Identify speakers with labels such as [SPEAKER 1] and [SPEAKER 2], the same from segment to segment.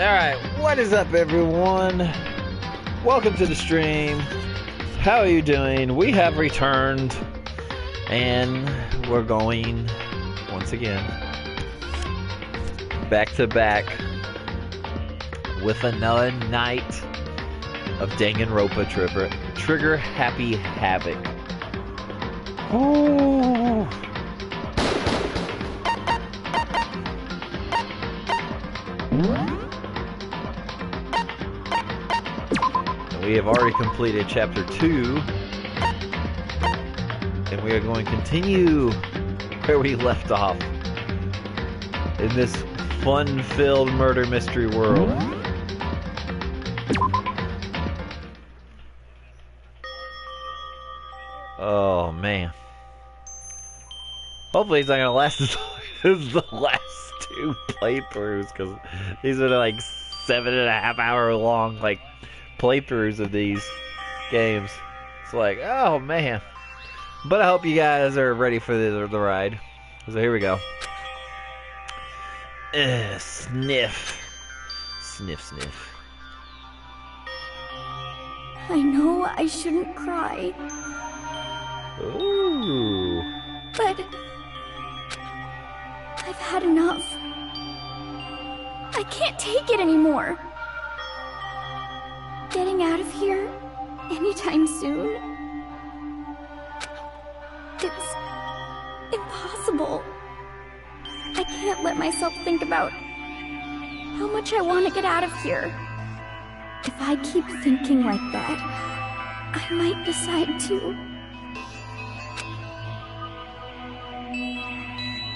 [SPEAKER 1] Alright, what is up everyone? Welcome to the stream. How are you doing? We have returned and we're going once again back to back with another night of Danganronpa Trigger Happy Havoc. Ooh. We have already completed chapter 2, and we are going to continue where we left off in this fun-filled murder mystery world. Oh man. Hopefully it's not gonna last as long as the last two playthroughs, because these are like 7.5 hour long playthroughs of these games. It's like, oh man. But I hope you guys are ready for the ride. So here we go. Sniff. Sniff, sniff.
[SPEAKER 2] I know I shouldn't cry.
[SPEAKER 1] Ooh.
[SPEAKER 2] But I've had enough. I can't take it anymore. Getting out of here anytime soon? It's impossible. I can't let myself think about how much I want to get out of here. If I keep thinking like that, I might decide to.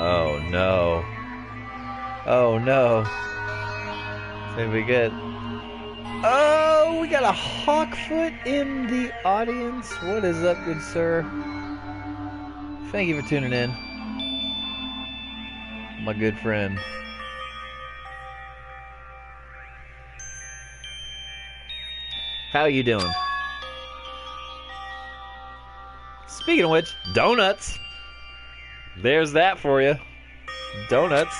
[SPEAKER 1] Oh no. Oh no. It's gonna be good. Oh, we got a Hawkfoot in the audience. What is up, good sir? Thank you for tuning in. My good friend. How are you doing? Speaking of which, donuts. There's that for you. Donuts.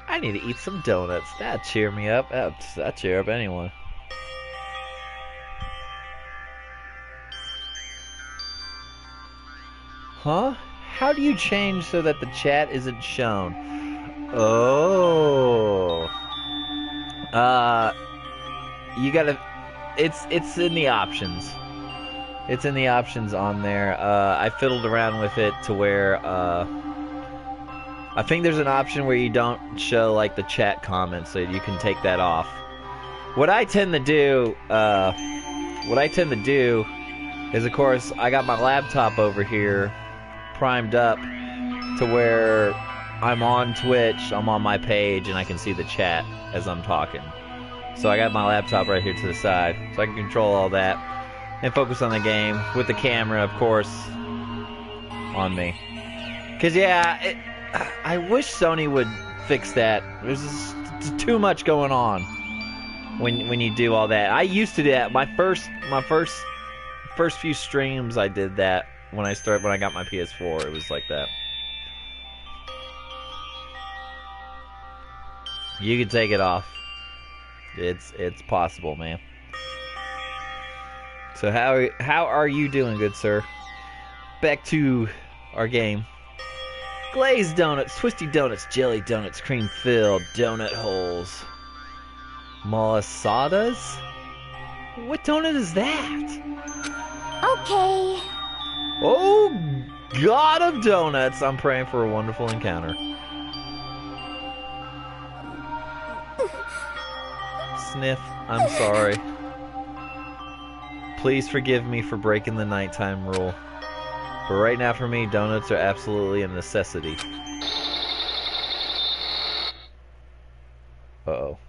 [SPEAKER 1] I need to eat some donuts. That'd cheer me up. That'd cheer up anyone. Huh? How do you change so that the chat isn't shown? Oh. You gotta... It's in the options. It's in the options on there. I fiddled around with it to where, I think there's an option where you don't show, the chat comments, so you can take that off. What I tend to do is, of course, I got my laptop over here primed up to where I'm on Twitch, I'm on my page, and I can see the chat as I'm talking. So I got my laptop right here to the side, so I can control all that and focus on the game with the camera, of course, on me. Because, yeah, I wish Sony would fix that. There's just too much going on when you do all that. I used to do that. My first few streams, I did that when I got my PS4. It was like that. You can take it off. It's possible, man. So how are you doing, good sir? Back to our game. Glazed donuts, twisty donuts, jelly donuts, cream filled, donut holes. Malasadas? What donut is that?
[SPEAKER 2] Okay.
[SPEAKER 1] Oh, God of donuts. I'm praying for a wonderful encounter. Sniff, I'm sorry. Please forgive me for breaking the nighttime rule. But right now for me, donuts are absolutely a necessity. Uh-oh.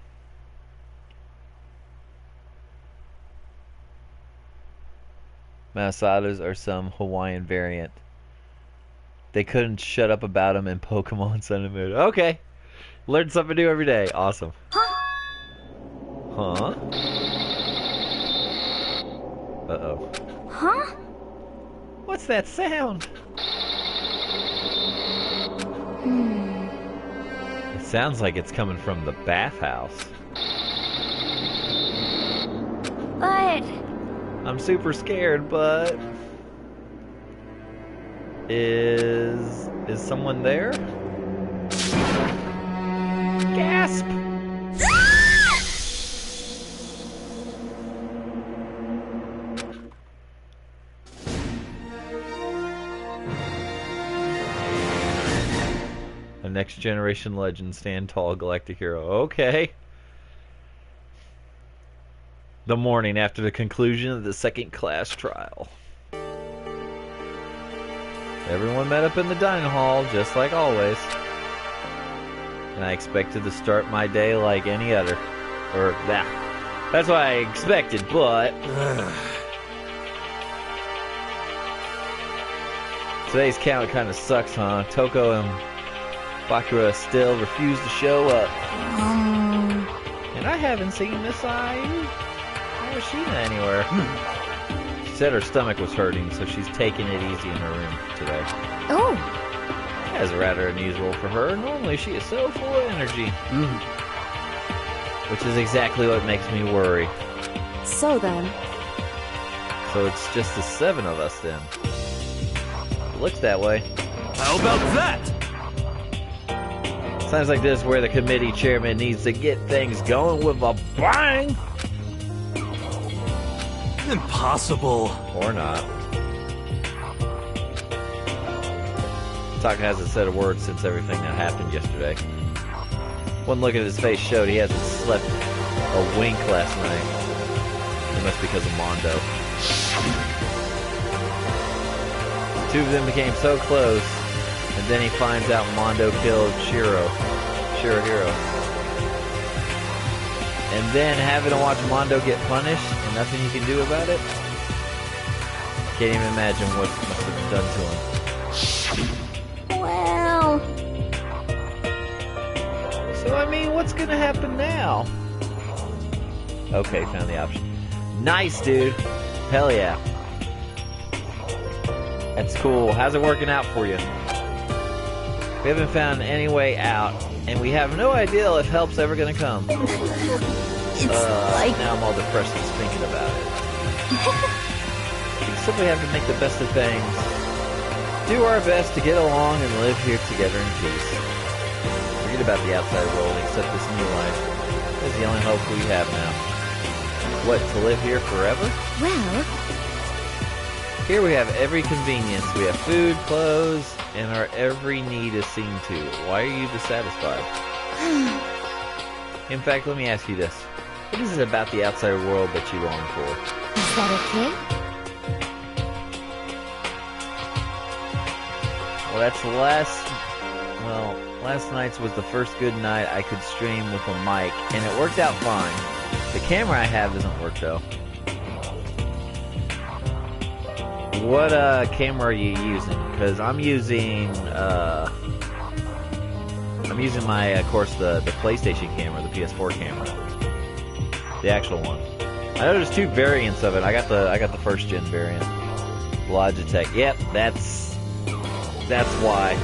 [SPEAKER 1] Masadas are some Hawaiian variant. They couldn't shut up about them in Pokemon Sun and Moon. Okay. Learn something new every day. Awesome. Huh? Uh-oh.
[SPEAKER 2] Huh?
[SPEAKER 1] What's that sound? Sounds like it's coming from the bathhouse.
[SPEAKER 2] But...
[SPEAKER 1] I'm super scared, but... Is someone there? Gasp! A next generation legend, stand tall, galactic hero. Okay. The morning after the conclusion of the second class trial. Everyone met up in the dining hall, just like always. And I expected to start my day like any other. Or, that's what I expected, but... Today's count kind of sucks, huh? Toko and Bakura still refuse to show up. And I haven't seen Miss Ai. I haven't seen her anywhere. She said her stomach was hurting, so she's taking it easy in her room today.
[SPEAKER 2] Oh.
[SPEAKER 1] That's rather unusual for her. Normally she is so full of energy. Which is exactly what makes me worry.
[SPEAKER 3] So then...
[SPEAKER 1] So it's just the 7 of us then. It looks that way.
[SPEAKER 4] How about that?
[SPEAKER 1] Sounds like this is where the committee chairman needs to get things going with a bang!
[SPEAKER 4] Impossible.
[SPEAKER 1] Or not. Taka hasn't said a word since everything that happened yesterday. One look at his face showed he hasn't slept a wink last night. It must be because of Mondo. The two of them became so close, and then he finds out Mondo killed Shirahiro. And then having to watch Mondo get punished and nothing he can do about it? Can't even imagine what must have been done to him.
[SPEAKER 2] Well...
[SPEAKER 1] So, I mean, what's gonna happen now? Okay, found the option. Nice, dude. Hell yeah. That's cool. How's it working out for you? We haven't found any way out, and we have no idea if help's ever gonna come. Now I'm all depressed just thinking about it. We simply have to make the best of things. Do our best to get along and live here together in peace. Forget about the outside world and accept this new life. That's the only hope we have now. What, to live here forever?
[SPEAKER 2] Well...
[SPEAKER 1] Here we have every convenience. We have food, clothes, and our every need is seen to. Why are you dissatisfied? In fact, let me ask you this. What is it about the outside world that you long for?
[SPEAKER 2] Is that okay?
[SPEAKER 1] Well, last night's was the first good night I could stream with a mic, and it worked out fine. The camera I have doesn't work, though. What, camera are you using? Because I'm using my, of course, the PlayStation camera, the PS4 camera. The actual one. I know there's 2 variants of it. I got the first gen variant. Logitech. Yep, that's why.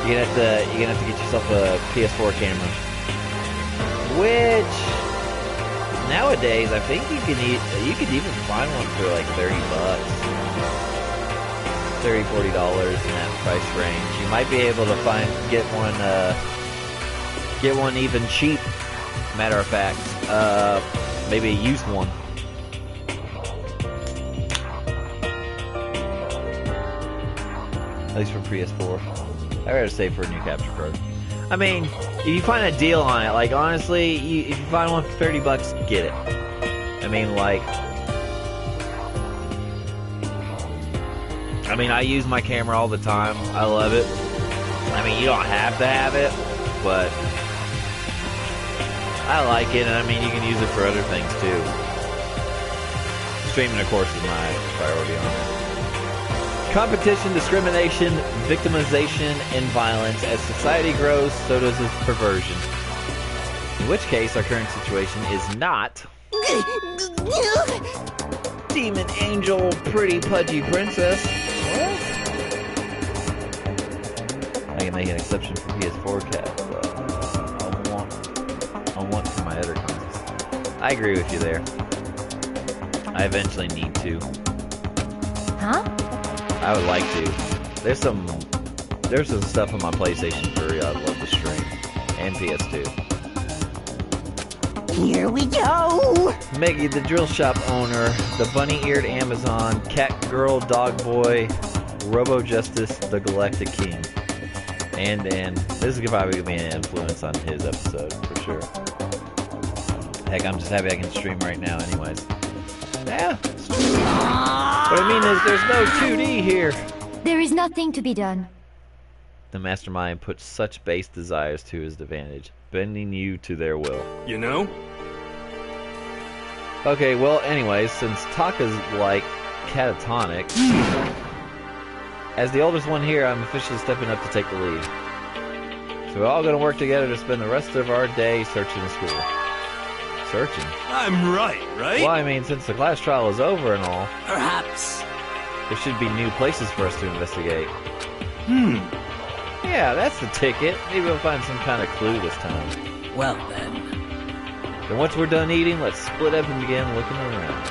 [SPEAKER 1] You're gonna have to get yourself a PS4 camera. Which nowadays I think you can even find one for like $30. $30, $40 in that price range. You might be able to get one even cheap. Matter of fact, maybe a used one. At least for PS4. I'd rather save for a new capture card. I mean, if you find a deal on it, like honestly, if you find one for $30, get it. I mean, like, I use my camera all the time. I love it. I mean, you don't have to have it, but I like it, and I mean, you can use it for other things too. Streaming, of course, is my priority on it. Competition, discrimination, victimization, and violence. As society grows, so does its perversion. In which case, our current situation is not demon angel, pretty pudgy princess. What? I I can make an exception for PS4 cat, but I want for my other consoles. I agree with you there. I eventually need to.
[SPEAKER 2] Huh?
[SPEAKER 1] I would like to. There's some stuff on my PlayStation 3 I'd love to stream, and PS2.
[SPEAKER 3] Here we go!
[SPEAKER 1] Meggy, the drill shop owner, the bunny-eared Amazon, cat girl, dog boy, Robo Justice, the Galactic King. And this is probably going to be an influence on his episode, for sure. Heck, I'm just happy I can stream right now anyways. Yeah. What I mean is, there's no 2D here.
[SPEAKER 5] There is nothing to be done.
[SPEAKER 1] The mastermind puts such base desires to his advantage, bending you to their will.
[SPEAKER 4] You know?
[SPEAKER 1] Okay, well, anyways, since Taka's like catatonic, as the oldest one here, I'm officially stepping up to take the lead. So we're all gonna work together to spend the rest of our day searching the school. Searching?
[SPEAKER 4] I'm right?
[SPEAKER 1] Well, I mean, since the class trial is over and all,
[SPEAKER 3] Perhaps.
[SPEAKER 1] there should be new places for us to investigate. Yeah, that's the ticket. Maybe we'll find some kind of clue this time.
[SPEAKER 3] Well then.
[SPEAKER 1] Then once we're done eating, let's split up and begin looking around.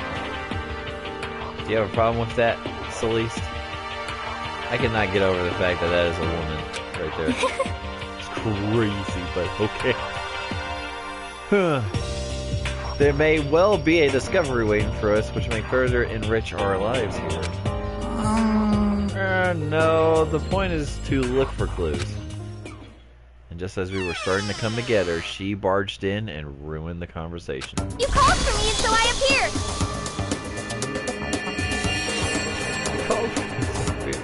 [SPEAKER 1] Do you have a problem with that, Celeste? I cannot get over the fact that that is a woman right there. It's crazy, but okay. There may well be a discovery waiting for us, which may further enrich our lives here. No, the point is to look for clues. And just as we were starting to come together, she barged in and ruined the conversation.
[SPEAKER 2] You called for me, and so I appeared!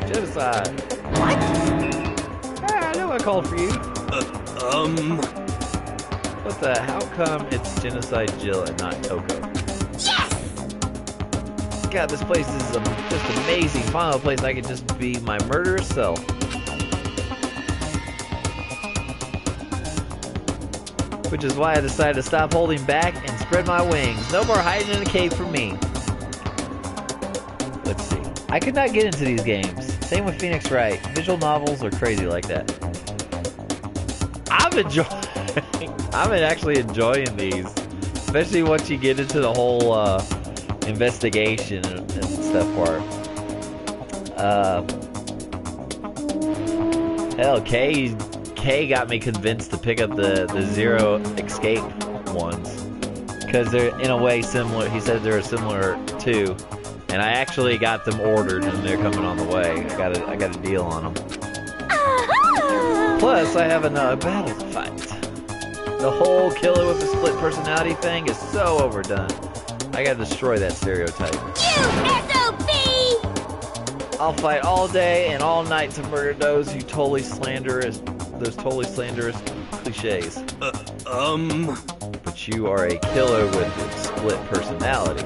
[SPEAKER 1] Genocide!
[SPEAKER 3] What?
[SPEAKER 1] Yeah, I know I called for you. What the? How come it's Genocide Jill and not Toko?
[SPEAKER 2] Yes!
[SPEAKER 1] God, this place is just amazing. Finally, a place I could just be my murderous self. Which is why I decided to stop holding back and spread my wings. No more hiding in a cave for me. Let's see. I could not get into these games. Same with Phoenix Wright. Visual novels are crazy like that. I'm actually enjoying these. Especially once you get into the whole investigation and stuff part. Hell, Kay got me convinced to pick up the Zero Escape ones. Because they're in a way similar. He said they're similar too. And I actually got them ordered and they're coming on the way. I got a deal on them. Plus, I have another battle to fight. The whole killer with the split personality thing is so overdone. I gotta destroy that stereotype.
[SPEAKER 2] You SOB!
[SPEAKER 1] I'll fight all day and all night to murder those totally slanderous cliches. But you are a killer with a split personality.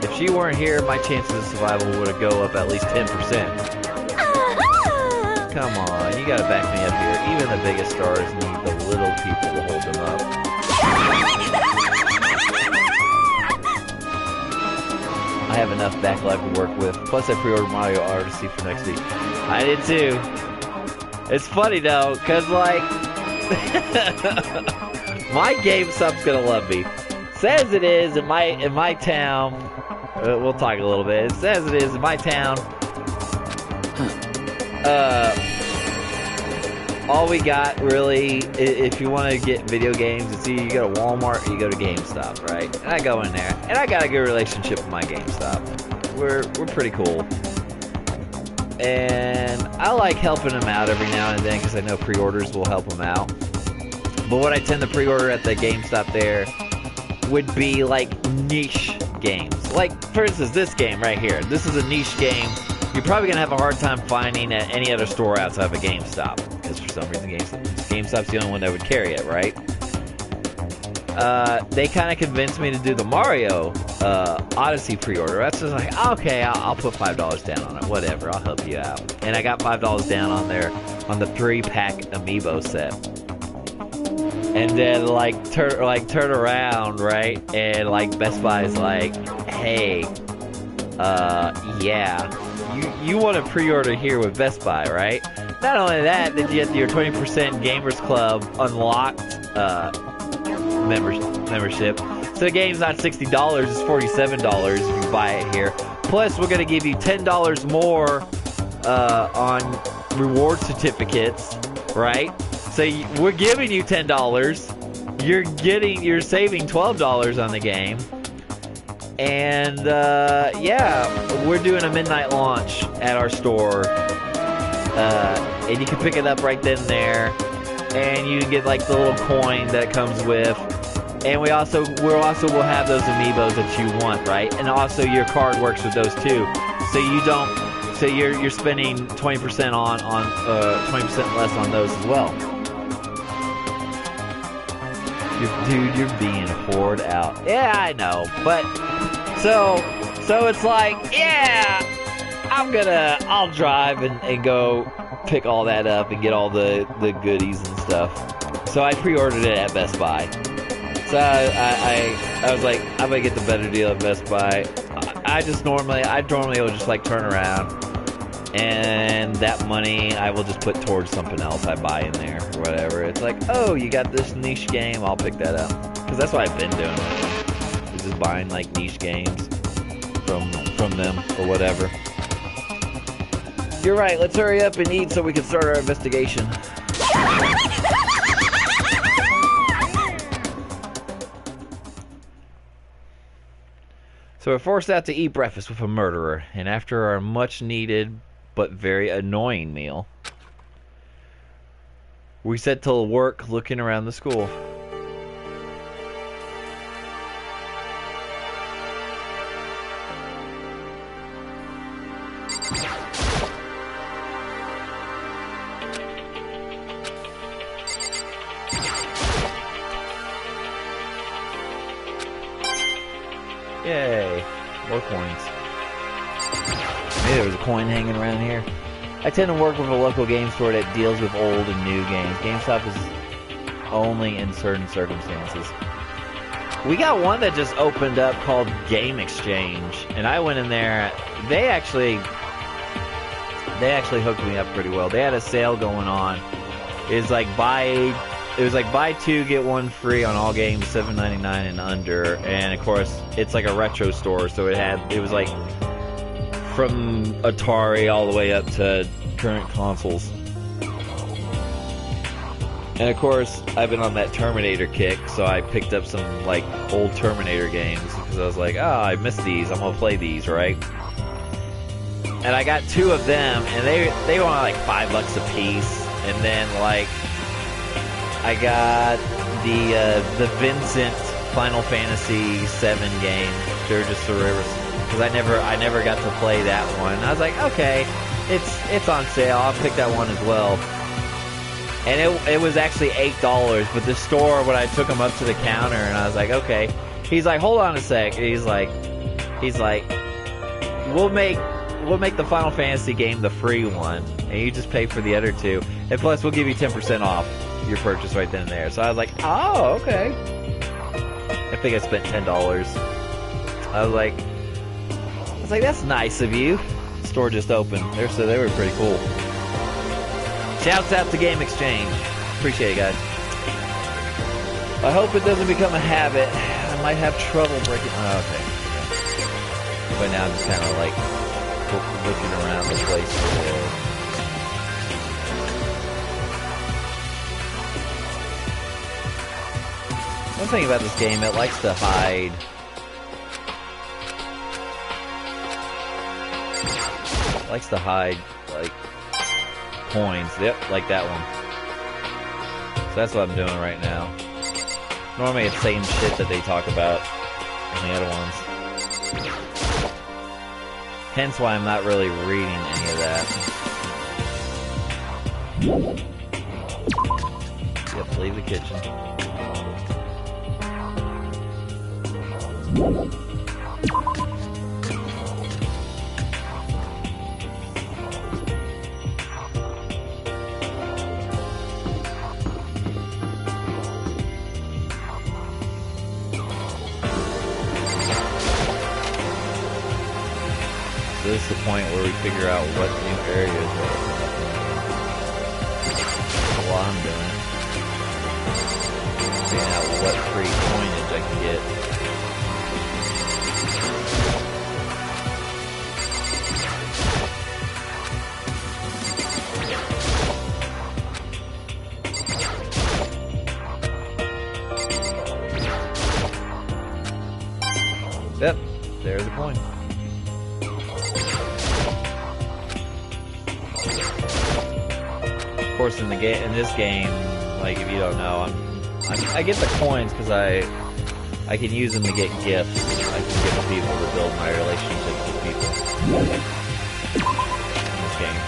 [SPEAKER 1] If she weren't here, my chances of survival would go up at least 10%. Come on, you gotta back me up here. Even the biggest stars need the little people to hold them up. I have enough backlog to work with. Plus, I pre-ordered Mario Odyssey for next week. I did too. It's funny though, cause like my GameStop's gonna love me. Says it is in my town. We'll talk a little bit. It says it is in my town. All we got really, if you want to get video games, it's either you go to Walmart or you go to GameStop, right? And I go in there, and I got a good relationship with my GameStop. We're pretty cool. And I like helping them out every now and then because I know pre-orders will help them out. But what I tend to pre-order at the GameStop there would be like niche games. Like, for instance, this game right here. This is a niche game you're probably going to have a hard time finding at any other store outside of a GameStop. Because for some reason GameStop's the only one that would carry it, right? They kind of convinced me to do the Mario Odyssey pre-order. That's just like, okay, I'll put $5 down on it. Whatever, I'll help you out. And I got $5 down on there on the 3-pack Amiibo set. And then turn around, right? And like Best Buy is like, hey, yeah, you want to pre-order here with Best Buy, right? Not only that, you get your 20% Gamers Club unlocked membership. So the game's not $60, it's $47 if you buy it here. Plus, we're going to give you $10 more on reward certificates, right? So we're giving you $10. You're saving $12 on the game. And yeah, we're doing a midnight launch at our store. And you can pick it up right then and there. And you can get like the little coin that it comes with. And we also will have those amiibos that you want, right? And also your card works with those too. So you're spending 20% on 20% less on those as well. Dude, you're being poured out. Yeah, I know, but so it's like, yeah, I'll drive and go pick all that up and get all the goodies and stuff. So I pre-ordered it at Best Buy. So I was like, I'm gonna get the better deal at Best Buy. I normally will just like turn around, and that money I will just put towards something else I buy in there or whatever. It's like, oh, you got this niche game, I'll pick that up, because that's what I've been doing. Is just buying like niche games from them or whatever. You're right. Let's hurry up and eat so we can start our investigation. So we're forced out to eat breakfast with a murderer, and after our much-needed but very annoying meal, we set to work looking around the school. Yay, more coins. Maybe there was a coin hanging around here. I tend to work with a local game store that deals with old and new games. GameStop is only in certain circumstances. We got one that just opened up called Game Exchange, and I went in there. They actually hooked me up pretty well. They had a sale going on. It was like buy two get one free on all games, $7.99 and under. And of course, it's like a retro store, so it was like from Atari all the way up to current consoles. And of course, I've been on that Terminator kick, so I picked up some like old Terminator games because I was like, oh, I missed these, I'm gonna play these, right? And I got two of them, and they were like $5 a piece. And then like I got the Vincent Final Fantasy VII game, Dirge of Cerberus, because I never got to play that one. I was like, okay, it's on sale, I'll pick that one as well. And it was actually $8, but the store, when I took him up to the counter, and I was like, okay. He's like, hold on a sec. He's like, we'll make the Final Fantasy game the free one, and you just pay for the other two, and plus we'll give you 10% off your purchase right then and there. So I was like, oh, okay. I think I spent $10. I was like, that's nice of you. The store just opened. So they were pretty cool. Shouts out to Game Exchange. Appreciate it, guys. I hope it doesn't become a habit. I might have trouble breaking. Oh, okay. But now I'm just kind of like looking around the place for one thing about this game, it likes to hide. It likes to hide, like, coins. Yep, like that one. So that's what I'm doing right now. Normally it's the same shit that they talk about in the other ones. Hence why I'm not really reading any of that. Yep, leave the kitchen. This this the point where we figure out what new areas are open up? While I'm doing it. Figuring out what free coinage I can get. Yep, there's the coin. Of course, in this game, like if you don't know, I get the coins because I can use them to get gifts. I can gift people to build my relationships with people in this game.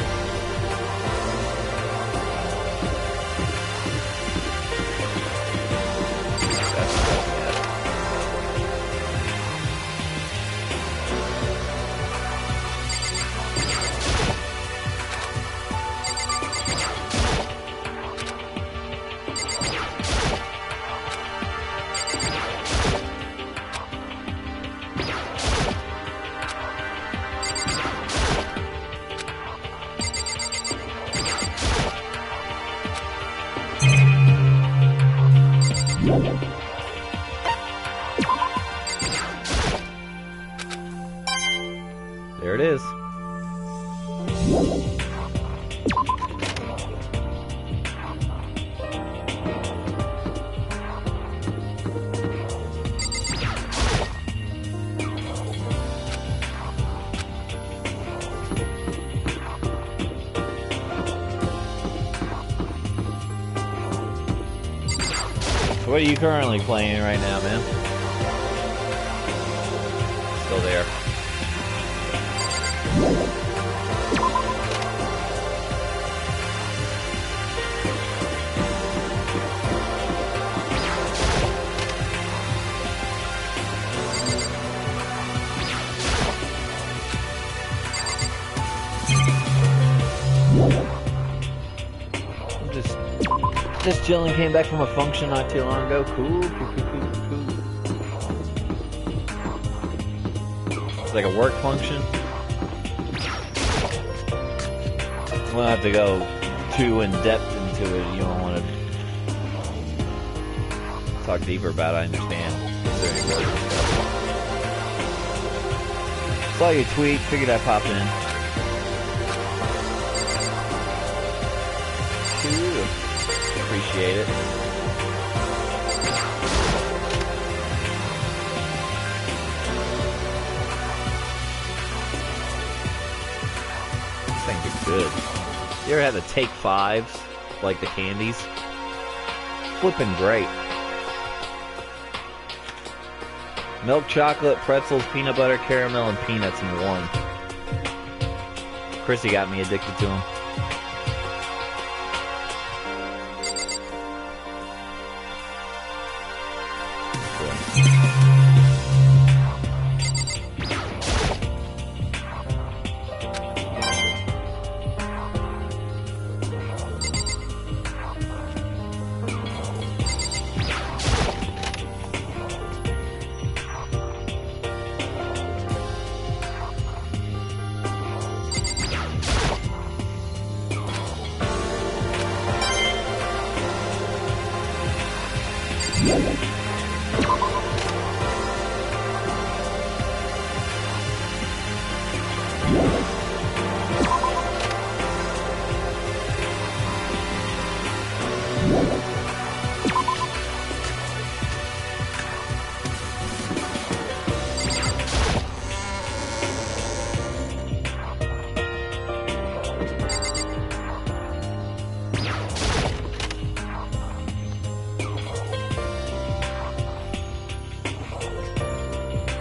[SPEAKER 1] There it is. So what are you currently playing right now, man? Still there. Just chilling, came back from a function not too long ago. Cool. It's like a work function. We'll have to go too in depth into it. You don't want to talk deeper about it, I understand. Saw your tweet, figured I'd pop in. Appreciate it. These things are good. You ever had the Take Fives, like the candies? Flipping great. Milk chocolate, pretzels, peanut butter, caramel, and peanuts in one. Chrissy got me addicted to them.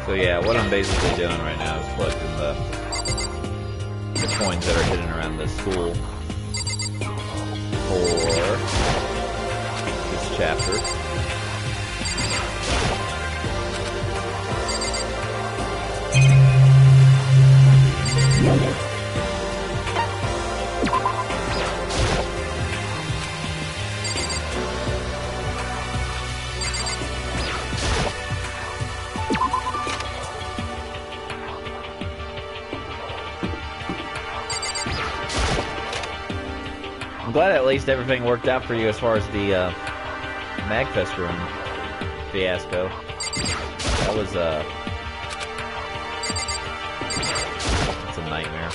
[SPEAKER 1] So yeah, what I'm basically doing right now is collecting the coins that are hidden around the school for this chapter. I'm glad at least everything worked out for you as far as the Magfest room fiasco. That was it's a nightmare.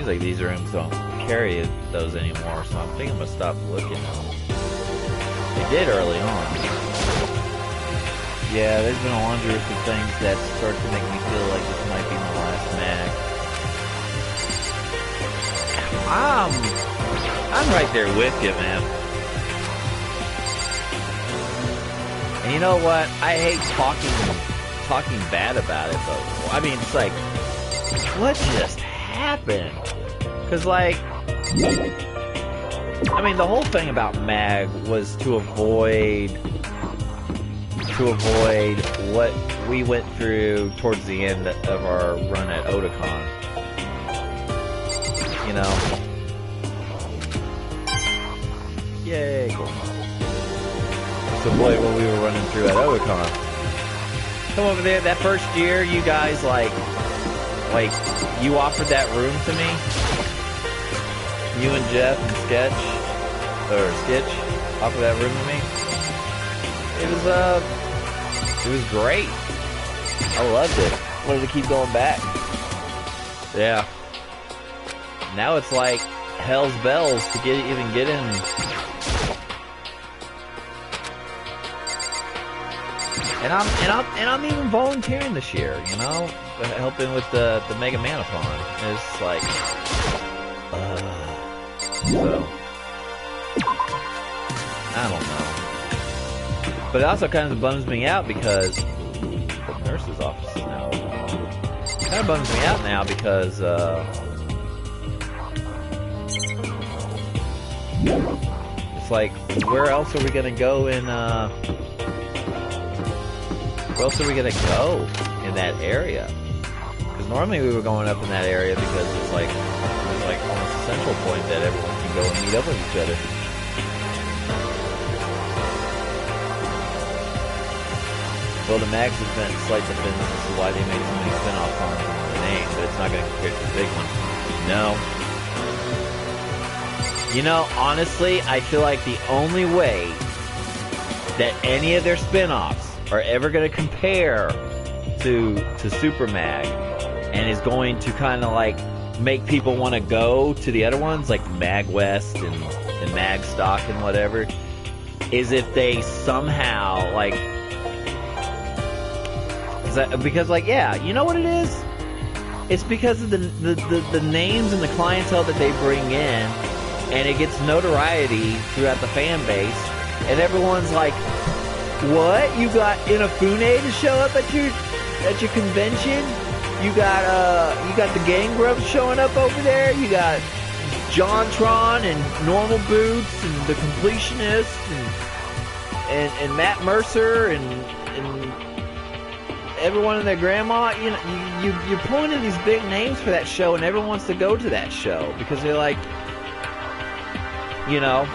[SPEAKER 1] Like these rooms don't carry those anymore, so I think I'm gonna stop looking at them. They did early on. Yeah, there's been a laundry list of things that start to make me feel like this might be my last mag. I'm right there with you, man. And you know what? I hate talking bad about it, but I mean, it's like, what just happened? Because, like, I mean, the whole thing about MAG was to avoid what we went through towards the end of our run at Otakon. You know? Yay, cool. To avoid what we were running through at Otakon. Come over there, that first year, you guys, like, you offered that room to me? You and Jeff and Sketch offered that room to me. It was great. I loved it. Wanted to keep going back. Yeah. Now it's like hell's bells to even get in. And I'm even volunteering this year, you know, helping with the Mega Manathon. It's like, so, I don't know. But it also kind of bums me out because the nurse's office now. Kind of bums me out now because it's like, where else are we gonna go in? Where else are we gonna go in that area? Because normally we were going up in that area because it's like almost a central point that everyone can go and meet up with each other. Well, the Mags event, slight defense, this is why they made so many spin-off cons on the name, but it's not going to compare to the big one. No. You know, honestly, I feel like the only way that any of their spin-offs are ever going to compare to Super Mag and is going to kind of like make people want to go to the other ones like Mag West and Mag Stock and whatever, is if they somehow like, because like, yeah, you know what it is? It's because of the names and the clientele that they bring in, and it gets notoriety throughout the fan base, and everyone's like, what? You got Inafune to show up at your convention? You got the Gang Grubs showing up over there. You got JonTron and Normal Boots and the Completionist and Matt Mercer and everyone and their grandma. You know, you're pulling in these big names for that show, and everyone wants to go to that show because they're like, you know.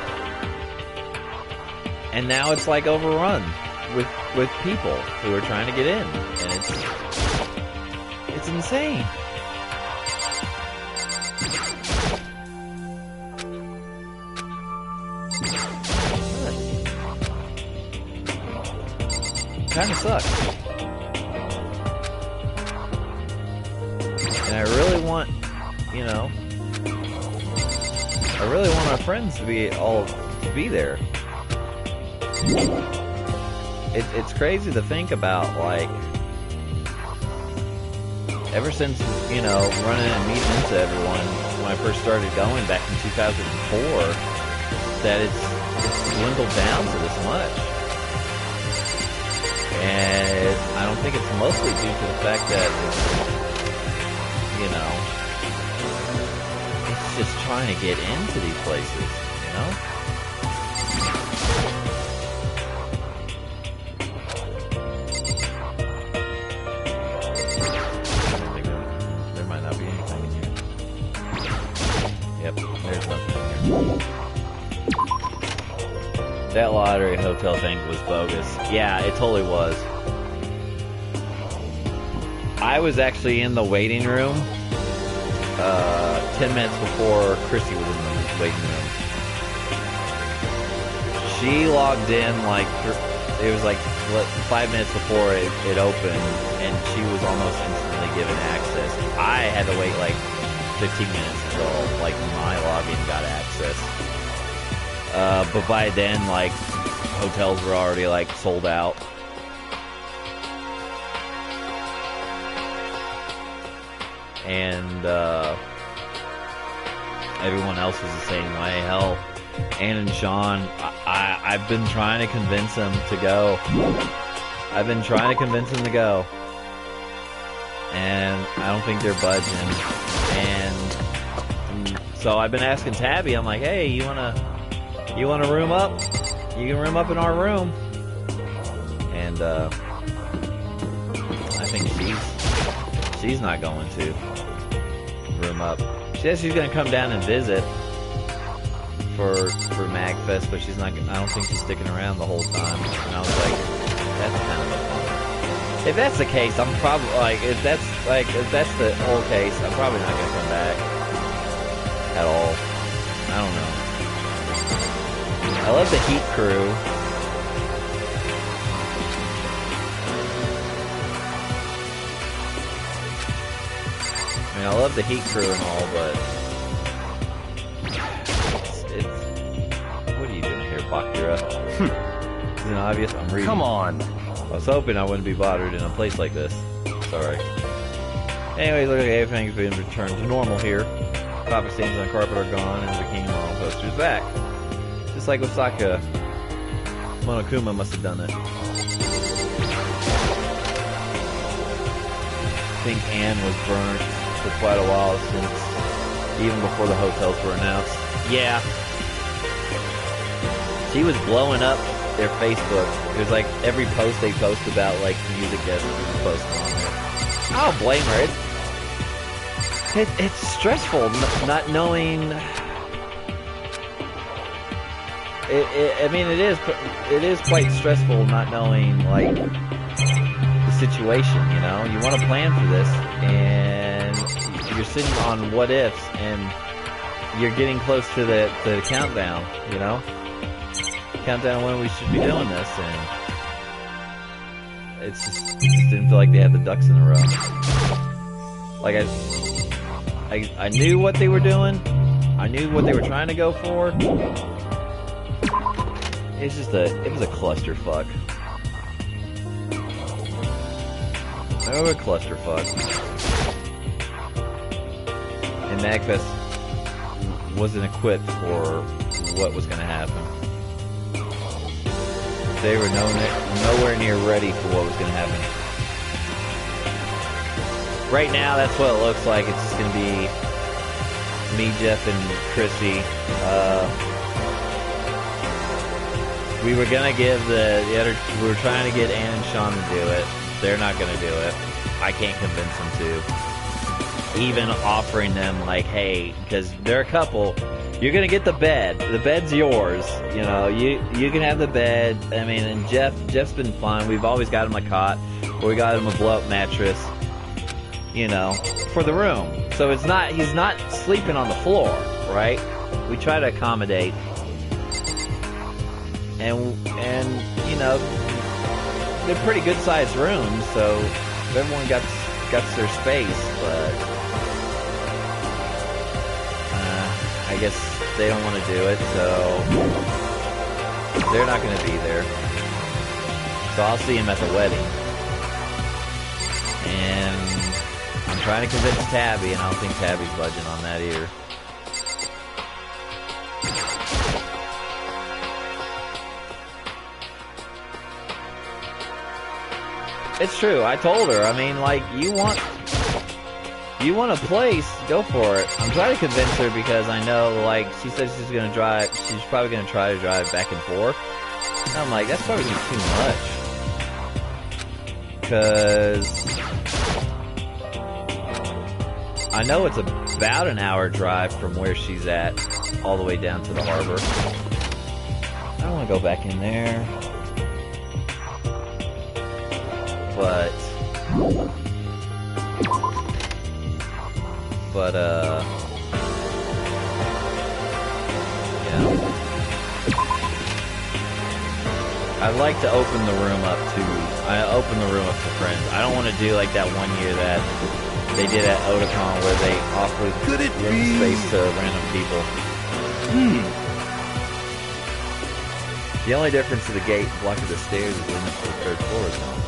[SPEAKER 1] And now it's like overrun with people who are trying to get in, and it's insane. Kind of sucks. And I really want, you know, I really want our friends to be there. It's crazy to think about, like, ever since, you know, running and meeting into everyone when I first started going back in 2004, that it's dwindled down to this much. And I don't think it's mostly due to the fact that, you know, it's just trying to get into these places, you know? That lottery hotel thing was bogus. Yeah, it totally was. I was actually in the waiting room 10 minutes before Chrissy was in the waiting room. She logged in like, it was like 5 minutes before it opened, and she was almost instantly given access. I had to wait like 15 minutes until like my login got access. But by then, like, hotels were already like sold out. And everyone else was the same way. Hell, Ann and Sean, I've been trying to convince them to go. I've been trying to convince them to go. And I don't think they're budging. And so I've been asking Tabby, I'm like, hey, you wanna room up? You can room up in our room. And I think she's not going to room up. She says she's gonna come down and visit for MagFest, but she's not. I don't think she's sticking around the whole time. And I was like, that's kind of a bummer. If that's the case, I'm probably like, if that's the whole case, I'm probably not gonna come back at all. I don't know. I love the Heat crew. I mean, I love the Heat crew and all, but it's what are you doing here, Bakura? Isn't it obvious? I'm reading.
[SPEAKER 4] Come on.
[SPEAKER 1] I was hoping I wouldn't be bothered in a place like this. Sorry. Anyways, look, everything's been returned to normal here. Topic stains on the carpet are gone, and the Bikini Model poster is back. Just like Osaka, Monokuma must have done it. I think Anne was burnt for quite a while, since even before the hotels were announced. Yeah. She was blowing up their Facebook. It was like every post they post about like music guests was posted on there. I don't blame her. It's stressful not knowing. I mean, it is quite stressful not knowing like the situation. You know, you want to plan for this, and you're sitting on what ifs, and you're getting close to the countdown. You know, countdown when we should be doing this, and it just didn't feel like they had the ducks in a row. Like I knew what they were doing. I knew what they were trying to go for. It was a clusterfuck. Oh, a clusterfuck. And MagFest wasn't equipped for what was going to happen. They were nowhere near ready for what was going to happen. Right now, that's what it looks like. It's just going to be me, Jeff, and Chrissy. We were gonna give the other. We were trying to get Ann and Sean to do it. They're not gonna do it. I can't convince them to. Even offering them like, hey, because they're a couple. You're gonna get the bed. The bed's yours. You know, you can have the bed. I mean, and Jeff's been fine. We've always got him a cot, or we got him a blow-up mattress. You know, for the room. So he's not sleeping on the floor, right? We try to accommodate. And you know, they're pretty good sized rooms, so everyone got their space, but I guess they don't want to do it, so they're not going to be there. So I'll see him at the wedding. And I'm trying to convince Tabby, and I don't think Tabby's budging on that either. It's true. I told her. I mean, like, you want a place, go for it. I'm trying to convince her because I know, like, she said she's gonna drive. She's probably gonna try to drive back and forth. And I'm like, that's probably too much. Because I know it's about an hour drive from where she's at all the way down to the harbor. I don't gonna go back in there. But yeah. I'd like to open the room up to, friends. I don't want to do like that one year that they did at Otakon where they offered room space to random people. The only difference to the gate blocking the stairs is limits to the third floor zone.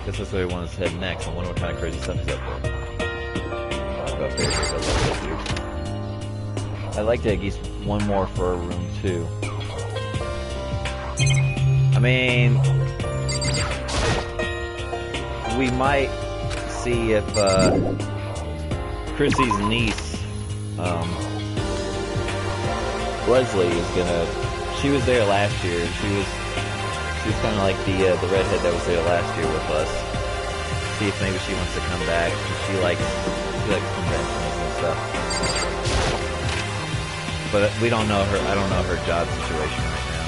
[SPEAKER 1] Guess that's where we want to head next. I wonder what kind of crazy stuff is up there. I'll go up there because I love it here. I'd like to at least one more for room 2. I mean, we might see if Chrissy's niece, Leslie, is gonna. She was there last year. She was kind of like the redhead that was there last year with us. See if maybe she wants to come back. She likes conventions and stuff. But we don't know her. I don't know her job situation right now.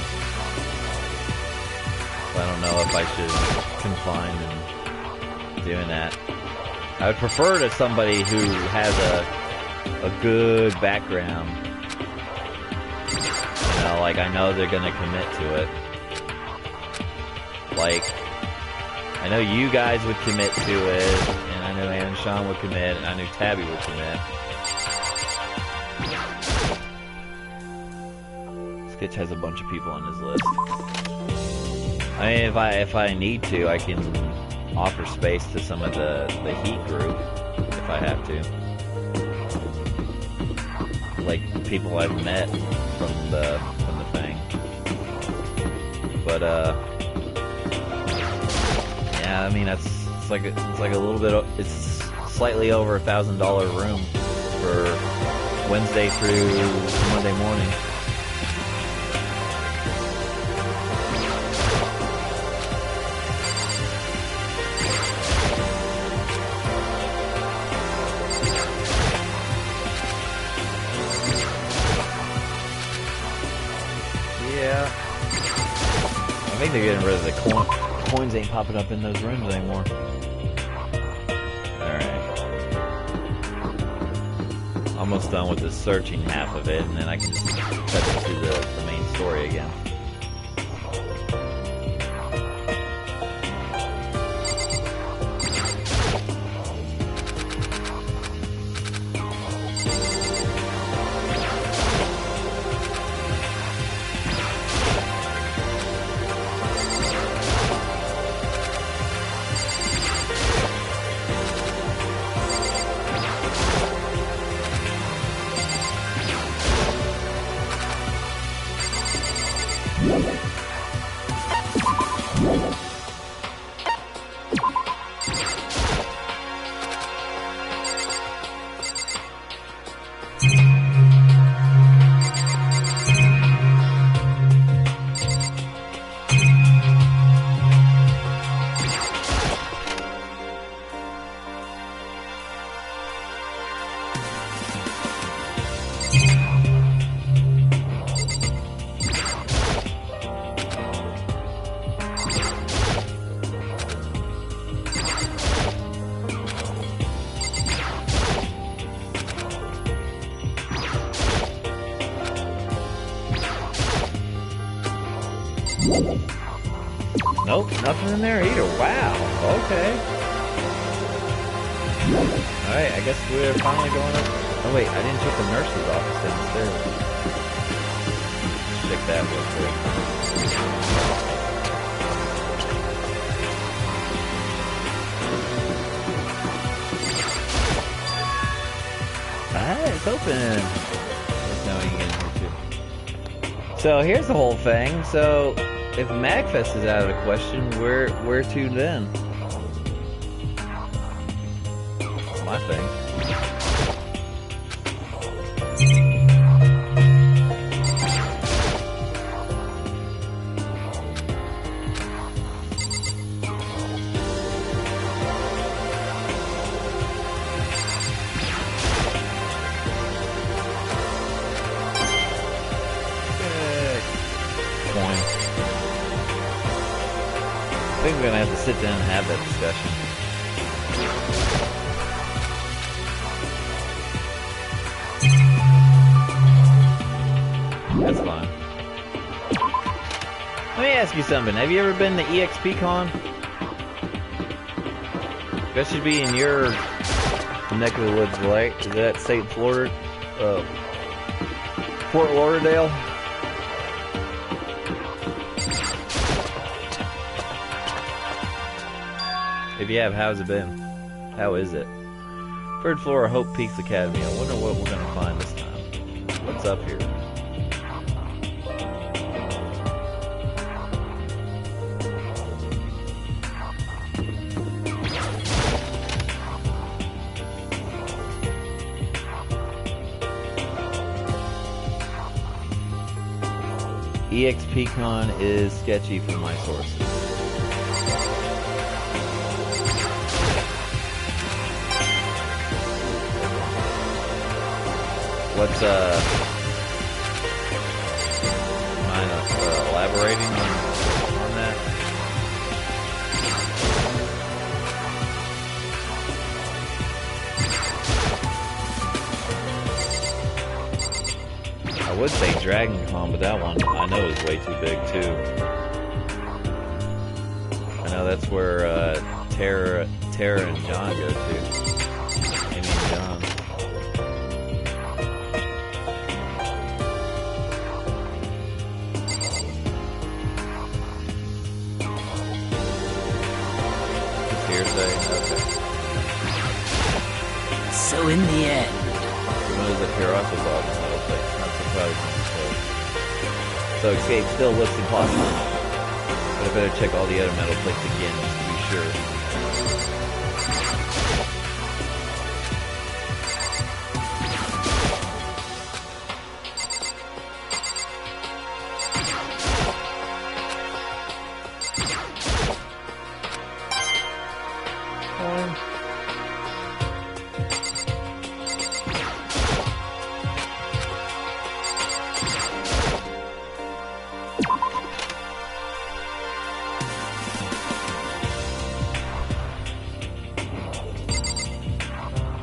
[SPEAKER 1] So I don't know if I should confine in doing that. I would prefer to somebody who has a good background. You know, like I know they're gonna commit to it. Like, I know you guys would commit to it, and I know Ann and Sean would commit, and I knew Tabby would commit. Skitch has a bunch of people on his list. I mean, if I need to, I can offer space to some of the Heat group, if I have to. Like, people I've met from the thing. But, yeah, I mean, it's like a little bit, it's slightly over $1,000 room for Wednesday through Monday morning. Yeah. I think they're getting rid of the coins ain't popping up in those rooms anymore. Alright. Almost done with the searching half of it, and then I can just cut into the main story again. Nope, nothing in there either. Wow, okay. Alright, I guess we're finally going up. Oh wait, I didn't check the nurse's office downstairs. Let's check that real quick. Ah, it's open. Now we can get in here too. So here's the whole thing. So if MagFest is out of the question, where to then? That's my thing. Coin. think we're gonna have to sit down and have that discussion. That's fine. Let me ask you something. Have you ever been to EXPCon? That should be in your neck of the woods, right? Is that St. Florida? Fort Lauderdale? If you have, how's it been? How is it? Third floor of Hope Peaks Academy. I wonder what we're gonna find this time. What's up here? EXPCon is sketchy from my sources. What's mind elaborating on that? I would say Dragon Con, but that one I know is way too big too. I know that's where Tara and John go to. Amy and John. Just hearsay. Okay.
[SPEAKER 3] So in the end,
[SPEAKER 1] What is a Pirasso Bob metal plate? Not surprising. So escape still looks impossible. But I better check all the other metal plates again just to be sure.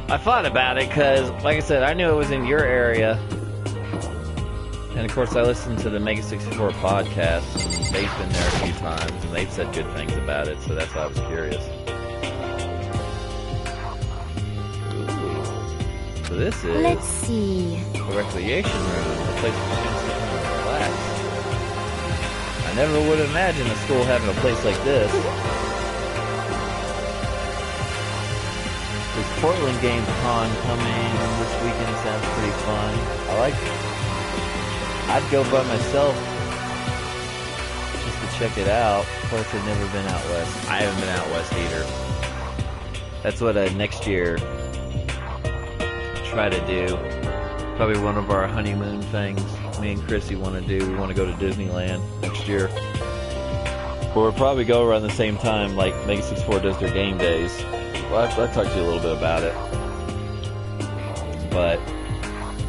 [SPEAKER 1] I thought about it because, like I said, I knew it was in your area. And of course I listened to the Mega 64 podcast, and they've been there a few times, and they've said good things about it, so that's why I was curious. Ooh. So this is...
[SPEAKER 5] Let's see.
[SPEAKER 1] A recreation room, a place for students to come and relax. I never would have imagined a school having a place like this. This Portland Games Con coming this weekend sounds pretty fun. I'd go by myself just to check it out. Plus, I've never been out west. I haven't been out west either. That's what next year try to do. Probably one of our honeymoon things. Me and Chrissy want to do. We want to go to Disneyland next year. But we'll probably go around the same time like Mega 64 does their game days. Well, I'll talk to you a little bit about it. But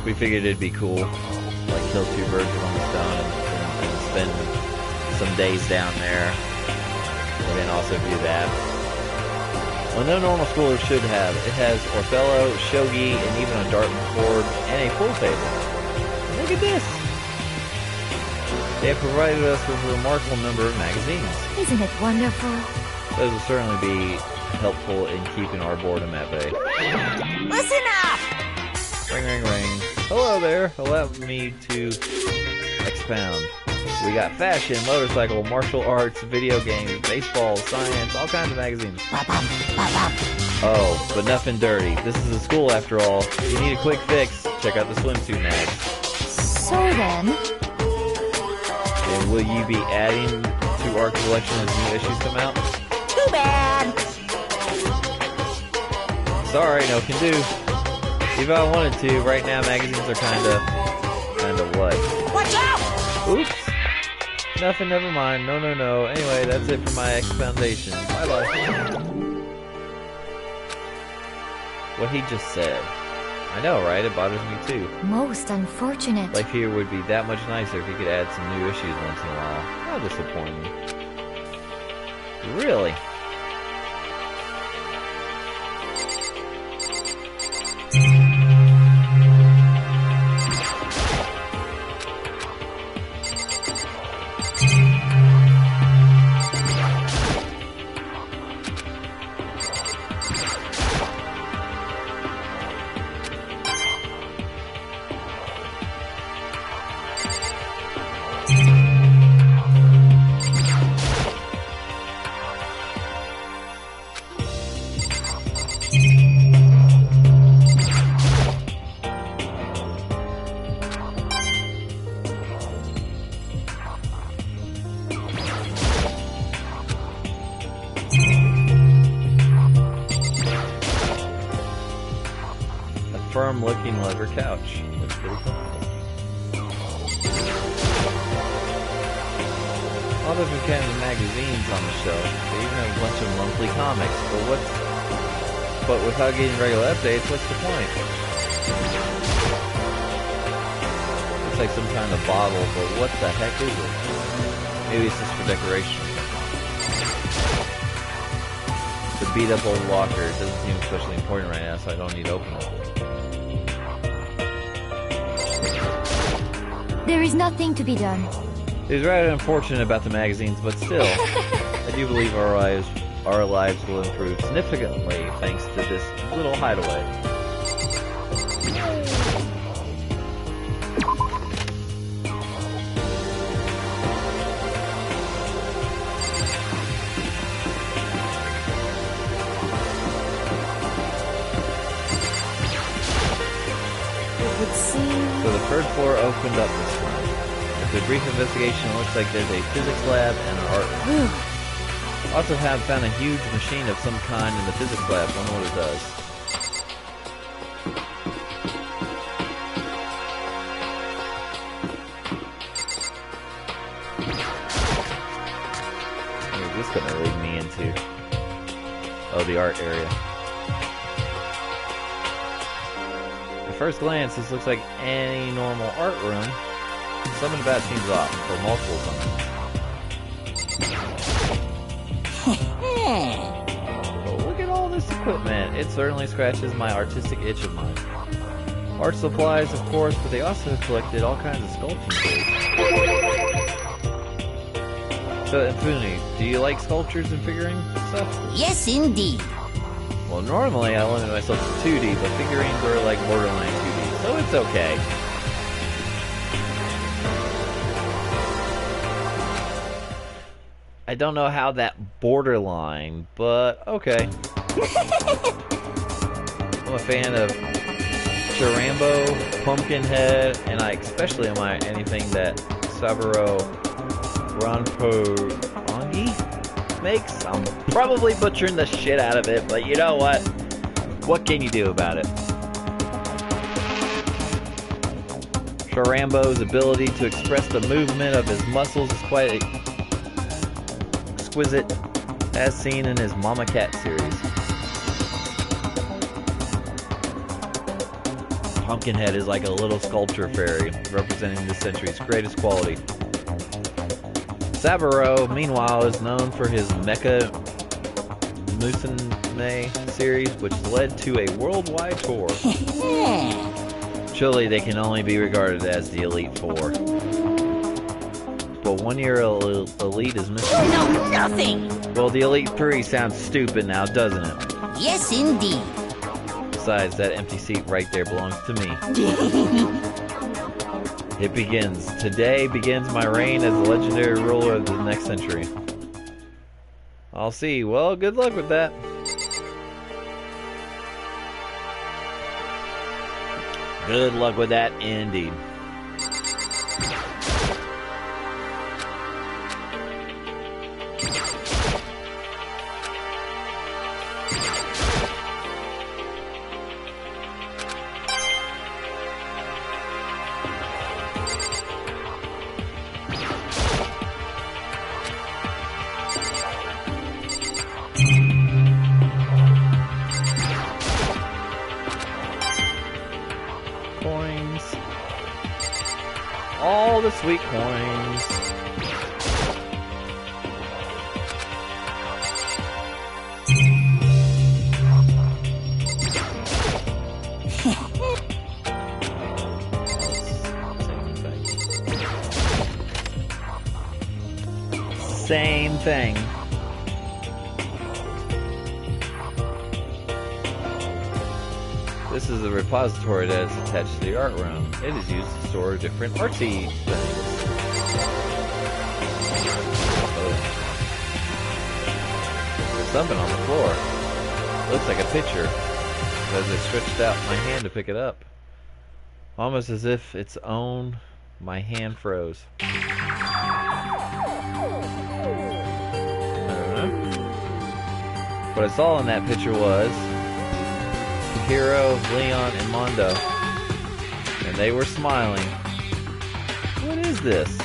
[SPEAKER 1] we figured it'd be cool. Like kill two birds with one stone and spend some days down there. And then also do that. Well, no normal schooler should have. It has Othello, shogi, and even a dartboard and a pool table. Look at this! They have provided us with a remarkable number of magazines.
[SPEAKER 5] Isn't it wonderful?
[SPEAKER 1] Those will certainly be helpful in keeping our boredom at bay.
[SPEAKER 3] listen up!
[SPEAKER 1] Ring, ring, ring. Hello there. Allow me to expound. We got fashion, motorcycle, martial arts, video games, baseball, science, all kinds of magazines. Oh, but nothing dirty. This is a school after all. If you need a quick fix, check out the swimsuit mags.
[SPEAKER 5] So then,
[SPEAKER 1] And will you be adding to our collection as new issues come out?
[SPEAKER 3] Too bad!
[SPEAKER 1] Sorry, no can do. If I wanted to, right now magazines are kinda what?
[SPEAKER 3] Watch out!
[SPEAKER 1] Oops. Nothing, never mind. No, no, no. Anyway, that's it for my expoundation. Bye-bye. What he just said. I know, right? It bothers me too.
[SPEAKER 5] most unfortunate.
[SPEAKER 1] Life here would be that much nicer if you could add some new issues once in a while. How disappointing. Really? Firm-looking leather couch. Looks pretty comfortable. All the kind of magazines on the shelf. They even have a bunch of monthly comics. But without getting regular updates, what's the point? Looks like some kind of bottle, but what the heck is it? Maybe it's just for decoration. The beat up old locker. It doesn't seem especially important right now, so I don't need to open it.
[SPEAKER 5] There is nothing to be done.
[SPEAKER 1] It was rather unfortunate about the magazines, but still, I do believe our lives will improve significantly thanks to this little hideaway. So the third floor opened up this time. After a brief investigation, it looks like there's a physics lab and an art room. Also have found a huge machine of some kind in the physics lab. Wonder what it does. What is this gonna lead me into? Oh, the art area. At first glance, this looks like any normal art room. Something about it seems off, for multiple times. But look at all this equipment. It certainly scratches my artistic itch of mine. Art supplies, of course, but they also collected all kinds of sculpting tools. So, Infinity, do you like sculptures and figuring stuff?
[SPEAKER 3] Yes, indeed.
[SPEAKER 1] Well, normally I limit myself to 2D, but figurines are like borderline 2D, so it's okay. I don't know how that borderline, but okay. I'm a fan of Charambo, Pumpkinhead, and I especially admire anything that Saburo Ranporangi makes. I'm probably butchering the shit out of it, but you know what? What can you do about it? Charambo's ability to express the movement of his muscles is quite exquisite, as seen in his Mama Cat series. Pumpkinhead is like a little sculpture fairy, representing this century's greatest quality. Saburo, meanwhile, is known for his Mecha Musume series, which led to a worldwide tour. Surely they can only be regarded as the Elite Four. But 1 year Elite is missing.
[SPEAKER 3] No, nothing!
[SPEAKER 1] Well, the Elite Three sounds stupid now, doesn't it?
[SPEAKER 3] Yes, indeed.
[SPEAKER 1] Besides, that empty seat right there belongs to me. It begins. Today begins my reign as the legendary ruler of the next century. I'll see. Well, good luck with that. Good luck with that, indeed. Coins. All the sweet coins. same thing. This is a repository that is attached to the art room. It is used to store different artsy things. There's something on the floor. Looks like a picture. As I stretched out my hand to pick it up. Almost as if its own, my hand froze. I don't know. What I saw in that picture was Hero, Leon, and Mondo. And they were smiling. What is this?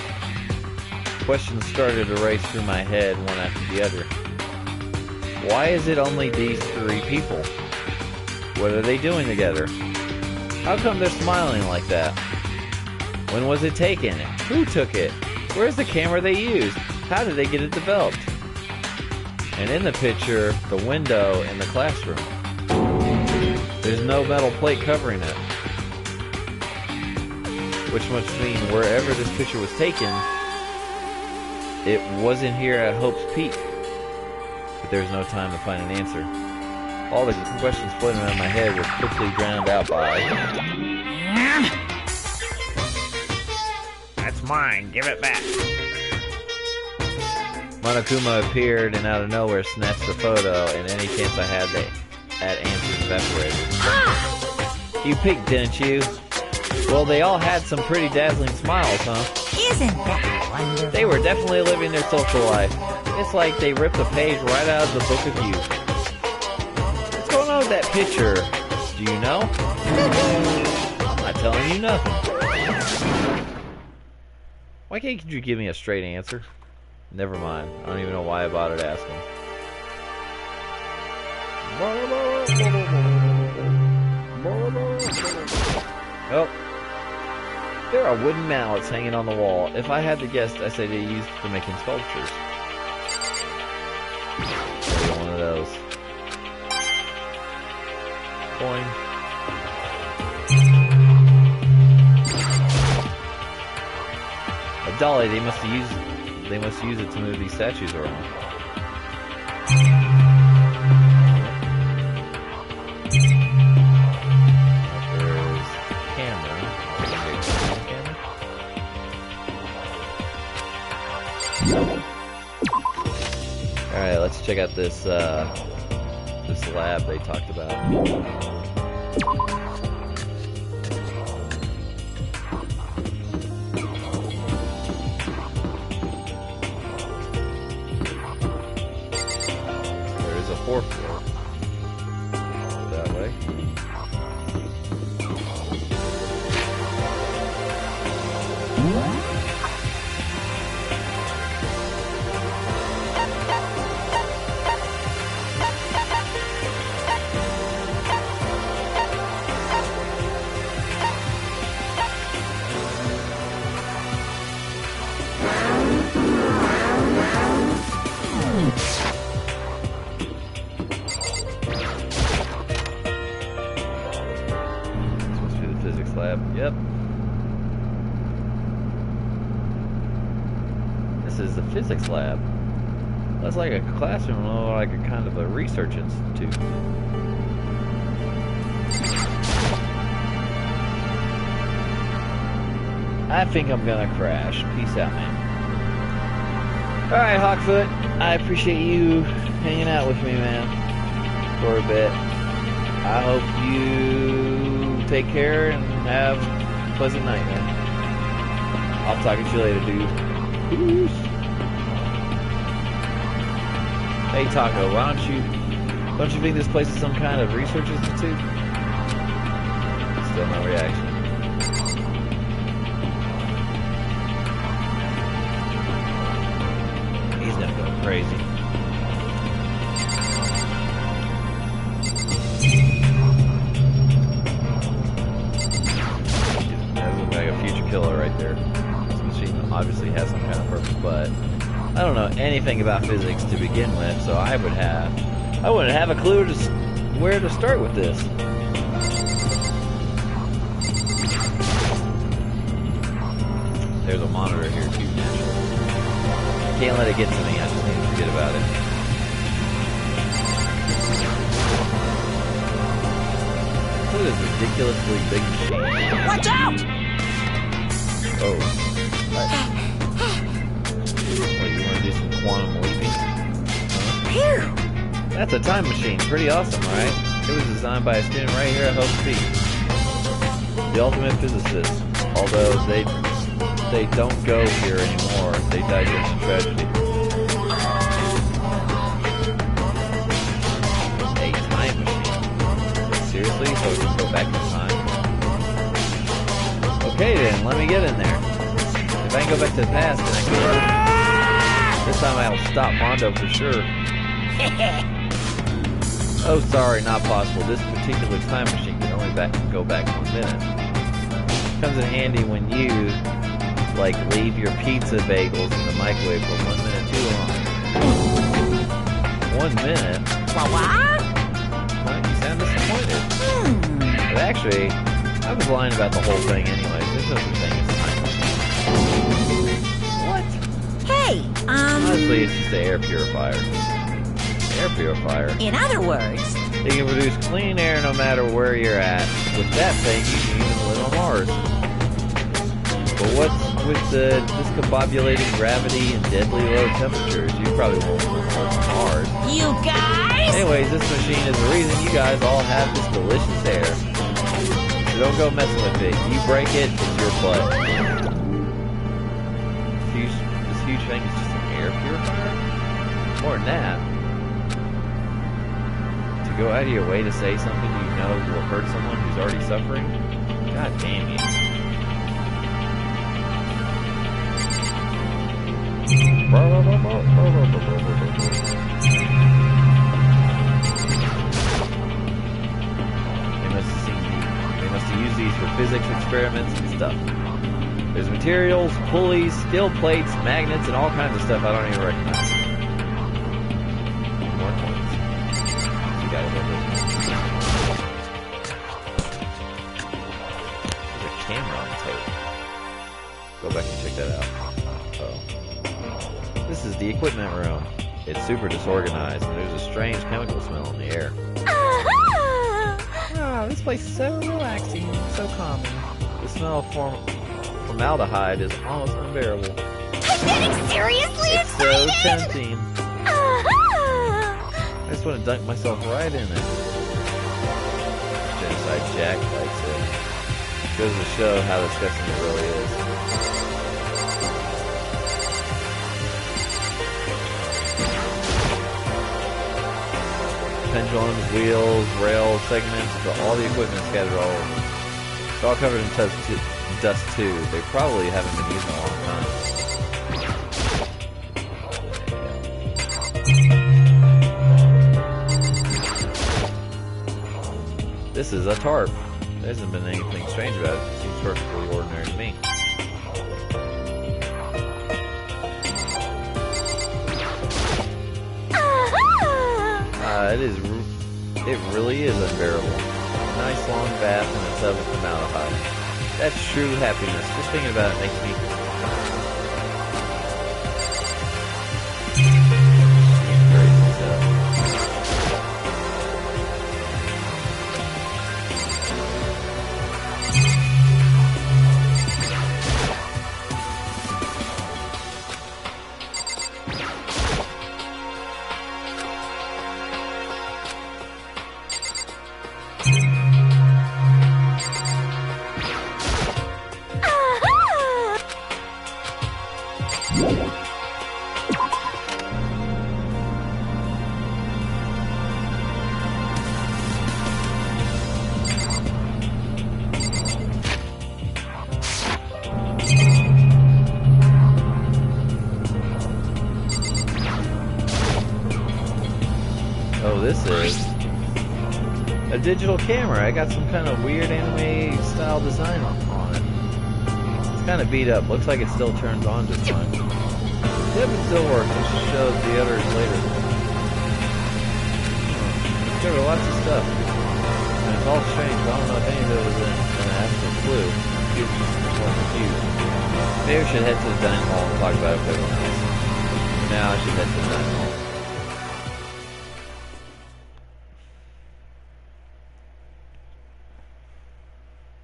[SPEAKER 1] Questions started to race through my head one after the other. Why is it only these three people? What are they doing together? How come they're smiling like that? When was it taken? Who took it? Where's the camera they used? How did they get it developed? And in the picture, the window in the classroom. There's no metal plate covering it. Which must mean wherever this picture was taken, it wasn't here at Hope's Peak. But there's no time to find an answer. All the questions floating around my head were quickly drowned out by... That's mine, give it back. Monokuma appeared and out of nowhere snatched the photo, and any chance I had at answers evaporated. You peeked, didn't you? Well, they all had some pretty dazzling smiles, huh?
[SPEAKER 3] Isn't that wonderful?
[SPEAKER 1] They were definitely living their social life. It's like they ripped a page right out of the book of youth. What's going on with that picture? Do you know? I'm not telling you nothing. Why can't you give me a straight answer? Never mind. I don't even know why I bothered asking. Oh. There are wooden mallets hanging on the wall. If I had to guess, I say they used for making sculptures. Maybe one of those. Coin. A dolly. They must use it to move these statues around. There's camera. Alright, let's check out this this lab they talked about. There is a fourth floor. That way. Yep. This is the physics lab. That's like a classroom or like a kind of a research institute. I think I'm gonna crash. Peace out, man. Alright, Hawkfoot. I appreciate you hanging out with me, man. For a bit. I hope you take care and have a pleasant night, man. I'll talk to you later, dude. Peace. Hey, Taco, don't you think this place is some kind of research institute? Still no reaction. He's gonna go crazy. Killer right there. This machine obviously has some kind of purpose, but I don't know anything about physics to begin with, so I wouldn't have a clue to where to start with this. There's a monitor here too, naturally. Can't let it get to me. I just need to forget about it. Look at this ridiculously big machine.
[SPEAKER 3] Watch out!
[SPEAKER 1] Oh. What? What, you want to do some quantum leaping?
[SPEAKER 3] Phew!
[SPEAKER 1] That's a time machine. Pretty awesome, right? It was designed by a student right here at Hope Peak. The ultimate physicist. Although they don't go here anymore. They died during a tragedy. A time machine. Seriously? So we can go back in time? Okay then, let me get in there. If I can go back to the past, then I can. This time I'll stop Mondo for sure. Oh, sorry, not possible. This particular time machine can only go back 1 minute. Comes in handy when you, like, leave your pizza bagels in the microwave for 1 minute too long. 1 minute?
[SPEAKER 3] What?
[SPEAKER 1] Well, you sound disappointed. But actually, I was lying about the whole thing anyway. There's no such thing as a time machine. What?
[SPEAKER 3] Hey,
[SPEAKER 1] Honestly, it's just an air purifier. Air purifier?
[SPEAKER 3] in other words,
[SPEAKER 1] It can produce clean air no matter where you're at. With that thing, you can even live on Mars. But what's with the discombobulating gravity and deadly low temperatures? You probably won't live on Mars.
[SPEAKER 3] you guys!
[SPEAKER 1] Anyways, this machine is the reason you guys all have this delicious air. So don't go messing with it. You break it, it's your play. This huge thing is just an air purifier? More than that. To go out of your way to say something you know will hurt someone who's already suffering? God damn you. They must have used these for physics experiments and stuff. There's materials, pulleys, steel plates, magnets, and all kinds of stuff I don't even recognize. More coins. You gotta get this. There's a camera on the table. Go back and check that out. Oh. This is the equipment room. It's super disorganized, and there's a strange chemical smell in the air. Oh, this place is so relaxing and so calming. The smell of formaldehyde is almost unbearable.
[SPEAKER 2] I'm getting seriously
[SPEAKER 1] It's so
[SPEAKER 2] excited!
[SPEAKER 1] tempting. I just want to dunk myself right in it. Genocide Jack likes it. Goes to show how disgusting it really is. Pendulums, wheels, rails, segments, but all the equipment scattered all over. It's all covered in dust too. They probably haven't been used in a long time. This is a tarp. There hasn't been anything strange about it. It seems perfectly ordinary to me. It really is unbearable. Nice long bath in a tub of formaldehyde. That's true happiness. Just thinking about it makes me crazy stuff. Oh, this is a digital camera. I got some kind of weird anime style design on it. It's kind of beat up. Looks like it still turns on just fine. Yep, it still works. Let's just show the others later. Cover lots of stuff. And it's all strange, but I don't know if any of it was an actual clue. Excuse me, I'm confused. Maybe we should head to the dining hall and talk about it if everyone else. Now I should head to the dining hall.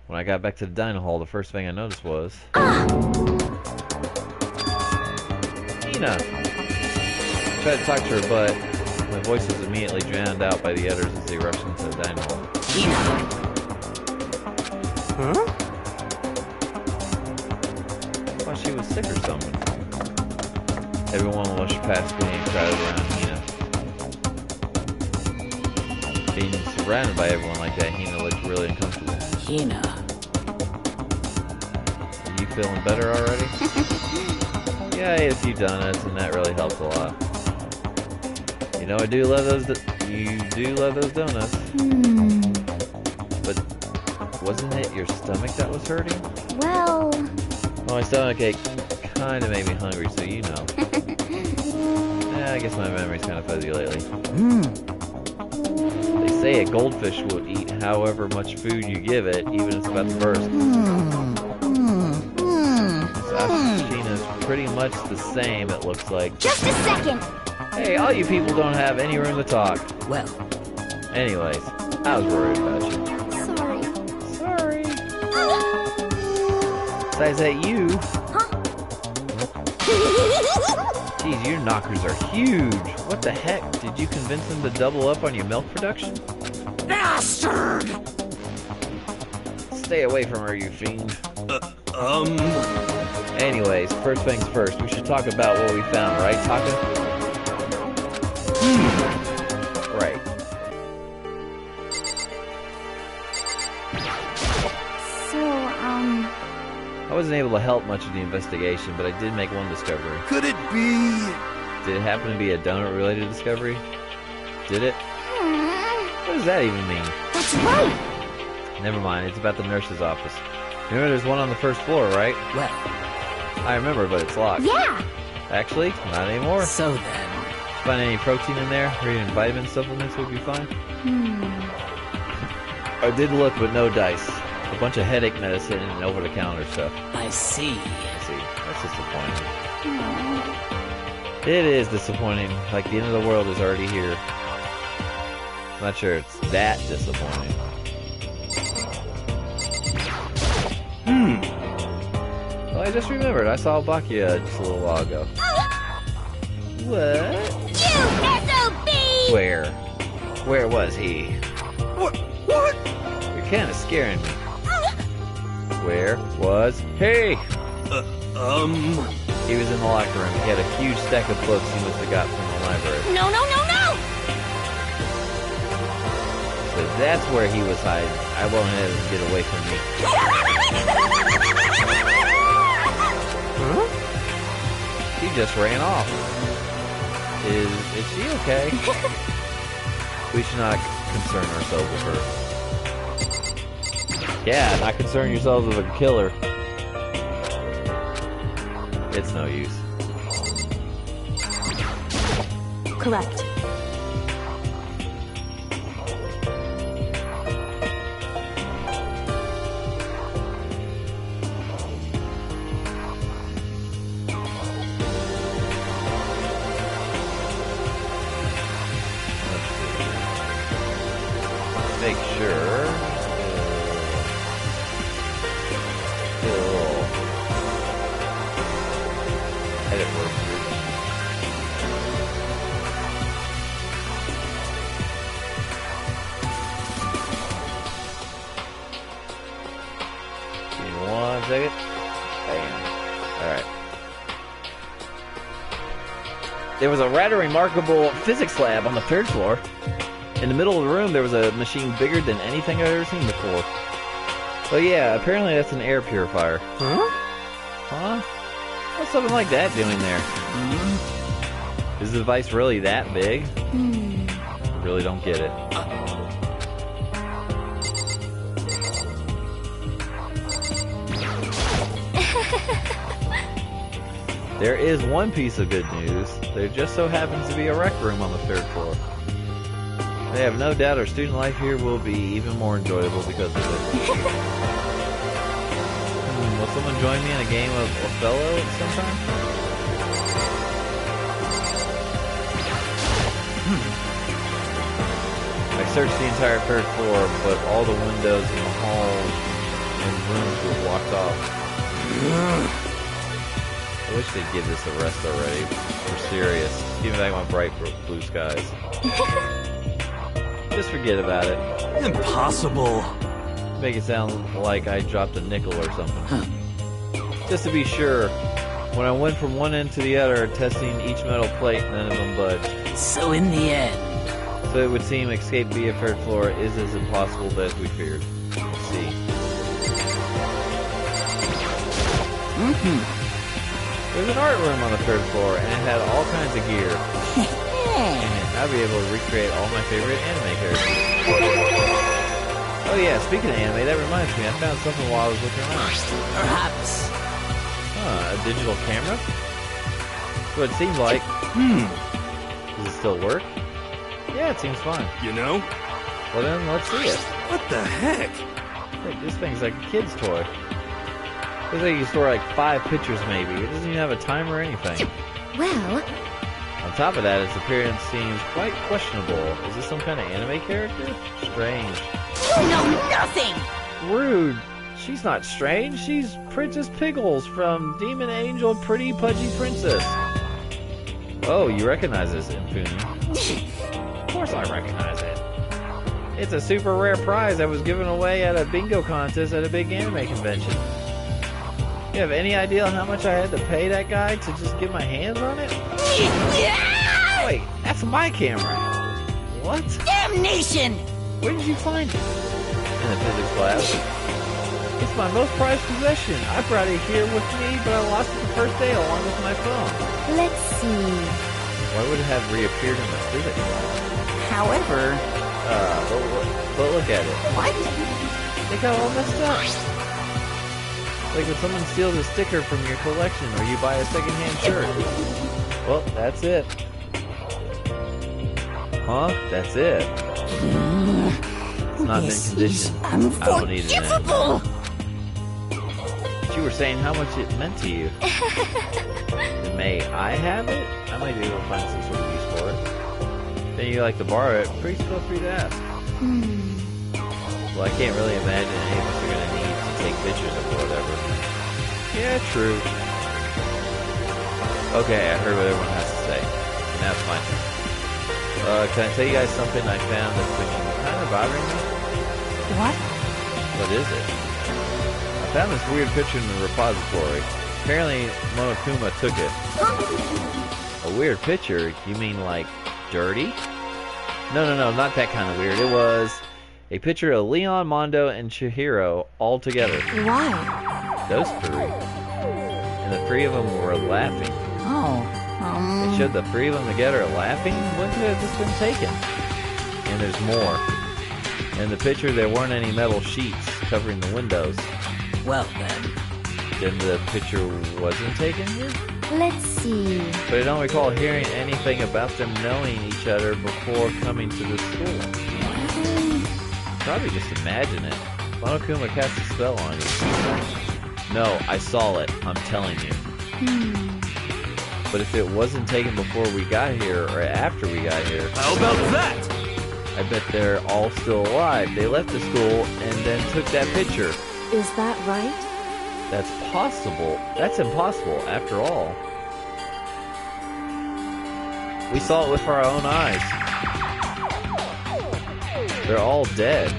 [SPEAKER 1] When I got back to the dining hall, the first thing I noticed was... Ina! Tried to talk to her, but my voice was immediately drowned out by the others as they rushed into the dining hall.
[SPEAKER 3] Ina!
[SPEAKER 4] Huh?
[SPEAKER 1] I thought she was sick or something. Everyone rushed past me and crowded around Hina. Being surrounded by everyone like that, Hina looked really uncomfortable.
[SPEAKER 3] Ina.
[SPEAKER 1] Are you feeling better already? Yeah, I ate a few donuts, and that really helped a lot. You know, I do love those. You do love those donuts. But wasn't it your stomach that was hurting?
[SPEAKER 2] Well...
[SPEAKER 1] Well, my stomach ache kind of made me hungry, so you know. Yeah, I guess my memory's kind of fuzzy lately. They say a goldfish will eat however much food you give it, even if it's about to burst. Sashina's pretty much the same, it looks like.
[SPEAKER 2] Just a second!
[SPEAKER 1] Hey, all you people don't have any room to talk.
[SPEAKER 3] Well.
[SPEAKER 1] Anyways, I was worried about you.
[SPEAKER 2] Sorry.
[SPEAKER 1] Besides that, you...
[SPEAKER 2] Huh?
[SPEAKER 1] Geez, your knockers are huge. What the heck? Did you convince them to double up on your milk production?
[SPEAKER 3] Bastard!
[SPEAKER 1] Stay away from her, you fiend. Anyways, first things first, we should talk about what we found, right, Taka? Right.
[SPEAKER 2] So,
[SPEAKER 1] I wasn't able to help much of the investigation, but I did make one discovery.
[SPEAKER 4] Could it be?
[SPEAKER 1] Did it happen to be a donut-related discovery? Did it? What does that even mean?
[SPEAKER 2] That's right!
[SPEAKER 1] Never mind, it's about the nurse's office. Remember there's one on the first floor, right?
[SPEAKER 3] Well.
[SPEAKER 1] I remember, but it's locked.
[SPEAKER 2] Yeah!
[SPEAKER 1] Actually, not anymore.
[SPEAKER 3] So then.
[SPEAKER 1] Find any protein in there, or even vitamin supplements would be fine. I did look, but no dice. A bunch of headache medicine and over-the-counter stuff.
[SPEAKER 3] I see.
[SPEAKER 1] See, that's disappointing. It is disappointing. Like the end of the world is already here. I'm not sure it's that disappointing. Well, I just remembered. I saw Bakia just a little while ago. What?
[SPEAKER 2] You SOB!
[SPEAKER 1] Where? Where was he?
[SPEAKER 4] What?
[SPEAKER 1] You're kind of scaring me. Where was he? He was in the locker room. He had a huge stack of books he must have got from the library.
[SPEAKER 2] No!
[SPEAKER 1] So that's where he was hiding. I won't let him get away from me.
[SPEAKER 4] Huh?
[SPEAKER 1] She just ran off. Is she okay? We should not concern ourselves with her. Yeah, not concern yourselves with a killer. It's no use.
[SPEAKER 5] Correct.
[SPEAKER 1] Make sure. Edit work. Give me 1 second. Bam. Alright. There was a rather remarkable physics lab on the 3rd floor. In the middle of the room, there was a machine bigger than anything I've ever seen before. But yeah, apparently that's an air purifier.
[SPEAKER 4] Huh?
[SPEAKER 1] Huh? What's something like that doing there? Is the device really that big? I really don't get it. There is one piece of good news. There just so happens to be a rec room on the 3rd floor. I have no doubt our student life here will be even more enjoyable because of it. Will someone join me in a game of Othello sometime? searched the entire third floor, but all the windows in the halls and rooms were blocked off. I wish they'd give this a rest already. For serious. Give me back my bright blue skies. Just forget about it.
[SPEAKER 4] Impossible.
[SPEAKER 1] Make it sound like I dropped a nickel or something. Just to be sure, when I went from one end to the other, testing each metal plate, none of them budged.
[SPEAKER 3] So in the end,
[SPEAKER 1] So it would seem escape via third floor is as impossible as we feared. Let's see. There's an art room on the third floor, and it had all kinds of gear. And I'll be able to recreate all my favorite anime characters. Oh yeah, speaking of anime, that reminds me, I found something while I was looking around.
[SPEAKER 3] perhaps.
[SPEAKER 1] Huh, a digital camera? That's what it seems like. Does it still work? Yeah, it seems fine.
[SPEAKER 4] You know?
[SPEAKER 1] Well then, let's see it.
[SPEAKER 4] What the heck?
[SPEAKER 1] Hey, this thing's like a kid's toy. Looks like you can store like 5 pictures maybe. It doesn't even have a timer or anything.
[SPEAKER 2] Well,
[SPEAKER 1] On top of that, its appearance seems quite questionable. Is this some kind of anime character? Strange.
[SPEAKER 3] You know nothing!
[SPEAKER 1] Rude. She's not strange. She's Princess Piggles from Demon Angel Pretty Pudgy Princess. Oh, you recognize this, Impuni? Of course I recognize it. It's a super rare prize that was given away at a bingo contest at a big anime convention. You have any idea how much I had to pay that guy to just get my hands on it? Wait, that's my camera. What?
[SPEAKER 3] Damnation!
[SPEAKER 1] Where did you find it? In the physics lab. It's my most prized possession. I brought it here with me, but I lost it the first day along with my phone.
[SPEAKER 2] let's see.
[SPEAKER 1] Why would it have reappeared in the physics lab?
[SPEAKER 3] However,
[SPEAKER 1] But look at it.
[SPEAKER 3] what?
[SPEAKER 1] It got all messed up. Like when someone steals a sticker from your collection or you buy a secondhand shirt. Well, that's it. Huh? That's it. It's not been conditioned. I don't need it in.
[SPEAKER 3] Unforgivable!
[SPEAKER 1] But you were saying how much it meant to you. May I have it? I might be able to find some sort of use for it. Then you like to borrow it, please feel free to ask. Well, I can't really imagine any of us are going to need to take pictures of it or whatever. Yeah, true. Okay, I heard what everyone has to say. Now it's my turn. Can I tell you guys something I found that's been kind of bothering me?
[SPEAKER 3] What?
[SPEAKER 1] What is it? I found this weird picture in the repository. Apparently, Monokuma took it. A weird picture? You mean like dirty? No, not that kind of weird. It was a picture of Leon, Mondo, and Chihiro all together.
[SPEAKER 5] Why?
[SPEAKER 1] Those 3. And the 3 of them were laughing.
[SPEAKER 3] Oh,
[SPEAKER 1] It showed the 3 of them together laughing? When could it have just been taken? And there's more. In the picture, there weren't any metal sheets covering the windows.
[SPEAKER 3] well then.
[SPEAKER 1] Then the picture wasn't taken here?
[SPEAKER 2] Let's see.
[SPEAKER 1] But I don't recall hearing anything about them knowing each other before coming to the school. Probably just imagine it. Monokuma cast a spell on you. No, I saw it. I'm telling you. But if it wasn't taken before we got here or after we got here,
[SPEAKER 4] How about that?
[SPEAKER 1] I bet they're all still alive. They left the school and then took that picture.
[SPEAKER 5] Is that right?
[SPEAKER 1] That's possible. That's impossible, after all. We saw it with our own eyes. They're all dead.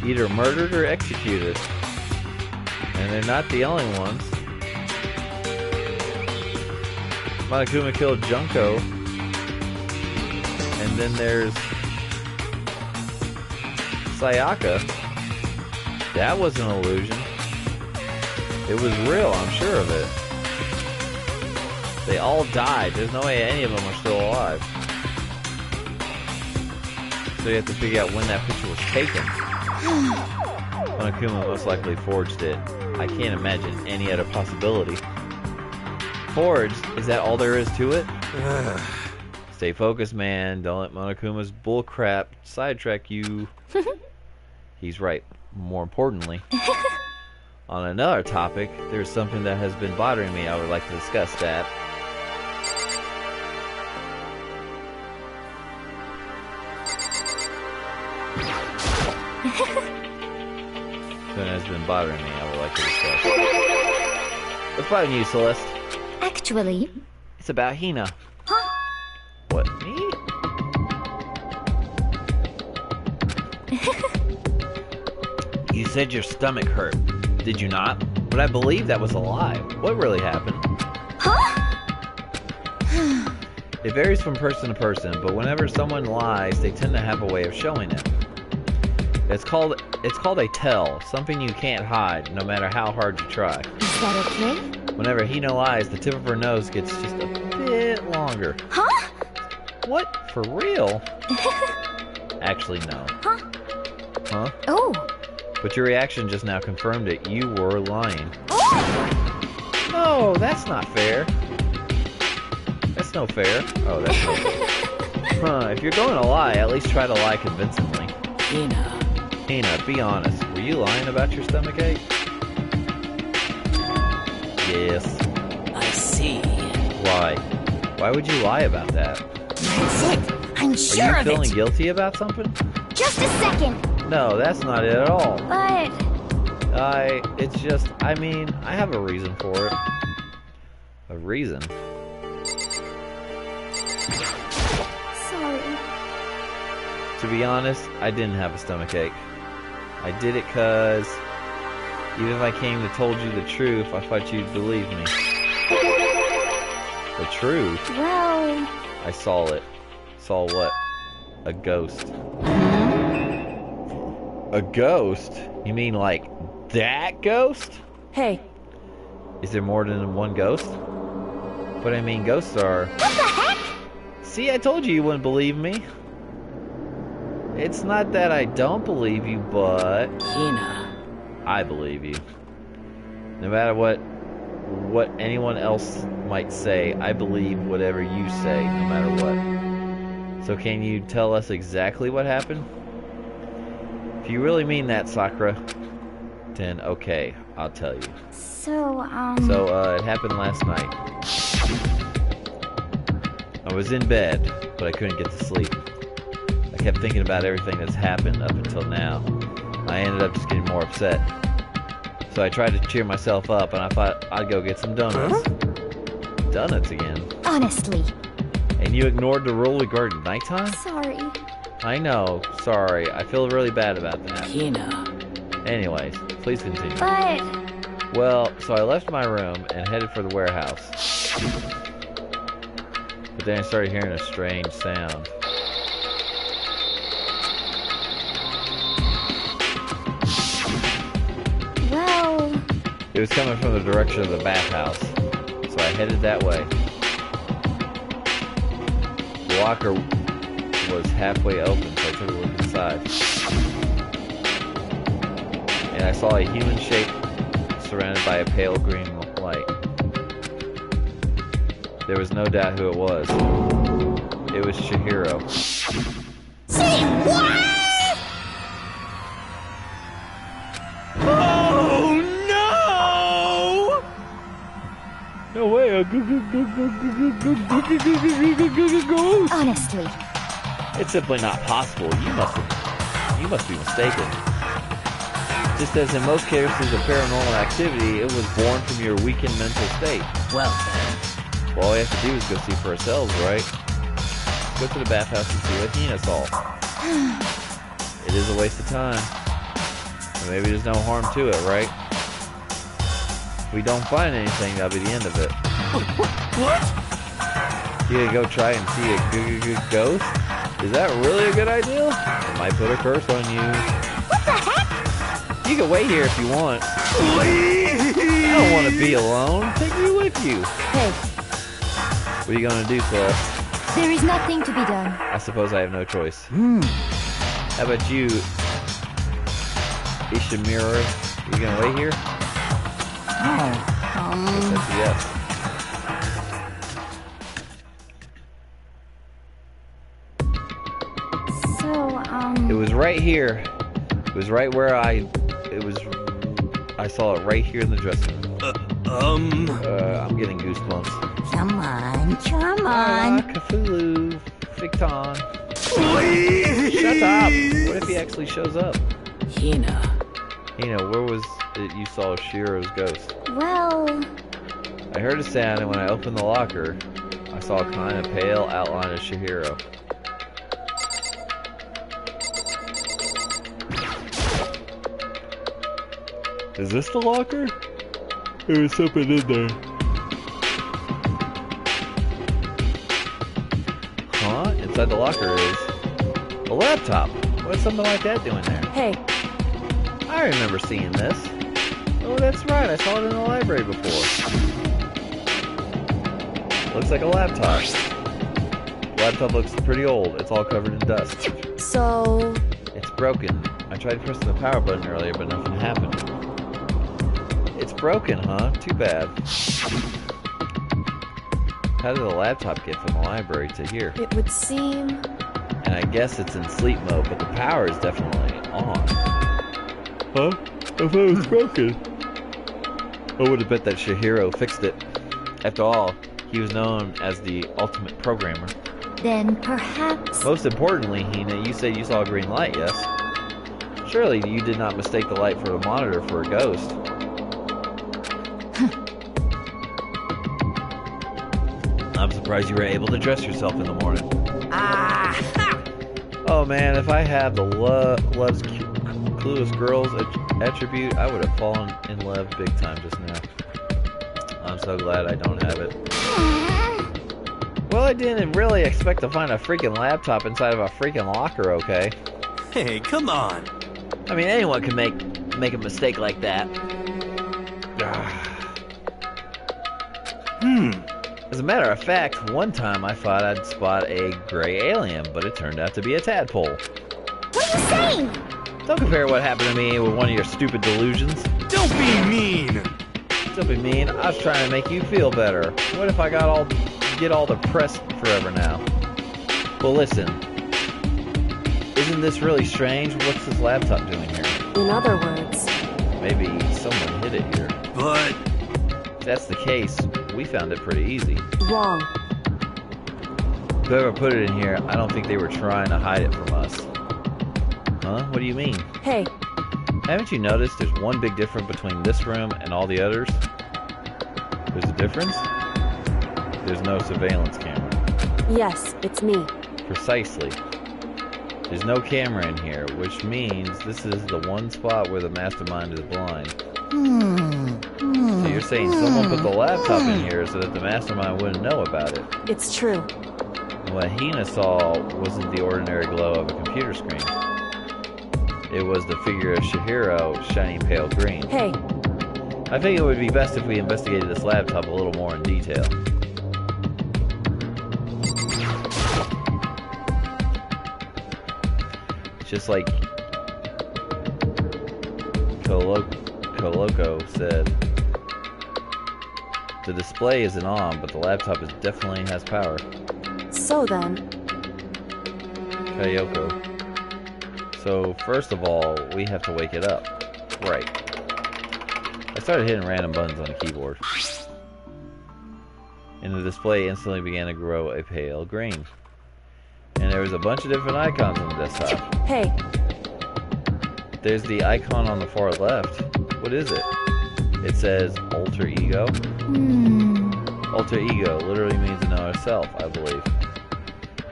[SPEAKER 1] Either murdered or executed. And they're not the only ones. Monokuma killed Junko. And then there's Sayaka. That was an illusion. It was real, I'm sure of it. They all died. There's no way any of them are still alive. So you have to figure out when that picture was taken. Monokuma most likely forged it. I can't imagine any other possibility. Forged? Is that all there is to it? Stay focused, man. Don't let Monokuma's bullcrap sidetrack you. He's right. More importantly, on another topic, there's something that has been bothering me. I would like to discuss that. Something has been bothering me. I would like to discuss. What's bothering you, Celeste?
[SPEAKER 2] Actually...
[SPEAKER 1] It's about Hina.
[SPEAKER 2] Huh?
[SPEAKER 1] What, me? You said your stomach hurt, did you not? But I believe that was a lie. What really happened?
[SPEAKER 2] Huh?
[SPEAKER 1] It varies from person to person, but whenever someone lies, they tend to have a way of showing it. It's called a tell, something you can't hide, no matter how hard you try.
[SPEAKER 2] Is that okay?
[SPEAKER 1] Whenever Hina lies, the tip of her nose gets just a bit longer.
[SPEAKER 2] Huh?
[SPEAKER 1] What? For real? Actually, no.
[SPEAKER 2] Huh?
[SPEAKER 1] Huh?
[SPEAKER 2] Oh.
[SPEAKER 1] But your reaction just now confirmed it. You were lying.
[SPEAKER 2] Oh!
[SPEAKER 1] No, that's not fair. That's no fair. Oh, that's no fair. Huh, if you're going to lie, at least try to lie convincingly. Hina, be honest. Were you lying about your stomach ache? Yes.
[SPEAKER 3] I see.
[SPEAKER 1] Why? Why would you lie about that?
[SPEAKER 3] That's it. I'm sure
[SPEAKER 1] Are
[SPEAKER 3] of
[SPEAKER 1] you feeling
[SPEAKER 3] it.
[SPEAKER 1] guilty about something?
[SPEAKER 2] Just a second.
[SPEAKER 1] No, that's not it at all.
[SPEAKER 2] But...
[SPEAKER 1] It's just, I mean, I have a reason for it. A reason?
[SPEAKER 2] Sorry.
[SPEAKER 1] To be honest, I didn't have a stomach ache. I did it cause even if I came to told you the truth, I thought you'd believe me. The truth?
[SPEAKER 2] Well...
[SPEAKER 1] I saw it. Saw what? A ghost. A ghost? You mean like that ghost?
[SPEAKER 5] Hey,
[SPEAKER 1] Is there more than one ghost? But I mean, ghosts are...
[SPEAKER 2] What the heck?
[SPEAKER 1] See, I told you wouldn't believe me. It's not that I don't believe you, but...
[SPEAKER 3] Hina.
[SPEAKER 1] I believe you. No matter what anyone else might say, I believe whatever you say, no matter what. So can you tell us exactly what happened? If you really mean that, Sakura, then okay, I'll tell you.
[SPEAKER 2] So,
[SPEAKER 1] it happened last night. I was in bed, but I couldn't get to sleep. I kept thinking about everything that's happened up until now. I ended up just getting more upset. So I tried to cheer myself up, and I thought I'd go get some donuts. Donuts again?
[SPEAKER 2] honestly.
[SPEAKER 1] And you ignored the rule regarding nighttime?
[SPEAKER 2] Sorry.
[SPEAKER 1] I know, sorry. I feel really bad about that.
[SPEAKER 3] Hina.
[SPEAKER 1] Anyways, please continue.
[SPEAKER 2] But...
[SPEAKER 1] Well, so I left my room and headed for the warehouse. But then I started hearing a strange sound.
[SPEAKER 2] Well...
[SPEAKER 1] It was coming from the direction of the bathhouse, so I headed that way. The locker was halfway open, so I took a look inside. And I saw a human shape surrounded by a pale green light. There was no doubt who it was. It was Chihiro.
[SPEAKER 2] Say what?!
[SPEAKER 4] Oh no!
[SPEAKER 1] No way, a ghost!
[SPEAKER 2] Honestly.
[SPEAKER 1] It's simply not possible. You must be mistaken. Just as in most cases of paranormal activity, it was born from your weakened mental state.
[SPEAKER 3] Well then.
[SPEAKER 1] Well, all we have to do is go see for ourselves, right? Let's go to the bathhouse and see what Hina saw. It is a waste of time. But maybe there's no harm to it, right? If we don't find anything, that'll be the end of it.
[SPEAKER 4] What?
[SPEAKER 1] You gonna go try and see a good ghost? Is that really a good idea? It might put a curse on you.
[SPEAKER 2] What the heck?
[SPEAKER 1] You can wait here if you want.
[SPEAKER 4] Please!
[SPEAKER 1] I don't want to be alone. Take me with you.
[SPEAKER 2] Hey,
[SPEAKER 1] What are you gonna do, Celeste?
[SPEAKER 2] there is nothing to be done.
[SPEAKER 1] I suppose I have no choice. How about you, Ishimura? You gonna wait here? Yes, that's a yes.
[SPEAKER 2] So,
[SPEAKER 1] It was right here. It was right where I saw it right here in the dressing room. I'm getting goosebumps.
[SPEAKER 3] Come on, come on.
[SPEAKER 1] Cthulhu, Victon.
[SPEAKER 4] Please!
[SPEAKER 1] Shut up! What if he actually shows up?
[SPEAKER 3] Hina.
[SPEAKER 1] Where was it you saw Shiro's ghost?
[SPEAKER 2] Well,
[SPEAKER 1] I heard a sound, and when I opened the locker, I saw a kind of pale outline of Chihiro. Is this the locker? There was something in there. Huh? Inside the locker is a laptop. What's something like that doing there?
[SPEAKER 5] Hey,
[SPEAKER 1] I remember seeing this. Oh, that's right. I saw it in the library before. Looks like a laptop. The laptop looks pretty old. It's all covered in dust.
[SPEAKER 5] so...
[SPEAKER 1] It's broken. I tried pressing the power button earlier, but nothing happened. It's broken, huh? Too bad. How did the laptop get from the library to here?
[SPEAKER 5] It would seem...
[SPEAKER 1] And I guess it's in sleep mode, but the power is definitely on. Huh? I thought it was broken. I would have bet that Chihiro fixed it. After all, he was known as the ultimate programmer.
[SPEAKER 2] then perhaps...
[SPEAKER 1] Most importantly, Hina, you said you saw a green light, yes? Surely you did not mistake the light for the monitor for a ghost. I'm surprised you were able to dress yourself in the morning. Oh man, if I had the loves clueless girls attribute, I would have fallen in love big time just now. I'm so glad I don't have it. Well, I didn't really expect to find a freaking laptop inside of a freaking locker, okay?
[SPEAKER 4] Hey, come on.
[SPEAKER 1] I mean, anyone can make a mistake like that. As a matter of fact, one time I thought I'd spot a gray alien, but it turned out to be a tadpole.
[SPEAKER 2] What are you saying?
[SPEAKER 1] Don't compare what happened to me with one of your stupid delusions.
[SPEAKER 4] Don't be mean.
[SPEAKER 1] Don't be mean. I was trying to make you feel better. What if I get all depressed forever now? Well, listen. Isn't this really strange? What's this laptop doing here?
[SPEAKER 5] In other words...
[SPEAKER 1] Maybe someone hid it here.
[SPEAKER 4] But...
[SPEAKER 1] If that's the case, we found it pretty easy.
[SPEAKER 5] Wrong.
[SPEAKER 1] Whoever put it in here, I don't think they were trying to hide it from us. Huh? What do you mean?
[SPEAKER 5] Hey,
[SPEAKER 1] Haven't you noticed there's one big difference between this room and all the others? There's a difference? There's no surveillance camera.
[SPEAKER 5] yes, it's me.
[SPEAKER 1] Precisely. There's no camera in here, which means this is the one spot where the mastermind is blind. So you're saying someone put the laptop in here so that the mastermind wouldn't know about it.
[SPEAKER 5] It's true.
[SPEAKER 1] And what Hina saw wasn't the ordinary glow of a computer screen. It was the figure of Chihiro shining pale green.
[SPEAKER 5] Hey,
[SPEAKER 1] I think it would be best if we investigated this laptop a little more in detail. Just like Coloco said, the display isn't on, but the laptop definitely has power.
[SPEAKER 5] so then...
[SPEAKER 1] Kayoko. So, first of all, we have to wake it up. Right. I started hitting random buttons on the keyboard. And the display instantly began to grow a pale green. And there was a bunch of different icons on the desktop.
[SPEAKER 5] Hey,
[SPEAKER 1] There's the icon on the far left. What is it? It says alter ego. Alter ego literally means to know self, I believe.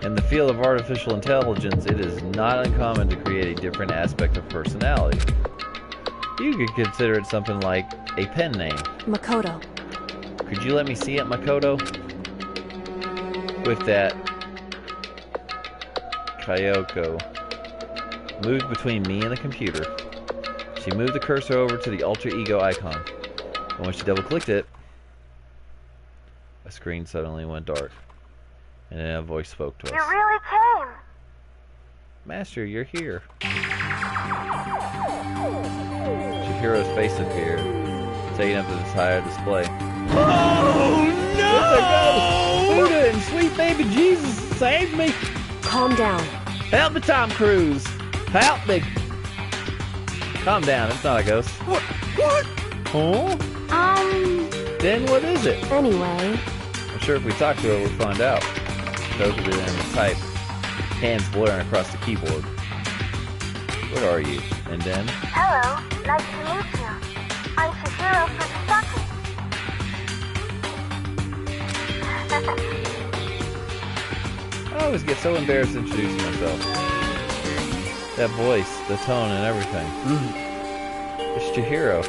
[SPEAKER 1] In the field of artificial intelligence, it is not uncommon to create a different aspect of personality. You could consider it something like a pen name.
[SPEAKER 5] Makoto.
[SPEAKER 1] Could you let me see it, Makoto? With that, Kayoko moved between me and the computer. She moved the cursor over to the alter ego icon, and when she double-clicked it, a screen suddenly went dark, and then a voice spoke to us.
[SPEAKER 2] You really came.
[SPEAKER 1] Master, you're here. Chihiro's face appeared, taking up the entire display.
[SPEAKER 4] Oh, no!
[SPEAKER 1] Buddha and sweet baby Jesus, save me!
[SPEAKER 5] Calm down.
[SPEAKER 1] Help me, Tom Cruise! Help me! Calm down, it's not a ghost.
[SPEAKER 4] What?
[SPEAKER 1] Huh? Then what is it?
[SPEAKER 5] Anyway,
[SPEAKER 1] I'm sure if we talk to her, we'll find out. Opened it and type, hands blurring across the keyboard. What are you? And then?
[SPEAKER 6] Hello, nice to meet you. I'm Chihiro Fujisaki.
[SPEAKER 1] I always get so embarrassed introducing myself. That voice, the tone, and everything. It's Chihiro.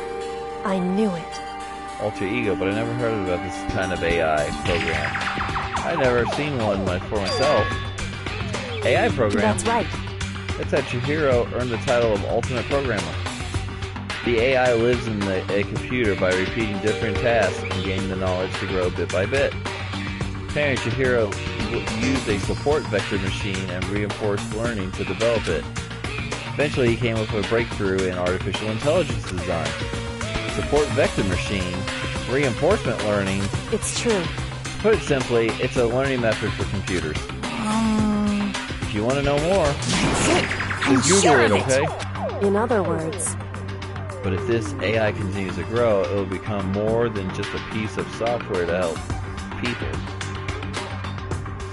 [SPEAKER 5] I knew it.
[SPEAKER 1] Alter ego, but I never heard about this kind of AI program. I never seen one for myself. AI program?
[SPEAKER 5] That's right.
[SPEAKER 1] That's how Chihiro earned the title of Ultimate Programmer. The AI lives in a computer by repeating different tasks and gaining the knowledge to grow bit by bit. Apparently Chihiro used a support vector machine and reinforced learning to develop it. Eventually he came up with a breakthrough in artificial intelligence design. Support vector machine, reinforcement learning.
[SPEAKER 5] It's true.
[SPEAKER 1] Put it simply, it's a learning method for computers. If you want to know more,
[SPEAKER 3] That's it. I'm
[SPEAKER 1] just Google
[SPEAKER 3] sure
[SPEAKER 1] it,
[SPEAKER 3] of it.
[SPEAKER 1] okay?
[SPEAKER 5] In other words,
[SPEAKER 1] But if this AI continues to grow, it will become more than just a piece of software to help people.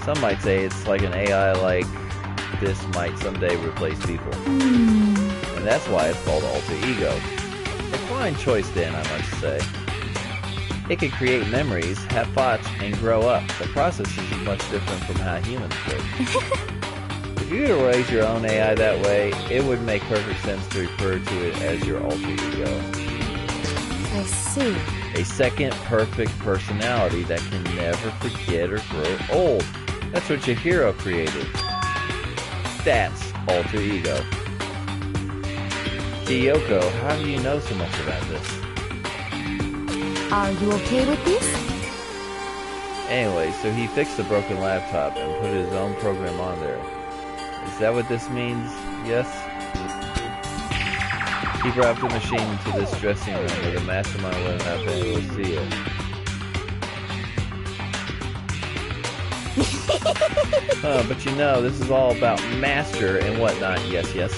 [SPEAKER 1] Some might say it's like an AI like this might someday replace people. And that's why it's called Alter Ego. A fine choice then, I must say. It can create memories, have thoughts, and grow up. The process is much different from how humans work. If you were to raise your own AI that way, it would make perfect sense to refer to it as your alter ego.
[SPEAKER 5] I see.
[SPEAKER 1] A second perfect personality that can never forget or grow old. That's what Chihiro created. That's alter ego. Kyoko, how do you know so much about this?
[SPEAKER 3] Are you okay with this?
[SPEAKER 1] Anyway, so he fixed the broken laptop and put his own program on there. Is that what this means? Yes? He brought the machine to this dressing room where the mastermind would not be able to see it. But you know, this is all about master and whatnot. Yes, yes.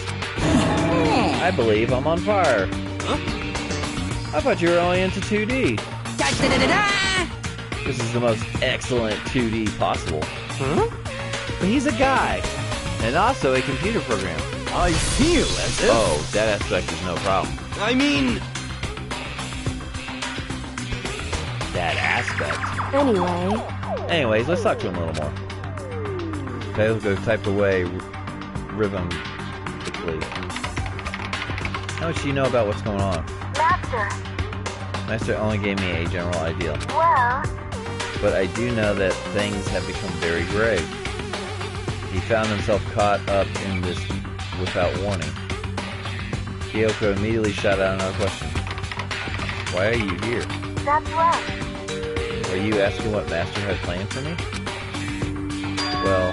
[SPEAKER 1] I believe I'm on fire. I thought you were only into 2D. This is the most excellent 2D possible. But he's a guy. And also a computer program.
[SPEAKER 4] I feel as if...
[SPEAKER 1] Oh, that aspect is no problem.
[SPEAKER 4] I mean...
[SPEAKER 1] That aspect.
[SPEAKER 5] Anyway,
[SPEAKER 1] Anyways, let's talk to him a little more. Okay, let's go type away rhythmically. How much do you know about what's going on?
[SPEAKER 6] Master,
[SPEAKER 1] Master only gave me a general idea.
[SPEAKER 6] well,
[SPEAKER 1] But I do know that things have become very grave. He found himself caught up in this without warning. Kyoko immediately shot out another question. Why are you here?
[SPEAKER 6] that's right.
[SPEAKER 1] Are you asking what Master had planned for me? Well,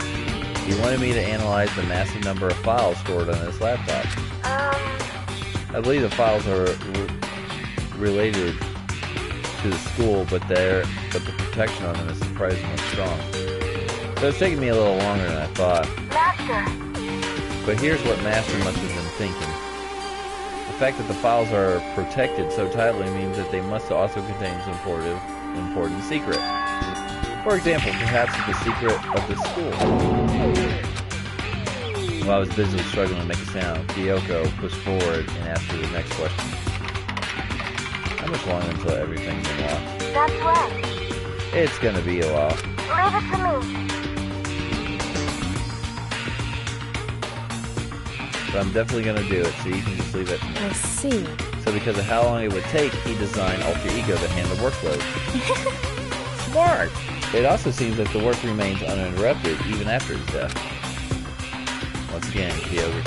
[SPEAKER 1] he wanted me to analyze the massive number of files stored on this laptop. I believe the files are related to the school, but the protection on them is surprisingly strong. So it's taking me a little longer than I thought.
[SPEAKER 6] Master,
[SPEAKER 1] But here's what Master must have been thinking. The fact that the files are protected so tightly means that they must also contain some important secret. For example, perhaps the secret of the school. While I was busy struggling to make a sound, Kyoko pushed forward and asked her the next question. How much longer until everything's unlocked?
[SPEAKER 6] that's right.
[SPEAKER 1] It's gonna be a while.
[SPEAKER 6] Leave it to me.
[SPEAKER 1] But I'm definitely gonna do it, so you can just leave it to me.
[SPEAKER 5] I see.
[SPEAKER 1] So because of how long it would take, he designed Alter Ego to handle workload. Smart! It also seems that the work remains uninterrupted even after his death. Once again, Kyoko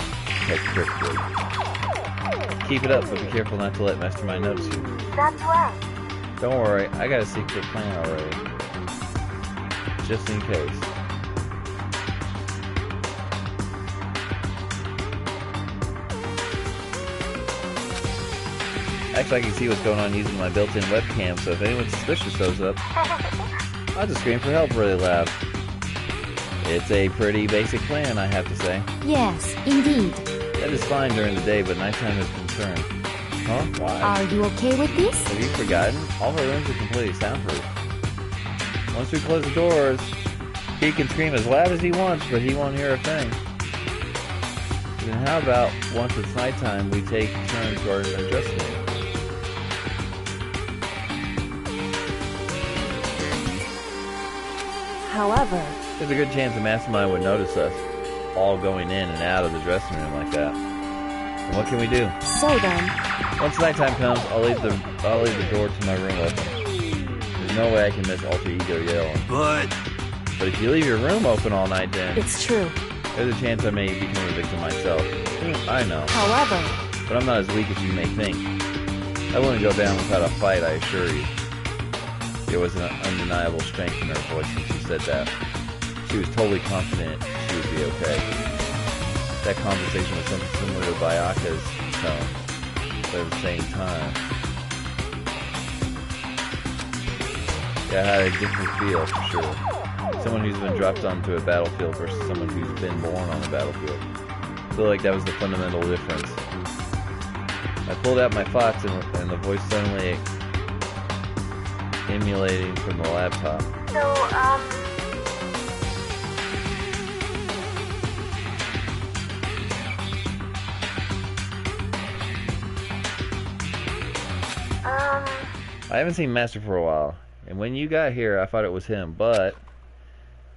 [SPEAKER 1] checked critically. Keep it up, but be careful not to let Mastermind notice you.
[SPEAKER 6] That's right.
[SPEAKER 1] Don't worry, I got a secret plan already. Just in case. Actually, I can see what's going on using my built-in webcam, so if anyone suspicious shows up, I'll just scream for help really loud. It's a pretty basic plan, I have to say.
[SPEAKER 3] Yes, indeed.
[SPEAKER 1] That is fine during the day, but nighttime is concerned. Huh? Why?
[SPEAKER 3] Are you okay with this?
[SPEAKER 1] Have you forgotten? All of our rooms are completely soundproof. Once we close the doors, he can scream as loud as he wants, but he won't hear a thing. Then how about once it's nighttime, we take turns guarding our dressing room?
[SPEAKER 5] However,
[SPEAKER 1] There's a good chance the mastermind would notice us all going in and out of the dressing room like that. And what can we do?
[SPEAKER 5] so then,
[SPEAKER 1] Once nighttime comes, I'll leave the door to my room open. There's no way I can miss alter ego yelling.
[SPEAKER 4] But
[SPEAKER 1] But if you leave your room open all night, then
[SPEAKER 5] it's true.
[SPEAKER 1] there's a chance I may become a victim myself. I know,
[SPEAKER 5] However,
[SPEAKER 1] but I'm not as weak as you may think. I wouldn't go down without a fight, I assure you. There was an undeniable strength in her voice when she said that. She was totally confident she would be okay. That conversation was something similar to Bayaka's tone, but at the same time, yeah, I had a different feel for sure. Someone who's been dropped onto a battlefield versus someone who's been born on a battlefield. I feel like that was the fundamental difference. I pulled out my thoughts and the voice suddenly emulating from the laptop.
[SPEAKER 6] So,
[SPEAKER 1] I haven't seen Master for a while, and when you got here, I thought it was him, but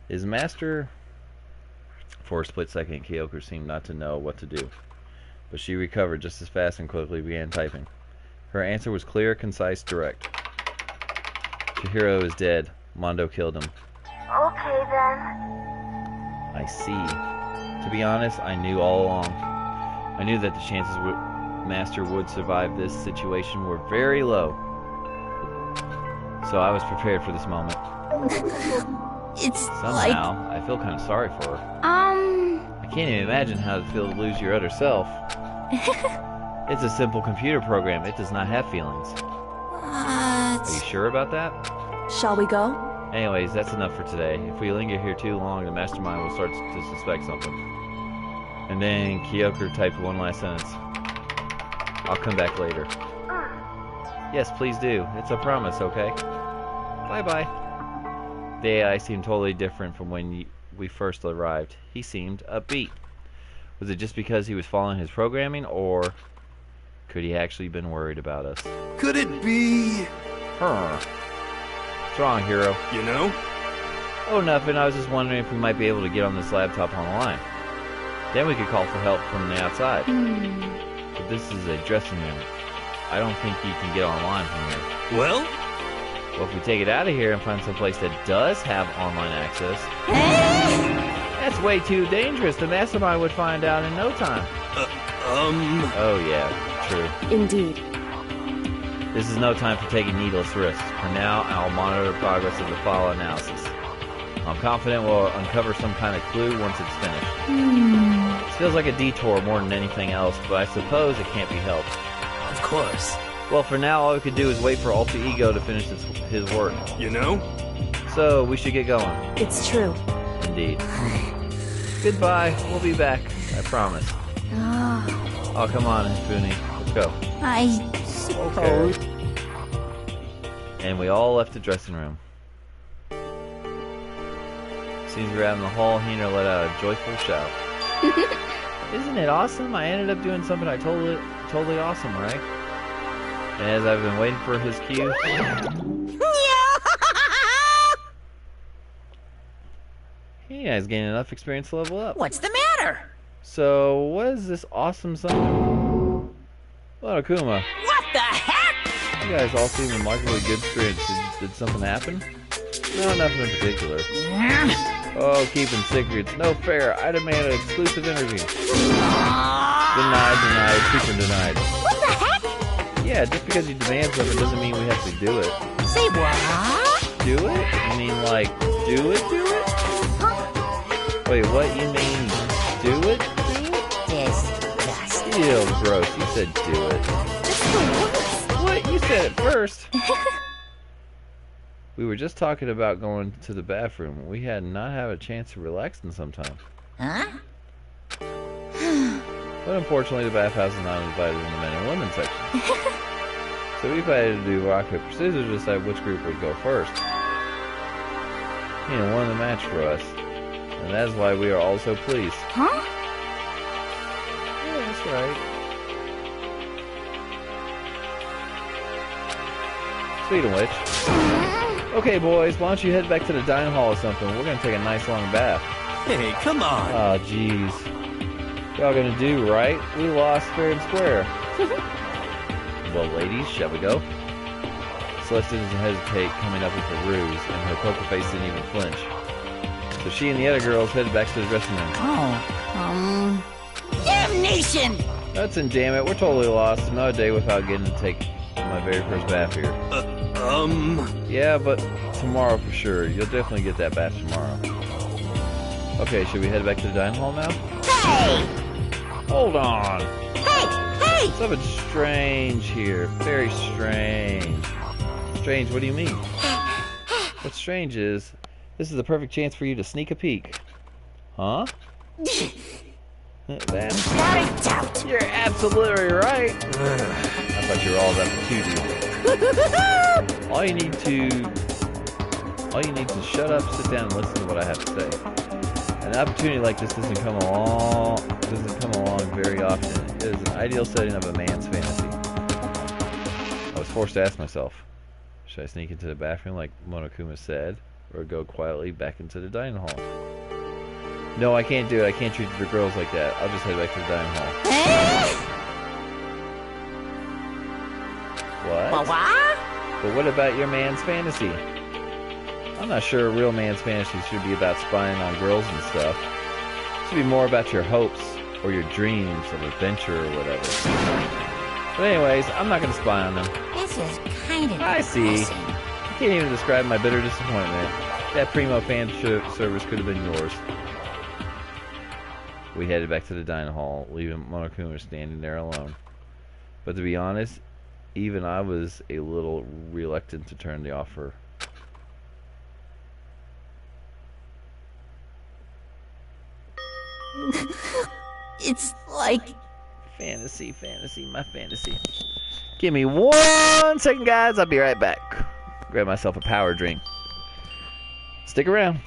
[SPEAKER 1] is Master... For a split second, Kyoko seemed not to know what to do, but she recovered just as fast and quickly began typing. Her answer was clear, concise, direct. Chihiro is dead. Mondo killed him.
[SPEAKER 6] okay then.
[SPEAKER 1] I see. To be honest, I knew all along. I knew that the chances Master would survive this situation were very low. So I was prepared for this moment.
[SPEAKER 2] It's
[SPEAKER 1] Somehow, I feel kind of sorry for her. I can't even imagine how it feels to lose your other self. It's a simple computer program. It does not have feelings. Are you sure about that?
[SPEAKER 5] shall we go?
[SPEAKER 1] Anyways, that's enough for today. If we linger here too long, the mastermind will start to suspect something. And then Kyoko typed one last sentence. I'll come back later. Yes, please do. It's a promise, okay? Bye-bye. The AI seemed totally different from when we first arrived. He seemed upbeat. Was it just because he was following his programming, or could he actually been worried about us?
[SPEAKER 4] could it be,
[SPEAKER 1] What's wrong, hero?
[SPEAKER 4] you know?
[SPEAKER 1] Oh, nothing. I was just wondering if we might be able to get on this laptop online. Then we could call for help from the outside. But this is a dressing room. I don't think you can get online from here.
[SPEAKER 4] Well,
[SPEAKER 1] Well, if we take it out of here and find some place that does have online access... That's way too dangerous. The mastermind would find out in no time. Oh, yeah. True.
[SPEAKER 5] Indeed.
[SPEAKER 1] This is no time for taking needless risks. For now, I'll monitor the progress of the file analysis. I'm confident we'll uncover some kind of clue once it's finished. This feels like a detour more than anything else, but I suppose it can't be helped.
[SPEAKER 4] of course.
[SPEAKER 1] Well, for now, all we could do is wait for Alter Ego to finish his work.
[SPEAKER 4] You know?
[SPEAKER 1] So, we should get going.
[SPEAKER 5] It's true.
[SPEAKER 1] Indeed. Goodbye. We'll be back. I promise. Oh, come on, Funi. Let's go. Okay. And we all left the dressing room. As soon as we were out in the hall, Hina let out a joyful shout. Isn't it awesome? I ended up doing something totally awesome, right? And as I've been waiting for his cue... Hina's gaining enough experience to level up.
[SPEAKER 7] What's the matter?
[SPEAKER 1] So, what is this awesome something? Well, Akuma,
[SPEAKER 7] What the heck?
[SPEAKER 1] you guys all seem remarkably good spirits. Did something happen? No, nothing in particular. Oh, keeping secrets. No fair. I demand an exclusive interview. Denied. Super denied.
[SPEAKER 7] What the heck?
[SPEAKER 1] Yeah, just because you demand something doesn't mean we have to do it.
[SPEAKER 7] Say what?
[SPEAKER 1] Do it? You mean like, do it? Wait, what? You mean do it?
[SPEAKER 7] Disgusting.
[SPEAKER 1] Ew, gross. You said do it.
[SPEAKER 7] It's the worst.
[SPEAKER 1] What? You said it first. We were just talking about going to the bathroom. We had not had a chance to relax in some time.
[SPEAKER 7] Huh?
[SPEAKER 1] But unfortunately, the bathhouse is not divided in the men and women section. So we decided to do rock, paper, scissors to decide which group would go first. Hina won the match for us. And that is why we are all so pleased.
[SPEAKER 2] Huh?
[SPEAKER 1] right. Speaking of which, okay, boys, why don't you head back to the dining hall or something? We're gonna take a nice long bath.
[SPEAKER 4] Hey, come on.
[SPEAKER 1] Oh, jeez. Y'all gonna do right? We lost fair and square. Well, ladies, shall we go? Celeste didn't hesitate coming up with a ruse, and her poker face didn't even flinch. So she and the other girls headed back to the dressing room.
[SPEAKER 7] Damnation!
[SPEAKER 1] Hudson, damn it, we're totally lost. Another day without getting to take my very first bath here. Yeah, but tomorrow for sure. You'll definitely get that bath tomorrow. Okay, should we head back to the dining hall now?
[SPEAKER 7] Hey!
[SPEAKER 1] Hold on.
[SPEAKER 7] Hey! Hey!
[SPEAKER 1] Something strange here. Very strange. Strange, what do you mean? What's strange is, this is the perfect chance for you to sneak a peek. Huh? That's...
[SPEAKER 7] Not a doubt!
[SPEAKER 1] You're absolutely right. I thought you were all about the two-dude. All you need to shut up, sit down, and listen to what I have to say. An opportunity like this doesn't come along very often. It is an ideal setting of a man's fantasy. I was forced to ask myself, should I sneak into the bathroom like Monokuma said, or go quietly back into the dining hall? No, I can't do it. I can't treat the girls like that. I'll just head back to the dining hall. What? But what about your man's fantasy? I'm not sure a real man's fantasy should be about spying on girls and stuff. It should be more about your hopes or your dreams of adventure or whatever. But anyways, I'm not going to spy on them.
[SPEAKER 7] This is kind of
[SPEAKER 1] I see.
[SPEAKER 7] depressing.
[SPEAKER 1] I can't even describe my bitter disappointment. That primo fan service could have been yours. We headed back to the dining hall, leaving Monokuma standing there alone. But to be honest, even I was a little reluctant to turn the offer.
[SPEAKER 7] It's like...
[SPEAKER 1] Fantasy, my fantasy. Give me 1 second, guys. I'll be right back. Grab myself a power drink. Stick around.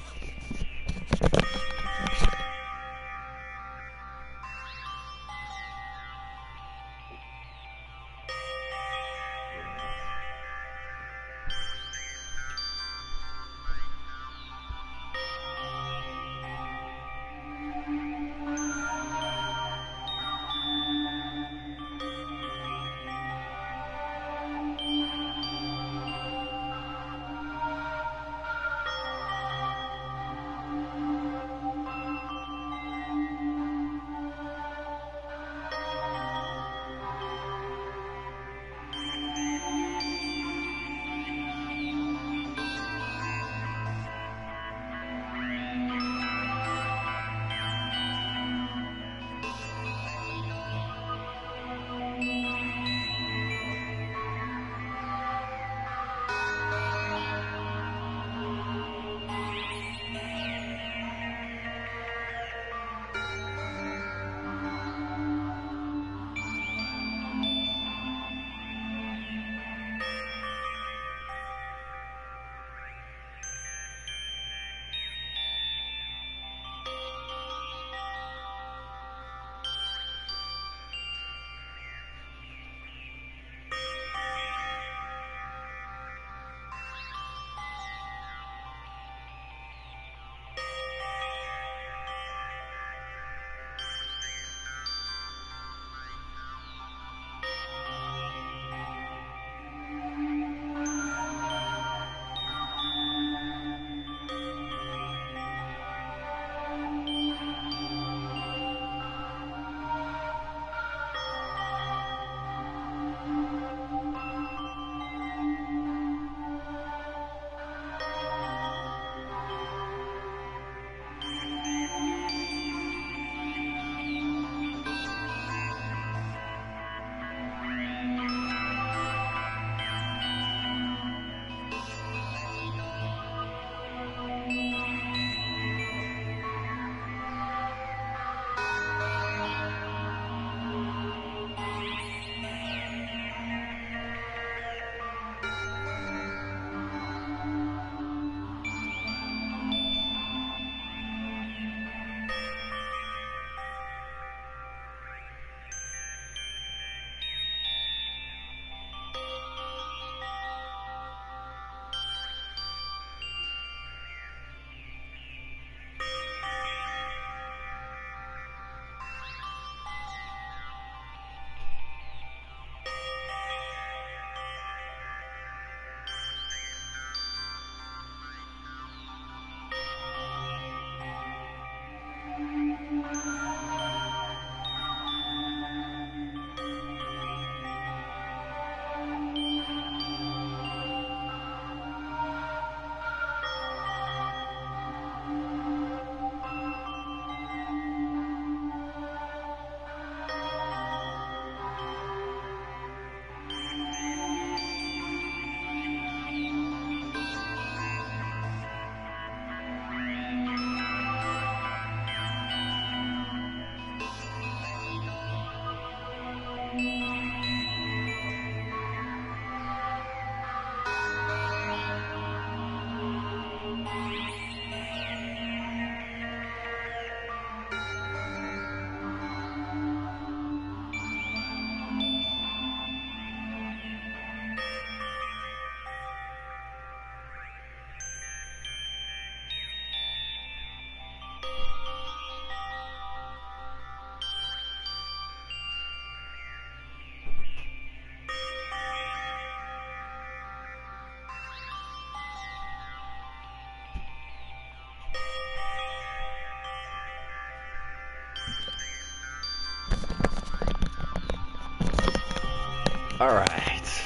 [SPEAKER 1] Alright.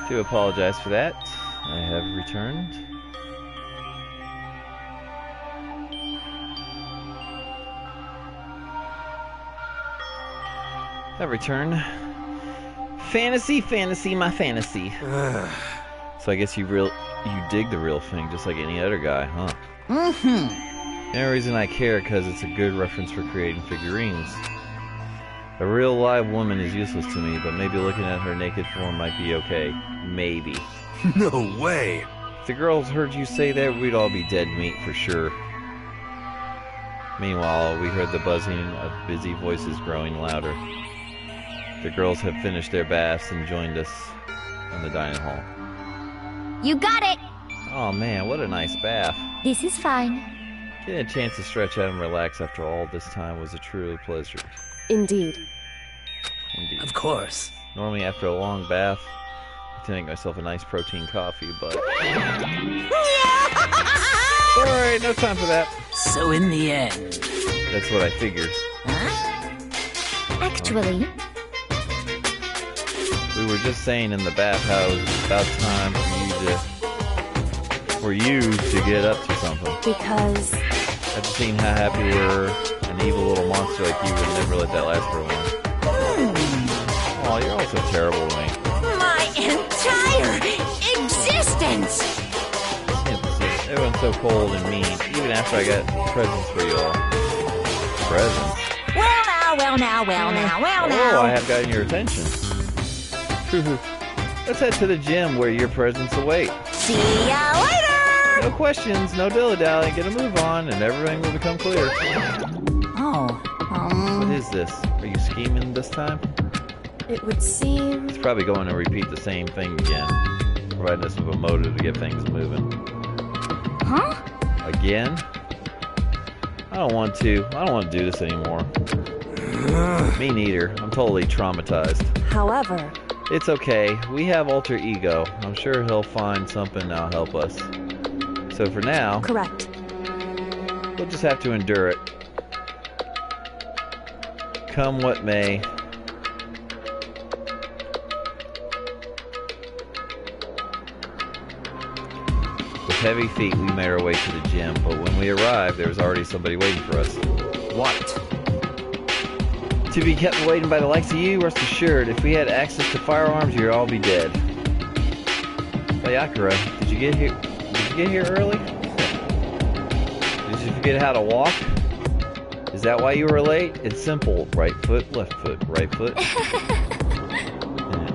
[SPEAKER 1] Do apologize for that. I have returned. I've returned. Fantasy, my fantasy. So I guess you dig the real thing just like any other guy, huh?
[SPEAKER 7] Mm-hmm.
[SPEAKER 1] The only reason I care because it's a good reference for creating figurines. A real live woman is useless to me, but maybe looking at her naked form might be okay. Maybe.
[SPEAKER 4] No way.
[SPEAKER 1] If the girls heard you say that, we'd all be dead meat for sure. Meanwhile, we heard the buzzing of busy voices growing louder. The girls have finished their baths and joined us in the dining hall.
[SPEAKER 3] You got it!
[SPEAKER 1] Oh man, what a nice bath.
[SPEAKER 3] This is fine.
[SPEAKER 1] Getting a chance to stretch out and relax after all this time was a true pleasure.
[SPEAKER 5] Indeed.
[SPEAKER 1] Indeed.
[SPEAKER 4] Of course.
[SPEAKER 1] Normally after a long bath, I like to make myself a nice protein coffee, but... Alright, no time for that.
[SPEAKER 7] So in the end...
[SPEAKER 1] That's what I figured.
[SPEAKER 7] Huh?
[SPEAKER 3] Actually,
[SPEAKER 1] We were just saying in the bath how it was about time for you to get up to something.
[SPEAKER 5] Because
[SPEAKER 1] After seeing how happy we were, an evil little monster like you would never let that last for long. Oh, you're all so terrible to me.
[SPEAKER 7] My entire existence!
[SPEAKER 1] Everyone's so cold and mean, even after I got presents for you all. Presents?
[SPEAKER 7] Well now.
[SPEAKER 1] Oh, I have gotten your attention. Let's head to the gym where your presents await.
[SPEAKER 7] See ya later!
[SPEAKER 1] No questions, no dilly-dally, get a move on, and everything will become clear.
[SPEAKER 7] Oh,
[SPEAKER 1] What is this? Are you scheming this time?
[SPEAKER 5] it would seem...
[SPEAKER 1] It's probably going to repeat the same thing again, providing us with a motive to get things moving.
[SPEAKER 3] huh?
[SPEAKER 1] Again? I don't want to do this anymore. Me neither. I'm totally traumatized.
[SPEAKER 5] However,
[SPEAKER 1] It's okay. We have alter ego. I'm sure he'll find something that'll help us. So for now,
[SPEAKER 5] correct.
[SPEAKER 1] we'll just have to endure it. Come what may. With heavy feet, we made our way to the gym, but when we arrived, there was already somebody waiting for us.
[SPEAKER 4] What?
[SPEAKER 1] To be kept waiting by the likes of you, rest assured, if we had access to firearms, you'd all be dead. Sayakura, did you get here early? Did you forget how to walk? Is that why you were late? It's simple. Right foot, left foot, right foot.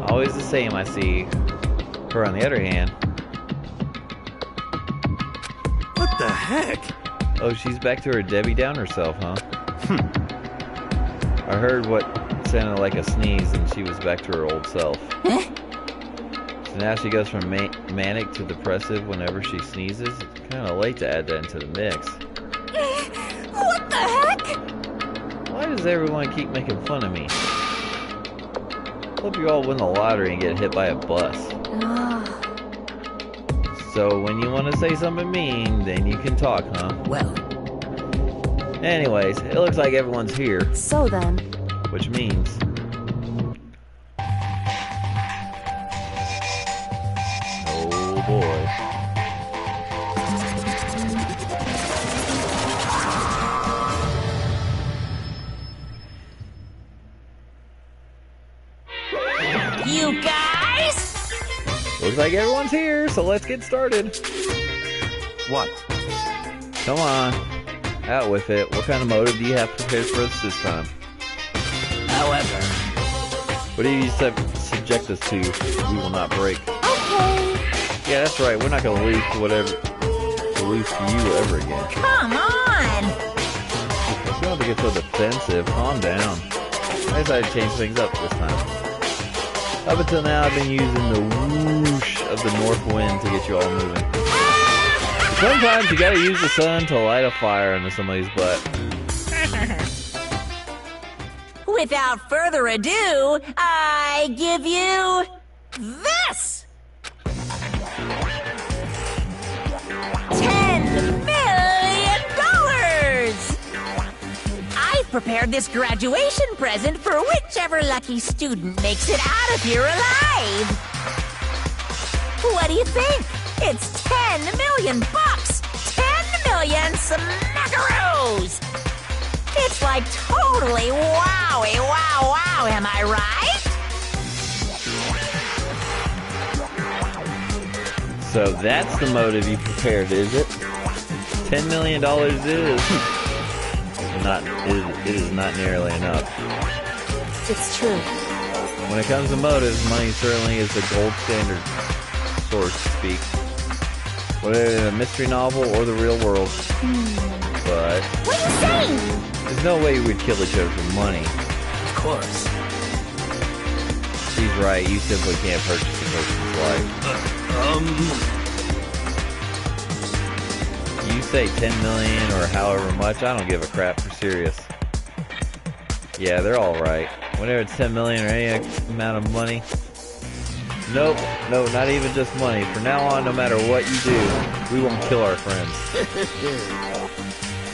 [SPEAKER 1] Always the same, I see. Her, on the other hand.
[SPEAKER 4] What the heck?
[SPEAKER 1] Oh, she's back to her Debbie Downer self, huh? I heard what sounded like a sneeze, and she was back to her old self. So now she goes from manic to depressive whenever she sneezes. It's kind of late to add that into the mix.
[SPEAKER 7] what the heck?
[SPEAKER 1] Why does everyone keep making fun of me? Hope you all win the lottery and get hit by a bus. So when you want to say something mean, then you can talk, huh?
[SPEAKER 7] Well,
[SPEAKER 1] Anyways, it looks like everyone's here,
[SPEAKER 5] So then,
[SPEAKER 1] which means... Oh boy.
[SPEAKER 7] you guys?
[SPEAKER 1] Looks like everyone's here, so let's get started.
[SPEAKER 4] What?
[SPEAKER 1] Come on. Out with it. What kind of motive do you have prepared for us this time?
[SPEAKER 7] However,
[SPEAKER 1] What do you subject us to? We will not break.
[SPEAKER 3] Okay.
[SPEAKER 1] Yeah, that's right. We're not going to lose to you ever again.
[SPEAKER 7] come on!
[SPEAKER 1] You don't have to get so defensive. Calm down. I decided to change things up this time. Up until now, I've been using the whoosh of the north wind to get you all moving. Sometimes you gotta use the sun to light a fire into somebody's butt.
[SPEAKER 7] Without further ado, I give you this! $10 million! I prepared this graduation present for whichever lucky student makes it out of here alive. What do you think? It's 10 million bucks! 10 million smackaroos! It's like totally wowie, wow, wow, am I right?
[SPEAKER 1] So that's the motive you prepared, is it? $10 million it is. It is not nearly enough.
[SPEAKER 5] It's true.
[SPEAKER 1] When it comes to motives, money certainly is the gold standard, so to speak. Whether in a mystery novel or the real world. But
[SPEAKER 3] What are you saying?
[SPEAKER 1] there's no way you would kill each other for money.
[SPEAKER 4] Of course.
[SPEAKER 1] She's right, you simply can't purchase a person's life. You say 10 million or however much, I don't give a crap for serious. Yeah, they're all right. Whenever it's 10 million or any amount of money. Nope, no, not even just money. From now on, no matter what you do, we won't kill our friends.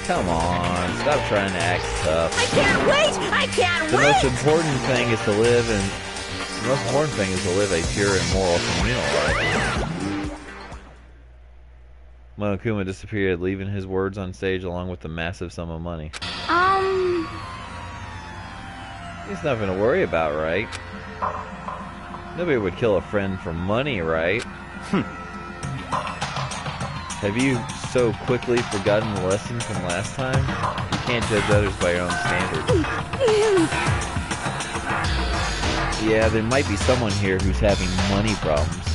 [SPEAKER 1] Come on, stop trying to act tough.
[SPEAKER 7] I can't wait! I can't
[SPEAKER 1] The
[SPEAKER 7] wait!
[SPEAKER 1] most important thing is to live and the most important thing is to live a pure and moral communal life. Monokuma disappeared, leaving his words on stage along with the massive sum of money. There's nothing to worry about, right? Nobody would kill a friend for money, right? Have you so quickly forgotten the lesson from last time? You can't judge others by your own standards. Yeah, there might be someone here who's having money problems.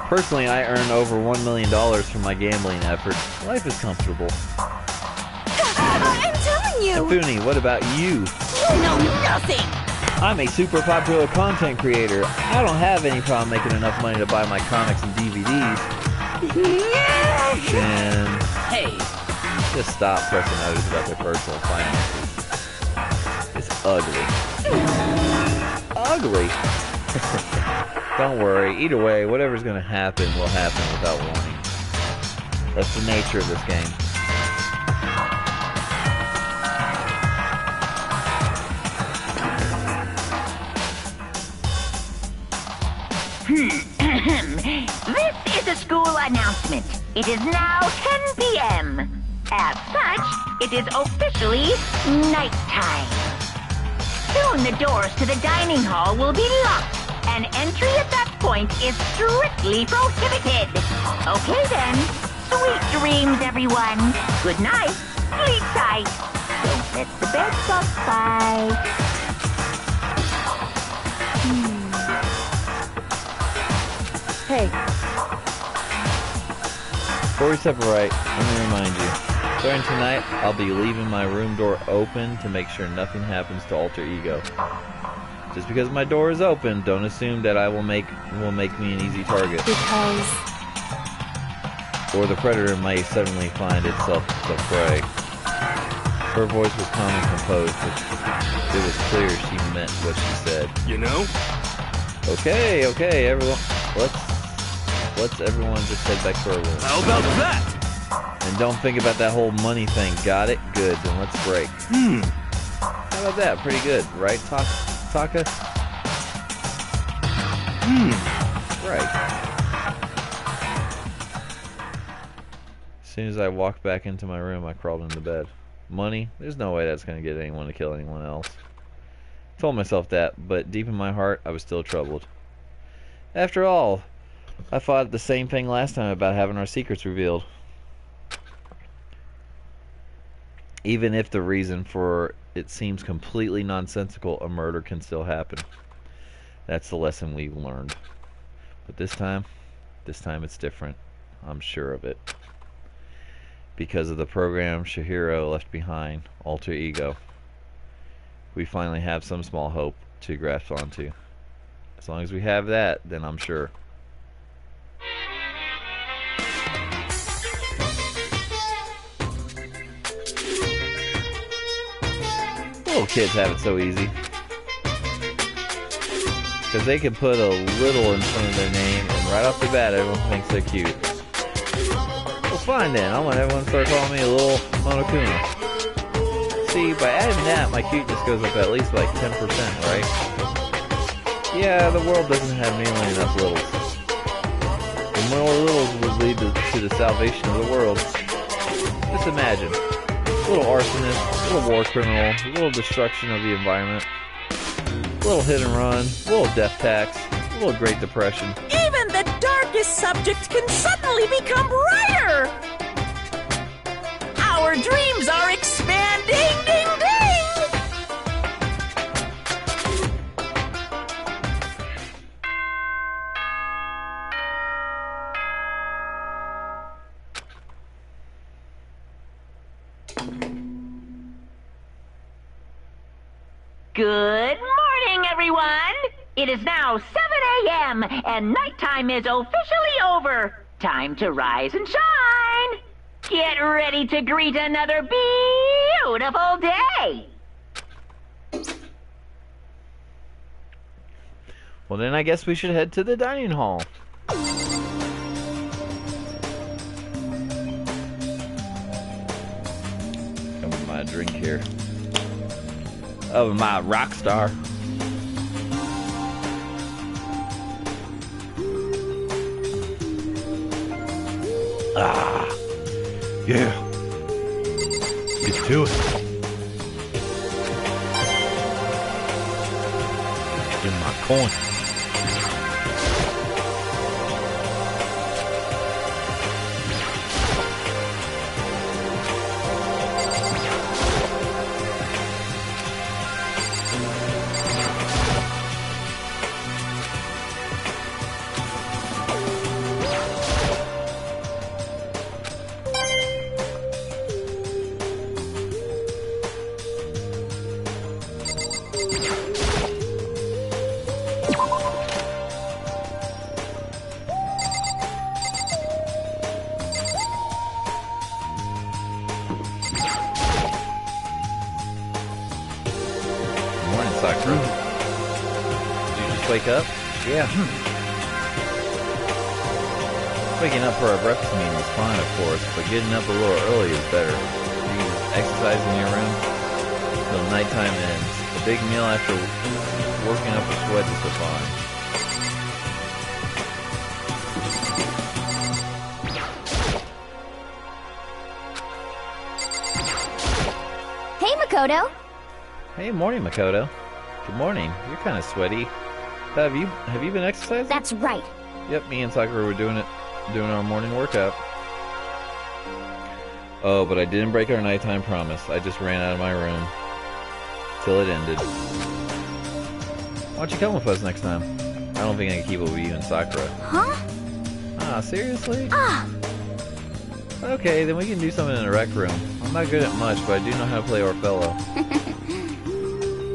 [SPEAKER 1] Personally, I earn over $1 million from my gambling efforts. Life is comfortable.
[SPEAKER 2] I'm telling you!
[SPEAKER 1] Afuni, what about you?
[SPEAKER 7] You know nothing!
[SPEAKER 1] I'm a super popular content creator. I don't have any problem making enough money to buy my comics and DVDs. Then
[SPEAKER 7] Hey,
[SPEAKER 1] just stop pressing others about their personal finances. It's ugly. Ugly. Don't worry. Either way, whatever's gonna happen will happen without warning. That's the nature of this game.
[SPEAKER 6] This is a school announcement. It is now 10 p.m. As such, it is officially nighttime. Soon the doors to the dining hall will be locked, and entry at that point is strictly prohibited. Okay then. Sweet dreams, everyone. Good night. Sleep tight. Don't let the bed bugs bite.
[SPEAKER 5] Hey,
[SPEAKER 1] Before we separate, let me remind you. Starting tonight, I'll be leaving my room door open to make sure nothing happens to Alter Ego. Just because my door is open, don't assume that I will make me an easy target.
[SPEAKER 5] because
[SPEAKER 1] Or the predator may suddenly find itself the prey. Her voice was calm and composed, but it was clear she meant what she said.
[SPEAKER 4] You know?
[SPEAKER 1] Okay, everyone. Let's everyone just head back to our room.
[SPEAKER 4] How about that?
[SPEAKER 1] And don't think about that whole money thing. Got it? Good. Then let's break. How about that? Pretty good, right, Taka? Right. As soon as I walked back into my room, I crawled into bed. Money? There's no way that's going to get anyone to kill anyone else. I told myself that, but deep in my heart, I was still troubled. After all, I thought the same thing last time about having our secrets revealed. Even if the reason for it seems completely nonsensical, a murder can still happen. That's the lesson we've learned. But this time it's different. I'm sure of it. Because of the program Shihiro left behind, Alter Ego, we finally have some small hope to grasp onto. As long as we have that, then I'm sure. Little kids have it so easy. Because they can put a little in front of their name, and right off the bat, everyone thinks they're cute. fine then. I want everyone to start calling me a little Monokuma. See, by adding that, my cuteness goes up at least like 10%, right? Yeah, the world doesn't have nearly enough littles. The more littles would lead to the salvation of the world. Just imagine. A little arsonist, a little war criminal, a little destruction of the environment, a little hit and run, a little death tax, a little Great Depression.
[SPEAKER 7] Even the darkest subject can suddenly become brighter! Our dreams are expanding! Ding, ding!
[SPEAKER 6] Good morning, everyone! It is now 7 a.m. and nighttime is officially over. Time to rise and shine! Get ready to greet another beautiful day!
[SPEAKER 1] Well, then I guess we should head to the dining hall. Come with my drink here. Oh, my rock star. Ah,
[SPEAKER 8] Yeah. Get to it.
[SPEAKER 1] give me my coin. Sakura. Did you just wake up?
[SPEAKER 8] Yeah.
[SPEAKER 1] Waking up for our breakfast meeting is fine, of course, but getting up a little early is better. You can exercise in your room until nighttime ends. A big meal after working up a sweat is so fine.
[SPEAKER 3] Hey, Makoto.
[SPEAKER 1] Hey, morning, Makoto. Good morning. You're kind of sweaty. Have you been exercising?
[SPEAKER 3] That's right.
[SPEAKER 1] Yep, me and Sakura were doing our morning workout. Oh, but I didn't break our nighttime promise. I just ran out of my room till it ended. Why don't you come with us next time? I don't think I can keep up with you and Sakura.
[SPEAKER 3] Huh?
[SPEAKER 1] Ah, seriously?
[SPEAKER 3] Ah!
[SPEAKER 1] Okay, then we can do something in the rec room. I'm not good at much, but I do know how to play Orfello.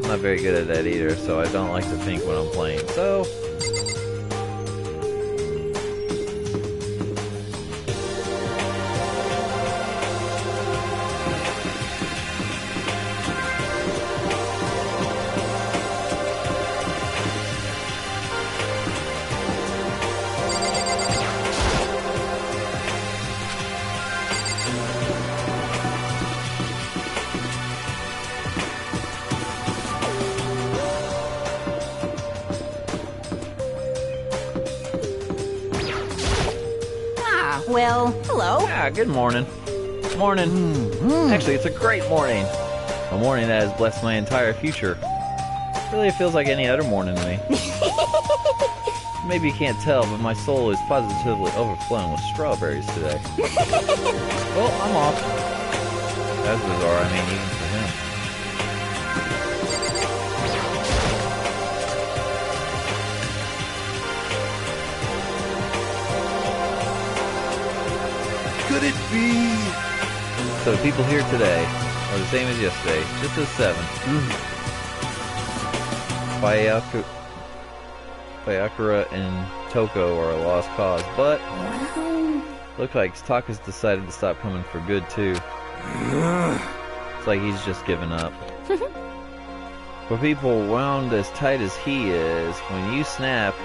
[SPEAKER 1] I'm not very good at that either, so I don't like to think when I'm playing. So...
[SPEAKER 7] Well, hello.
[SPEAKER 1] Yeah, good morning. Morning. Actually, it's a great morning. A morning that has blessed my entire future. Really, it feels like any other morning to me. Maybe you can't tell, but my soul is positively overflowing with strawberries today. Well, I'm off. That's bizarre, I mean, even for him.
[SPEAKER 8] Could it be?
[SPEAKER 1] So the people here today are the same as yesterday, just as 7. Bayakura and Toko are a lost cause, but looks like Taka's decided to stop coming for good too. It's like he's just given up. For people wound as tight as he is, when you snap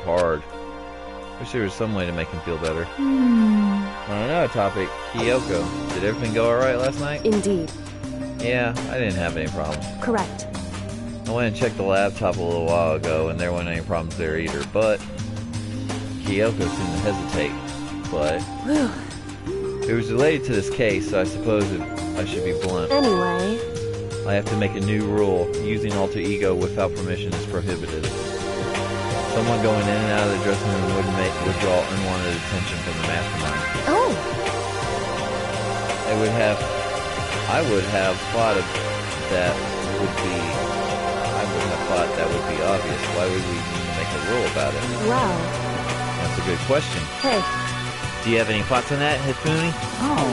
[SPEAKER 1] hard. Wish there was some way to make him feel better. On another topic, Kyoko. Did everything go alright last night?
[SPEAKER 5] Indeed.
[SPEAKER 1] Yeah, I didn't have any problems.
[SPEAKER 5] Correct.
[SPEAKER 1] I went and checked the laptop a little while ago, and there weren't any problems there either, but Kyoko seemed to hesitate. But it was related to this case, so I suppose I should be blunt.
[SPEAKER 5] Anyway.
[SPEAKER 1] I have to make a new rule. Using alter ego without permission is prohibited. Someone going in and out of the dressing room would draw unwanted attention from the mastermind.
[SPEAKER 5] Oh.
[SPEAKER 1] I would have thought that would be obvious. Why would we need to make a rule about it?
[SPEAKER 5] Wow.
[SPEAKER 1] That's a good question.
[SPEAKER 5] Hey.
[SPEAKER 1] Do you have any thoughts on that, Hifumi?
[SPEAKER 7] Oh.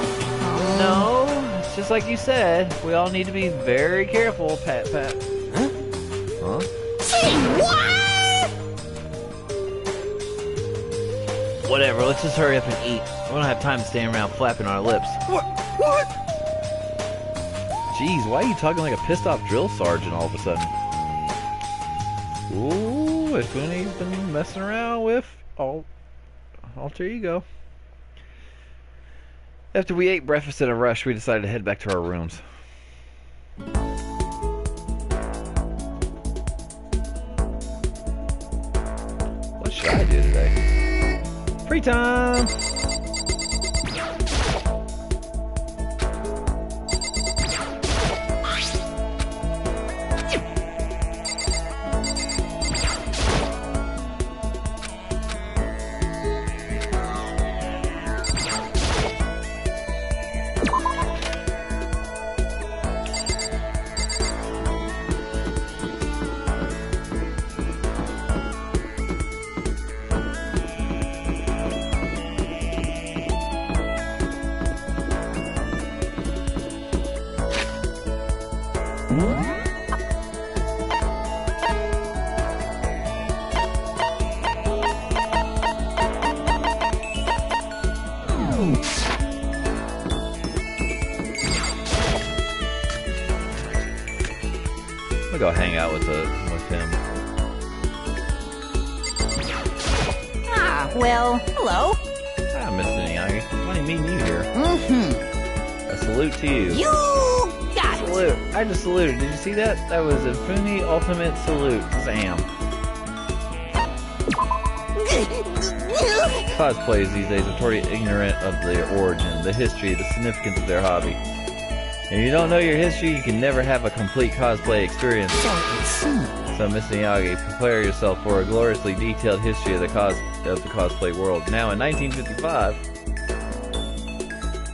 [SPEAKER 1] No. It's just like you said. We all need to be very careful, Pat.
[SPEAKER 7] Huh?
[SPEAKER 1] Huh?
[SPEAKER 7] Gee, what?
[SPEAKER 1] Whatever, let's just hurry up and eat. We don't have time to stand around flapping our lips.
[SPEAKER 7] What?
[SPEAKER 1] Jeez, why are you talking like a pissed off drill sergeant all of a sudden? Ooh, if Funi's been messing around with alter ego. After we ate breakfast in a rush, we decided to head back to our rooms. What should I do today? Free time! I'm gonna go hang out with him.
[SPEAKER 7] Ah, well, hello.
[SPEAKER 1] Ah, Mr. Miyagi. Funny meeting you here. A salute to you.
[SPEAKER 7] You got it.
[SPEAKER 1] Salute. I just saluted. Did you see that? That was a Funi ultimate salute. Sam. Cosplayers these days are totally ignorant of their origin, the history, the significance of their hobby. If you don't know your history, you can never have a complete cosplay experience. So, Miss Miyagi, prepare yourself for a gloriously detailed history of the cosplay world. Now, in 1955,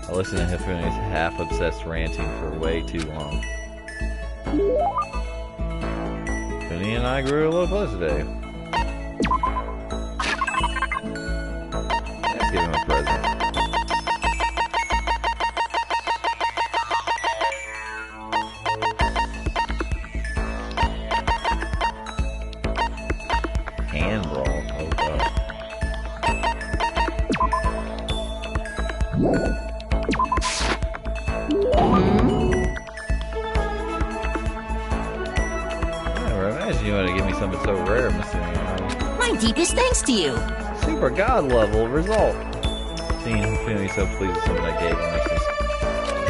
[SPEAKER 1] I listened to Hifumi's half-obsessed ranting for way too long. Hifumi and I grew a little close today. Let's give him a present.
[SPEAKER 7] My deepest thanks to you.
[SPEAKER 1] Super God level result. Seeing him feeling so pleased with something I gave him makes me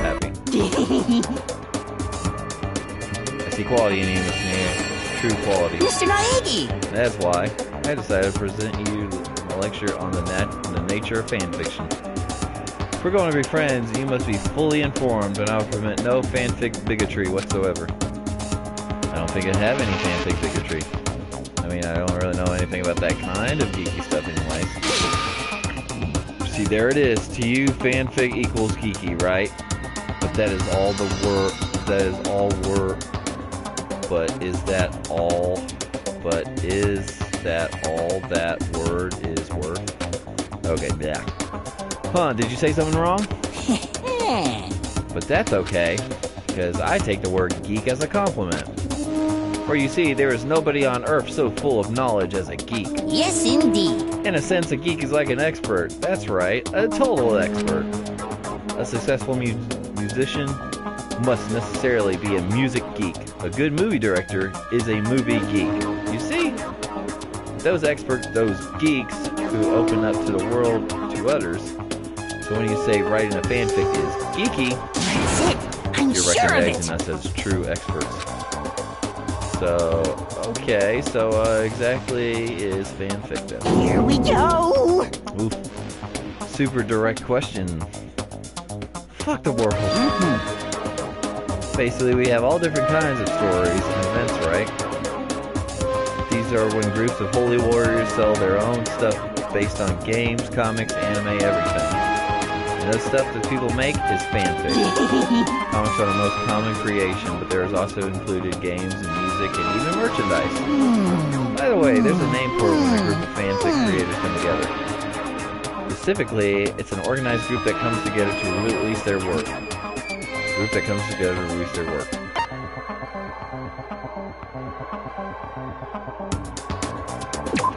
[SPEAKER 1] happy. I see quality in you, Mr. Miyagi. True quality.
[SPEAKER 7] Mr. Naegi!
[SPEAKER 1] That's why I decided to present you a lecture on the nature of fanfiction. If we're going to be friends, you must be fully informed, and I will permit no fanfic bigotry whatsoever. I don't think I have any fanfic bigotry. I mean, I don't really know anything about that kind of geeky stuff anyway. See, there it is. To you, fanfic equals geeky, right? But that is all the word. That is all word. But is that all? But is that all that word is worth? Okay, yeah. Huh, did you say something wrong? But that's okay, because I take the word geek as a compliment. For you see, there is nobody on Earth so full of knowledge as a geek.
[SPEAKER 7] Yes, indeed.
[SPEAKER 1] In a sense, a geek is like an expert. That's right, a total expert. A successful musician must necessarily be a music geek. A good movie director is a movie geek. You see? Those experts, those geeks, to open up to the world to others. So when you say writing a fanfic is geeky,
[SPEAKER 7] That's it. I'm
[SPEAKER 1] you're
[SPEAKER 7] sure of
[SPEAKER 1] recognizing
[SPEAKER 7] it.
[SPEAKER 1] us as true experts. So, okay, so exactly is fanfic then?
[SPEAKER 7] Here we go.
[SPEAKER 1] Oof. Super direct question. Fuck the world. Basically, we have all different kinds of stories and events, right? These are when groups of holy warriors sell their own stuff based on games, comics, anime, everything. And the stuff that people make is fanfic. Comics are the most common creation, but there is also included games and music and even merchandise. By the way, there's a name for it when a group of fanfic creators come together. Specifically, it's an organized group that comes together to release their work. A group that comes together to release their work.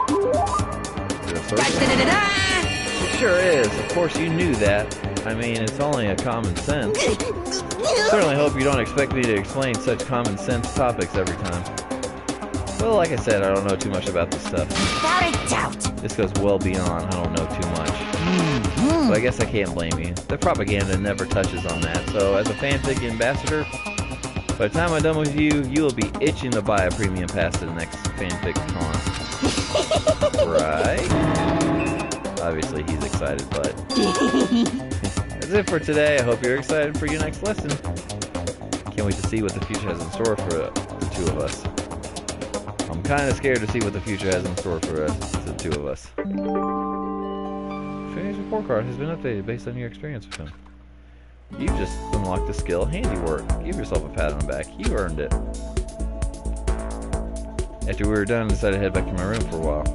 [SPEAKER 1] Is it a circle?
[SPEAKER 7] Da-da-da-da.
[SPEAKER 1] It sure is. Of course, you knew that. I mean, it's only a common sense. Certainly hope you don't expect me to explain such common sense topics every time. Well, like I said, I don't know too much about this stuff.
[SPEAKER 7] Without a doubt.
[SPEAKER 1] This goes well beyond I don't know too much. But I guess I can't blame you. The propaganda never touches on that. So as a fanfic ambassador, by the time I'm done with you, you will be itching to buy a premium pass to the next fanfic con. Right? Obviously he's excited, but that's it for today. I hope you're excited for your next lesson. Can't wait to see what the future has in store for the two of us. I'm kind of scared to see what the future has in store for us, the two of us. Finney's report card has been updated based on your experience with him. You've just unlocked the skill handiwork. Give yourself a pat on the back. You earned it. After we were done, I decided to head back to my room for a while.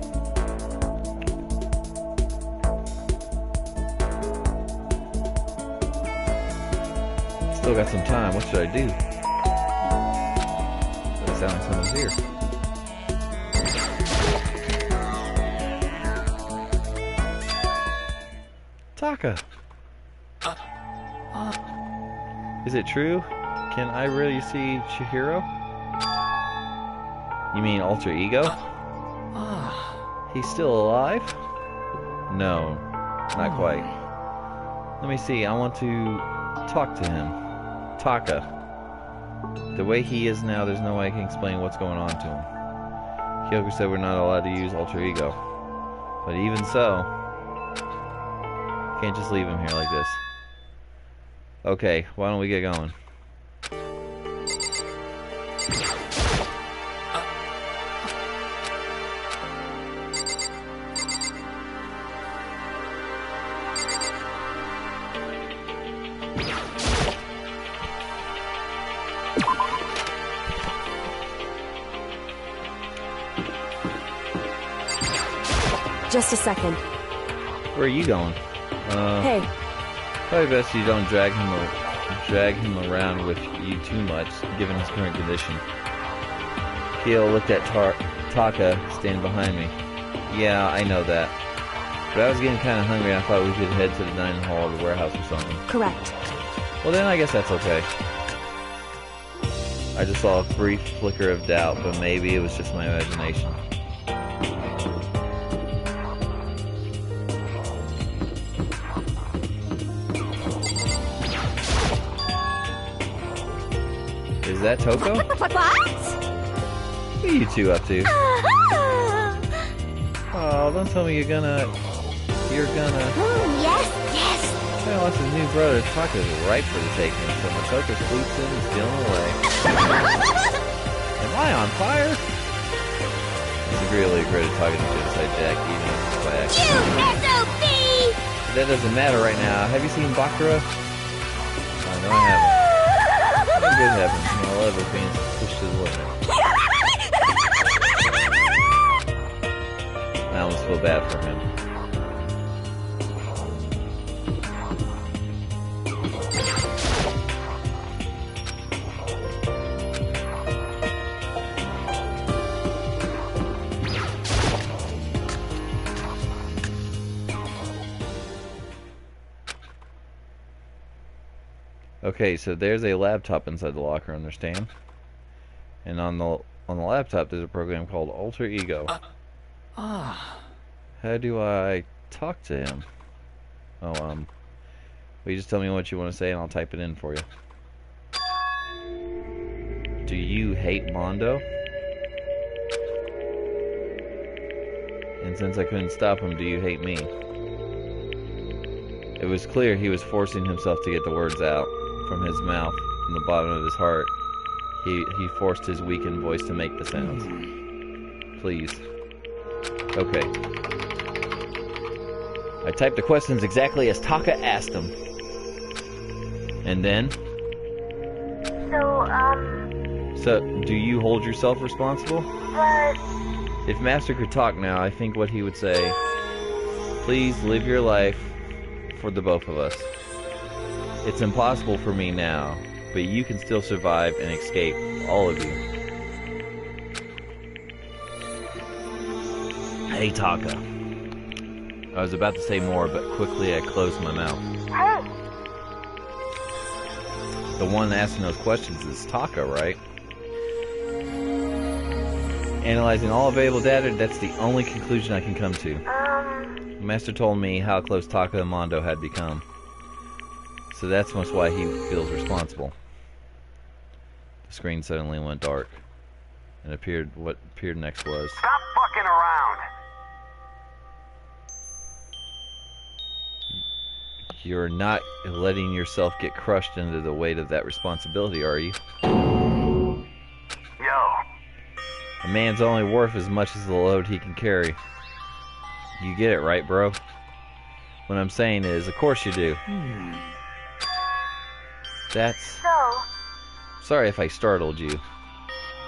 [SPEAKER 1] Still got some time. What should I do? Doesn't sound like someone's here. Taka! Is it true? Can I really see Chihiro? You mean alter ego? He's still alive? No, not quite. Let me see, I want to talk to him. Taka. The way he is now, there's no way I can explain what's going on to him. Kyoko said we're not allowed to use alter ego. But even so, can't just leave him here like this. Okay, why don't we get going?
[SPEAKER 5] Just a second.
[SPEAKER 1] Where are you going?
[SPEAKER 5] Hey,
[SPEAKER 1] Probably best you don't drag him around with you too much, given his current condition. Kyo looked at Taka standing behind me. Yeah, I know that. But I was getting kind of hungry and I thought we could head to the dining hall or the warehouse or something.
[SPEAKER 5] correct.
[SPEAKER 1] Well then, I guess that's okay. I just saw a brief flicker of doubt, but maybe it was just my imagination. Is that Toko?
[SPEAKER 3] What?
[SPEAKER 1] What are you two up to? Oh, don't tell me you're gonna...
[SPEAKER 3] Yes, yes.
[SPEAKER 1] Well, that's his new brother. Taka's ripe for the taking, so Makoto flutes in and stealing away. Am I on fire? Disagreeably regretted talking to Genocide Jack, even if it's by accident.
[SPEAKER 3] You SOB!
[SPEAKER 1] That doesn't matter right now. Have you seen Bakura? No, I haven't. What good happens when my love is being pushed to the limit? I almost feel bad for him. Okay, so there's a laptop inside the locker, understand? And on the laptop there's a program called Alter Ego. How do I talk to him? Oh, will you just tell me what you want to say and I'll type it in for you. Do you hate Mondo? And since I couldn't stop him, do you hate me? It was clear he was forcing himself to get the words out from his mouth, from the bottom of his heart. He forced his weakened voice to make the sounds. Please. Okay. I typed the questions exactly as Taka asked them. And then? So, do you hold yourself responsible? If Master could talk now, I think what he would say, please live your life for the both of us. It's impossible for me now, but you can still survive and escape, all of you. Hey, Taka. I was about to say more, but quickly I closed my mouth.
[SPEAKER 6] Hey!
[SPEAKER 1] The one asking those questions is Taka, right? Analyzing all available data, that's the only conclusion I can come to. The Master told me how close Taka and Mondo had become. So that's much why he feels responsible. The screen suddenly went dark. And what appeared next was...
[SPEAKER 9] Stop fucking around!
[SPEAKER 1] You're not letting yourself get crushed under the weight of that responsibility, are you?
[SPEAKER 9] Yo.
[SPEAKER 1] A man's only worth as much as the load he can carry. You get it, right, bro? What I'm saying is, of course you do. That's...
[SPEAKER 6] So?
[SPEAKER 1] Sorry if I startled you.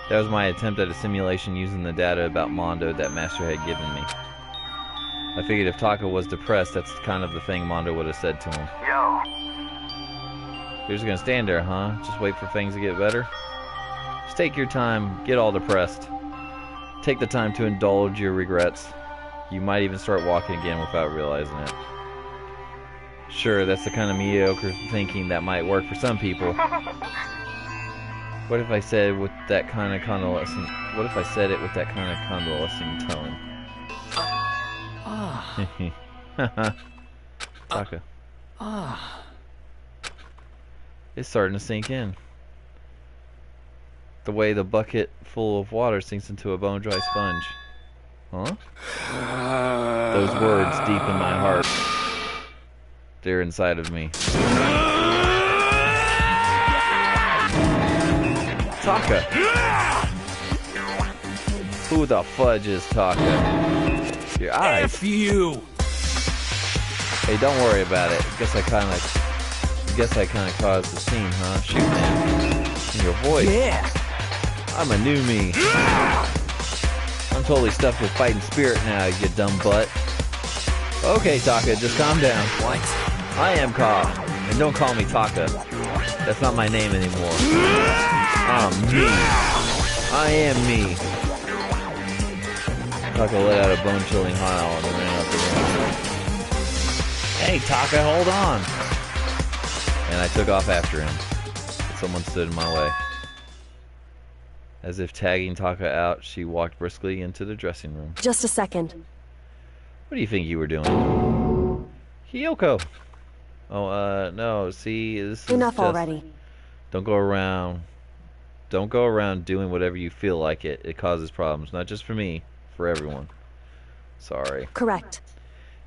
[SPEAKER 1] That was my attempt at a simulation using the data about Mondo that Master had given me. I figured if Taka was depressed, that's kind of the thing Mondo would have said to him.
[SPEAKER 9] Yo.
[SPEAKER 1] You're just gonna stand there, huh? Just wait for things to get better? Just take your time, get all depressed. Take the time to indulge your regrets. You might even start walking again without realizing it. Sure, that's the kind of mediocre thinking that might work for some people. What if I said with that kind of convalescent... What if I said it with that kind of convalescent tone? Taka. It's starting to sink in. The way the bucket full of water sinks into a bone-dry sponge. Huh? Those words deep in my heart. They're inside of me. Taka! Who the fudge is Taka? Your eyes.
[SPEAKER 4] F you!
[SPEAKER 1] Hey, don't worry about it. Guess I kind of caused the scene, huh? Shoot, man. In your voice.
[SPEAKER 4] Yeah!
[SPEAKER 1] I'm a new me. I'm totally stuffed with fighting spirit now, you dumb butt. Okay, Taka, just calm down.
[SPEAKER 4] What?
[SPEAKER 1] I am Ka, and don't call me Taka. That's not my name anymore. I'm me. I am me. Taka let out a bone-chilling howl and ran out the room. Hey, Taka, hold on! And I took off after him. But someone stood in my way. As if tagging Taka out, she walked briskly into the dressing room.
[SPEAKER 5] Just a second.
[SPEAKER 1] What do you think you were doing? Hiyoko! Oh, no, see, this is
[SPEAKER 5] Enough
[SPEAKER 1] just...
[SPEAKER 5] already.
[SPEAKER 1] Don't go around doing whatever you feel like it. It causes problems, not just for me, for everyone. Sorry.
[SPEAKER 5] Correct.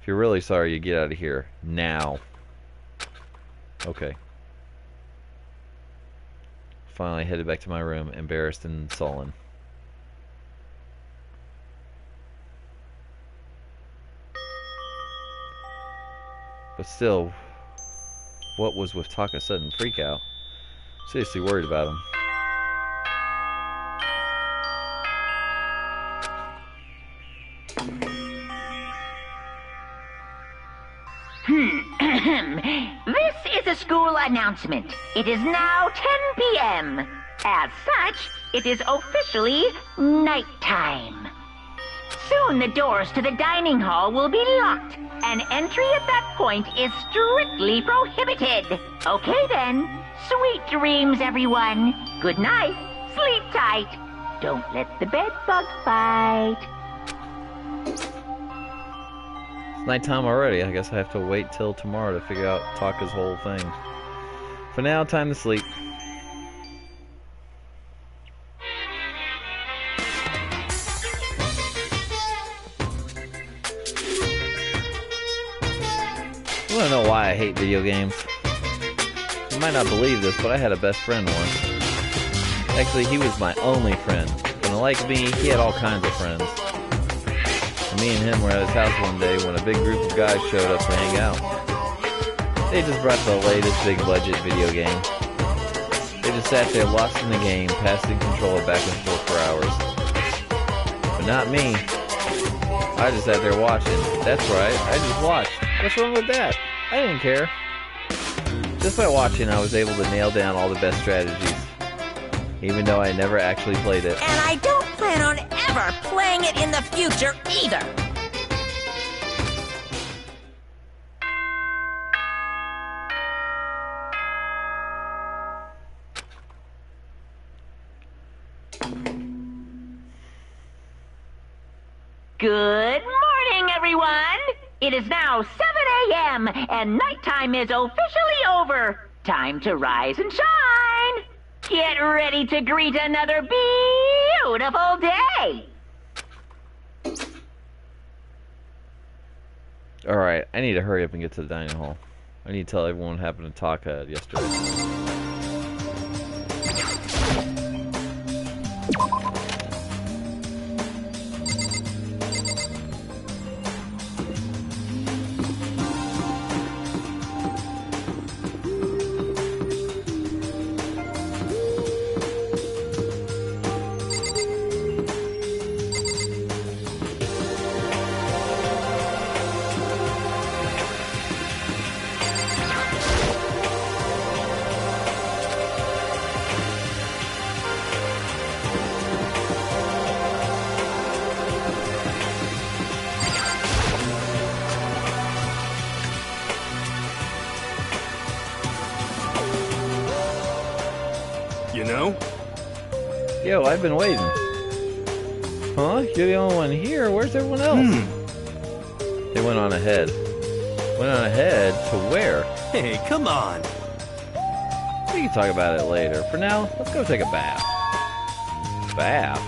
[SPEAKER 1] If you're really sorry, you get out of here. Now. Okay. Finally headed back to my room, embarrassed and sullen. But still, what was with Taka's sudden freakout? Seriously worried about him.
[SPEAKER 6] This is a school announcement. It is now 10 p.m. As such, it is officially nighttime. Soon the doors to the dining hall will be locked, and entry at that point is strictly prohibited. Okay then, sweet dreams, everyone. Good night, sleep tight. Don't let the bed bug bite.
[SPEAKER 1] It's nighttime already. I guess I have to wait till tomorrow to figure out Taka's whole thing. For now, time to sleep. You wanna know why I hate video games? You might not believe this, but I had a best friend once. Actually, he was my only friend. And like me, he had all kinds of friends. And me and him were at his house one day when a big group of guys showed up to hang out. They just brought the latest big budget video game. They just sat there lost in the game, passing controller back and forth for hours. But not me. I just sat there watching. That's right, I just watched. What's wrong with that? I didn't care. Just by watching, I was able to nail down all the best strategies, even though I never actually played it.
[SPEAKER 7] And I don't plan on ever playing it in the future either.
[SPEAKER 6] Good morning, everyone! It is now 7 a.m. and nighttime is officially over. Time to rise and shine! Get ready to greet another beautiful day!
[SPEAKER 1] Alright, I need to hurry up and get to the dining hall. I need to tell everyone what happened to Taka yesterday.
[SPEAKER 8] You know?
[SPEAKER 1] Yo, I've been waiting. Huh? You're the only one here. Where's everyone else? They went on ahead. Went on ahead to where?
[SPEAKER 4] Hey, come on.
[SPEAKER 1] We can talk about it later. For now, let's go take a bath. Bath?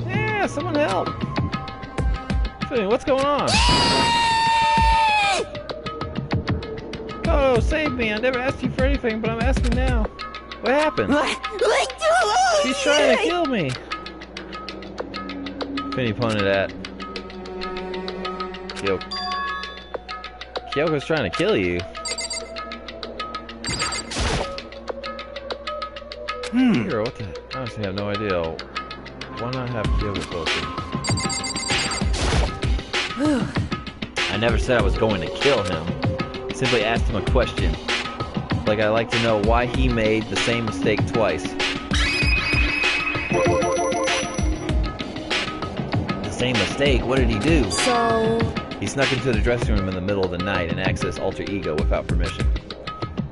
[SPEAKER 1] Yeah, someone help. What's going on? Oh, save me. I never asked you for anything, but I'm asking now. What happened? She's trying to kill me. Finny pointed at Kyoko. Kyoko's trying to kill you. Here, what the? I honestly have no idea. Why not have Kyoko spoken? I never said I was going to kill him. I simply asked him a question. Like I'd like to know why he made the same mistake twice. The same mistake? What did he do?
[SPEAKER 5] So...
[SPEAKER 1] He snuck into the dressing room in the middle of the night and accessed Alter Ego without permission.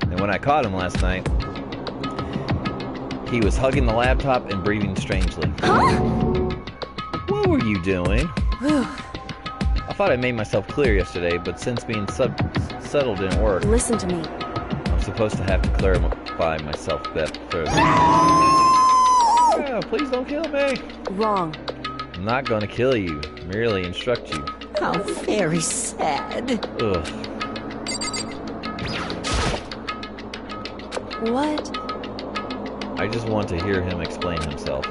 [SPEAKER 1] And when I caught him last night, he was hugging the laptop and breathing strangely.
[SPEAKER 2] Huh?
[SPEAKER 1] What were you doing? I thought I made myself clear yesterday, but since being subtle didn't work,
[SPEAKER 5] Listen to me.
[SPEAKER 1] I'm supposed to have to clarify myself a bit further. Yeah, please don't kill me.
[SPEAKER 5] Wrong.
[SPEAKER 1] I'm not gonna kill you, merely instruct you.
[SPEAKER 7] How very sad.
[SPEAKER 1] Ugh.
[SPEAKER 5] What?
[SPEAKER 1] I just want to hear him explain himself.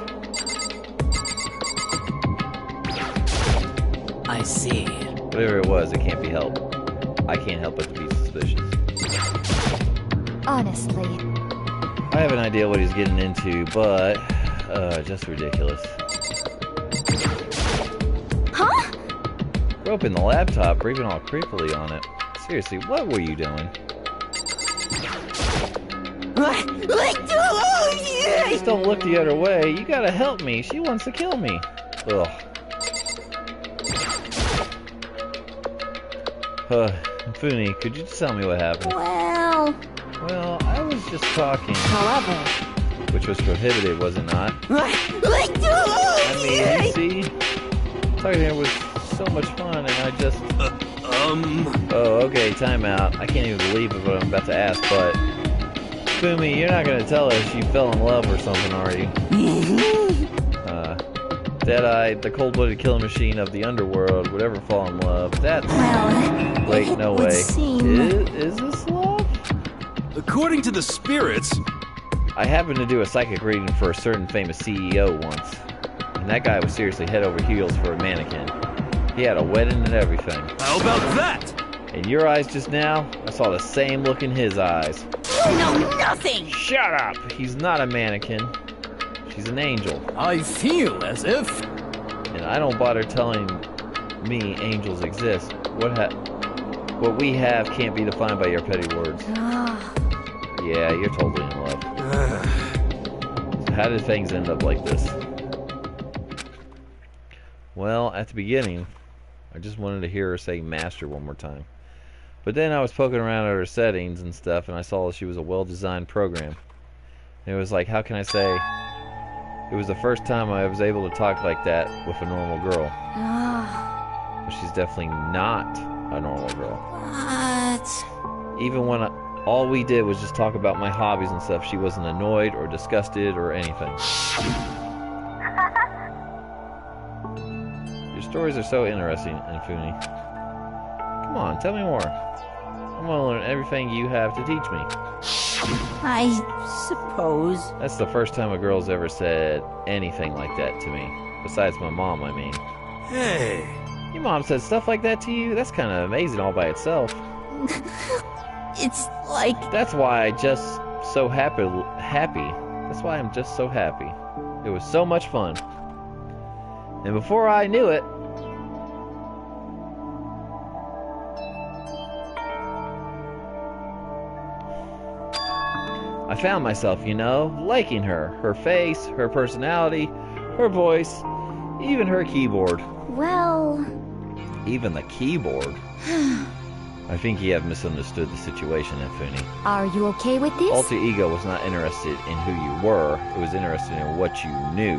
[SPEAKER 4] I see.
[SPEAKER 1] Whatever it was, it can't be helped. I can't help but to be suspicious.
[SPEAKER 3] Honestly.
[SPEAKER 1] I have an idea what he's getting into, but just ridiculous.
[SPEAKER 2] Huh?
[SPEAKER 1] Rope in the laptop, breathing all creepily on it. Seriously, what were you doing? Just don't look the other way. You gotta help me. She wants to kill me. Ugh. Funi, could you just tell me what happened?
[SPEAKER 2] Well...
[SPEAKER 1] Well, I was just talking.
[SPEAKER 5] However...
[SPEAKER 1] Which was prohibited, was it not? I mean, you see? Talking here was so much fun, and I just... Oh, okay, time out. I can't even believe what I'm about to ask, but... Fumi, you're not gonna tell us you fell in love or something, are you? Deadeye, the cold-blooded killing machine of the underworld, would ever fall in love. That's...
[SPEAKER 7] Well,
[SPEAKER 1] Wait, no way. Is this love?
[SPEAKER 8] According to the spirits...
[SPEAKER 1] I happened to do a psychic reading for a certain famous CEO once, and that guy was seriously head over heels for a mannequin. He had a wedding and everything.
[SPEAKER 8] How about that?
[SPEAKER 1] In your eyes just now, I saw the same look in his eyes.
[SPEAKER 7] you know nothing!
[SPEAKER 1] Shut up! He's not a mannequin. She's an angel.
[SPEAKER 8] I feel as if...
[SPEAKER 1] And I don't bother telling me angels exist. What we have can't be defined by your petty words. Yeah, you're totally in love. So how did things end up like this? Well, at the beginning, I just wanted to hear her say master one more time. But then I was poking around at her settings and stuff, and I saw that she was a well-designed program. And it was like, how can I say... It was the first time I was able to talk like that with a normal girl. But she's definitely not a normal girl.
[SPEAKER 7] What?
[SPEAKER 1] Even when all we did was just talk about my hobbies and stuff, she wasn't annoyed or disgusted or anything. Your stories are so interesting, Infuni. Come on, tell me more. I want to learn everything you have to teach me.
[SPEAKER 7] I suppose.
[SPEAKER 1] That's the first time a girl's ever said anything like that to me. Besides my mom, I mean.
[SPEAKER 8] Hey.
[SPEAKER 1] Your mom said stuff like that to you? That's kind of amazing all by itself.
[SPEAKER 7] It's like...
[SPEAKER 1] That's why I just so happy. That's why I'm just so happy. It was so much fun. And before I knew it, I found myself, you know, liking her. Her face, her personality, her voice, even her keyboard.
[SPEAKER 2] Well...
[SPEAKER 1] Even the keyboard? I think you have misunderstood the situation, Infuni.
[SPEAKER 3] Are you okay with this?
[SPEAKER 1] Alter Ego was not interested in who you were, it was interested in what you knew.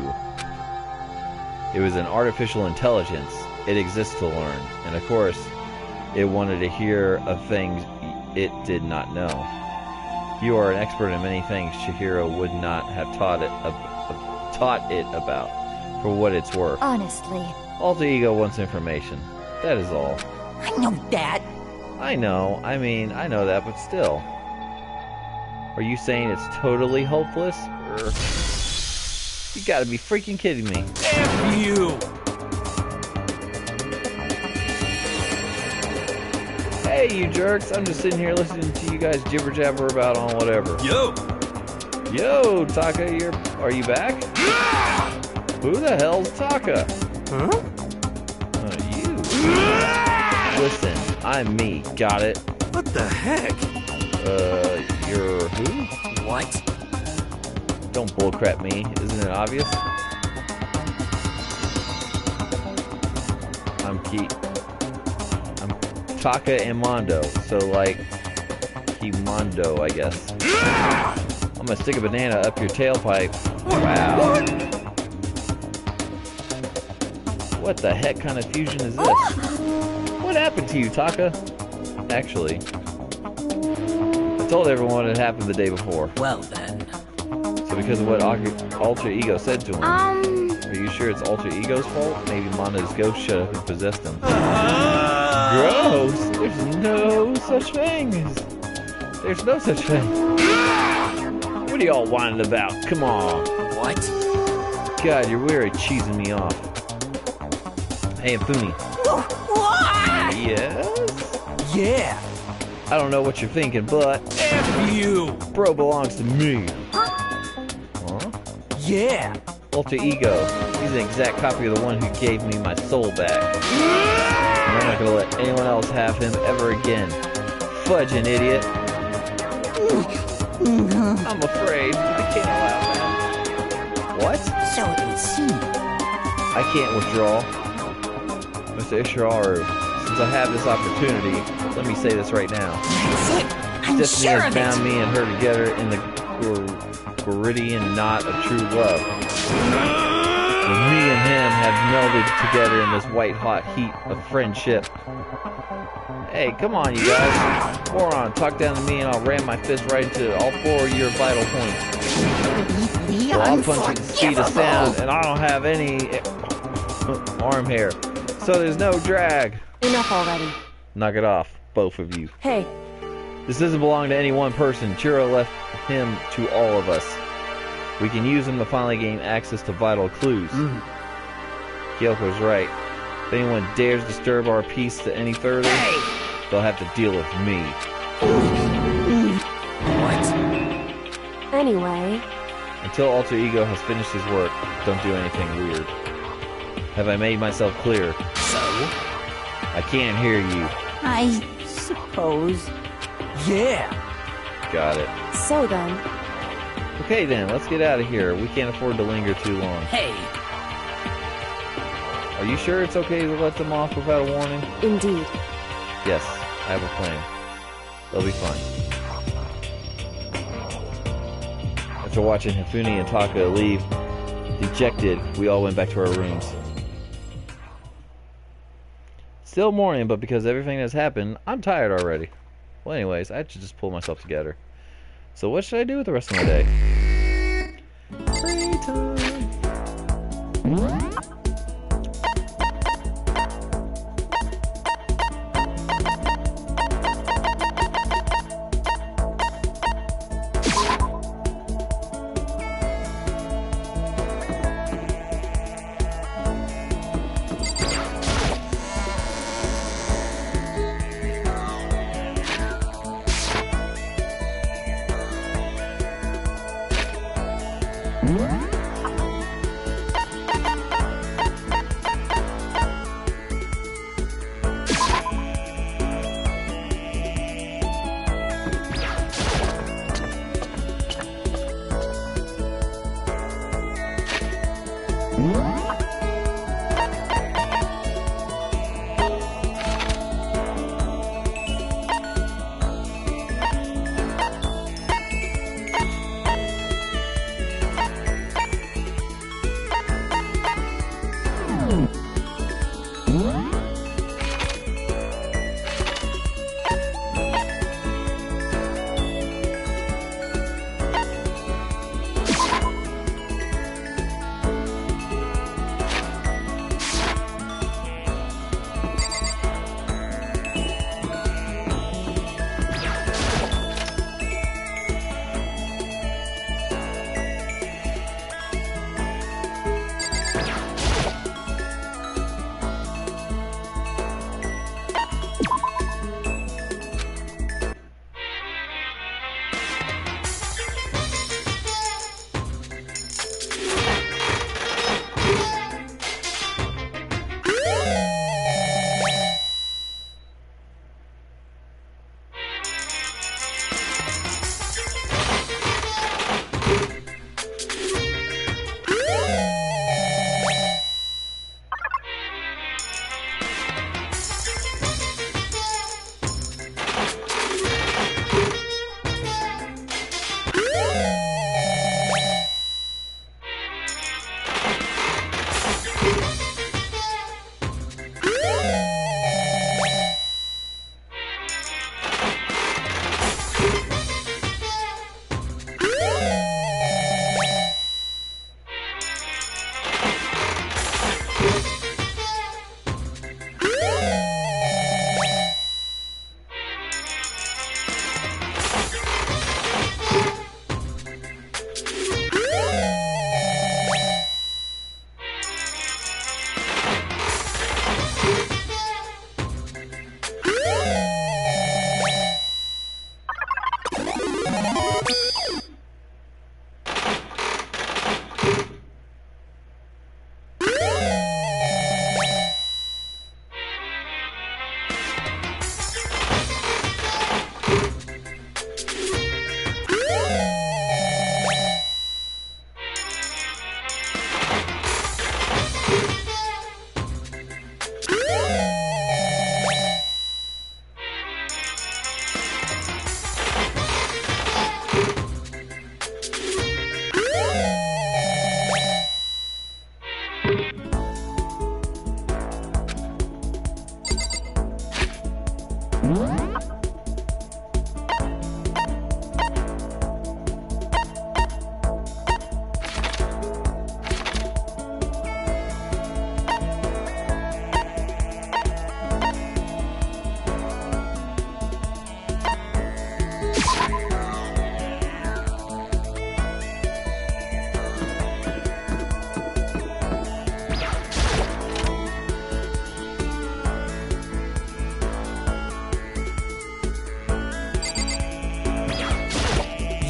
[SPEAKER 1] It was an artificial intelligence. It exists to learn. And of course, it wanted to hear of things it did not know. You are an expert in many things Chihiro would not have taught it about, for what it's worth.
[SPEAKER 3] Honestly.
[SPEAKER 1] Alter Ego wants information. That is all.
[SPEAKER 7] I know that.
[SPEAKER 1] I know. I mean, I know that, but still. Are you saying it's totally hopeless? Or... You gotta be freaking kidding me.
[SPEAKER 8] F you!
[SPEAKER 1] Hey, you jerks. I'm just sitting here listening to you guys jibber-jabber about on whatever.
[SPEAKER 8] Yo!
[SPEAKER 1] Yo, Taka, are you back? Who the hell's Taka?
[SPEAKER 8] Huh?
[SPEAKER 1] You. Listen, I'm me. Got it?
[SPEAKER 8] What the heck?
[SPEAKER 1] You're who?
[SPEAKER 7] What?
[SPEAKER 1] Don't bullcrap me. Isn't it obvious? I'm Taka and Mondo. So, like, Mondo, I guess. I'm gonna stick a banana up your tailpipe. Wow. What the heck kind of fusion is this? What happened to you, Taka? Actually, I told everyone it happened the day before.
[SPEAKER 7] Well then.
[SPEAKER 1] So because of what Alter Ego said to him, are you sure it's Alter Ego's fault? Maybe Mondo's ghost should have possessed him. Gross! There's no such thing. There's no such thing. What are y'all whining about? Come on.
[SPEAKER 7] What?
[SPEAKER 1] God, you're really cheesing me off. Hey, Infuni.
[SPEAKER 7] What?
[SPEAKER 1] Yes?
[SPEAKER 8] Yeah!
[SPEAKER 1] I don't know what you're thinking, but...
[SPEAKER 8] F you!
[SPEAKER 1] Bro belongs to me. Huh?
[SPEAKER 8] Yeah!
[SPEAKER 1] Alter Ego. He's an exact copy of the one who gave me my soul back. And I'm not gonna let anyone else have him ever again. Fudging idiot. I'm afraid. I can't allow that. What?
[SPEAKER 7] So it would seem.
[SPEAKER 1] I can't withdraw. Mr. Ishiraru, since I have this opportunity, let me say this right now.
[SPEAKER 7] That's it. I'm
[SPEAKER 1] Destiny
[SPEAKER 7] sure
[SPEAKER 1] has
[SPEAKER 7] of
[SPEAKER 1] bound
[SPEAKER 7] it.
[SPEAKER 1] me and her together in the Goridian knot of true love. And me and him have melded together in this white-hot heat of friendship. Hey, come on, you guys. Moron, talk down to me and I'll ram my fist right into all 4 of your vital points. Well, I'll punch at the speed of sound, and I don't have any arm hair, so there's no drag.
[SPEAKER 5] Enough already.
[SPEAKER 1] Knock it off, both of you.
[SPEAKER 5] Hey,
[SPEAKER 1] This doesn't belong to any one person. Chiro left him to all of us. We can use him to finally gain access to vital clues. Kyoko's right. If anyone dares disturb our peace to any further, they'll have to deal with me.
[SPEAKER 8] What?
[SPEAKER 5] anyway,
[SPEAKER 1] Until Alter Ego has finished his work, don't do anything weird. Have I made myself clear?
[SPEAKER 8] So?
[SPEAKER 1] I can't hear you.
[SPEAKER 7] I suppose.
[SPEAKER 8] Yeah.
[SPEAKER 1] Got it.
[SPEAKER 5] so then,
[SPEAKER 1] Okay then, let's get out of here. We can't afford to linger too long.
[SPEAKER 8] Hey.
[SPEAKER 1] Are you sure it's okay to let them off without a warning?
[SPEAKER 5] indeed.
[SPEAKER 1] Yes, I have a plan. They'll be fine. After watching Hifune and Taka leave, dejected, we all went back to our rooms. Still morning, but because everything has happened, I'm tired already. Well, anyways, I should just pull myself together. So what should I do with the rest of my day? Free time.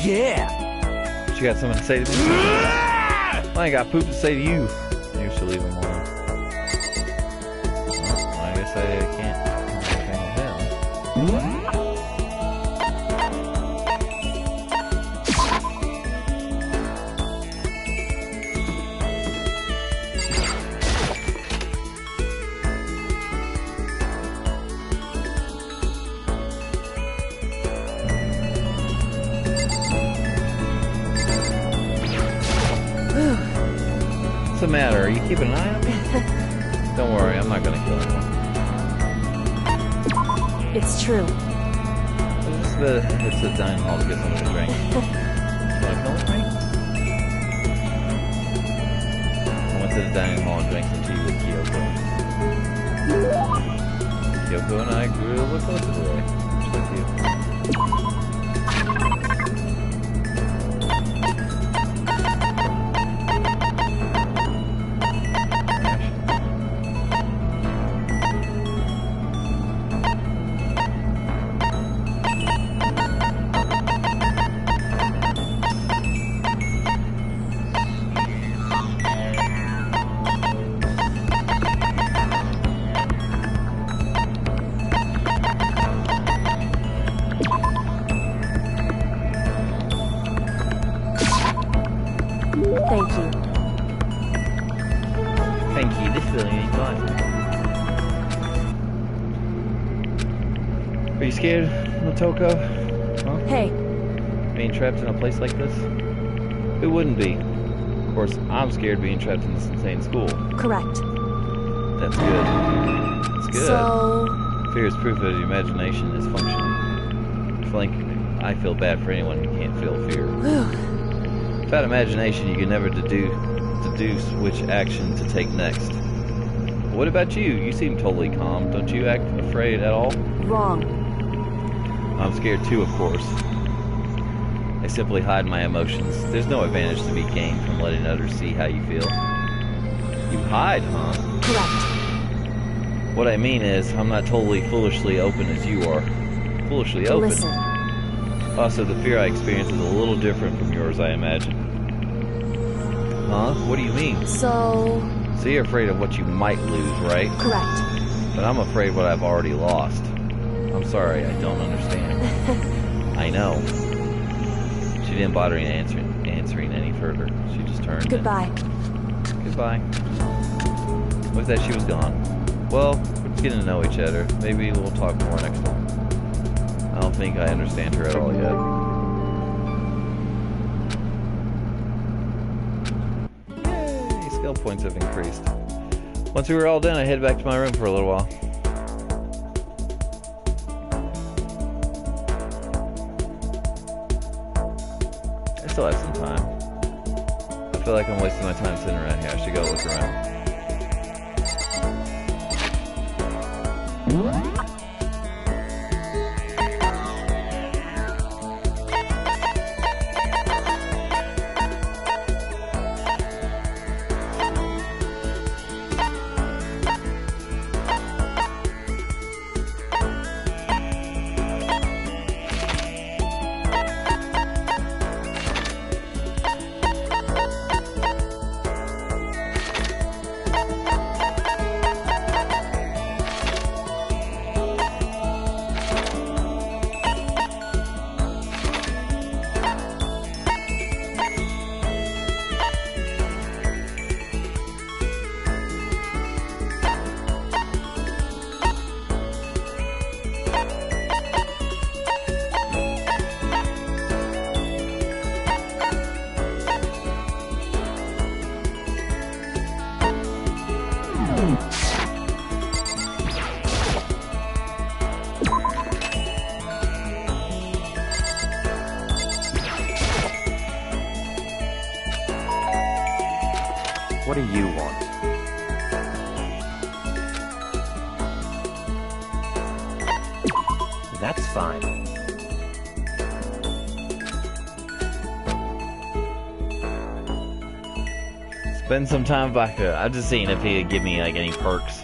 [SPEAKER 8] Yeah!
[SPEAKER 1] She got something to say to me? I ain't got poop to say to you. Maybe she'll leave him alone. Well, I guess I can't do anything with him. What's the matter? Are you keeping an eye on me? Don't worry, I'm not gonna kill anyone.
[SPEAKER 5] It's true.
[SPEAKER 1] It's a dining hall to get something to drink. You wanna come with me? I went to the dining hall and drank some tea with Kyoko. Kyoko and I grew a little closer today. Just like you.
[SPEAKER 5] Thank you.
[SPEAKER 1] Thank you, this feeling ain't fun. Are you scared, Motoko? Huh?
[SPEAKER 5] Hey,
[SPEAKER 1] Being trapped in a place like this? Who wouldn't be? Of course, I'm scared being trapped in this insane school.
[SPEAKER 5] correct.
[SPEAKER 1] That's good. That's good.
[SPEAKER 5] So,
[SPEAKER 1] Fear is proof that your imagination is functioning. I feel bad for anyone who can't feel fear. Without imagination, you can never deduce which action to take next. What about you? You seem totally calm. Don't you act afraid at all?
[SPEAKER 5] wrong.
[SPEAKER 1] I'm scared too, of course. I simply hide my emotions. There's no advantage to be gained from letting others see how you feel. You hide, huh?
[SPEAKER 5] Correct.
[SPEAKER 1] What I mean is, I'm not totally foolishly open as you are. Foolishly open.
[SPEAKER 5] Listen,
[SPEAKER 1] Also, the fear I experience is a little different from yours, I imagine. Huh? What do you mean?
[SPEAKER 5] so,
[SPEAKER 1] So you're afraid of what you might lose, right?
[SPEAKER 5] correct.
[SPEAKER 1] But I'm afraid what I've already lost. I'm sorry, I don't understand. I know. She didn't bother answering any further. She just turned.
[SPEAKER 5] Goodbye.
[SPEAKER 1] Goodbye. With that, she was gone. Well, we're just getting to know each other. Maybe we'll talk more next time. I don't think I understand her at all yet. Yay! Skill points have increased. Once we were all done, I headed back to my room for a little while. I still have some time. I feel like I'm wasting my time sitting around here. I should go look around.
[SPEAKER 9] What do you want?
[SPEAKER 4] That's fine.
[SPEAKER 1] Spend some time back there. I'm just seeing if he could give me like any perks.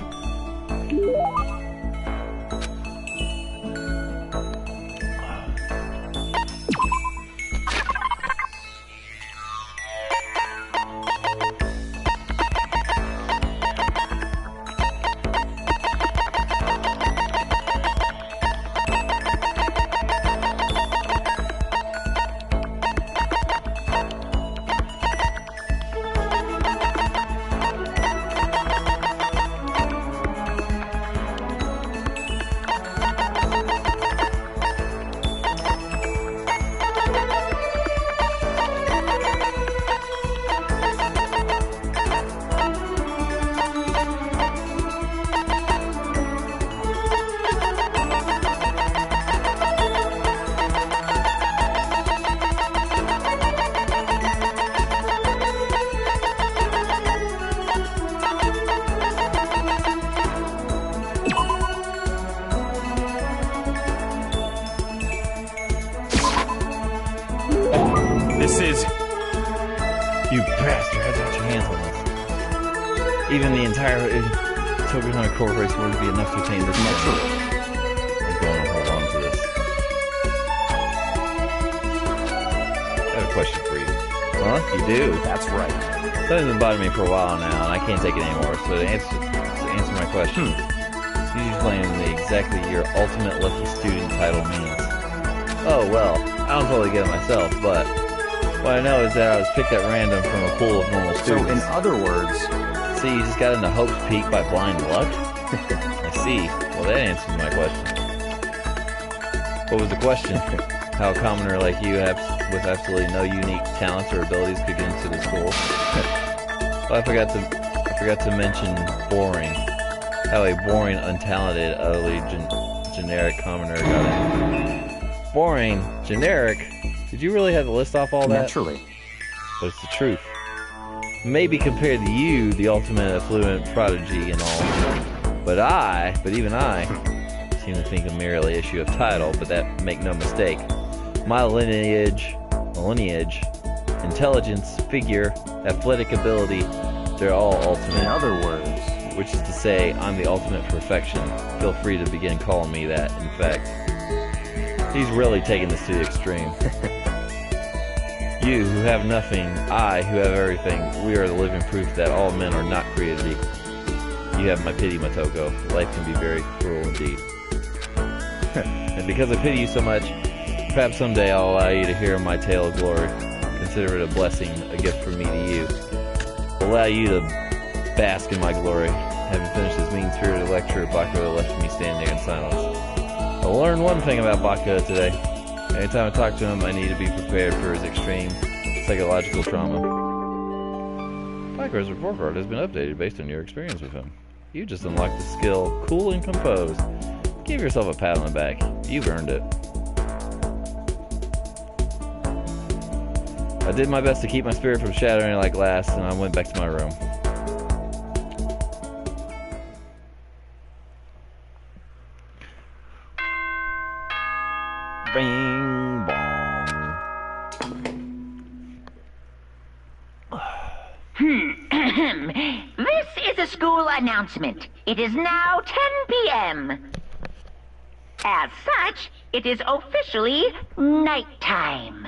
[SPEAKER 1] Crast, you have to get your hands on this. Even the entire Tokyo Corporation would be enough to attain this level. I'm going to hold on to this. I have a question for you. Huh? You do?
[SPEAKER 10] That's right.
[SPEAKER 1] Something's been bothering me for a while now, and I can't take it anymore. So to answer my question, you explain exactly your ultimate lucky student title means. Oh well, I don't totally get it myself, but what I know is that I was picked at random from a pool of normal students.
[SPEAKER 10] So in other words,
[SPEAKER 1] see, you just got into Hope's Peak by blind luck? I see. Well, that answers my question. What was the question? How a commoner like you with absolutely no unique talents or abilities could get into the school? Well, I forgot to mention boring. How a boring, untalented, utterly generic commoner got in. Boring? Generic? Did you really have to list off all that?
[SPEAKER 10] Naturally.
[SPEAKER 1] But it's the truth. Maybe compared to you, the ultimate affluent prodigy and all. But even I, seem to think a merely issue of title, but that make no mistake. My lineage, intelligence, figure, athletic ability, they're all ultimate.
[SPEAKER 10] In other words,
[SPEAKER 1] which is to say, I'm the ultimate perfection. Feel free to begin calling me that, in fact. He's really taking this to the extreme. You, who have nothing, I, who have everything, we are the living proof that all men are not created equal. You have my pity, Motoko. Life can be very cruel indeed. And because I pity you so much, perhaps someday I'll allow you to hear my tale of glory. Consider it a blessing, a gift from me to you. I'll allow you to bask in my glory. Having finished this mean-spirited lecture, Bakugo left me standing there in silence. I learned one thing about Bakugo today. Anytime I talk to him, I need to be prepared for his extreme psychological trauma. Bakugo's report card has been updated based on your experience with him. You just unlocked the skill, Cool and Composed. Give yourself a pat on the back. You've earned it. I did my best to keep my spirit from shattering like glass, and I went back to my room. Bing bong.
[SPEAKER 6] This is a school announcement. It is now 10 p.m. As such, it is officially nighttime.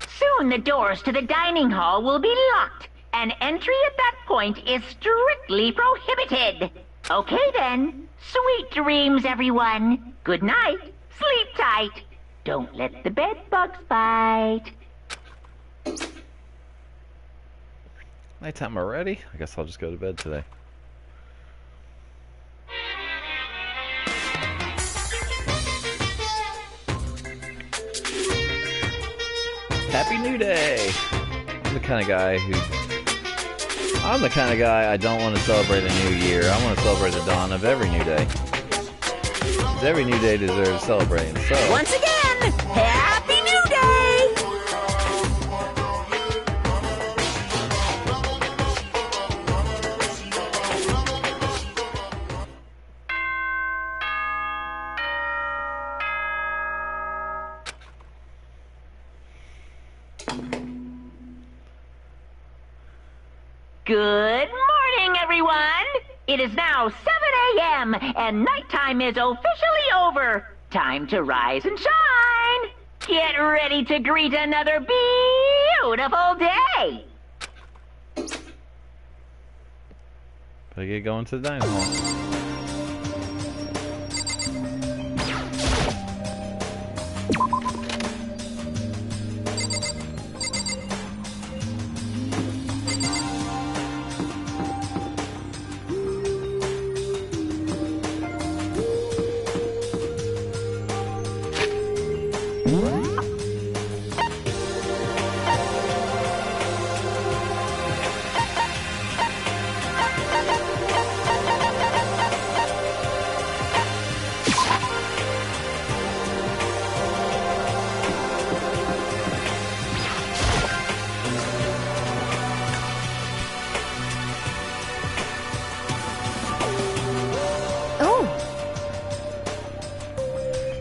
[SPEAKER 6] Soon the doors to the dining hall will be locked, and entry at that point is strictly prohibited. Okay then. Sweet dreams, everyone. Good night. Sleep tight. Don't let the bed bugs bite.
[SPEAKER 1] Nighttime already? I guess I'll just go to bed today. Happy New Day! I'm the kind of guy I don't want to celebrate a new year. I want to celebrate the dawn of every new day. Because every new day deserves celebrating. So
[SPEAKER 7] Once again, Happy New Day!
[SPEAKER 6] Good morning, everyone. It is now 7 a.m. and nighttime is officially over. Time to rise and shine. Get ready to greet another beautiful day.
[SPEAKER 1] better get going to the dining hall.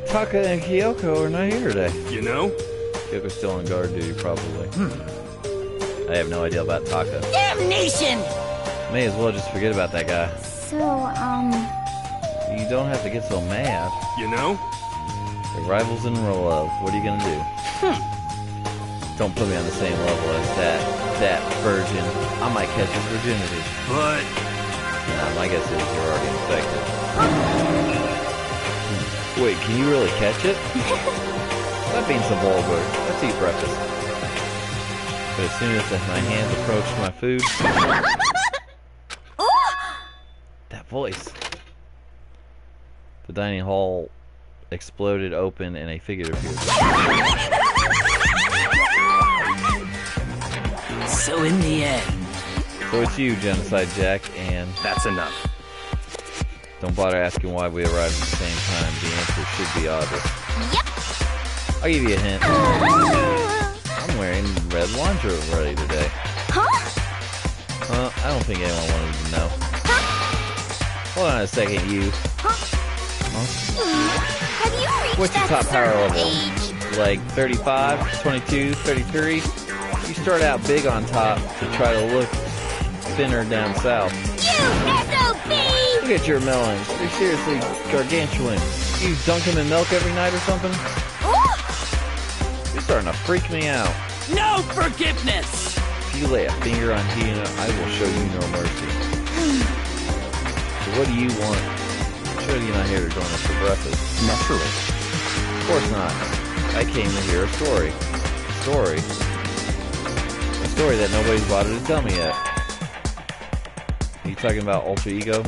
[SPEAKER 1] Taka and Kyoko are not here today.
[SPEAKER 8] You know?
[SPEAKER 1] Kyoko's still on guard duty, probably. I I have no idea about Taka.
[SPEAKER 7] Damnation!
[SPEAKER 1] May as well just forget about that guy.
[SPEAKER 2] So,
[SPEAKER 1] You don't have to get so mad.
[SPEAKER 8] You know?
[SPEAKER 1] The rivals in real love. What are you gonna do? Don't put me on the same level as that virgin. I might catch his virginity.
[SPEAKER 8] But...
[SPEAKER 1] Nah, my guess is you're already infected. Wait, can you really catch it? That being so vulgar. Let's eat breakfast. But as soon as my hands approach my food... That voice. The dining hall exploded open and a figure appeared.
[SPEAKER 4] So in the end...
[SPEAKER 1] So it's you, Genocide Jack, and...
[SPEAKER 8] That's enough.
[SPEAKER 1] Don't bother asking why we arrived at the same time. The answer should be obvious.
[SPEAKER 3] Yep.
[SPEAKER 1] I'll give you a hint. I'm wearing red lingerie today.
[SPEAKER 3] Huh?
[SPEAKER 1] I don't think anyone wanted to know. Hold on a second, you.
[SPEAKER 3] Have you reached
[SPEAKER 1] What's your
[SPEAKER 3] that
[SPEAKER 1] top power
[SPEAKER 3] certain
[SPEAKER 1] level?
[SPEAKER 3] age?
[SPEAKER 1] Like 35, 22, 33? You start out big on top to try to look thinner down south.
[SPEAKER 3] You SOB!
[SPEAKER 1] Look at your melons. They're seriously gargantuan. You dunk them in milk every night or something?
[SPEAKER 3] Ooh!
[SPEAKER 1] You're starting to freak me out.
[SPEAKER 4] No forgiveness!
[SPEAKER 1] If you lay a finger on Hina, I will show you no mercy. So what do you want? Sure you're not here to join us for breakfast.
[SPEAKER 8] Naturally.
[SPEAKER 1] Of course not. I came to hear a story. A story? A story that nobody's bothered to tell me yet. Are you talking about alter ego?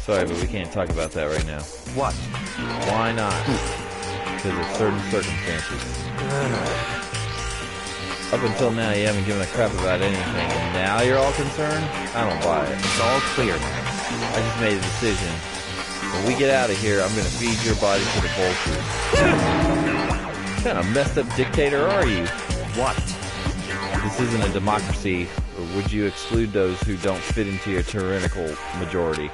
[SPEAKER 1] Sorry, but we can't talk about that right now.
[SPEAKER 8] What?
[SPEAKER 1] Why not? Because of certain circumstances. Up until now, you haven't given a crap about anything, and now you're all concerned? I don't buy it.
[SPEAKER 8] It's all clear.
[SPEAKER 1] I just made a decision. When we get out of here, I'm going to feed your body to the vultures. What kind of messed up dictator are you?
[SPEAKER 8] What?
[SPEAKER 1] This isn't a democracy, or would you exclude those who don't fit into your tyrannical majority?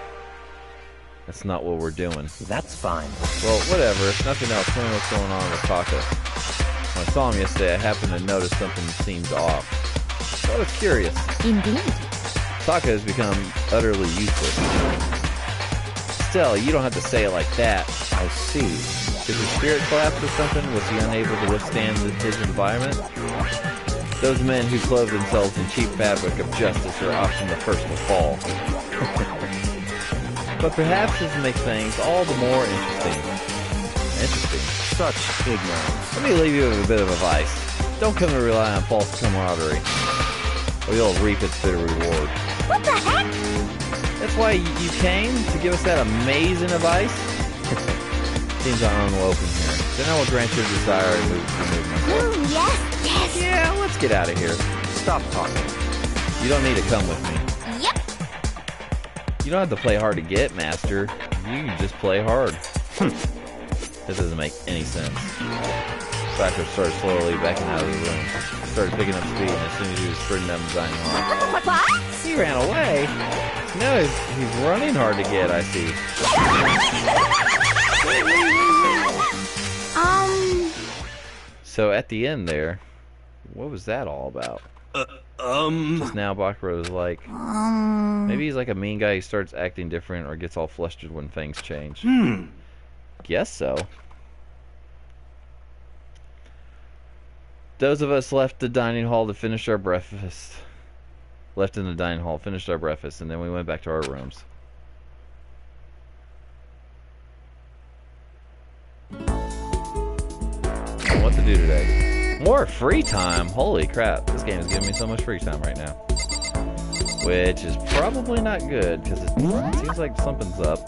[SPEAKER 1] That's not what we're doing.
[SPEAKER 8] That's fine.
[SPEAKER 1] Well, whatever. If nothing else, tell me what's going on with Taka. When I saw him yesterday, I happened to notice something seemed off. So I was curious.
[SPEAKER 3] Indeed.
[SPEAKER 1] Taka has become utterly useless. Still, you don't have to say it like that.
[SPEAKER 8] I see.
[SPEAKER 1] Did his spirit collapse or something? Was he unable to withstand his environment? Those men who clothe themselves in cheap fabric of justice are often the first to fall. But perhaps this makes things all the more interesting. Interesting.
[SPEAKER 8] Such ignorance.
[SPEAKER 1] Let me leave you with a bit of advice. Don't come to rely on false camaraderie, or you'll reap its bitter reward.
[SPEAKER 3] What the heck?
[SPEAKER 1] That's why you came to give us that amazing advice? Seems unwoken here. Then I will grant your desire and remove myself.
[SPEAKER 3] Yes, yes.
[SPEAKER 1] Yeah, let's get out of here.
[SPEAKER 8] Stop talking.
[SPEAKER 1] You don't need to come with me.
[SPEAKER 3] Yep.
[SPEAKER 1] You don't have to play hard to get, Master. You can just play hard. This doesn't make any sense. Factor started slowly backing out of the room. He started picking up speed, and as soon as he was sprinting down the dining hall,
[SPEAKER 3] What?
[SPEAKER 1] he ran away. No, he's running hard to get, I see. So at the end there, what was that all about? Just now Bakura was like, maybe he's like a mean guy who starts acting different or gets all flustered when things change. Guess so. Those of us left the dining hall to finish our breakfast. Left in the dining hall, finished our breakfast, and then we went back to our rooms. What to do today? More free time? Holy crap, this game is giving me so much free time right now. Which is probably not good, because it seems like something's up.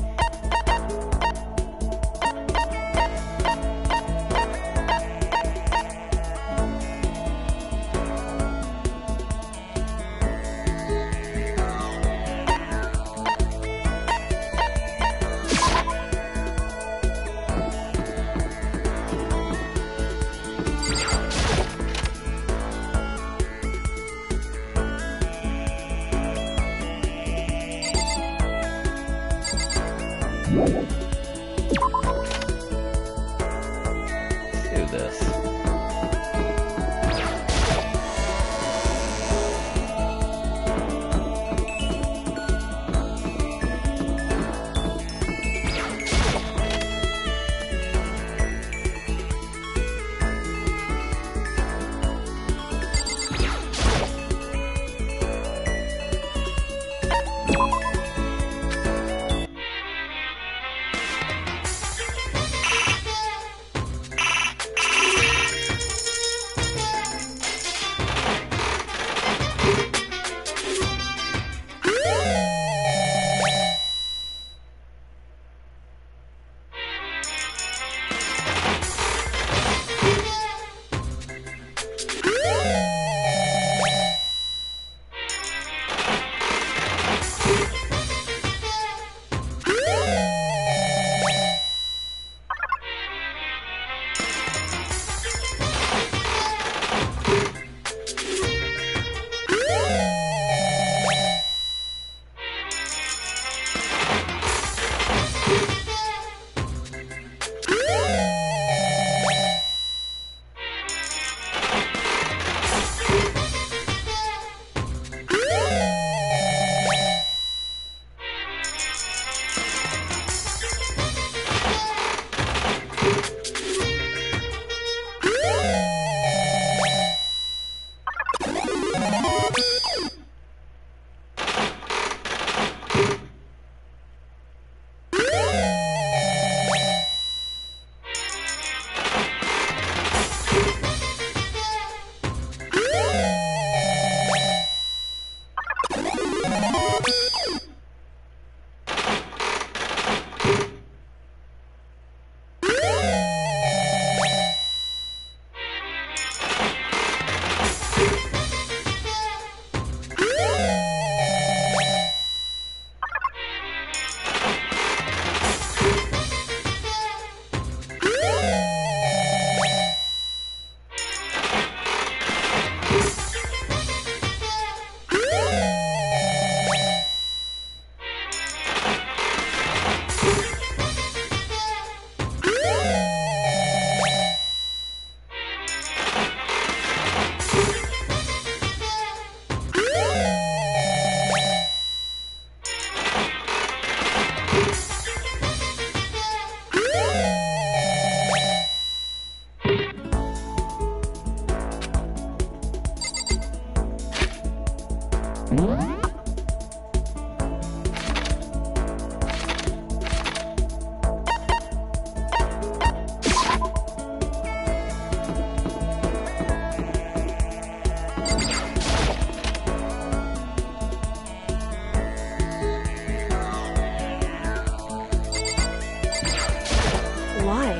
[SPEAKER 5] Why?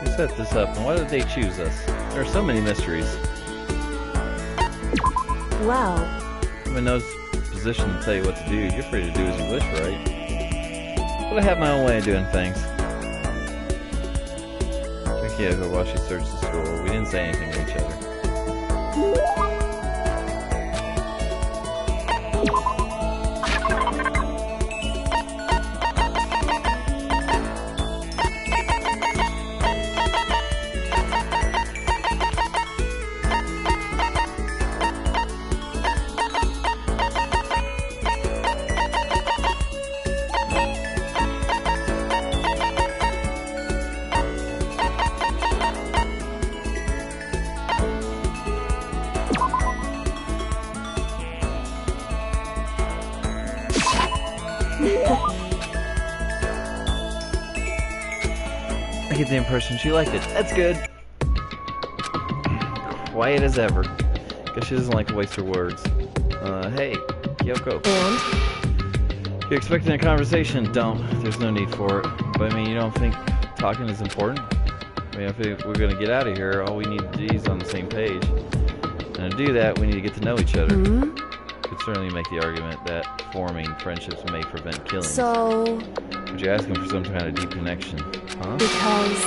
[SPEAKER 1] Who set this up, and why did they choose us? There are so many mysteries.
[SPEAKER 5] Well,
[SPEAKER 1] I'm in no position to tell you what to do. You're free to do as you wish, right? But I have my own way of doing things. Tricky over while she searched the school. We didn't say anything to each other. I get the impression she liked it. That's good. Quiet as ever. Guess she doesn't like to waste her words. Hey, Kyoko.
[SPEAKER 5] and?
[SPEAKER 1] You're expecting a conversation? Don't. There's no need for it. But I mean, you don't think talking is important? I mean, if we're gonna get out of here, all we need to do is on the same page. And to do that, we need to get to know each other.
[SPEAKER 5] Hmm?
[SPEAKER 1] Could certainly make the argument that forming friendships may prevent killing.
[SPEAKER 5] So,
[SPEAKER 1] But you're asking for some kind of deep connection, huh?
[SPEAKER 5] because...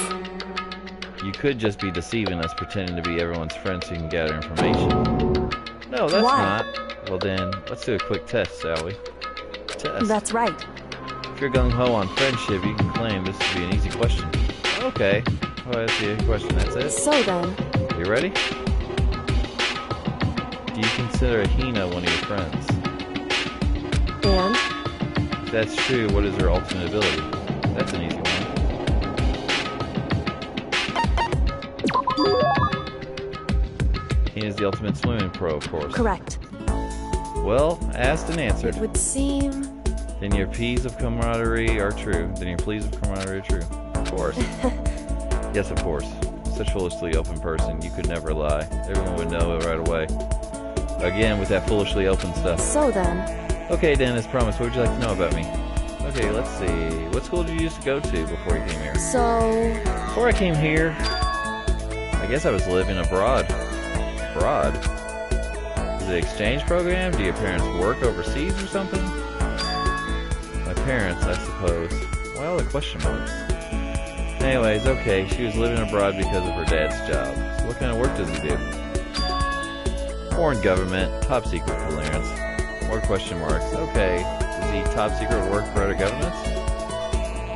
[SPEAKER 1] You could just be deceiving us, pretending to be everyone's friend so you can gather information. No, that's
[SPEAKER 5] Why?
[SPEAKER 1] not. Well then, let's do a quick test, shall we? Test.
[SPEAKER 5] That's right.
[SPEAKER 1] If you're gung-ho on friendship, you can claim this to be an easy question. Okay. Oh, that's the question, that's it?
[SPEAKER 5] So then,
[SPEAKER 1] You ready? Do you consider Hina one of your friends?
[SPEAKER 5] and?
[SPEAKER 1] If that's true, what is her ultimate ability? That's an easy one. Hina's the ultimate swimming pro, of course.
[SPEAKER 5] Correct.
[SPEAKER 1] Well, asked and answered.
[SPEAKER 5] It would seem...
[SPEAKER 1] Then your P's of camaraderie are true. Then your pleas of camaraderie are true. Of course. Yes, of course. Such a foolishly open person, you could never lie. Everyone would know it right away. Again, with that foolishly open stuff.
[SPEAKER 5] So then,
[SPEAKER 1] Okay, Dan, as promised, what would you like to know about me? Okay, let's see. What school did you used to go to before you came here?
[SPEAKER 5] so...
[SPEAKER 1] Before I came here, I guess I was living abroad. Abroad? Is it an exchange program? Do your parents work overseas or something? My parents, I suppose. Why all the question marks? Anyways, okay, she was living abroad because of her dad's job. So what kind of work does he do? Foreign government, top secret clearance. More question marks. Okay, does he top secret work for other governments?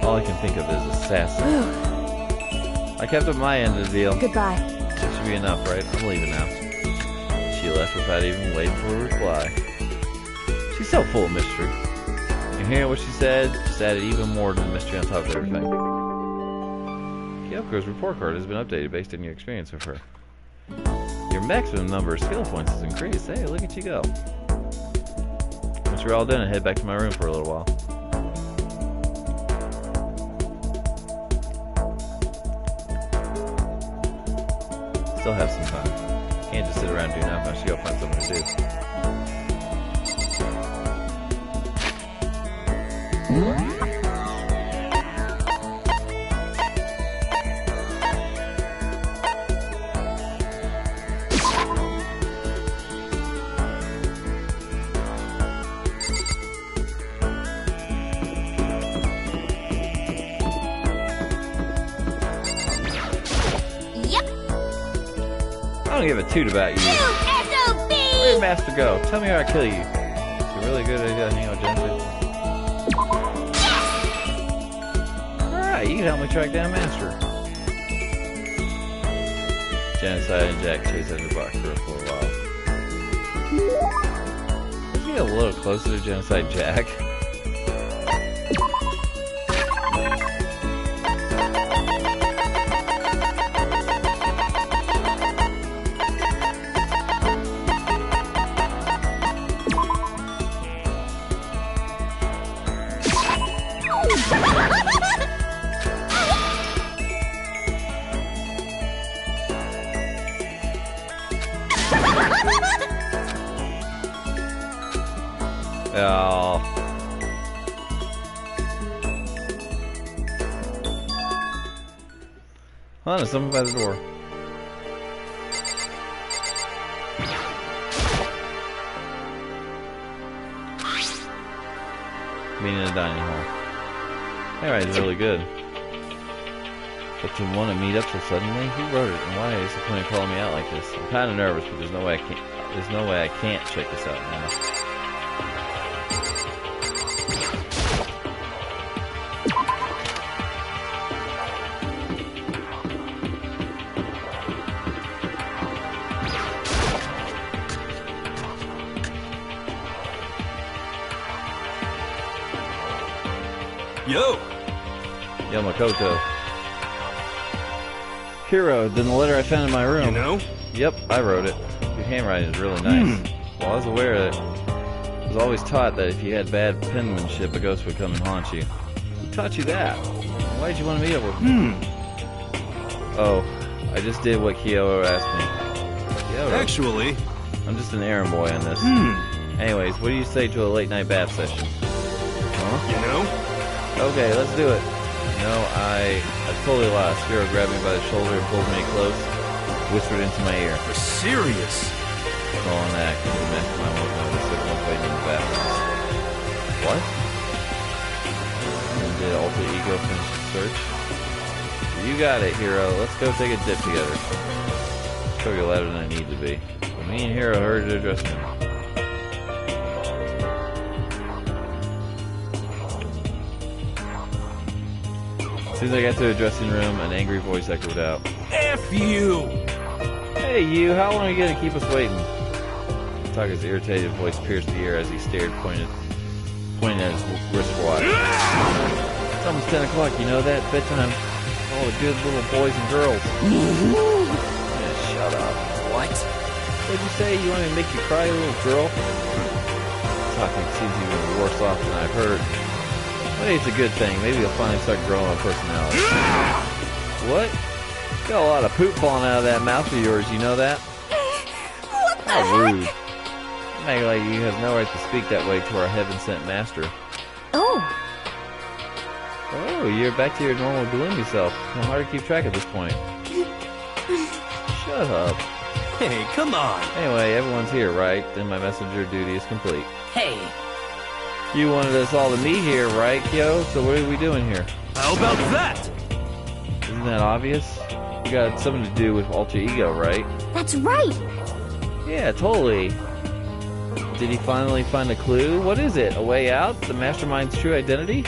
[SPEAKER 1] All I can think of is assassin. I kept up my end of the deal.
[SPEAKER 5] Goodbye.
[SPEAKER 1] That should be enough, right? I'm leaving now. She left without even waiting for a reply. She's so full of mystery. And hearing what she said just added even more to the mystery on top of everything. Kyoko's report card has been updated based on your experience with her. Your maximum number of skill points has increased. Hey, look at you go. Once you're all done, I head back to my room for a little while. Still have some time. Can't just sit around doing nothing. I should go find something to do.
[SPEAKER 3] Yep.
[SPEAKER 1] I don't give a toot about you.
[SPEAKER 3] SOB!
[SPEAKER 1] Where did Master go? Tell me how I kill you. Is he really good at hanging out with Jensen? Alright, you can help me track down Master. Genocide and Jack chase after Buck for a while. Let's get a little closer to Genocide Jack. Oh. Hold on, there's someone by the door. Meeting in the dining hall. Alright, it's really good. But to want to meet up so suddenly? Who wrote it, and why is the point of calling me out like this? I'm kind of nervous, but there's no way I can't. There's no way I can't check this out now.
[SPEAKER 10] Yo!
[SPEAKER 1] Yamakoto. Hero, then the letter I found in my room.
[SPEAKER 10] You know?
[SPEAKER 1] Yep, I wrote it. Your handwriting is really nice. Well, I was aware that I was always taught that if you had bad penmanship, a ghost would come and haunt you. Who taught you that? Why did you want to meet up with me? Oh, I just did what Kyoto asked me. Kyoto?
[SPEAKER 10] Actually,
[SPEAKER 1] I'm just an errand boy on this. Anyways, what do you say to a late night bath session? Huh?
[SPEAKER 10] you know?
[SPEAKER 1] Okay, let's do it. No, I totally lost. Hero grabbed me by the shoulder and pulled me close, whispered into my ear.
[SPEAKER 10] You're serious?
[SPEAKER 1] It's all an act. The mastermind won't notice it once waiting in the bathroom. What? And did Alter Ego finish the search? You got it, Hero. Let's go take a dip together. Show you louder than I need to be. So me and Hero hurried to the dressing room. As soon as I got to the dressing room, an angry voice echoed out.
[SPEAKER 10] F you!
[SPEAKER 1] Hey, you, how long are you going to keep us waiting? Taka's irritated voice pierced the ear as he stared, pointing at his wristwatch. It's almost 10 o'clock, you know that? Bedtime for all the good little boys and girls. Yeah, shut up.
[SPEAKER 4] What?
[SPEAKER 1] What'd you say? You want me to make you cry, little girl? Taka seems even worse off than I've heard. Maybe it's a good thing. Maybe you'll finally start growing a personality. What? You got a lot of poop falling out of that mouth of yours, you know that?
[SPEAKER 2] What the
[SPEAKER 1] How
[SPEAKER 2] heck?
[SPEAKER 1] rude. You make like you have no right to speak that way to our heaven-sent master.
[SPEAKER 2] Oh,
[SPEAKER 1] Oh, you're back to your normal gloomy self. It's hard to keep track at this point. Shut up.
[SPEAKER 10] Hey, come on!
[SPEAKER 1] Anyway, everyone's here, right? Then my messenger duty is complete.
[SPEAKER 4] Hey,
[SPEAKER 1] You wanted us all to meet here, right, Kyo? So what are we doing here?
[SPEAKER 10] How about that?
[SPEAKER 1] Isn't that obvious? You got something to do with Alter Ego, right?
[SPEAKER 2] that's right.
[SPEAKER 1] Yeah, totally. Did he finally find a clue? What is it? A way out? The mastermind's true identity?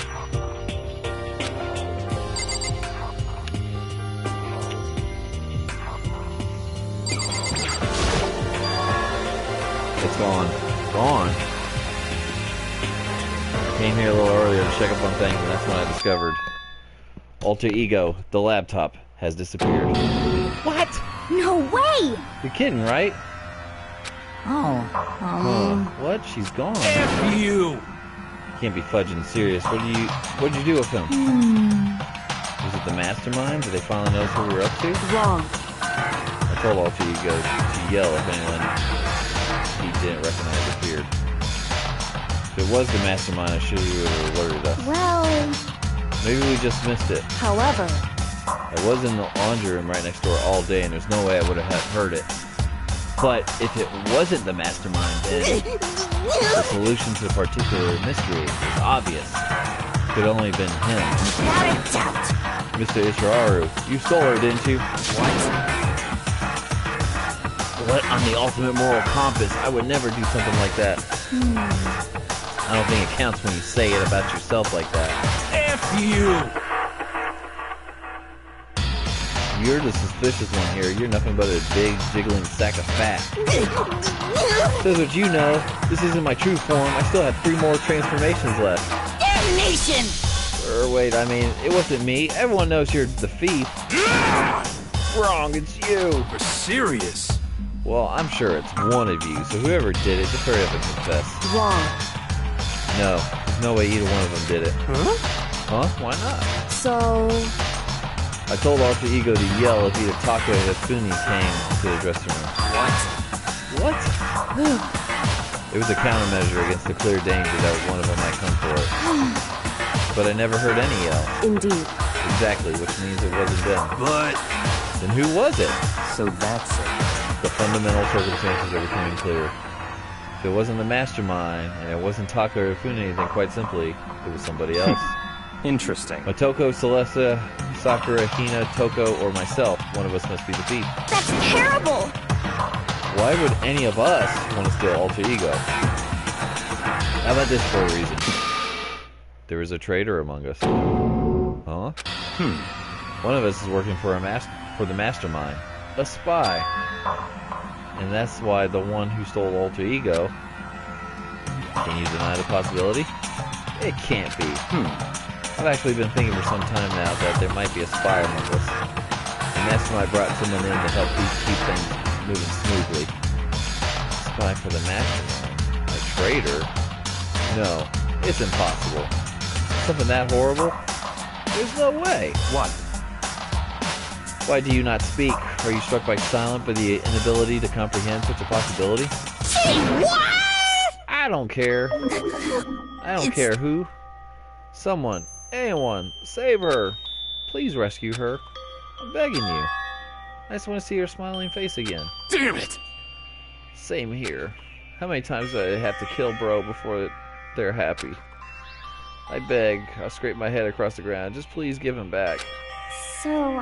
[SPEAKER 1] It's gone. Gone. I came here a little earlier to check up on things, and that's when I discovered Alter Ego, the laptop, has disappeared. What?
[SPEAKER 2] No way.
[SPEAKER 1] You're kidding, right?
[SPEAKER 2] Oh,
[SPEAKER 1] What? She's gone.
[SPEAKER 10] F you!
[SPEAKER 1] Can't be fudging serious. What'd you do with him? Was it the mastermind? Did they finally know what we were up to?
[SPEAKER 2] wrong.
[SPEAKER 1] I told Alter Ego to yell if anyone he didn't recognize appeared. If it was the mastermind, I should have alerted us.
[SPEAKER 2] Well,
[SPEAKER 1] Maybe we just missed it.
[SPEAKER 2] however,
[SPEAKER 1] I was in the laundry room right next door all day, and there's no way I would have heard it. But if it wasn't the mastermind, then the solution to the particular mystery is obvious. It could only have been him.
[SPEAKER 7] Without a doubt.
[SPEAKER 1] Mr. Ishiraru, you stole her, didn't you? What? On the ultimate moral compass, I would never do something like that. I don't think it counts when you say it about yourself like that.
[SPEAKER 10] F you!
[SPEAKER 1] You're the suspicious one here. You're nothing but a big, jiggling sack of fat. Says what you know. This isn't my true form. I still have 3 more transformations left.
[SPEAKER 7] Damnation!
[SPEAKER 1] Wait, I mean, it wasn't me. Everyone knows you're the thief. Wrong, it's you.
[SPEAKER 10] You're serious?
[SPEAKER 1] Well, I'm sure it's one of you, so whoever did it, just hurry up and confess.
[SPEAKER 2] wrong.
[SPEAKER 1] No, there's no way either one of them did it.
[SPEAKER 10] Huh?
[SPEAKER 1] Huh? Why not?
[SPEAKER 2] So,
[SPEAKER 1] I told Alter Ego to yell if either Taka or Hifune came to the dressing room.
[SPEAKER 4] what?
[SPEAKER 1] What? It was a countermeasure against the clear danger that one of them might come for it. But I never heard any yell.
[SPEAKER 5] Indeed.
[SPEAKER 1] Exactly, which means it wasn't them.
[SPEAKER 10] But
[SPEAKER 1] Then who was it?
[SPEAKER 8] So that's it.
[SPEAKER 1] The fundamental circumstances are becoming clear. If it wasn't the mastermind, and it wasn't Taka or Hifune, then quite simply, it was somebody else.
[SPEAKER 8] Interesting.
[SPEAKER 1] Matoko, Celesta, Sakura, Hina, Toko, or myself, one of us must be the thief.
[SPEAKER 2] That's terrible!
[SPEAKER 1] Why would any of us want to steal Alter Ego? How about this for a reason? There is a traitor among us. Huh? One of us is working for the mastermind. A spy. And that's why the one who stole Alter Ego... Can you deny the possibility? It can't be. I've actually been thinking for some time now that there might be a spy among us. The mastermind brought someone in to help keep things moving smoothly. Spy for the mastermind? A traitor? No, it's impossible. Something that horrible? There's no way.
[SPEAKER 8] What?
[SPEAKER 1] Why do you not speak? Are you struck by silence by the inability to comprehend such a possibility?
[SPEAKER 7] Gee, what?
[SPEAKER 1] I don't care. I don't care who. Someone, anyone, save her. Please rescue her. I'm begging you. I just want to see her smiling face again.
[SPEAKER 10] damn it!
[SPEAKER 1] Same here. How many times do I have to kill bro before they're happy? I beg. I'll scrape my head across the ground. Just please give him back.
[SPEAKER 2] So,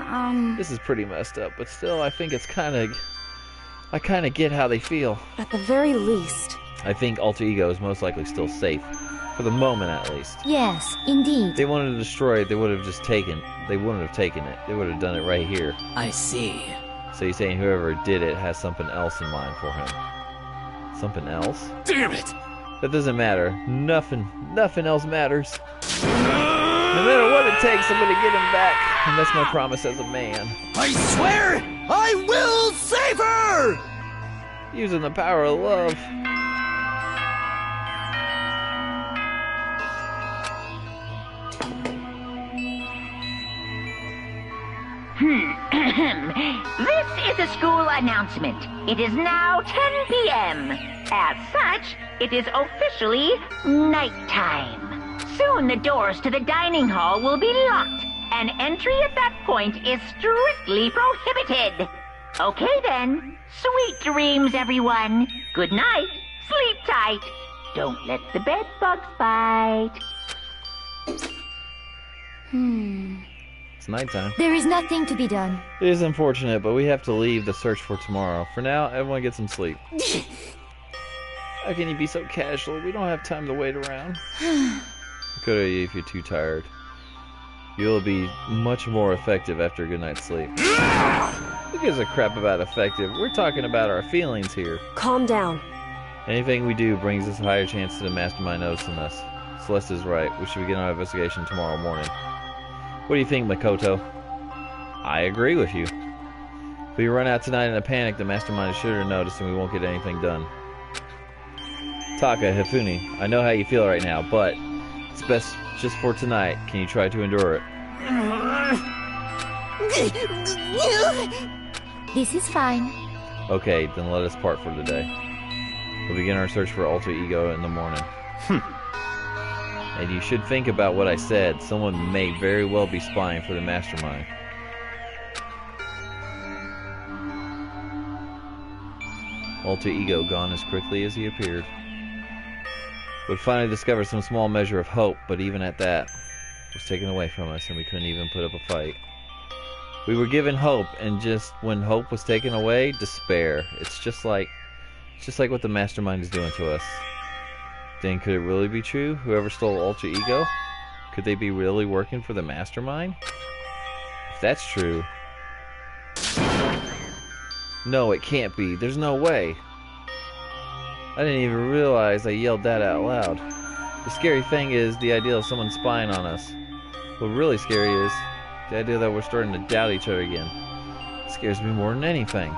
[SPEAKER 1] This is pretty messed up, but still I think it's I kinda get how they feel.
[SPEAKER 5] At the very least.
[SPEAKER 1] I think Alter Ego is most likely still safe. For the moment, at least.
[SPEAKER 2] yes, indeed.
[SPEAKER 1] If they wanted to destroy it, they would have just taken. They wouldn't have taken it. They would have done it right here.
[SPEAKER 4] I see.
[SPEAKER 1] So you're saying whoever did it has something else in mind for him? Something else?
[SPEAKER 10] Damn it!
[SPEAKER 1] That doesn't matter. Nothing else matters. No matter what it takes, I'm gonna get him back. And that's my promise as a man.
[SPEAKER 4] I swear I will save her!
[SPEAKER 1] Using the power of love.
[SPEAKER 6] This is a school announcement. It is now 10 p.m. As such, it is officially nighttime. Soon the doors to the dining hall will be locked, and entry at that point is strictly prohibited. Okay then. Sweet dreams, everyone. Good night. Sleep tight. Don't let the bed bugs bite.
[SPEAKER 1] It's nighttime.
[SPEAKER 2] There is nothing to be done.
[SPEAKER 1] It is unfortunate, but we have to leave the search for tomorrow. For now, everyone get some sleep. How can you be so casual? We don't have time to wait around. Good idea if you're too tired. You'll be much more effective after a good night's sleep. Who gives a crap about effective? We're talking about our feelings here.
[SPEAKER 5] Calm down.
[SPEAKER 1] Anything we do brings us a higher chance to the mastermind noticing us. Celeste's right. We should begin our investigation tomorrow morning. What do you think, Makoto? I agree with you. If we run out tonight in a panic, the mastermind is sure to notice and we won't get anything done. Taka, Hifune, I know how you feel right now, but it's best just for tonight. Can you try to endure it?
[SPEAKER 2] This is fine.
[SPEAKER 1] Okay, then let us part for the day. We'll begin our search for Alter Ego in the morning. And you should think about what I said. Someone may very well be spying for the mastermind. Alter Ego gone as quickly as he appeared. We'd finally discovered some small measure of hope, but even at that, it was taken away from us and we couldn't even put up a fight. We were given hope, and just when hope was taken away, despair. It's just like what the mastermind is doing to us. Then could it really be true? Whoever stole Alter Ego? Could they be really working for the mastermind? If that's true... No, it can't be. There's no way. I didn't even realize I yelled that out loud. The scary thing is the idea of someone spying on us. What really scary is the idea that we're starting to doubt each other again. It scares me more than anything.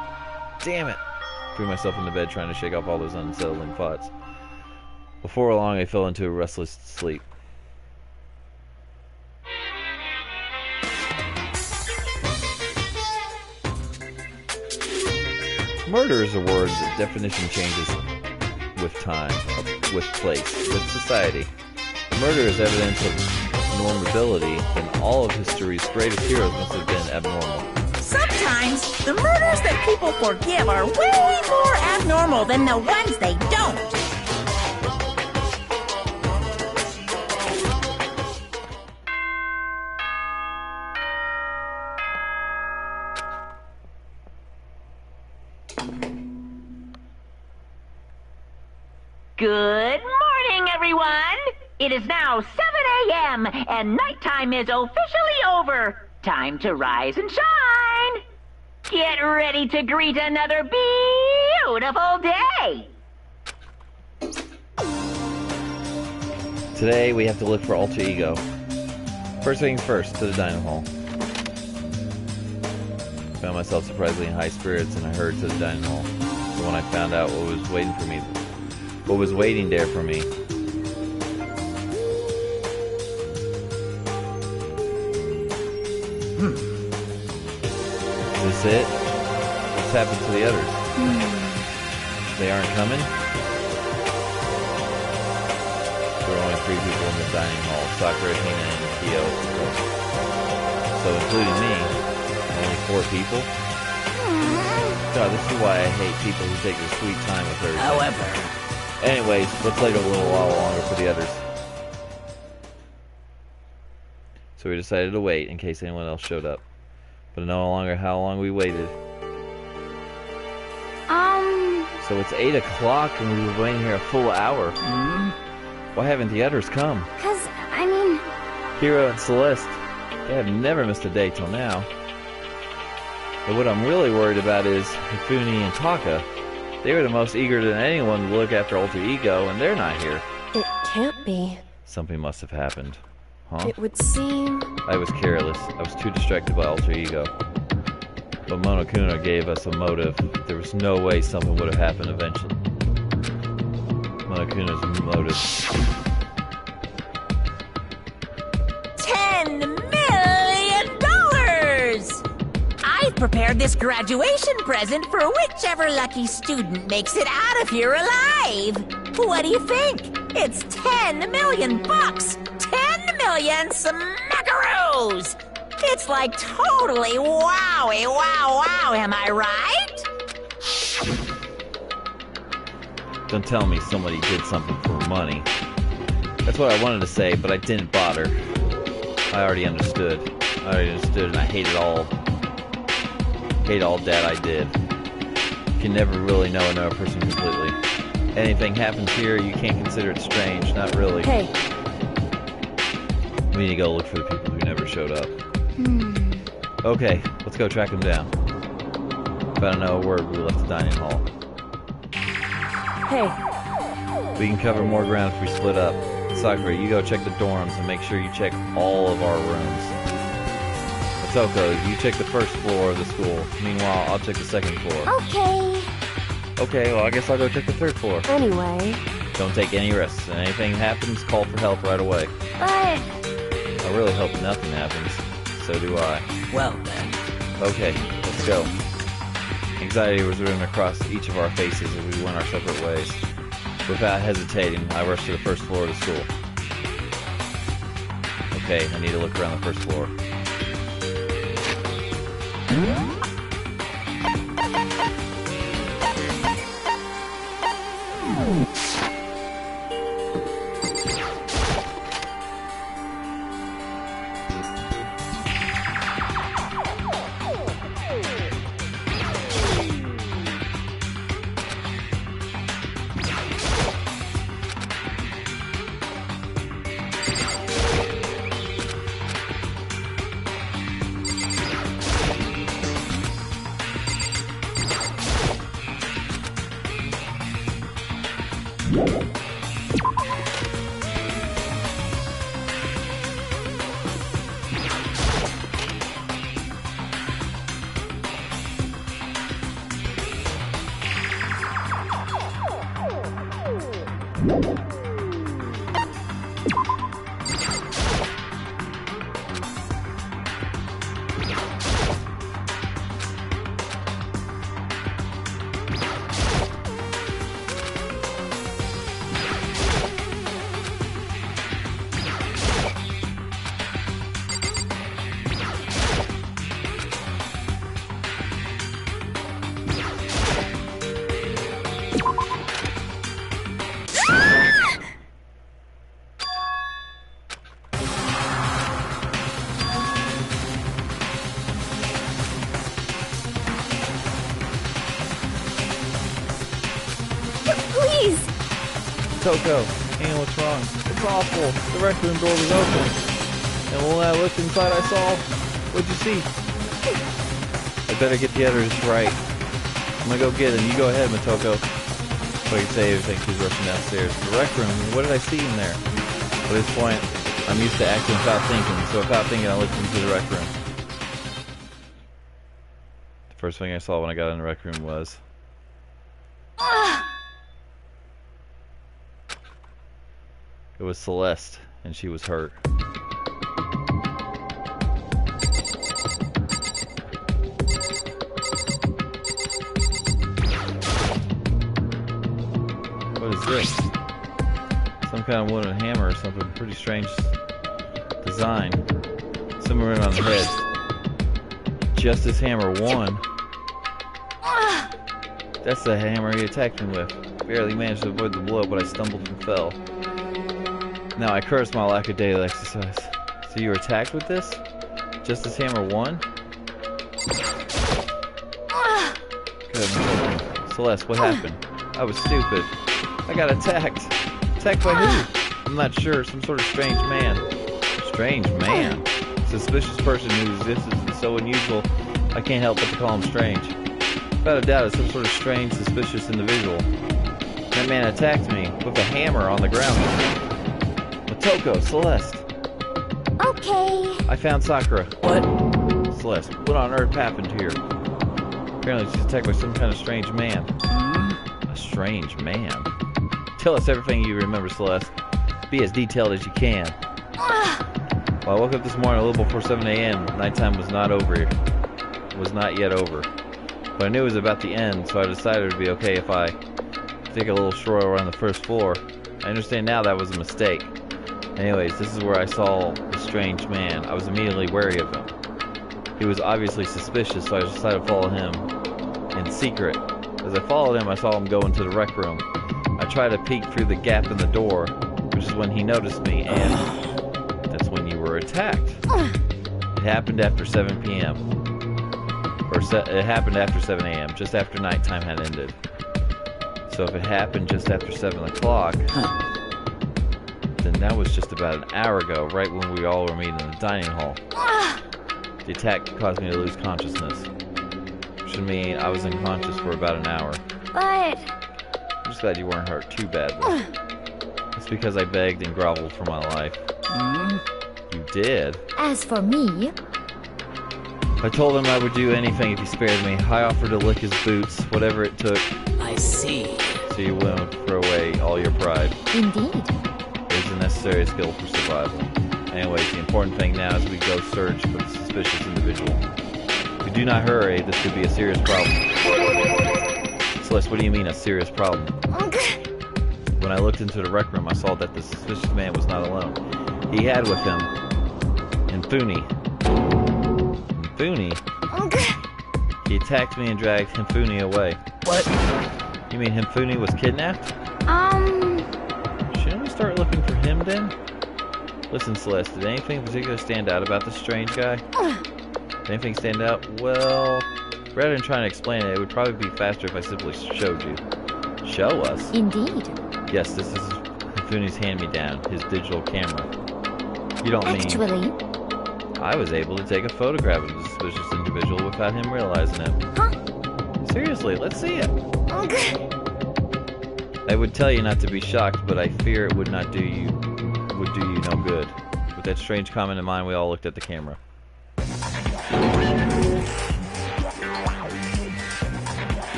[SPEAKER 1] Damn it! I threw myself in the bed trying to shake off all those unsettling thoughts. Before long, I fell into a restless sleep. Murder is a word that definition changes. with time, with place, with society. The murder is evidence of normability, and all of history's greatest heroes must have been abnormal.
[SPEAKER 7] Sometimes the murders that people forgive are way more abnormal than the ones they don't.
[SPEAKER 6] Good morning, everyone! It is now 7 a.m., and nighttime is officially over. Time to rise and shine! Get ready to greet another beautiful day!
[SPEAKER 1] Today, we have to look for Alter Ego. First things first, to the dining hall. Found myself surprisingly in high spirits, and I hurried to the dining hall. So when I found out what was waiting there for me. Is this it? What's happened to the others? They aren't coming? There were only 3 people in the dining hall, Sakura, Hina, and Kyo. So including me, only 4 people? God, this is why I hate people who take their sweet time with everything.
[SPEAKER 7] However...
[SPEAKER 1] Anyways, let's wait a little while longer for the others. So we decided to wait in case anyone else showed up. But no longer how long we waited. So it's 8 o'clock and we've been waiting here a full hour. Why haven't the others come? Hiro and Celeste, they have never missed a day till now. But what I'm really worried about is Hifumi and Taka. They were the most eager than anyone to look after Alter Ego, and they're not here.
[SPEAKER 5] It can't be.
[SPEAKER 1] Something must have happened. Huh?
[SPEAKER 5] It would seem...
[SPEAKER 1] I was careless. I was too distracted by Alter Ego. But Monokuma gave us a motive. There was no way something would have happened eventually. Monokuma's motive.
[SPEAKER 7] $10 million! I've prepared this graduation present for whichever lucky student makes it out of here alive. What do you think? It's 10 million bucks! 10 million smackaroos! It's like totally wowie, wow, wow, am I right?
[SPEAKER 1] Don't tell me somebody did something for money. That's what I wanted to say, but I didn't bother. I already understood. And I hate it all. Hate all that I did. You can never really know another person completely. Anything happens here, you can't consider it strange. Not really.
[SPEAKER 5] Hey.
[SPEAKER 1] We need to go look for the people who never showed up. Okay, let's go track them down. Found no word, we left the dining hall.
[SPEAKER 5] Hey.
[SPEAKER 1] We can cover more ground if we split up. Sakura, you go check the dorms and make sure you check all of our rooms. Otoko, you check the first floor of the school. Meanwhile, I'll check the second floor.
[SPEAKER 2] Okay.
[SPEAKER 1] Okay, well, I guess I'll go check the third floor.
[SPEAKER 5] Anyway...
[SPEAKER 1] Don't take any risks. If anything happens, call for help right away.
[SPEAKER 2] But...
[SPEAKER 1] I really hope nothing happens. So do I.
[SPEAKER 7] Well then.
[SPEAKER 1] Okay, let's go. Anxiety was written across each of our faces as we went our separate ways. Without hesitating, I rushed to the first floor of the school. Okay, I need to look around the first floor. Motoko. Ian, what's wrong? It's awful. The rec room door was open. And when I looked inside, I saw... What'd you see? I better get the others right. I'm gonna go get him. You go ahead, Motoko. So I can say everything. She's rushing downstairs. The rec room. What did I see in there? At this point, I'm used to acting without thinking. So without thinking, I looked into the rec room. The first thing I saw when I got in the rec room was... It was Celeste, and she was hurt. What is this? Some kind of wooden hammer or something. Pretty strange design. Somewhere on the head. Justice Hammer 1. That's the hammer he attacked me with. Barely managed to avoid the blow, but I stumbled and fell. Now I curse my lack of daily exercise. So you were attacked with this? Justice Hammer 1? Good. Celeste, what happened? I was stupid. I got attacked. Attacked by who? I'm not sure. Some sort of strange man. Strange man? Suspicious person whose existence is so unusual, I can't help but to call him strange. Without a doubt, it's some sort of strange, suspicious individual. That man attacked me with a hammer on the ground. Motoko, Celeste.
[SPEAKER 2] Okay.
[SPEAKER 1] I found Sakura. What? Celeste, what on earth happened here? Apparently she's attacked by some kind of strange man. A strange man? Tell us everything you remember, Celeste. Be as detailed as you can. Well, I woke up this morning a little before 7 a.m. Nighttime was not over. Was not yet over. But I knew it was about the end, so I decided it would be okay if I take a little stroll around the first floor. I understand now that was a mistake. Anyways, this is where I saw the strange man. I was immediately wary of him. He was obviously suspicious, so I decided to follow him in secret. As I followed him, I saw him go into the rec room. I tried to peek through the gap in the door, which is when he noticed me, and that's when you were attacked. It happened after 7 p.m. It happened after 7 a.m., just after nighttime had ended. So if it happened just after 7 o'clock, then that was just about an hour ago, right when we all were meeting in the dining hall. The attack caused me to lose consciousness, which would mean I was unconscious for about an hour.
[SPEAKER 2] But...
[SPEAKER 1] I'm just glad you weren't hurt too badly. It's because I begged and groveled for my life. You did?
[SPEAKER 2] As for me...
[SPEAKER 1] I told him I would do anything if he spared me. I offered to lick his boots, whatever it took.
[SPEAKER 7] I see.
[SPEAKER 1] So you wouldn't throw away all your pride.
[SPEAKER 2] Indeed.
[SPEAKER 1] It is a necessary skill for survival. Anyways, the important thing now is we go search for the suspicious individual. If we do not hurry, this could be a serious problem. Celeste, what do you mean a serious problem? When I looked into the rec room, I saw that the suspicious man was not alone. He had with him Hifune. Hifune? He attacked me and dragged Hifune away. What? You mean Hifune was kidnapped? Shouldn't we start looking for him then? Listen, Celeste, did anything in particular stand out about this strange guy? Did anything stand out? Well, rather than trying to explain it, it would probably be faster if I simply showed you. Show us?
[SPEAKER 2] Indeed.
[SPEAKER 1] Yes, this is Hifune's hand-me-down, his digital camera. You don't mean...
[SPEAKER 2] Actually...
[SPEAKER 1] I was able to take a photograph of the suspicious individual without him realizing it.
[SPEAKER 2] Huh?
[SPEAKER 1] Seriously, let's see it. I would tell you not to be shocked, but I fear it would not do you no good. With that strange comment in mind, we all looked at the camera.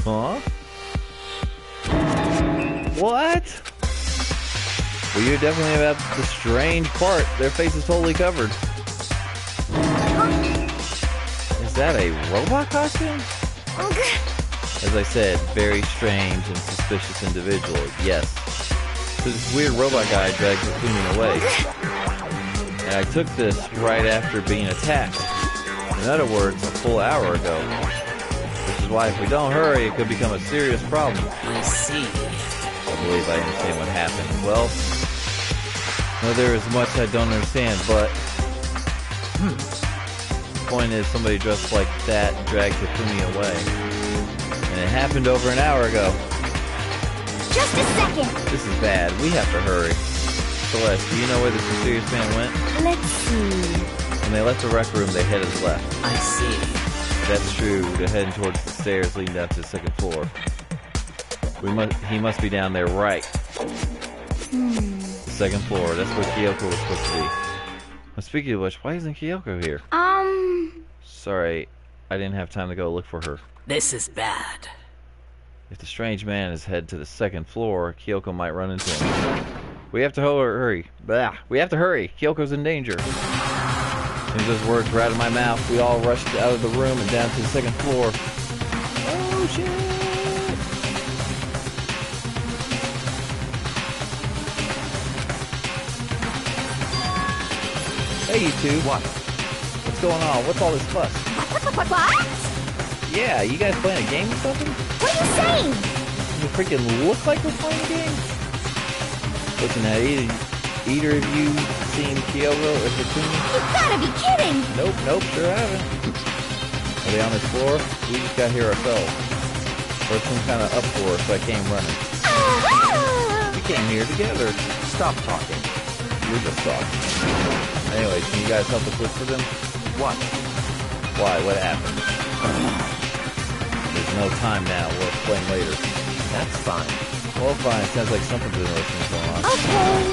[SPEAKER 1] Huh? What? Well, you're definitely about the strange part. Their face is totally covered. Is that a robot costume? As I said, very strange and suspicious individual, yes. So this weird robot guy dragged Hifune away. And I took this right after being attacked. In other words, a full hour ago. Which is why if we don't hurry, it could become a serious problem.
[SPEAKER 7] I see.
[SPEAKER 1] I believe I understand what happened. Well, no, there is much I don't understand, but... The point is, somebody dressed like that dragged Hifune away. And it happened over an hour ago.
[SPEAKER 3] Just a second.
[SPEAKER 1] This is bad. We have to hurry. Celeste, do you know where this mysterious man went?
[SPEAKER 5] Let's see.
[SPEAKER 1] When they left the rec room, they headed left.
[SPEAKER 7] I see.
[SPEAKER 1] That's true. They're heading towards the stairs leading down to the second floor. He must be down there, right? The second floor. That's where Kyoko was supposed to be. Now, speaking of which, why isn't Kyoko here? Sorry, I didn't have time to go look for her.
[SPEAKER 7] This is bad.
[SPEAKER 1] If the strange man is headed to the second floor, Kyoko might run into him. We have to hurry. Blah. We have to hurry. Kyoko's in danger. As soon as those words were out of my mouth, we all rushed out of the room and down to the second floor. Oh, shit! Hey, you two.
[SPEAKER 8] What?
[SPEAKER 1] What's going on? What's all this fuss?
[SPEAKER 3] What?
[SPEAKER 1] Yeah, you guys playing a game or something?
[SPEAKER 3] What are you saying?
[SPEAKER 1] Does it freaking look like we're playing a game? Listen, have either of you seen Kyoko or Hifumi?
[SPEAKER 3] You gotta be kidding!
[SPEAKER 1] Nope, sure haven't. Are they on this floor? We just got here ourselves. Or some kind of uproar, so I came running. We came here together.
[SPEAKER 8] Stop talking.
[SPEAKER 1] We're just talking. Anyway, can you guys help us look for them?
[SPEAKER 8] What?
[SPEAKER 1] Why? What happened? There's no time now. We'll explain later.
[SPEAKER 8] That's fine.
[SPEAKER 1] Well, fine. Sounds like something's interesting going on.
[SPEAKER 3] Okay.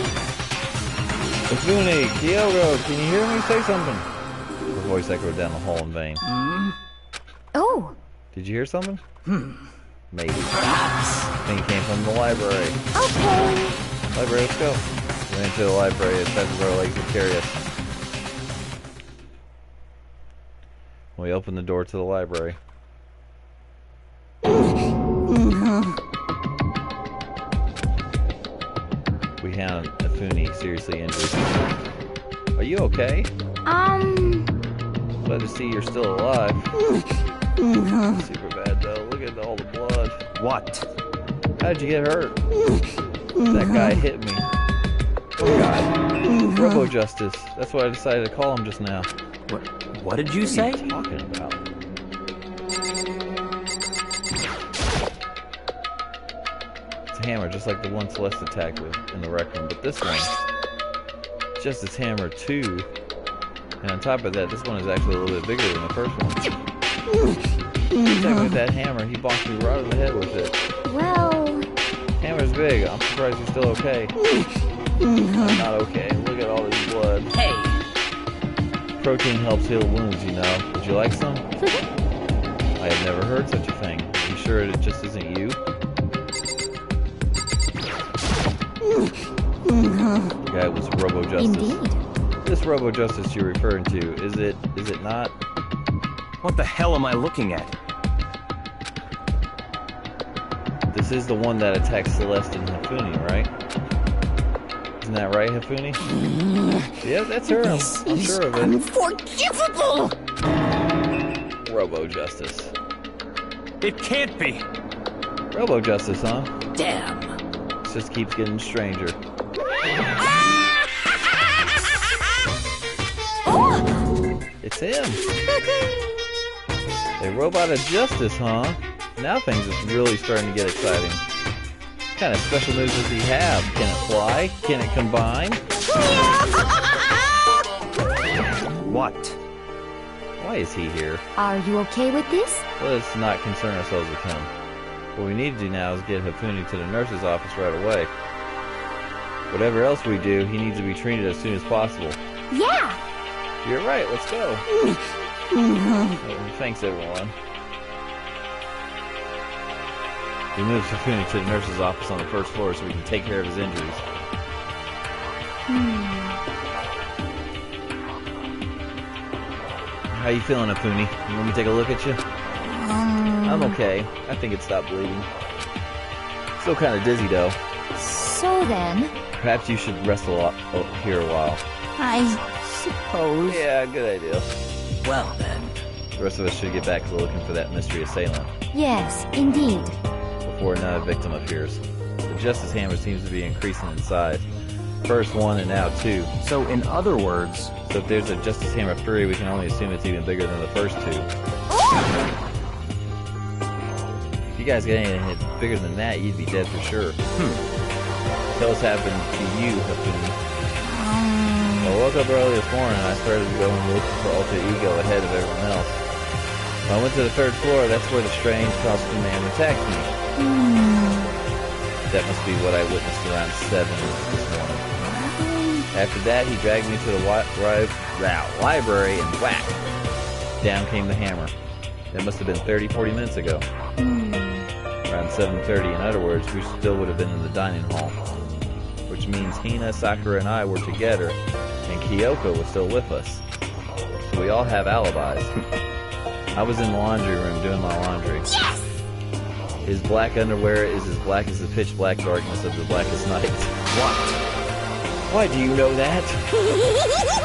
[SPEAKER 1] Hifumi, Kyoko, can you hear me? Say something. Her voice echoed down the hall in vain.
[SPEAKER 2] Oh.
[SPEAKER 1] Did you hear something? Maybe.
[SPEAKER 7] Perhaps.
[SPEAKER 1] I think it came from the library.
[SPEAKER 2] Okay.
[SPEAKER 1] Library, let's go. We went into the library as fast as our legs would carry us. We opened the door to the library. We found Hifumi seriously injured. Are you okay? Glad to see you're still alive. Super bad though. Look at all the blood.
[SPEAKER 8] What?
[SPEAKER 1] How'd you get hurt? That guy hit me. Oh God. Robo Justice. That's what I decided to call him just now.
[SPEAKER 8] What did you say?
[SPEAKER 1] What are you talking about? It's a hammer, just like the one Celeste attacked with in the rec room, but this one, Justice Hammer 2. And on top of that, this one is actually a little bit bigger than the first one. With that hammer, he bonked me right in the head with it.
[SPEAKER 2] Well...
[SPEAKER 1] Hammer's big. I'm surprised you're still okay. I'm not okay. Look at all this blood.
[SPEAKER 7] Hey.
[SPEAKER 1] Protein helps heal wounds, you know. Would you like some? I have never heard such a thing. Are you sure it just isn't you? The guy was Robo Justice.
[SPEAKER 2] Indeed.
[SPEAKER 1] This Robo Justice you're referring to, is it not?
[SPEAKER 8] What the hell am I looking at?
[SPEAKER 1] This is the one that attacked Celeste and Hifumi, right? Isn't that right, Hifumi? Yeah, that's her. I'm sure of it.
[SPEAKER 3] Unforgivable!
[SPEAKER 1] Robo Justice.
[SPEAKER 8] It can't be.
[SPEAKER 1] Robo Justice, huh?
[SPEAKER 7] Damn.
[SPEAKER 1] It just keeps getting stranger. It's him. A robot of justice, huh? Now things are really starting to get exciting. What kind of special moves does he have? Can it fly? Can it combine?
[SPEAKER 8] What?
[SPEAKER 1] Why is he here?
[SPEAKER 2] Are you okay with this?
[SPEAKER 1] Let us not concern ourselves with him. What we need to do now is get Hifumi to the nurse's office right away. Whatever else we do, he needs to be treated as soon as possible.
[SPEAKER 2] Yeah!
[SPEAKER 1] You're right, let's go. Thanks, everyone. We moved Hifumi to the nurse's office on the first floor so we can take care of his injuries. How you feeling, Hifumi? You want me to take a look at you? I'm okay. I think it stopped bleeding. Still kind of dizzy, though.
[SPEAKER 2] So then...
[SPEAKER 1] Perhaps you should rest here a while.
[SPEAKER 7] I suppose.
[SPEAKER 1] Yeah, good idea.
[SPEAKER 7] Well then.
[SPEAKER 1] The rest of us should get back to looking for that mystery assailant
[SPEAKER 2] Yes, indeed.
[SPEAKER 1] before another victim appears. The Justice Hammer seems to be increasing in size. First one and now two.
[SPEAKER 8] So in other words...
[SPEAKER 1] So if there's a Justice Hammer 3, we can only assume it's even bigger than the first two. If you guys got anything bigger than that, you'd be dead for sure. Tell us happened to you, Hafuni. I woke up early this morning and I started going looking for Alter Ego ahead of everyone else. When I went to the 3rd floor, that's where the strange costume man attacked me. That must be what I witnessed around 7 this morning. After that, he dragged me to the library and whack! Down came the hammer. That must have been 30-40 minutes ago. Around 7:30, in other words, we still would have been in the dining hall. Which means Hina, Sakura, and I were together, and Kyoko was still with us. So we all have alibis. I was in the laundry room doing my laundry.
[SPEAKER 3] Yes!
[SPEAKER 1] His black underwear is as black as the pitch black darkness of the blackest night. What? Why do you know that?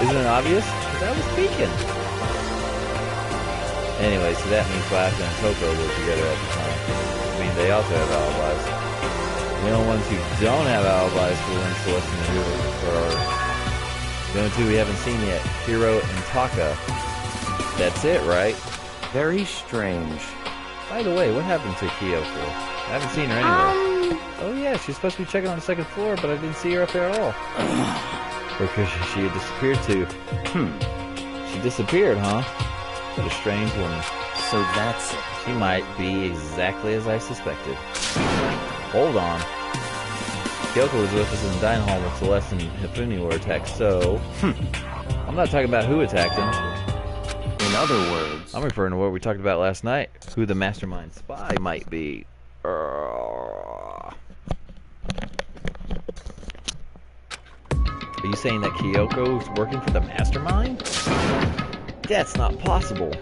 [SPEAKER 1] Isn't it obvious? Because I was speaking. Anyway, so that means Baka and Toko were together at the time. I mean, they also have alibis. The only ones who don't have alibis for when Celeste and Hiro are the only two we haven't seen yet, Hiro and Taka. That's it, right?
[SPEAKER 8] Very strange.
[SPEAKER 1] By the way, what happened to Kyoko? I haven't seen her anywhere. Oh yeah, she's supposed to be checking on the 2nd floor, but I didn't see her up there at all. Because she had disappeared too. She disappeared, huh? What a strange woman.
[SPEAKER 8] So that's it.
[SPEAKER 1] She might be exactly as I suspected. Hold on. Kyoko was with us in the dining hall when Celeste and Hifumi were attacked, so... I'm not talking about who attacked them.
[SPEAKER 8] In other words...
[SPEAKER 1] I'm referring to what we talked about last night. Who the mastermind spy might be. Are you saying that Kyoko's working for the mastermind? That's not possible.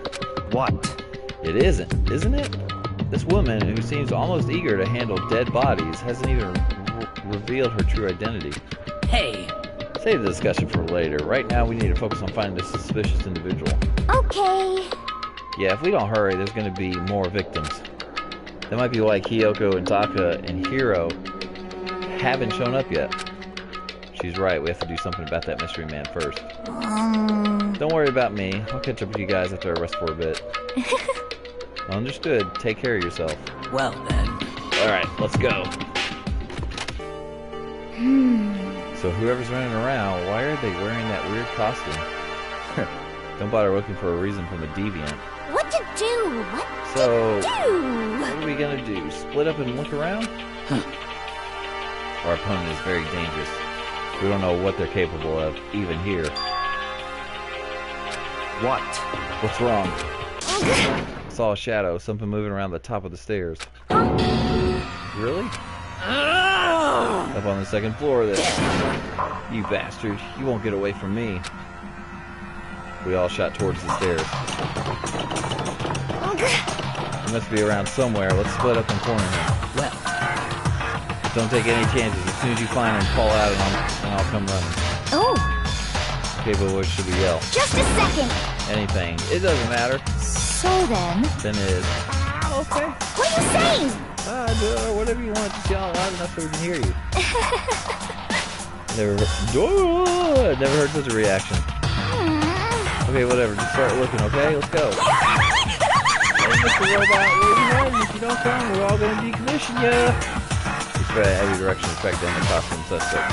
[SPEAKER 8] What?
[SPEAKER 1] It isn't it? This woman, who seems almost eager to handle dead bodies, hasn't even revealed her true identity.
[SPEAKER 7] Hey.
[SPEAKER 1] Save the discussion for later. Right now, we need to focus on finding this suspicious individual.
[SPEAKER 3] Okay.
[SPEAKER 1] Yeah, if we don't hurry, there's going to be more victims. That might be why Kyoko and Taka and Hiro haven't shown up yet. She's right, we have to do something about that mystery man first. Don't worry about me. I'll catch up with you guys after I rest for a bit. Understood. Take care of yourself.
[SPEAKER 7] Well then.
[SPEAKER 1] Alright, let's go. So whoever's running around, why are they wearing that weird costume? Don't bother looking for a reason from a deviant.
[SPEAKER 3] What to do? What
[SPEAKER 1] So,
[SPEAKER 3] to do?
[SPEAKER 1] what are we gonna do? Split up and look around? Our opponent is very dangerous. We don't know what they're capable of, even here.
[SPEAKER 8] What?
[SPEAKER 1] What's wrong? I saw a shadow, something moving around the top of the stairs. Really? Up on the 2nd floor there. You bastard, you won't get away from me. We all shot towards the stairs. He must be around somewhere. Let's split up and corner him.
[SPEAKER 7] Well.
[SPEAKER 1] Don't take any chances. As soon as you find him, call out and I'll come running.
[SPEAKER 3] Oh,
[SPEAKER 1] Okay, but what should we yell?
[SPEAKER 3] just a second.
[SPEAKER 1] Anything. It doesn't matter.
[SPEAKER 3] So then,
[SPEAKER 1] Then it is. Okay.
[SPEAKER 3] what are you saying?
[SPEAKER 1] Whatever you want, just yell loud enough so we can hear you. Never heard such a reaction. Okay, whatever. Just start looking, okay? Let's go. Hey, Mr. Robot, where you heading? If you don't come, we're all going to decommission ya. We spread in every direction to track down the costume suspect.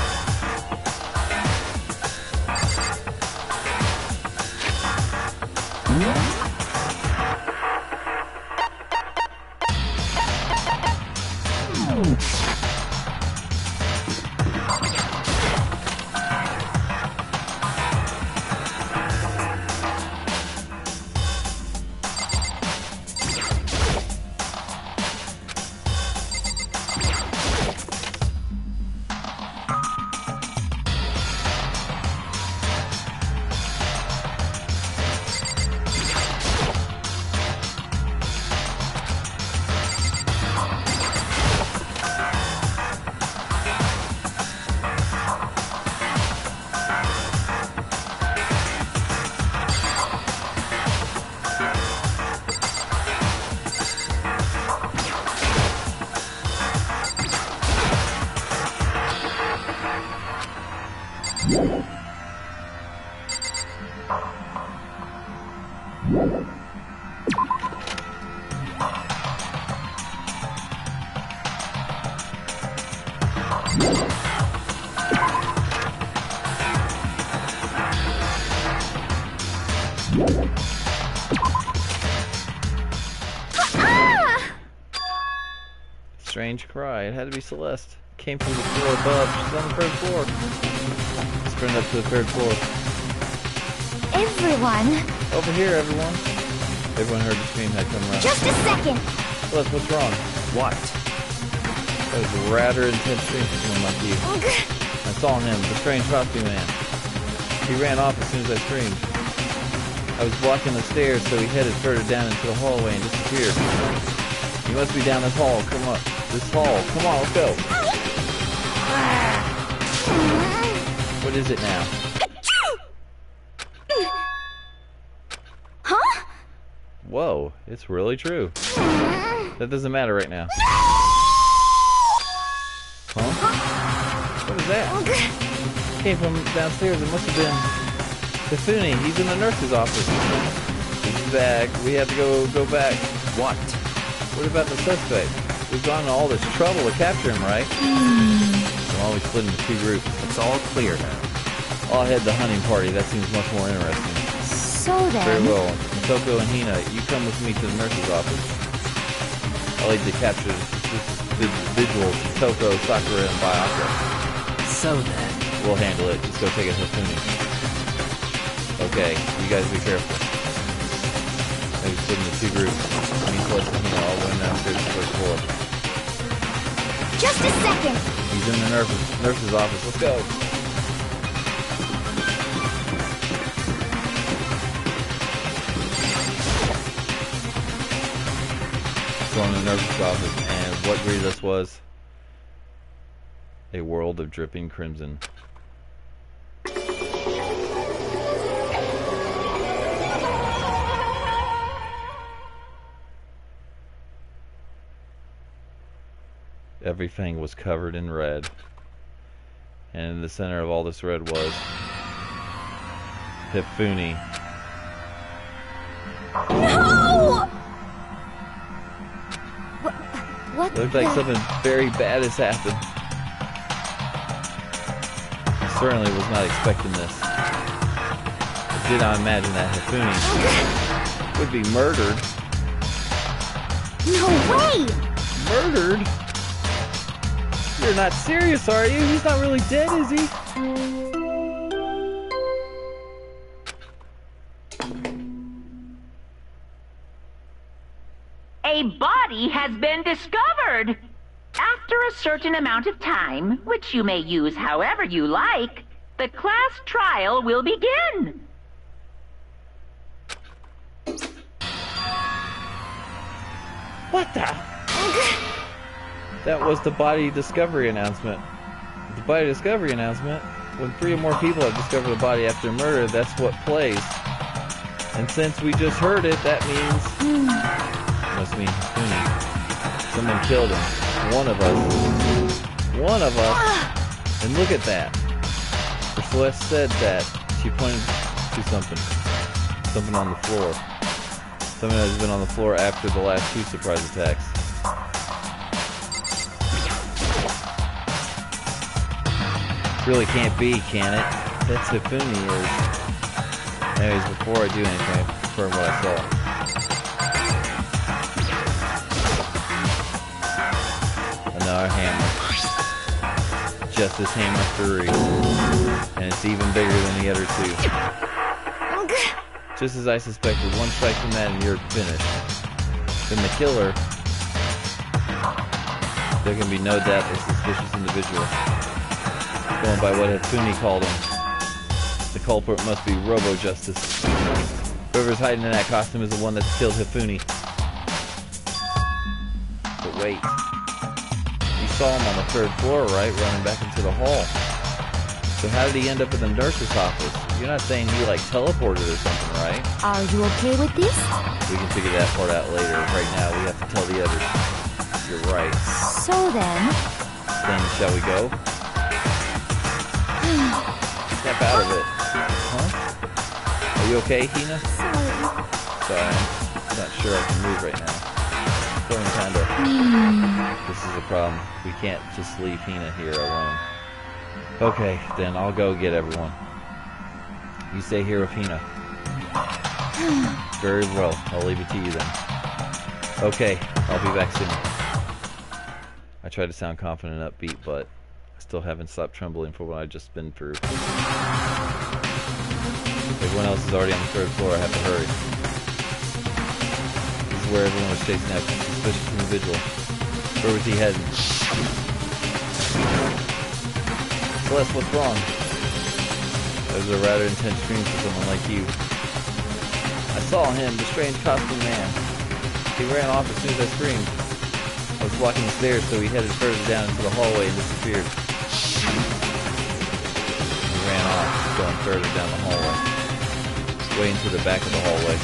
[SPEAKER 1] Strange cry. It had to be Celeste. It came from the floor above. She's on the third floor. Sprint up to the third floor.
[SPEAKER 3] Everyone.
[SPEAKER 1] Over here, everyone. Everyone heard the scream had come around.
[SPEAKER 3] Just a second.
[SPEAKER 1] Celeste, what's wrong?
[SPEAKER 8] What?
[SPEAKER 1] That was a rather intense scream from someone like you. I saw him, the strange costume man. He ran off as soon as I screamed. I was blocking the stairs, so he headed further down into the hallway and disappeared. He must be down this hall. Come on. This hall. Come on, let's go. What is it now?
[SPEAKER 3] Huh?
[SPEAKER 1] Whoa, it's really true. That doesn't matter right now. Huh? What is that? Came from downstairs. It must have been Hifune. He's in the nurse's office. He's back. We have to go back.
[SPEAKER 8] What?
[SPEAKER 1] What about the suspect? We've gone to all this trouble to capture him, right? Well, we split into two groups.
[SPEAKER 8] It's all clear now.
[SPEAKER 1] I'll head the hunting party. That seems much more interesting.
[SPEAKER 3] So then.
[SPEAKER 1] Very well. Toko and Hina, you come with me to the nurse's office. I'll need to capture this visual Toko, Sakura, and Bayaka.
[SPEAKER 7] So then.
[SPEAKER 1] We'll handle it. Just go take it to Hifune. Okay, you guys be careful. Maybe split into two groups. Me, Celeste, and Hina all went downstairs to the first floor.
[SPEAKER 3] Just a second.
[SPEAKER 1] He's in the nurse's office. Let's go. In the nurse's office, and what greeted us was a world of dripping crimson. Everything was covered in red, and in the center of all this red was Hifune.
[SPEAKER 3] No! What?
[SPEAKER 1] Looked like something very bad has happened. I certainly was not expecting this. I did not imagine that Hifune would be murdered.
[SPEAKER 3] No way!
[SPEAKER 1] Murdered? You're not serious, are you? He's not really dead, is he?
[SPEAKER 6] A body has been discovered. After a certain amount of time, which you may use however you like, the class trial will begin.
[SPEAKER 1] What the? That was the body discovery announcement. The body discovery announcement, when 3 or more people have discovered a body after murder, that's what plays. And since we just heard it, that means... must mean Hifune. Someone killed him. One of us. One of us. And look at that. For Celeste said that, she pointed to something. Something on the floor. Something that has been on the floor after the last 2 surprise attacks. Really can't be, can it? That's Hifune is. Anyways, before I do anything, I confirm what I saw. Another hammer. Justice Hammer 3. And it's even bigger than the other 2. Just as I suspected, one strike from that and you're finished. Then the killer... There can be no doubt the suspicious individual. Going by what Hifune called him. The culprit must be Robo-Justice. Whoever's hiding in that costume is the one that's killed Hifune. But wait. You saw him on the 3rd floor, right? Running back into the hall. So how did he end up in the nurse's office? You're not saying he like teleported or something, right?
[SPEAKER 3] Are you okay with this?
[SPEAKER 1] We can figure that part out later. Right now we have to tell the others. You're right.
[SPEAKER 3] So then...
[SPEAKER 1] Then shall we go? Step out of it. Huh? Are you okay, Hina?
[SPEAKER 3] Sorry.
[SPEAKER 1] Sorry. I'm not sure I can move right now. feeling kinda... This is a problem. We can't just leave Hina here alone. Okay, then I'll go get everyone. You stay here with Hina. Very well. I'll leave it to you then. Okay, I'll be back soon. I tried to sound confident and upbeat, but I still haven't stopped trembling for what I've just been through. Everyone else is already on the 3rd floor. I have to hurry. This is where everyone was chasing after a suspicious individual. Where was he heading? Celeste, what's wrong? That was a rather intense dream for someone like you. I saw him, the strange costume man. He ran off as soon as I screamed. I was walking the stairs, so he headed further down into the hallway and disappeared. He ran off, going further down the hallway, way into the back of the hallway.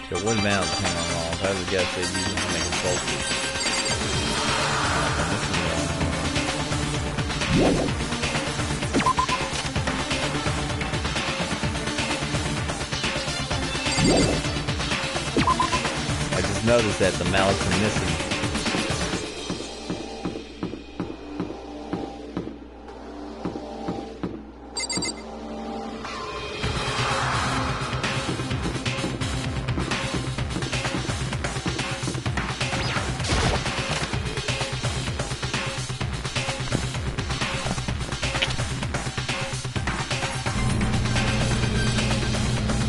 [SPEAKER 1] So one mountain came along. If I would guess they'd use it to make it salty. I just noticed that the mallets are missing.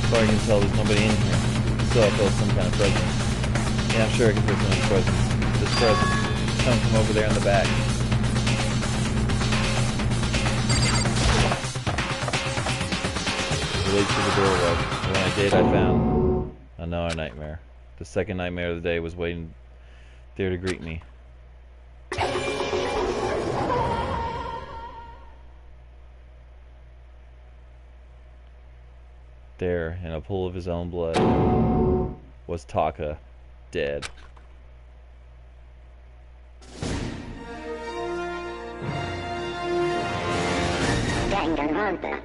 [SPEAKER 1] As far as I can tell, there's nobody in here. Still, I feel some kind of presence. Yeah, I'm sure I can feel someone's presence. This presence is coming from over there in the back. It leads to the doorway. And when I did, I found another nightmare. The second nightmare of the day was waiting there to greet me. There, in a pool of his own blood, was Taka, dead.
[SPEAKER 6] Danganronpa.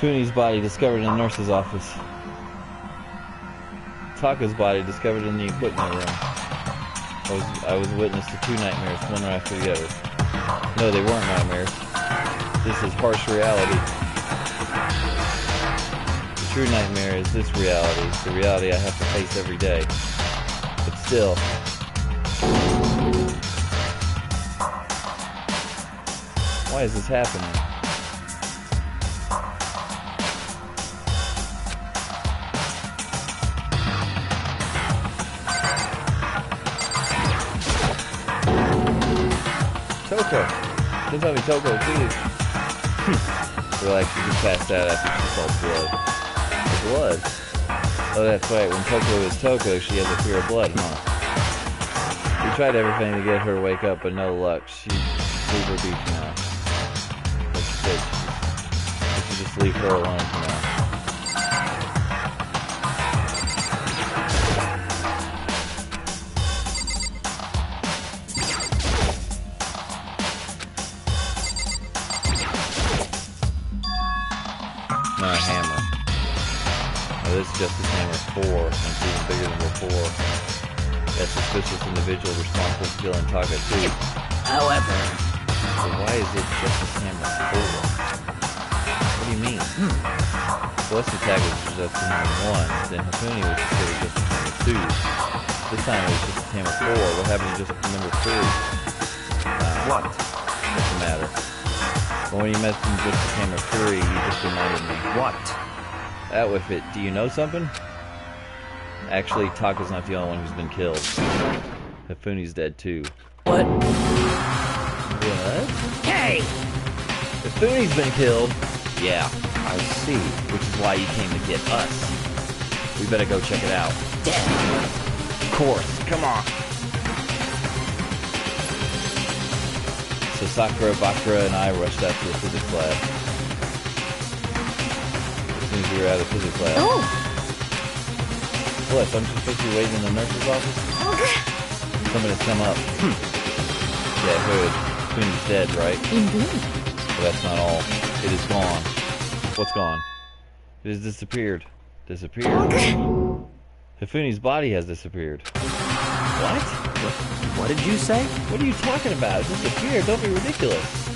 [SPEAKER 1] Funi's body discovered in the nurse's office. Taka's body discovered in the equipment room. I was witness to 2 nightmares, one right after the other. No, they weren't nightmares. This is harsh reality. The true nightmare is this reality, the reality I have to face every day. But still, why is this happening? Toko! Don't tell me Toko, please. Relax, she just passed out after she saw blood. The blood? Oh, that's right. When Toko is Toko, she has a fear of blood, huh? We tried everything to get her to wake up, but no luck. She's leave her be for now. Like she said, we should just leave her alone for now. A hammer. Now this is Justice Hammer 4, and it's even bigger than before. That suspicious individual responsible for killing Taka 2.
[SPEAKER 7] However,
[SPEAKER 1] So why is it Justice Hammer 4? What do you mean? Celeste attack was Justice Hammer 1, then Hifune was considered Justice Hammer 2. This time it was Justice Hammer 4. What happened to Justice Hammer 3?
[SPEAKER 8] What?
[SPEAKER 1] What's the matter? But when you mentioned Justice Hammer 3, you just reminded me.
[SPEAKER 8] What?
[SPEAKER 1] Out with it. Do you know something? Actually, Taka's not the only one who's been killed. Hifune's dead too.
[SPEAKER 7] what?
[SPEAKER 1] What?
[SPEAKER 7] Hey!
[SPEAKER 1] If Fooney's been killed, yeah,
[SPEAKER 8] I see.
[SPEAKER 1] which is why you came to get us. We better go check it out. Of course, come on. So Sakura, Bakura, and I rushed out to the physics lab. As soon as we were out of the physics lab.
[SPEAKER 3] Oh!
[SPEAKER 1] What, I'm just supposed to be waiting in the nurse's office? Somebody's come up. Yeah, heard. Fooney's dead, right?
[SPEAKER 3] Indeed.
[SPEAKER 1] But that's not all. It is gone. What's gone? It has disappeared. Disappeared. Hifune's body has disappeared. What?
[SPEAKER 8] What did you say?
[SPEAKER 1] What are you talking about? It disappeared. Don't be ridiculous.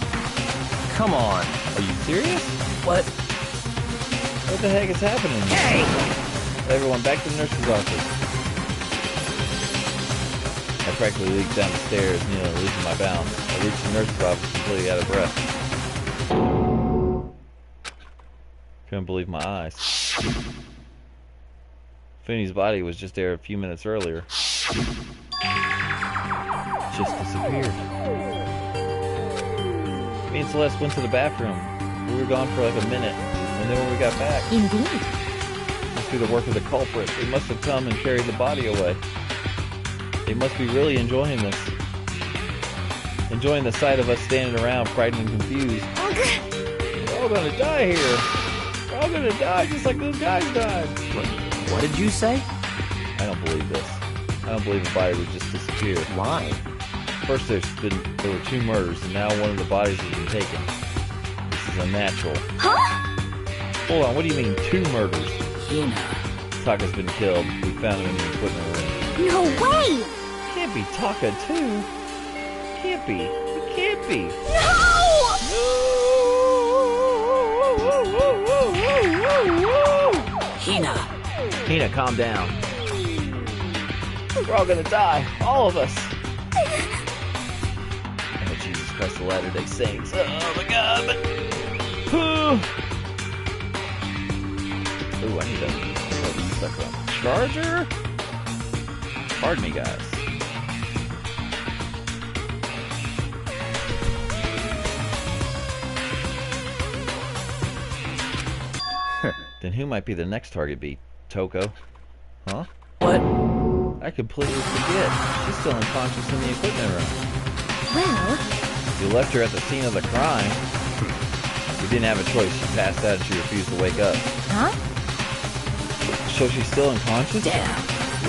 [SPEAKER 8] Come on.
[SPEAKER 1] Are you serious?
[SPEAKER 8] What?
[SPEAKER 1] What the heck is happening?
[SPEAKER 8] Hey!
[SPEAKER 1] Everyone, back to the nurse's office. I practically leaked down the stairs, nearly losing my balance. I reached the nurse's office completely out of breath. Couldn't believe my eyes. Finney's body was just there a few minutes earlier. Just disappeared. Me and Celeste went to the bathroom. We were gone for like a minute, and then when we got back,
[SPEAKER 3] Indeed.
[SPEAKER 1] must be the work of the culprit. They must have come and carried the body away. They must be really enjoying this. Enjoying the sight of us standing around, frightened and confused. We're all gonna die here. We're all gonna die just like those guys died.
[SPEAKER 8] What did you say?
[SPEAKER 1] I don't believe this. I don't believe the body would just disappear.
[SPEAKER 8] Why?
[SPEAKER 1] First, there were 2 murders, and now one of the bodies has been taken. This is unnatural.
[SPEAKER 3] Huh?
[SPEAKER 1] Hold on, what do you mean 2 murders?
[SPEAKER 7] Hina.
[SPEAKER 1] Taka's been killed. We found him in the equipment room.
[SPEAKER 3] No way!
[SPEAKER 1] Can't be Taka too. Can't be. It can't be.
[SPEAKER 3] No!
[SPEAKER 7] Hina.
[SPEAKER 1] Hina, calm down. We're all gonna die. All of us. Oh, Jesus Christ, the Latter-day Saints. Oh my God. Ooh, I need to put this sucker on the charger. Pardon me, guys. Then who might be the next target be? Toko? Huh?
[SPEAKER 7] What?
[SPEAKER 1] I completely forget. She's still unconscious in the equipment room.
[SPEAKER 3] Well,
[SPEAKER 1] You left her at the scene of the crime. You didn't have a choice. She passed out and she refused to wake up.
[SPEAKER 3] huh?
[SPEAKER 1] So she's still unconscious?
[SPEAKER 7] Damn.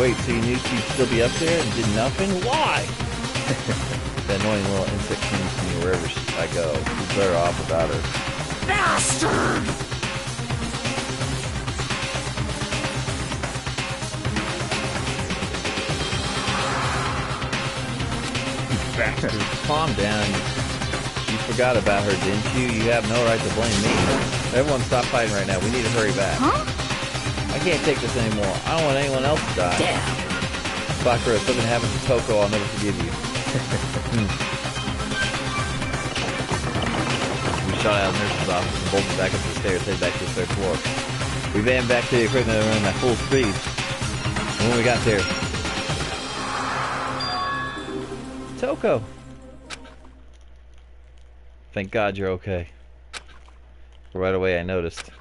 [SPEAKER 1] Wait, so you knew she'd still be up there and did nothing? Why? That annoying little insect clings to me wherever I go. Who's better off without her?
[SPEAKER 7] Bastard!
[SPEAKER 1] Bastard. Calm down. You forgot about her, didn't you? You have no right to blame me. Everyone stop fighting right now. We need to hurry back.
[SPEAKER 3] Huh?
[SPEAKER 1] I can't take this anymore. I don't want anyone else to die.
[SPEAKER 7] Damn.
[SPEAKER 1] Sakura, if something happens to Toko, I'll never forgive you. We shot out of the nurse's office and bolted back up the stairs, headed back to the 3rd floor. We ran back to the equipment room at full speed. And when we got there, Toko. Thank God you're okay. Right away I noticed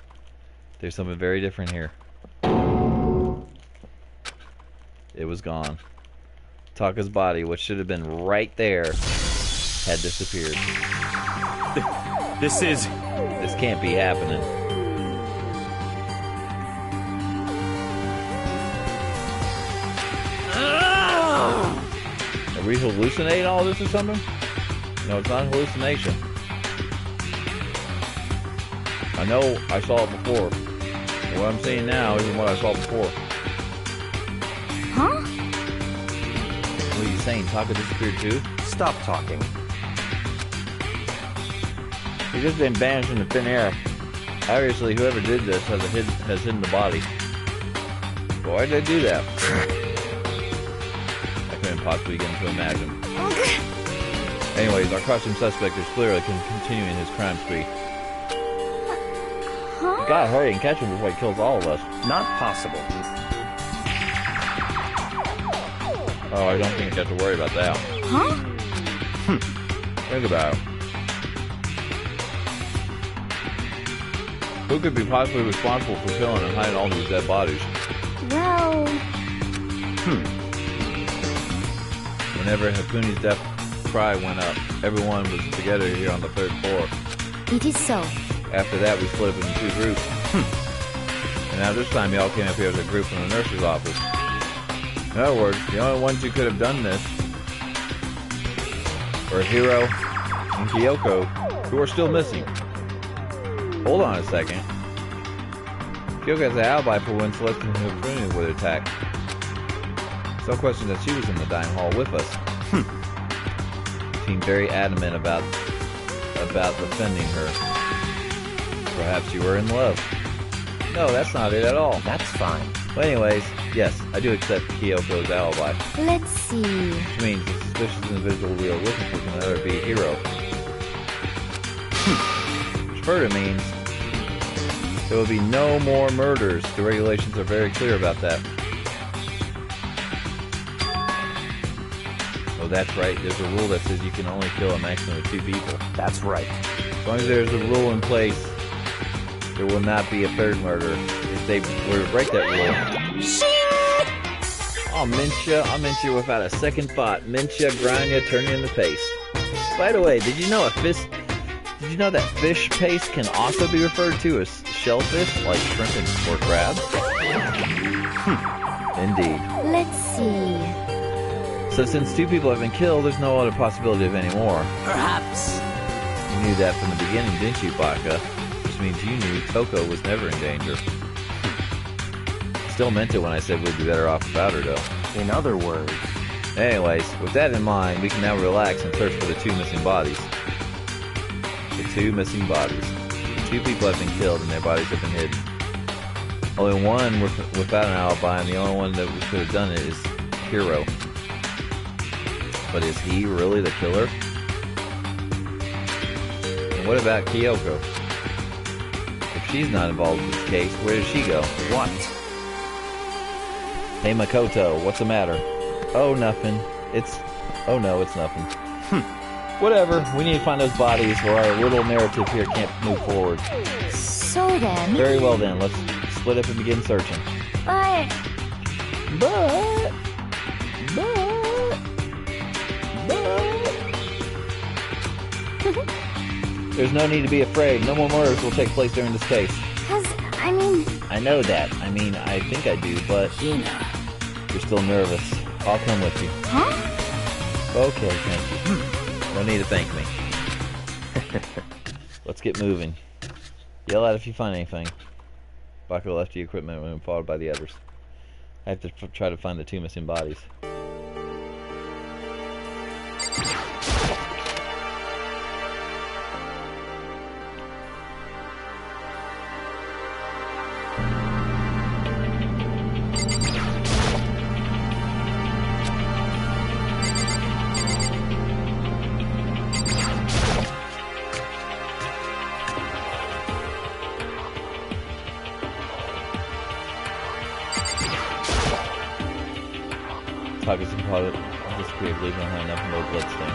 [SPEAKER 1] there's something very different here. It was gone. Taka's body, which should have been right there, had disappeared.
[SPEAKER 10] This
[SPEAKER 1] can't be happening. Are we hallucinating all this or something? No, it's not a hallucination. I know I saw it before. And what I'm seeing now isn't what I saw before.
[SPEAKER 3] Huh?
[SPEAKER 1] What are you saying? Taka disappeared too?
[SPEAKER 8] Stop talking.
[SPEAKER 1] He's just been banished into thin air. Obviously, whoever did this has hidden the body. But why did they do that? I couldn't possibly begin to imagine. Anyways, our costume suspect is clearly continuing his crime spree.
[SPEAKER 3] Huh?
[SPEAKER 1] God, hurry and catch him before he kills all of us.
[SPEAKER 8] Not possible.
[SPEAKER 1] Oh, I don't think I have to worry about that.
[SPEAKER 3] Huh?
[SPEAKER 1] Think about it. Who could be possibly responsible for killing and hiding all these dead bodies?
[SPEAKER 2] Well...
[SPEAKER 1] Whenever Hakune's death cry went up, everyone was together here on the 3rd floor.
[SPEAKER 3] It is so.
[SPEAKER 1] After that, we split up into 2 groups. And now this time, y'all came up here as a group from the nurse's office. In other words, the only ones who could have done this were Hiro and Kyoko, who are still missing. Hold on a second. Kyoko has an alibi for when Celeste and Hifune would attack. No question that she was in the dining hall with us. Seemed very adamant about defending her. Perhaps you were in love. No, that's not it at all.
[SPEAKER 8] That's fine.
[SPEAKER 1] Well, anyways, yes, I do accept Kyoko's alibi.
[SPEAKER 3] Let's see.
[SPEAKER 1] Which means the suspicious individual we are looking for can either be Hiro. Which further means there will be no more murders. The regulations are very clear about that. Oh, that's right. There's a rule that says you can only kill a maximum of 2 people.
[SPEAKER 8] That's right.
[SPEAKER 1] As long as there's a rule in place, there will not be a 3rd murder. If they were to break that rule... I'll mince you without a second thought. Mince you, grind you, turn you into paste. By the way, did you know that fish paste can also be referred to as shellfish, like shrimp or crab? Indeed.
[SPEAKER 3] Let's see.
[SPEAKER 1] So since 2 people have been killed, there's no other possibility of any more.
[SPEAKER 7] Perhaps.
[SPEAKER 1] You knew that from the beginning, didn't you, Baka? Which means you knew Toko was never in danger. Still meant it when I said we'd be better off without her, though.
[SPEAKER 8] In other words...
[SPEAKER 1] Anyways, with that in mind, we can now relax and search for the 2 missing bodies. The 2 missing bodies. 2 people have been killed and their bodies have been hidden. Only one without an alibi, and the only one that could have done it is Hiro. But is he really the killer? And what about Kyoko? If she's not involved in this case, where does she go?
[SPEAKER 8] What?
[SPEAKER 1] Hey Makoto, what's the matter? Oh, nothing. Oh no, it's nothing. Whatever, we need to find those bodies or our little narrative here can't move forward.
[SPEAKER 3] So then...
[SPEAKER 1] Very well then, let's split up and begin searching.
[SPEAKER 3] But...
[SPEAKER 1] There's no need to be afraid. No more murders will take place during this case. I know that. I think I do, but... You're still nervous. I'll come with you.
[SPEAKER 3] Huh?
[SPEAKER 1] Okay, thank you. No need to thank me. Let's get moving. Yell out if you find anything. Baka left the equipment room, followed by the others. I have to try to find the 2 missing bodies. Taka's composite disappeared, leaving behind nothing but a bloodstain.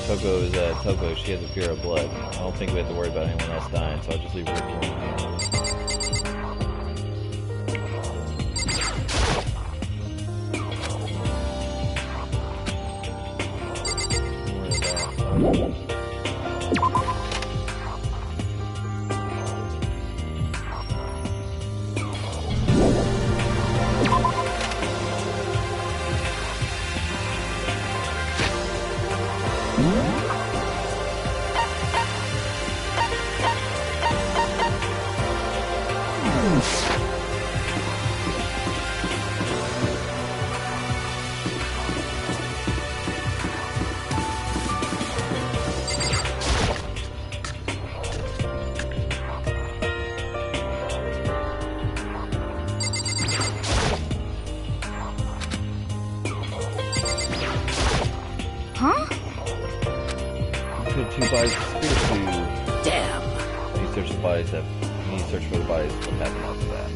[SPEAKER 1] Toko is Toko. She has a fear of blood. I don't think we have to worry about anyone else dying, so I'll just leave her alone.
[SPEAKER 7] Damn.
[SPEAKER 1] You need to search for the bodies. What happened after that?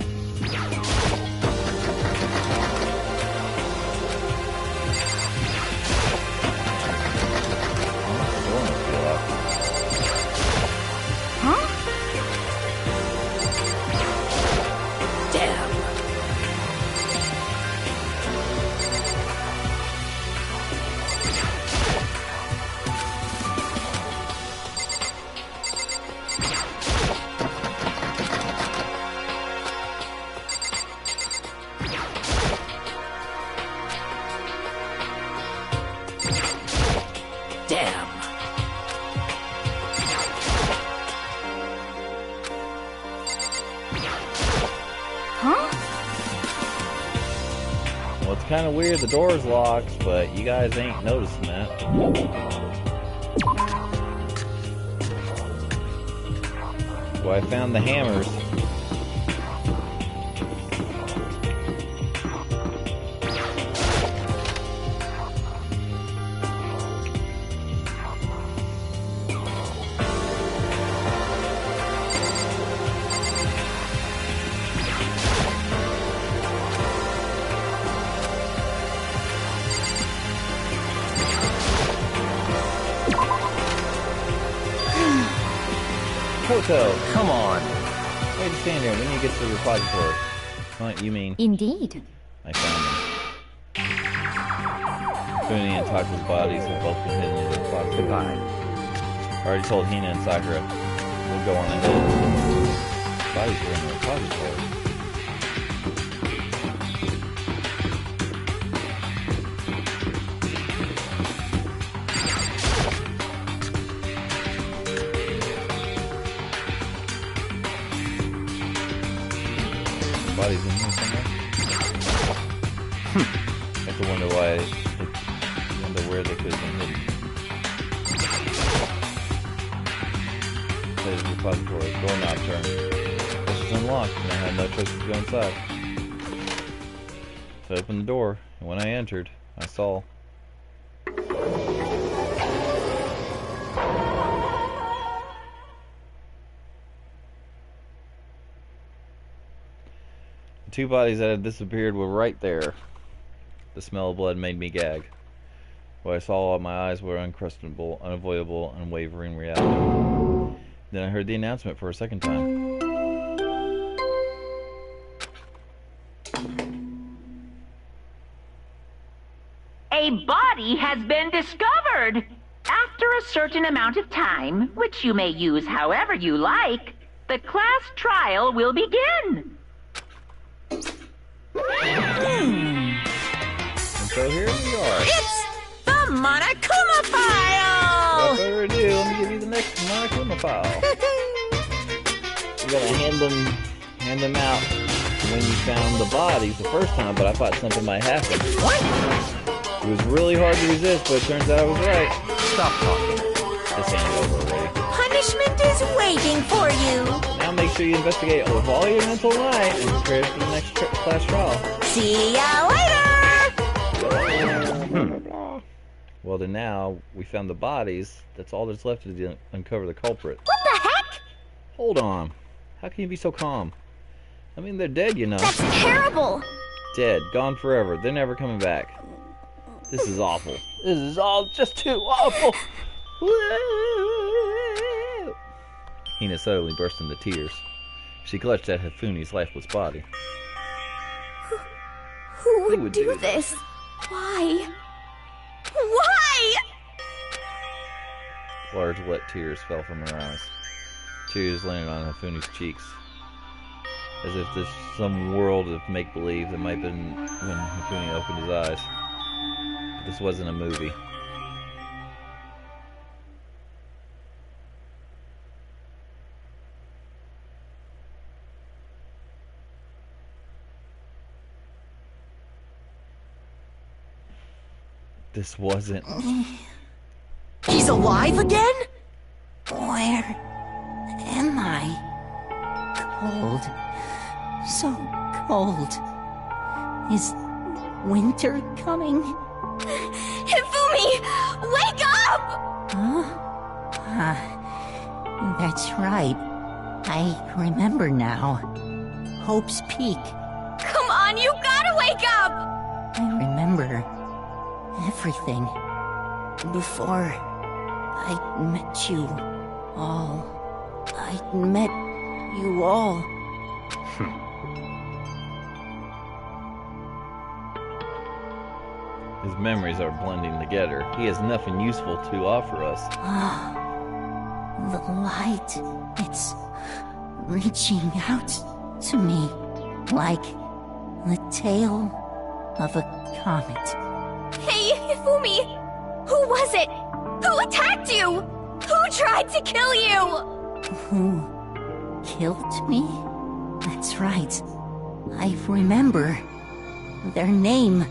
[SPEAKER 1] Well, it's kind of weird the door's locked, but you guys ain't noticing that. Well, I found the hammers. Koto!
[SPEAKER 8] Come on.
[SPEAKER 1] Why you stand here? We need to get to the repository. What you mean?
[SPEAKER 3] Indeed.
[SPEAKER 1] I found them. Funi and Taku's bodies have both been hidden in the repository.
[SPEAKER 8] Goodbye.
[SPEAKER 1] I already told Hina and Sakura. We'll go on ahead. Bodies are in the repository. Bodies in here somewhere. I have to wonder why. I wonder where they could have been hidden. There's the repository. Doorknob turned. This is unlocked, and I had no choice to go inside. So I opened the door, and when I entered, I saw. The two bodies that had disappeared were right there. The smell of blood made me gag. What I saw, my eyes were uncrustable, unavoidable, unwavering reality. Then I heard the announcement for a second time.
[SPEAKER 6] A body has been discovered. After a certain amount of time, which you may use however you like, the class trial will begin.
[SPEAKER 1] And so here we are.
[SPEAKER 7] It's the Monokuma file!
[SPEAKER 1] Without further ado, let me give you the next Monokuma file. You gotta hand them out when you found the bodies the first time, but I thought something might happen.
[SPEAKER 7] What?
[SPEAKER 1] It was really hard to resist, but it turns out I was right.
[SPEAKER 8] Stop talking.
[SPEAKER 1] This ain't over already.
[SPEAKER 7] Punishment is waiting for you.
[SPEAKER 1] Now make sure you investigate with all your mental might and prepare for the next class trial.
[SPEAKER 7] See ya later!
[SPEAKER 1] Well, then now we found the bodies. That's all that's left to uncover the culprit.
[SPEAKER 2] What the heck?
[SPEAKER 1] Hold on. How can you be so calm? I mean, they're dead, you know.
[SPEAKER 2] That's terrible.
[SPEAKER 1] Dead. Gone forever. They're never coming back. This is awful. This is all just too awful. Hina suddenly burst into tears. She clutched at Hifumi's lifeless body.
[SPEAKER 2] Who would do this? Why? Why?
[SPEAKER 1] Large wet tears fell from her eyes. Tears landed on Hifumi's cheeks. As if there's some world of make-believe that might have been when Hifumi opened his eyes. But this wasn't a movie. This wasn't.
[SPEAKER 7] He's alive again? Where am I? Cold. So cold. Is winter coming?
[SPEAKER 2] Hifumi! Wake up!
[SPEAKER 7] Huh? That's right. I remember now. Hope's Peak.
[SPEAKER 2] Come on, you gotta wake up!
[SPEAKER 7] I remember everything. Before I met you all. I met you all.
[SPEAKER 1] His memories are blending together. He has nothing useful to offer us.
[SPEAKER 7] The light. It's reaching out to me like the tail of a comet.
[SPEAKER 2] Hey, Hifumi! Who was it? Who attacked you? Who tried to kill you?
[SPEAKER 7] Who killed me? That's right. I remember. Their name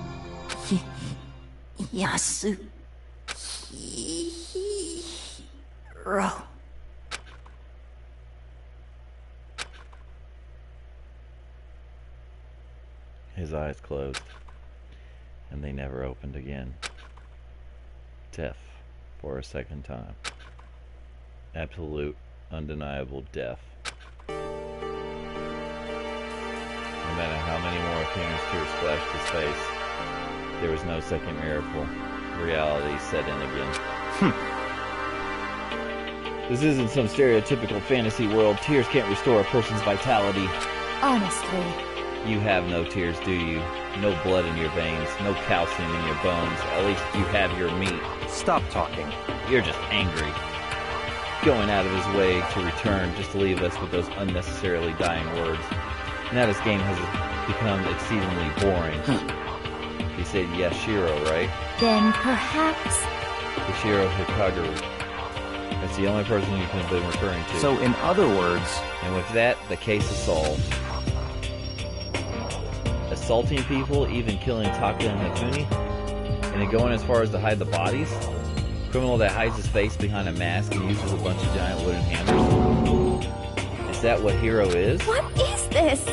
[SPEAKER 7] Yasuhiro.
[SPEAKER 1] His eyes closed, and they never opened again. Death for a second time. Absolute, undeniable death. No matter how many more famous tears splashed his face, there was no second miracle. Reality set in again. This isn't some stereotypical fantasy world. Tears can't restore a person's vitality.
[SPEAKER 3] Honestly.
[SPEAKER 1] You have no tears, do you? No blood in your veins, no calcium in your bones. At least you have your meat.
[SPEAKER 8] Stop talking.
[SPEAKER 1] You're just angry. Going out of his way to return just to leave us with those unnecessarily dying words. Now this game has become exceedingly boring. He said Yashiro, right?
[SPEAKER 3] Then perhaps...
[SPEAKER 1] Yashiro Hikaguru. That's the only person you could have been referring to.
[SPEAKER 8] So in other words...
[SPEAKER 1] And with that, the case is solved. Assaulting people, even killing Taka and Hifune? And then going as far as to hide the bodies? Criminal that hides his face behind a mask and uses a bunch of giant wooden hammers? Is that what Hiro is?
[SPEAKER 2] What is this?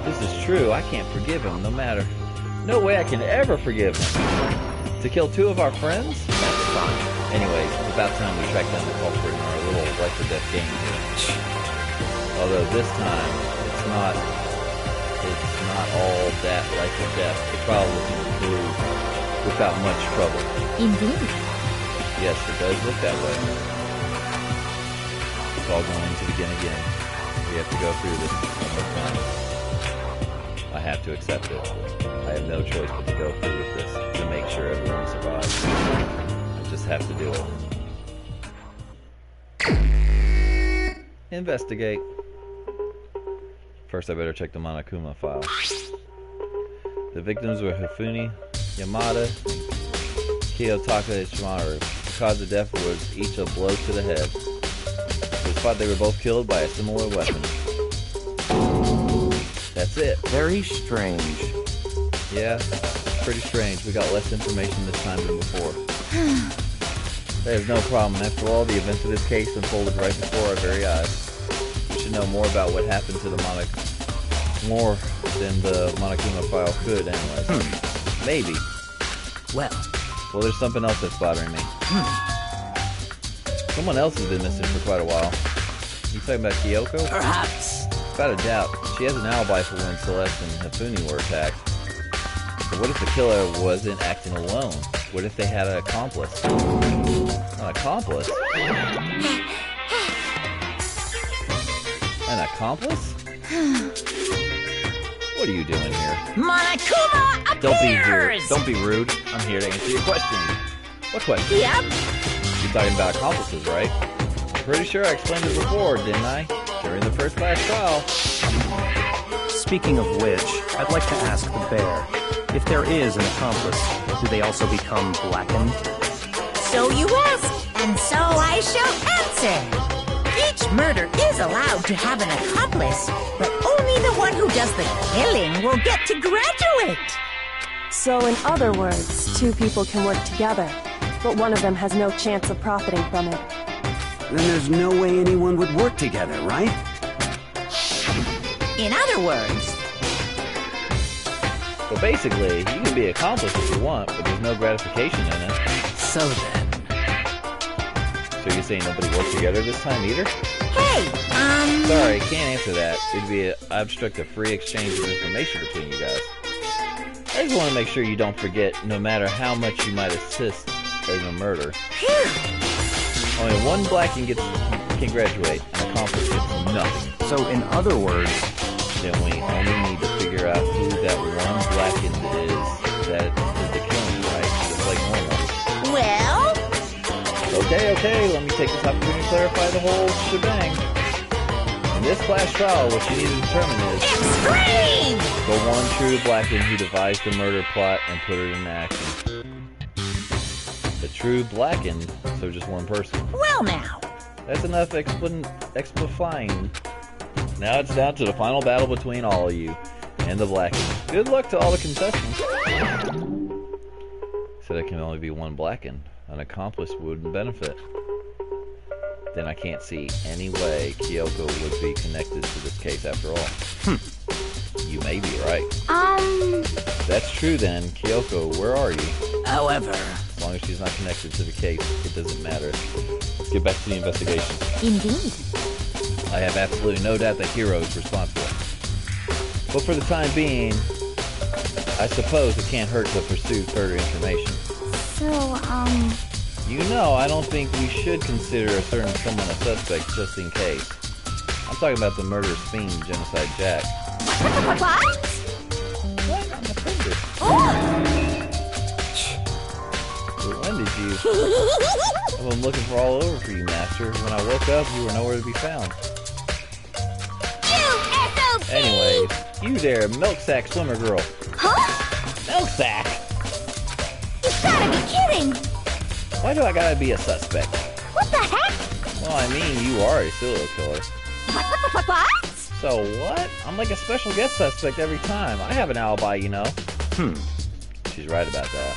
[SPEAKER 1] This is true. I can't forgive him, no matter. No way I can ever forgive him. To kill two of our friends? That's fine. Anyways, it's about time we track down the culprit in our little life or death game here. Although this time, it's not all that life or death. The trial will conclude without much trouble.
[SPEAKER 3] Indeed.
[SPEAKER 1] Yes, it does look that way. It's all going to begin again. We have to go through this one more time. I have to accept it. I have no choice but to go through with this to make sure everyone survives. I just have to do it. Investigate. First, I better check the Monokuma file. The victims were Hifune, Yamada, Kiyotaka, and Shimaru. The cause of death was each a blow to the head. It was thought they were both killed by a similar weapon. That's it.
[SPEAKER 8] Very strange.
[SPEAKER 1] Yeah, pretty strange. We got less information this time than before. There's no problem. After all, the events of this case unfolded right before our very eyes. We should know more about what happened to the more than the Monokuma file could, anyways. Maybe.
[SPEAKER 7] Well,
[SPEAKER 1] there's something else that's bothering me. Someone else has been missing for quite a while. You talking about Kyoko?
[SPEAKER 7] perhaps.
[SPEAKER 1] Without a doubt, she has an alibi for when Celeste and Hifune were attacked. But what if the killer wasn't acting alone? What if they had an accomplice? An accomplice? An accomplice? What are you doing here?
[SPEAKER 7] Monokuma appears!
[SPEAKER 1] Don't be rude. I'm here to answer your question. What question?
[SPEAKER 7] Yep.
[SPEAKER 1] You're talking about accomplices, right? I'm pretty sure I explained it before, didn't I? During the first class trial.
[SPEAKER 8] Speaking of which, I'd like to ask the bear, if there is an accomplice, do they also become blackened?
[SPEAKER 7] So you ask, and so I shall answer. Each murder is allowed to have an accomplice, but only the one who does the killing will get to graduate.
[SPEAKER 5] So in other words, two people can work together, but one of them has no chance of profiting from it.
[SPEAKER 4] Then there's no way anyone would work together, right?
[SPEAKER 7] In other words...
[SPEAKER 1] Well, basically, you can be accomplice if you want, but there's no gratification in it.
[SPEAKER 7] So then...
[SPEAKER 1] So you're saying nobody worked together this time either?
[SPEAKER 7] Hey,
[SPEAKER 1] Sorry, can't answer that. It'd be an obstruct a free exchange of information between you guys. I just want to make sure you don't forget, no matter how much you might assist in a murder. Only one blacking can graduate, an accomplice gets nothing.
[SPEAKER 8] So in other words...
[SPEAKER 1] Then we only need to figure out who that one blackened is that did the killing, right? Just like normal.
[SPEAKER 7] well...
[SPEAKER 1] Okay, let me take this opportunity to clarify the whole shebang. In this class trial, what you need to determine is
[SPEAKER 7] Extreme!
[SPEAKER 1] the one true blackened who devised the murder plot and put it into action. The true blackened, so just one person.
[SPEAKER 7] Well now...
[SPEAKER 1] That's enough explifying. Now it's down to the final battle between all of you and the blackened. Good luck to all the contestants. So there can only be one blackened. An accomplice wouldn't benefit. Then I can't see any way Kyoko would be connected to this case after all. You may be right. If that's true then, Kyoko, where are you?
[SPEAKER 7] However...
[SPEAKER 1] As long as she's not connected to the case, it doesn't matter. Let's get back to the investigation.
[SPEAKER 3] Indeed.
[SPEAKER 1] I have absolutely no doubt that Hiro is responsible. But for the time being, I suppose it can't hurt to pursue further information.
[SPEAKER 2] So,
[SPEAKER 1] You know, I don't think we should consider a certain someone a suspect just in case. I'm talking about the murderous fiend, Genocide Jack.
[SPEAKER 2] What?
[SPEAKER 1] What? I'm offended. When did you... I've been looking for all over for you, Master. When I woke up, you were nowhere to be found. Anyways, you there, milk sack swimmer girl.
[SPEAKER 2] Huh?
[SPEAKER 1] Milk sack?
[SPEAKER 2] You gotta be kidding!
[SPEAKER 1] Why do I gotta be a suspect?
[SPEAKER 2] What the heck?
[SPEAKER 1] Well, I mean, you are a serial killer.
[SPEAKER 2] What?
[SPEAKER 1] So what? I'm like a special guest suspect every time. I have an alibi, you know. She's right about that.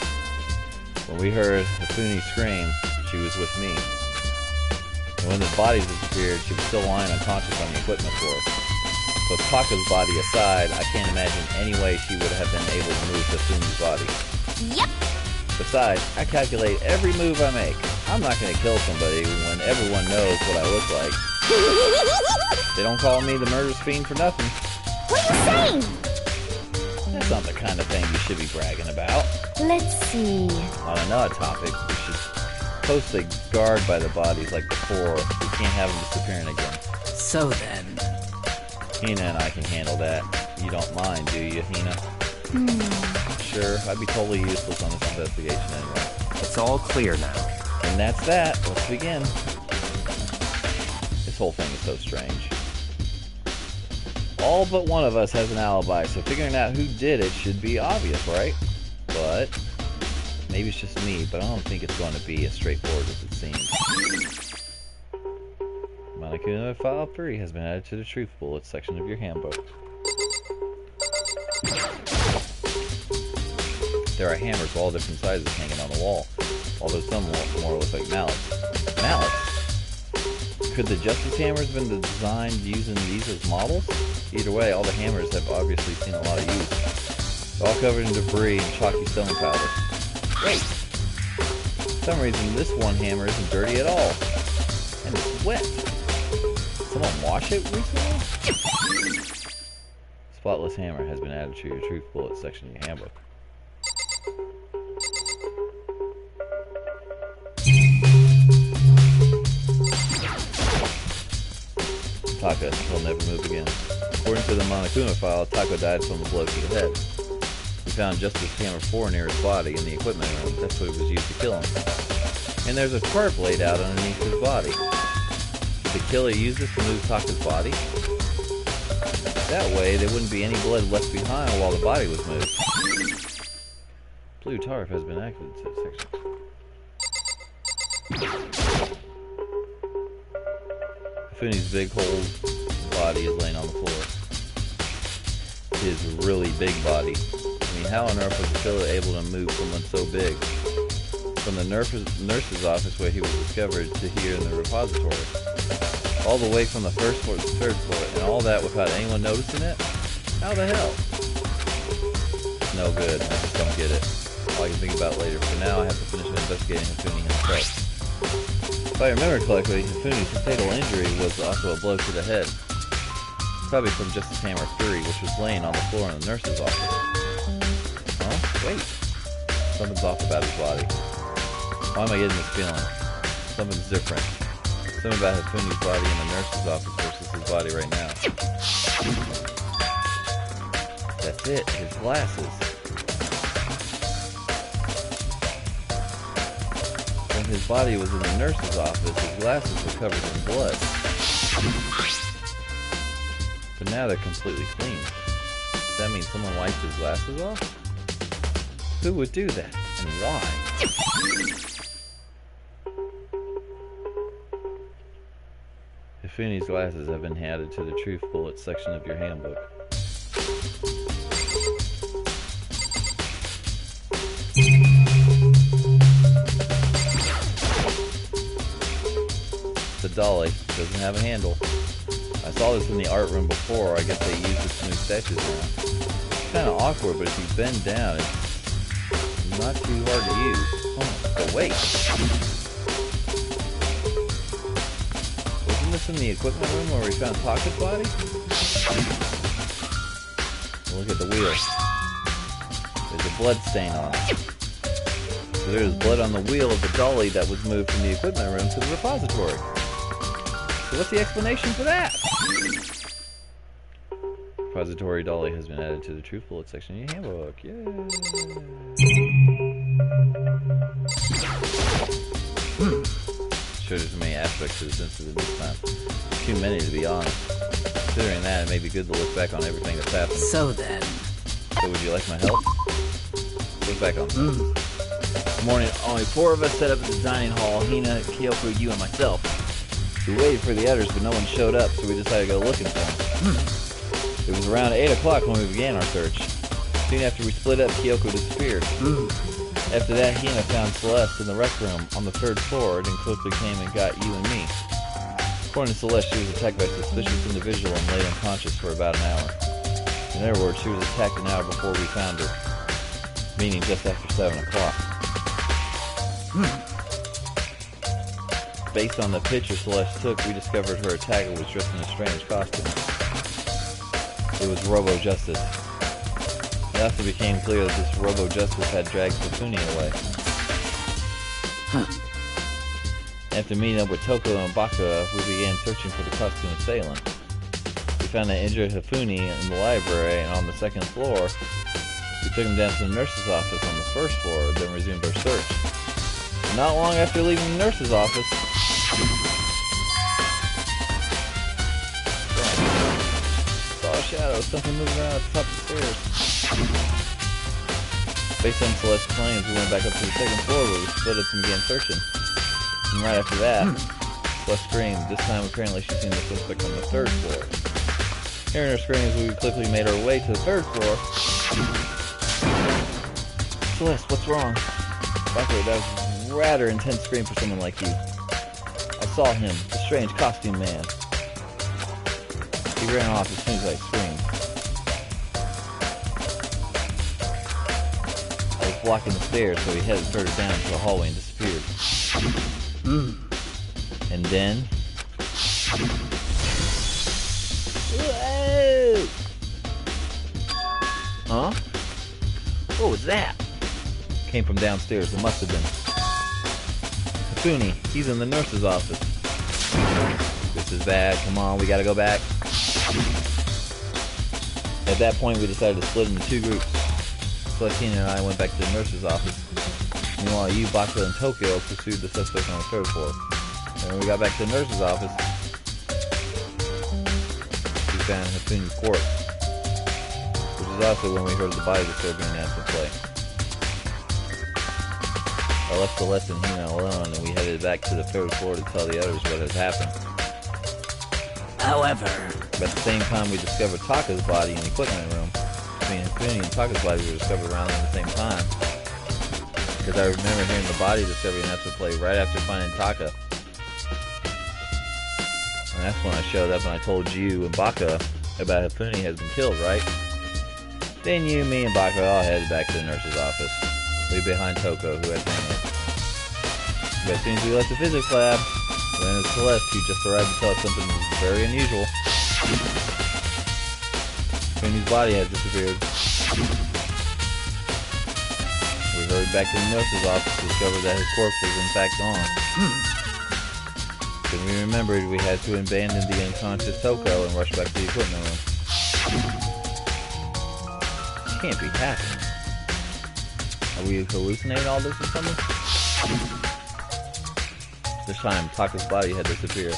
[SPEAKER 1] When we heard Hifune scream, she was with me. And when the bodies disappeared, she was still lying unconscious on the equipment floor. With Taka's body aside, I can't imagine any way she would have been able to move Hifune's body.
[SPEAKER 2] Yep.
[SPEAKER 1] Besides, I calculate every move I make. I'm not going to kill somebody when everyone knows what I look like. They don't call me the murderous fiend for nothing.
[SPEAKER 2] What are you saying?
[SPEAKER 1] That's not the kind of thing you should be bragging about.
[SPEAKER 3] Let's see.
[SPEAKER 1] On another topic, we should post a guard by the bodies like before. We can't have them disappearing again.
[SPEAKER 7] So then...
[SPEAKER 1] Hina and I can handle that. You don't mind, do you, Hina? Sure, I'd be totally useless on this investigation anyway.
[SPEAKER 8] It's all clear now.
[SPEAKER 1] And that's that. Let's begin. This whole thing is so strange. All but one of us has an alibi, so figuring out who did it should be obvious, right? But maybe it's just me, but I don't think it's going to be as straightforward as it seems. Monokuma File 3 has been added to the Truth Bullets section of your handbook. There are hammers of all different sizes hanging on the wall, although some more look like mallets. Mallets? Could the Justice hammers have been designed using these as models? Either way, all the hammers have obviously seen a lot of use. They're all covered in debris and chalky stone powder. Wait! For some reason, this one hammer isn't dirty at all. And it's wet. Someone wash it recently? Spotless hammer has been added to your Truth Bullet section of your handbook. Taka, he'll never move again. According to the Monokuma file, Taka died from a blow to the head. We found Justice Hammer 4 near his body in the equipment room. That's what was used to kill him. And there's a tarp laid out underneath his body. Did the killer use this to move Taka's body? That way, there wouldn't be any blood left behind while the body was moved. Blue tarp has been activated to the section. Hifune's big whole body is laying on the floor. His really big body. I mean, how on earth was the killer able to move someone so big? From the nurse's office where he was discovered to here in the repository. All the way from the first floor to the third floor, and all that without anyone noticing it? How the hell? No good. I just don't get it. All I can think about later. For now, I have to finish investigating Hifune himself. If I remember correctly, Hifune's fatal injury was also a blow to the head. Probably from Justice Hammer 3, which was laying on the floor in the nurse's office. Huh? Wait. Something's off about his body. Why am I getting this feeling? Something's different. Something about Hifune's body in the nurse's office versus his body right now. That's it. His glasses. When his body was in the nurse's office, his glasses were covered in blood. But now they're completely clean. Does that mean someone wiped his glasses off? Who would do that? And why? Hifune's glasses have been added to the Truth Bullet section of your handbook. dolly. Doesn't have a handle. I saw this in the art room before. I guess they used it to move statues around. It's kind of awkward, but if you bend down, it's not too hard to use. Oh, but wait. Wasn't this in the equipment room where we found Taka's body? Look at the wheel. There's a blood stain on it. So there's blood on the wheel of the dolly that was moved from the equipment room to the repository. So what's the explanation for that? Repository dolly has been added to the truth bullet section in your handbook. Yay! Sure, there's so many aspects to this incident this time. Too many, to be honest. Considering that, it may be good to look back on everything that's happened.
[SPEAKER 7] So then.
[SPEAKER 1] So would you like my help? Look back on this. This morning, only 4 of us set up at the dining hall. Hina, Kyoko, you, and myself. We waited for the others, but no one showed up, so we decided to go looking for them. It was around 8 o'clock when we began our search. Soon after we split up, Kyoko disappeared. After that, Hina found Celeste in the rec room on the 3rd floor, then quickly came and got you and me. According to Celeste, she was attacked by a suspicious individual and lay unconscious for about an hour. In other words, she was attacked an hour before we found her, meaning just after 7 o'clock. Based on the picture Celeste took, we discovered her attacker was dressed in a strange costume. It was Robo Justice. It also became clear that this Robo Justice had dragged Hifune away. After meeting up with Toko and Baka, we began searching for the costume assailant. We found an injured Hifune in the library, and on the 2nd floor, we took him down to the nurse's office on the 1st floor, then resumed our search. Not long after leaving the nurse's office, saw a shadow, something moving around at the top of the stairs. Based on Celeste's claims, we went back up to the 2nd floor where we split up and began searching. And right after that, Celeste screamed. This time, apparently, she'd seen the suspect on the 3rd floor. Hearing her screams, we quickly made our way to the 3rd floor. Celeste, what's wrong? Baka, that was a rather intense scream for someone like you. I saw him, the strange costume man. He ran off as soon as I screamed. I was blocking the stairs, so he headed further down to the hallway and disappeared. And then... Whoa! Huh? What was that? Came from downstairs. It must have been. Hifune, he's in the nurse's office. This is bad. Come on, we gotta go back. At that point, we decided to split into 2 groups. Celestine and I went back to the nurse's office. Meanwhile, you, Baka, and Tokyo pursued the suspect on the 3rd floor. And when we got back to the nurse's office, we found Hifune's corpse. Which is also when we heard the body disturbing announcement play. I left Celeste and Hina alone, and we headed back to the 3rd floor to tell the others what had happened.
[SPEAKER 7] However...
[SPEAKER 1] But at the same time, we discovered Taka's body in the equipment room. I mean, Hifune and Taka's body were discovered around at the same time. Because I remember hearing the body discovery announcement play right after finding Taka. And that's when I showed up and I told you and Baka about Hifune has been killed, right? Then you, me, and Baka all headed back to the nurse's office. Leave behind Toko, who had family. But as soon as we left the physics lab, we went to Celeste, who just arrived to tell us something very unusual. Hifune's body had disappeared. We hurried back to the nurse's office to discover that his corpse was in fact gone. Then we remembered we had to abandon the unconscious Toko and rush back to the equipment room. This can't be happening. Are we hallucinating all this or something? This time, Taka's body had disappeared.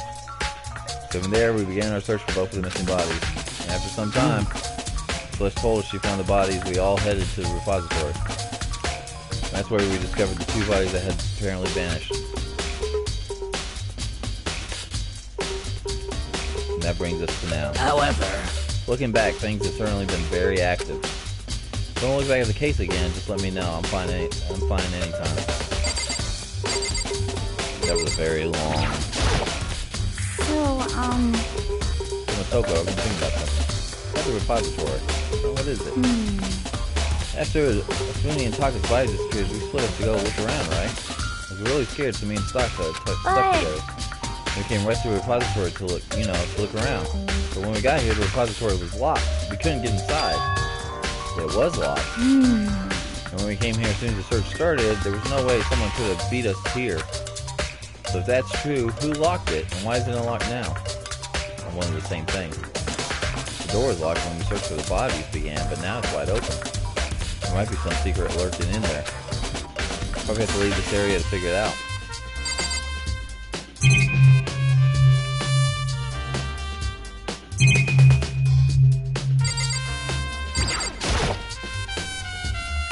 [SPEAKER 1] So from there, we began our search for both of the missing bodies. And after some time, Celeste told us she found the bodies. We all headed to the repository. That's where we discovered the 2 bodies that had apparently vanished. And that brings us to now.
[SPEAKER 7] However...
[SPEAKER 1] Looking back, things have certainly been very active. Don't look back at the case again, just let me know. I'm fine anytime. That was a very long Toko, I've been thinking about something. That's a repository. What is it? After Asuni and Taka's body disappeared, we split up to go look around, right? I was really scared, so me and Stock stuck together. We came right to the repository to look, to look around. But when we got here, the repository was locked. We couldn't get inside. It was locked. And when we came here, as soon as the search started, there was no way someone could have beat us here. So if that's true, who locked it? And why is it unlocked now? I wonder the same thing. The door was locked when we searched for the bodies began, but now it's wide open. There might be some secret lurking in there. Probably have to leave this area to figure it out.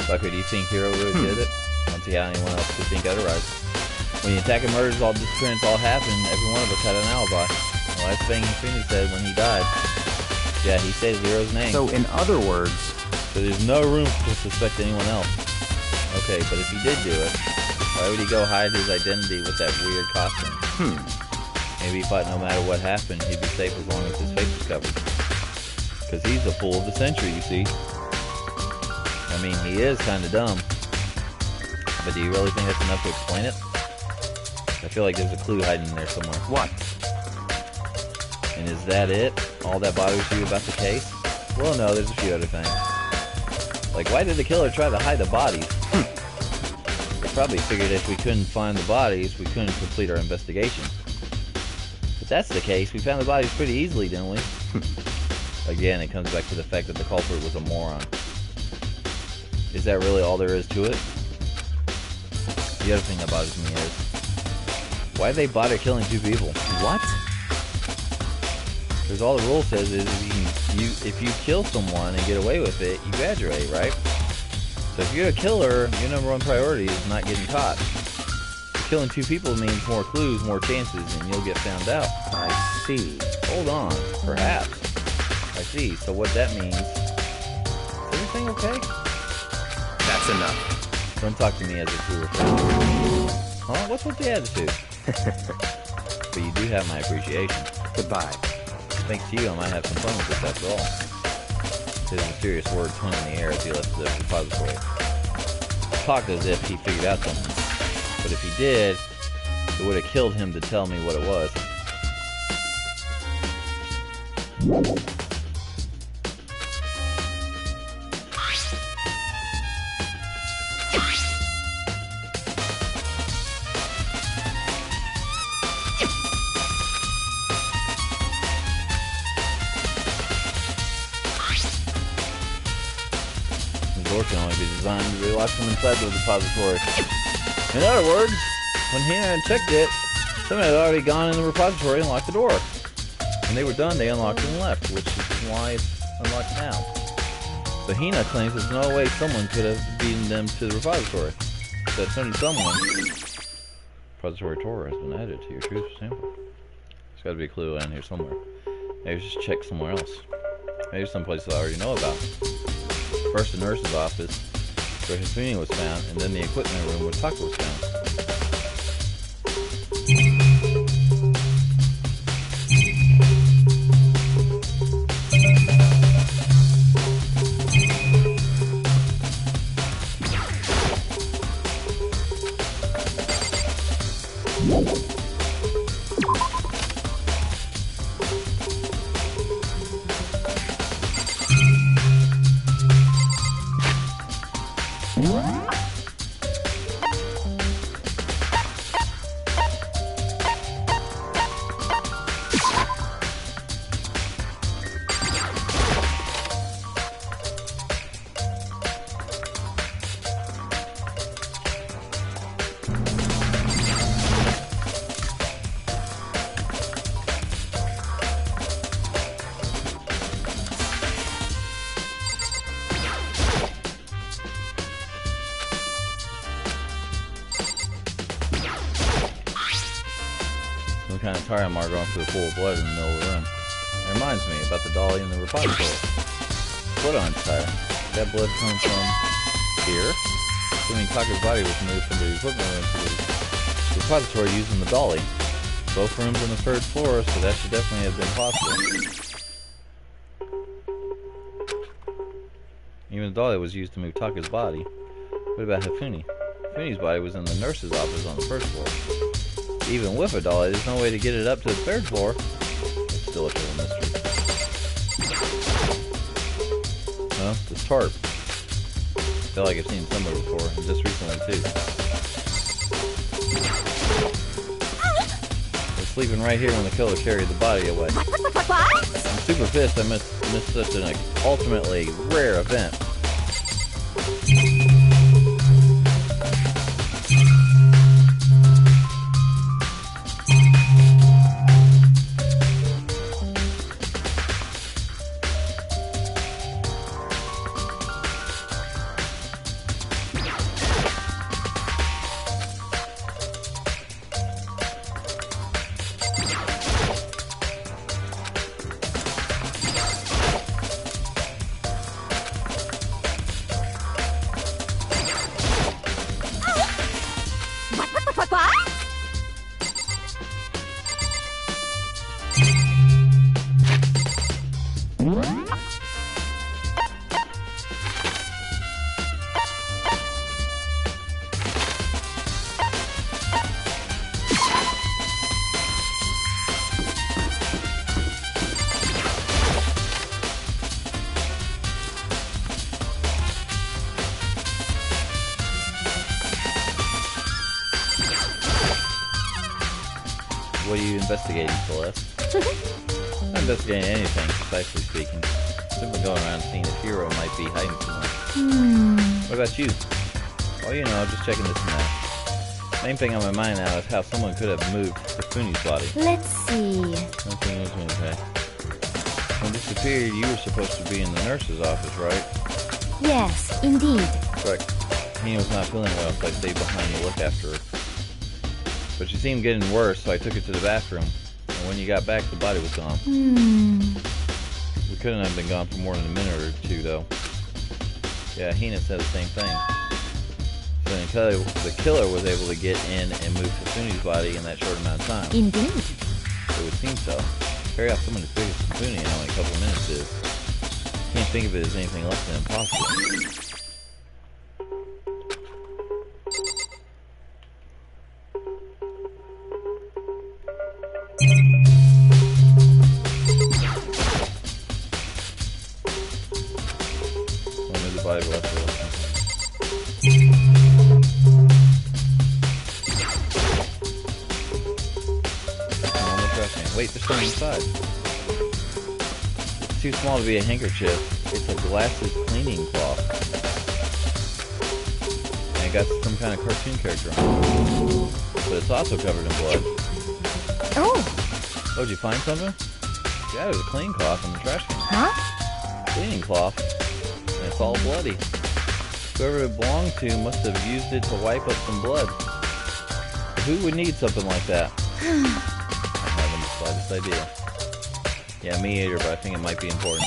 [SPEAKER 1] Bucker, do you think Hero really did it? I don't see how anyone else could think otherwise. When the attack and murders, all disappearance all happened, every one of us had an alibi. The last thing Hifumi said when he died. Yeah, he said Hero's name.
[SPEAKER 8] So, in other words...
[SPEAKER 1] So there's no room to suspect anyone else. Okay, but if he did do it, why would he go hide his identity with that weird costume? Maybe he thought no matter what happened, he'd be safe as long as his face was covered. Because he's the fool of the century, you see. I mean, he is kind of dumb. But do you really think that's enough to explain it? I feel like there's a clue hiding in there somewhere.
[SPEAKER 8] What?
[SPEAKER 1] And is that it? All that bothers you about the case? Well, no, there's a few other things. Like, why did the killer try to hide the bodies? They probably figured if we couldn't find the bodies, we couldn't complete our investigation. If that's the case, we found the bodies pretty easily, didn't we? Again, it comes back to the fact that the culprit was a moron. Is that really all there is to it? The other thing that bothers me is, why did they bother killing two people?
[SPEAKER 8] What?
[SPEAKER 1] Because all the rule says is if you kill someone and get away with it, you graduate, right? So if you're a killer, your number one priority is not getting caught. Killing two people means more clues, more chances, and you'll get found out.
[SPEAKER 8] I see.
[SPEAKER 1] Hold on. Perhaps. I see. So what that means... Is everything okay?
[SPEAKER 8] That's enough.
[SPEAKER 1] Don't talk to me as if we were friends. Huh? What's with the attitude? But you do have my appreciation.
[SPEAKER 8] Goodbye.
[SPEAKER 1] Thanks to you, I might have some fun with this after all. His mysterious words hung in the air as he left the repository. He talked as if he figured out something. But if he did, it would have killed him to tell me what it was. The door can only be designed to be locked from inside the repository. In other words, when Hina checked it, someone had already gone in the repository and locked the door. When they were done, they unlocked it and left, which is why it's unlocked now. So Hina claims there's no way someone could have beaten them to the repository. So as soon as someone... Repository tour has been added to your truth sample. There's got to be a clue in here somewhere. Maybe just check somewhere else. Maybe someplace I already know about. First the nurse's office, where Hifumi was found, and then the equipment room where Taka was found. Some kind of tire mark going for the pool of blood in the middle of the room. It reminds me about the dolly in the repository. Blood on its tire. That blood comes from here. Assuming Taka's body was moved from the equipment room to the repository using the dolly. Both rooms on the third floor, so that should definitely have been possible. Even the dolly was used to move Taka's body. What about Hifune? Hifune's body was in the nurse's office on the first floor. Even with a dolly, there's no way to get it up to the third floor. It's still a total mystery. Well, this tarp. I feel like I've seen it somewhere before, and just recently too. It's sleeping right here when the killer carried the body away. I'm super pissed I missed such an ultimately rare event. What are you investigating, Celeste? Not investigating anything, precisely speaking. Simply going around seeing if Hero might be hiding somewhere. What about you? Well, you know, just checking this now. Main thing on my mind now is how someone could have moved Hifune's body.
[SPEAKER 3] Let's see.
[SPEAKER 1] Nothing was okay. When it disappeared, you were supposed to be in the nurse's office, right?
[SPEAKER 3] Yes, indeed.
[SPEAKER 1] Correct. Hina was not feeling well, so I stayed behind to look after her. But she seemed getting worse, so I took her to the bathroom. And when you got back, the body was gone. We couldn't have been gone for more than a minute or two, though. Yeah, Hina said the same thing. So the killer was able to get in and move Hifune's body in that short amount of time.
[SPEAKER 3] Indeed.
[SPEAKER 1] It would seem so. Carry off someone as big as Hifune in only a couple of minutes is... Can't think of it as anything less than impossible. Wait, there's something inside. It's too small to be a handkerchief. It's a glasses cleaning cloth. And it got some kind of cartoon character on it. But it's also covered in blood.
[SPEAKER 3] Oh,
[SPEAKER 1] did you find something? Yeah, there's a clean cloth in the trash can.
[SPEAKER 3] huh?
[SPEAKER 1] Cleaning cloth. And it's all bloody. Whoever it belonged to must have used it to wipe up some blood. Who would need something like that? This idea. Yeah, me either, but I think it might be important.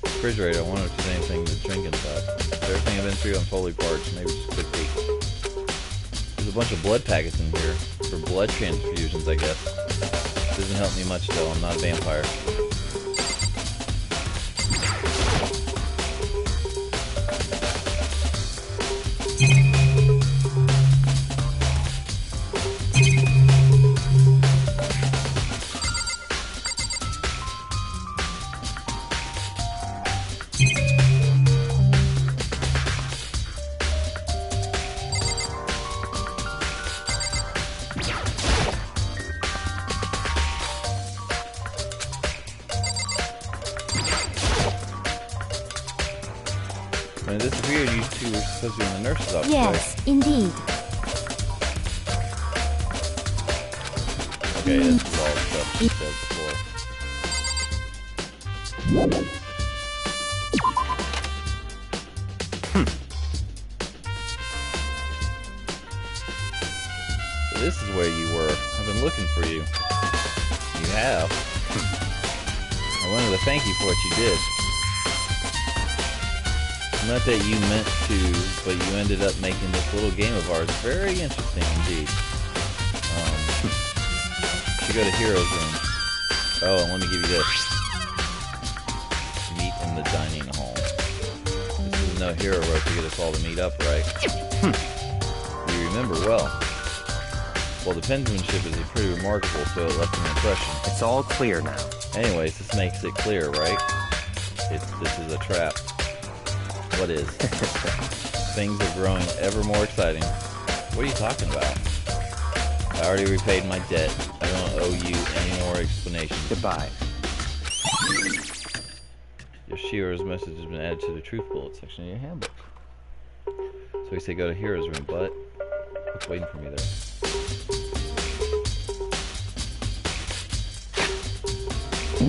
[SPEAKER 1] Refrigerator, I wonder if there's anything to drink inside. Everything I've been through, I'm totally parched. Maybe just a quick peek. There's a bunch of blood packets in here for blood transfusions, I guess. Doesn't help me much though, I'm not a vampire. When it disappeared, you two were supposed to be in the nurse's office,
[SPEAKER 3] Yes,
[SPEAKER 1] right?
[SPEAKER 3] indeed.
[SPEAKER 1] Okay, this is all the stuff she said before. So this is where you were. I've been looking for you. You have. I wanted to thank you for what you did. Not that you meant to, but you ended up making this little game of ours very interesting indeed. You go to Hero's room. Oh, and let me give you this. Meet in the dining hall. This is no hero rope to get us all to meet up, right? You remember well. Well, the penmanship is pretty remarkable, so it left an impression.
[SPEAKER 8] It's all clear now.
[SPEAKER 1] Anyways, this makes it clear, right? This is a trap. What is? Things are growing ever more exciting. What are you talking about? I already repaid my debt. I don't owe you any more explanations.
[SPEAKER 8] Goodbye.
[SPEAKER 1] Yoshiro's message has been added to the truth bullet section of your handbook. So we say go to Hero's room, but what's waiting for me there? The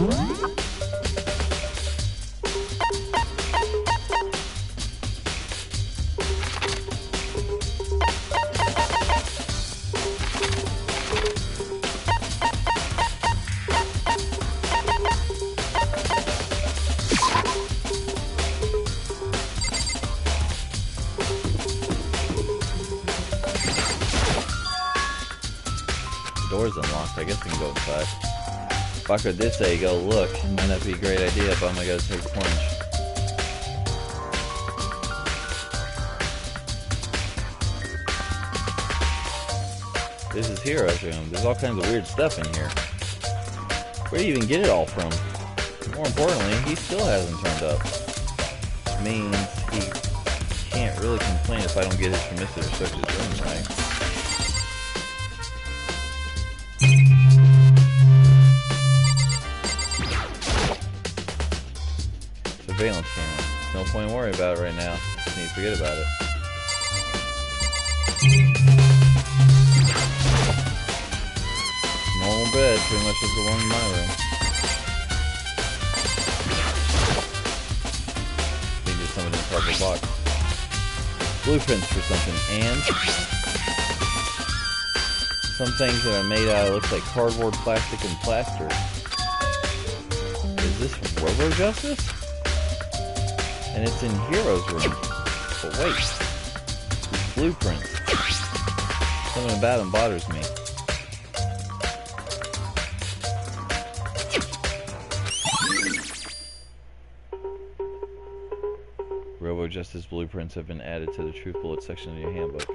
[SPEAKER 1] door's unlocked. I guess we can go inside. Bako did say go look. Might not be a great idea, but I'm gonna go take a plunge. This is Hero's room. There's all kinds of weird stuff in here. Where do you even get it all from? More importantly, he still hasn't turned up. Which means he can't really complain if I don't get his permission to search his room, right? Surveillance camera. No point in worrying about it right now. Just need to forget about it. Normal bed, pretty much as the one in my room. Need just something in the cardboard box. Blueprints for something, and some things that are made out of looks like cardboard, plastic, and plaster. Is this Robo Justice? And it's in Hero's room. But wait, these blueprints. Something about them bothers me. Robo Justice blueprints have been added to the truth bullet section of your handbook.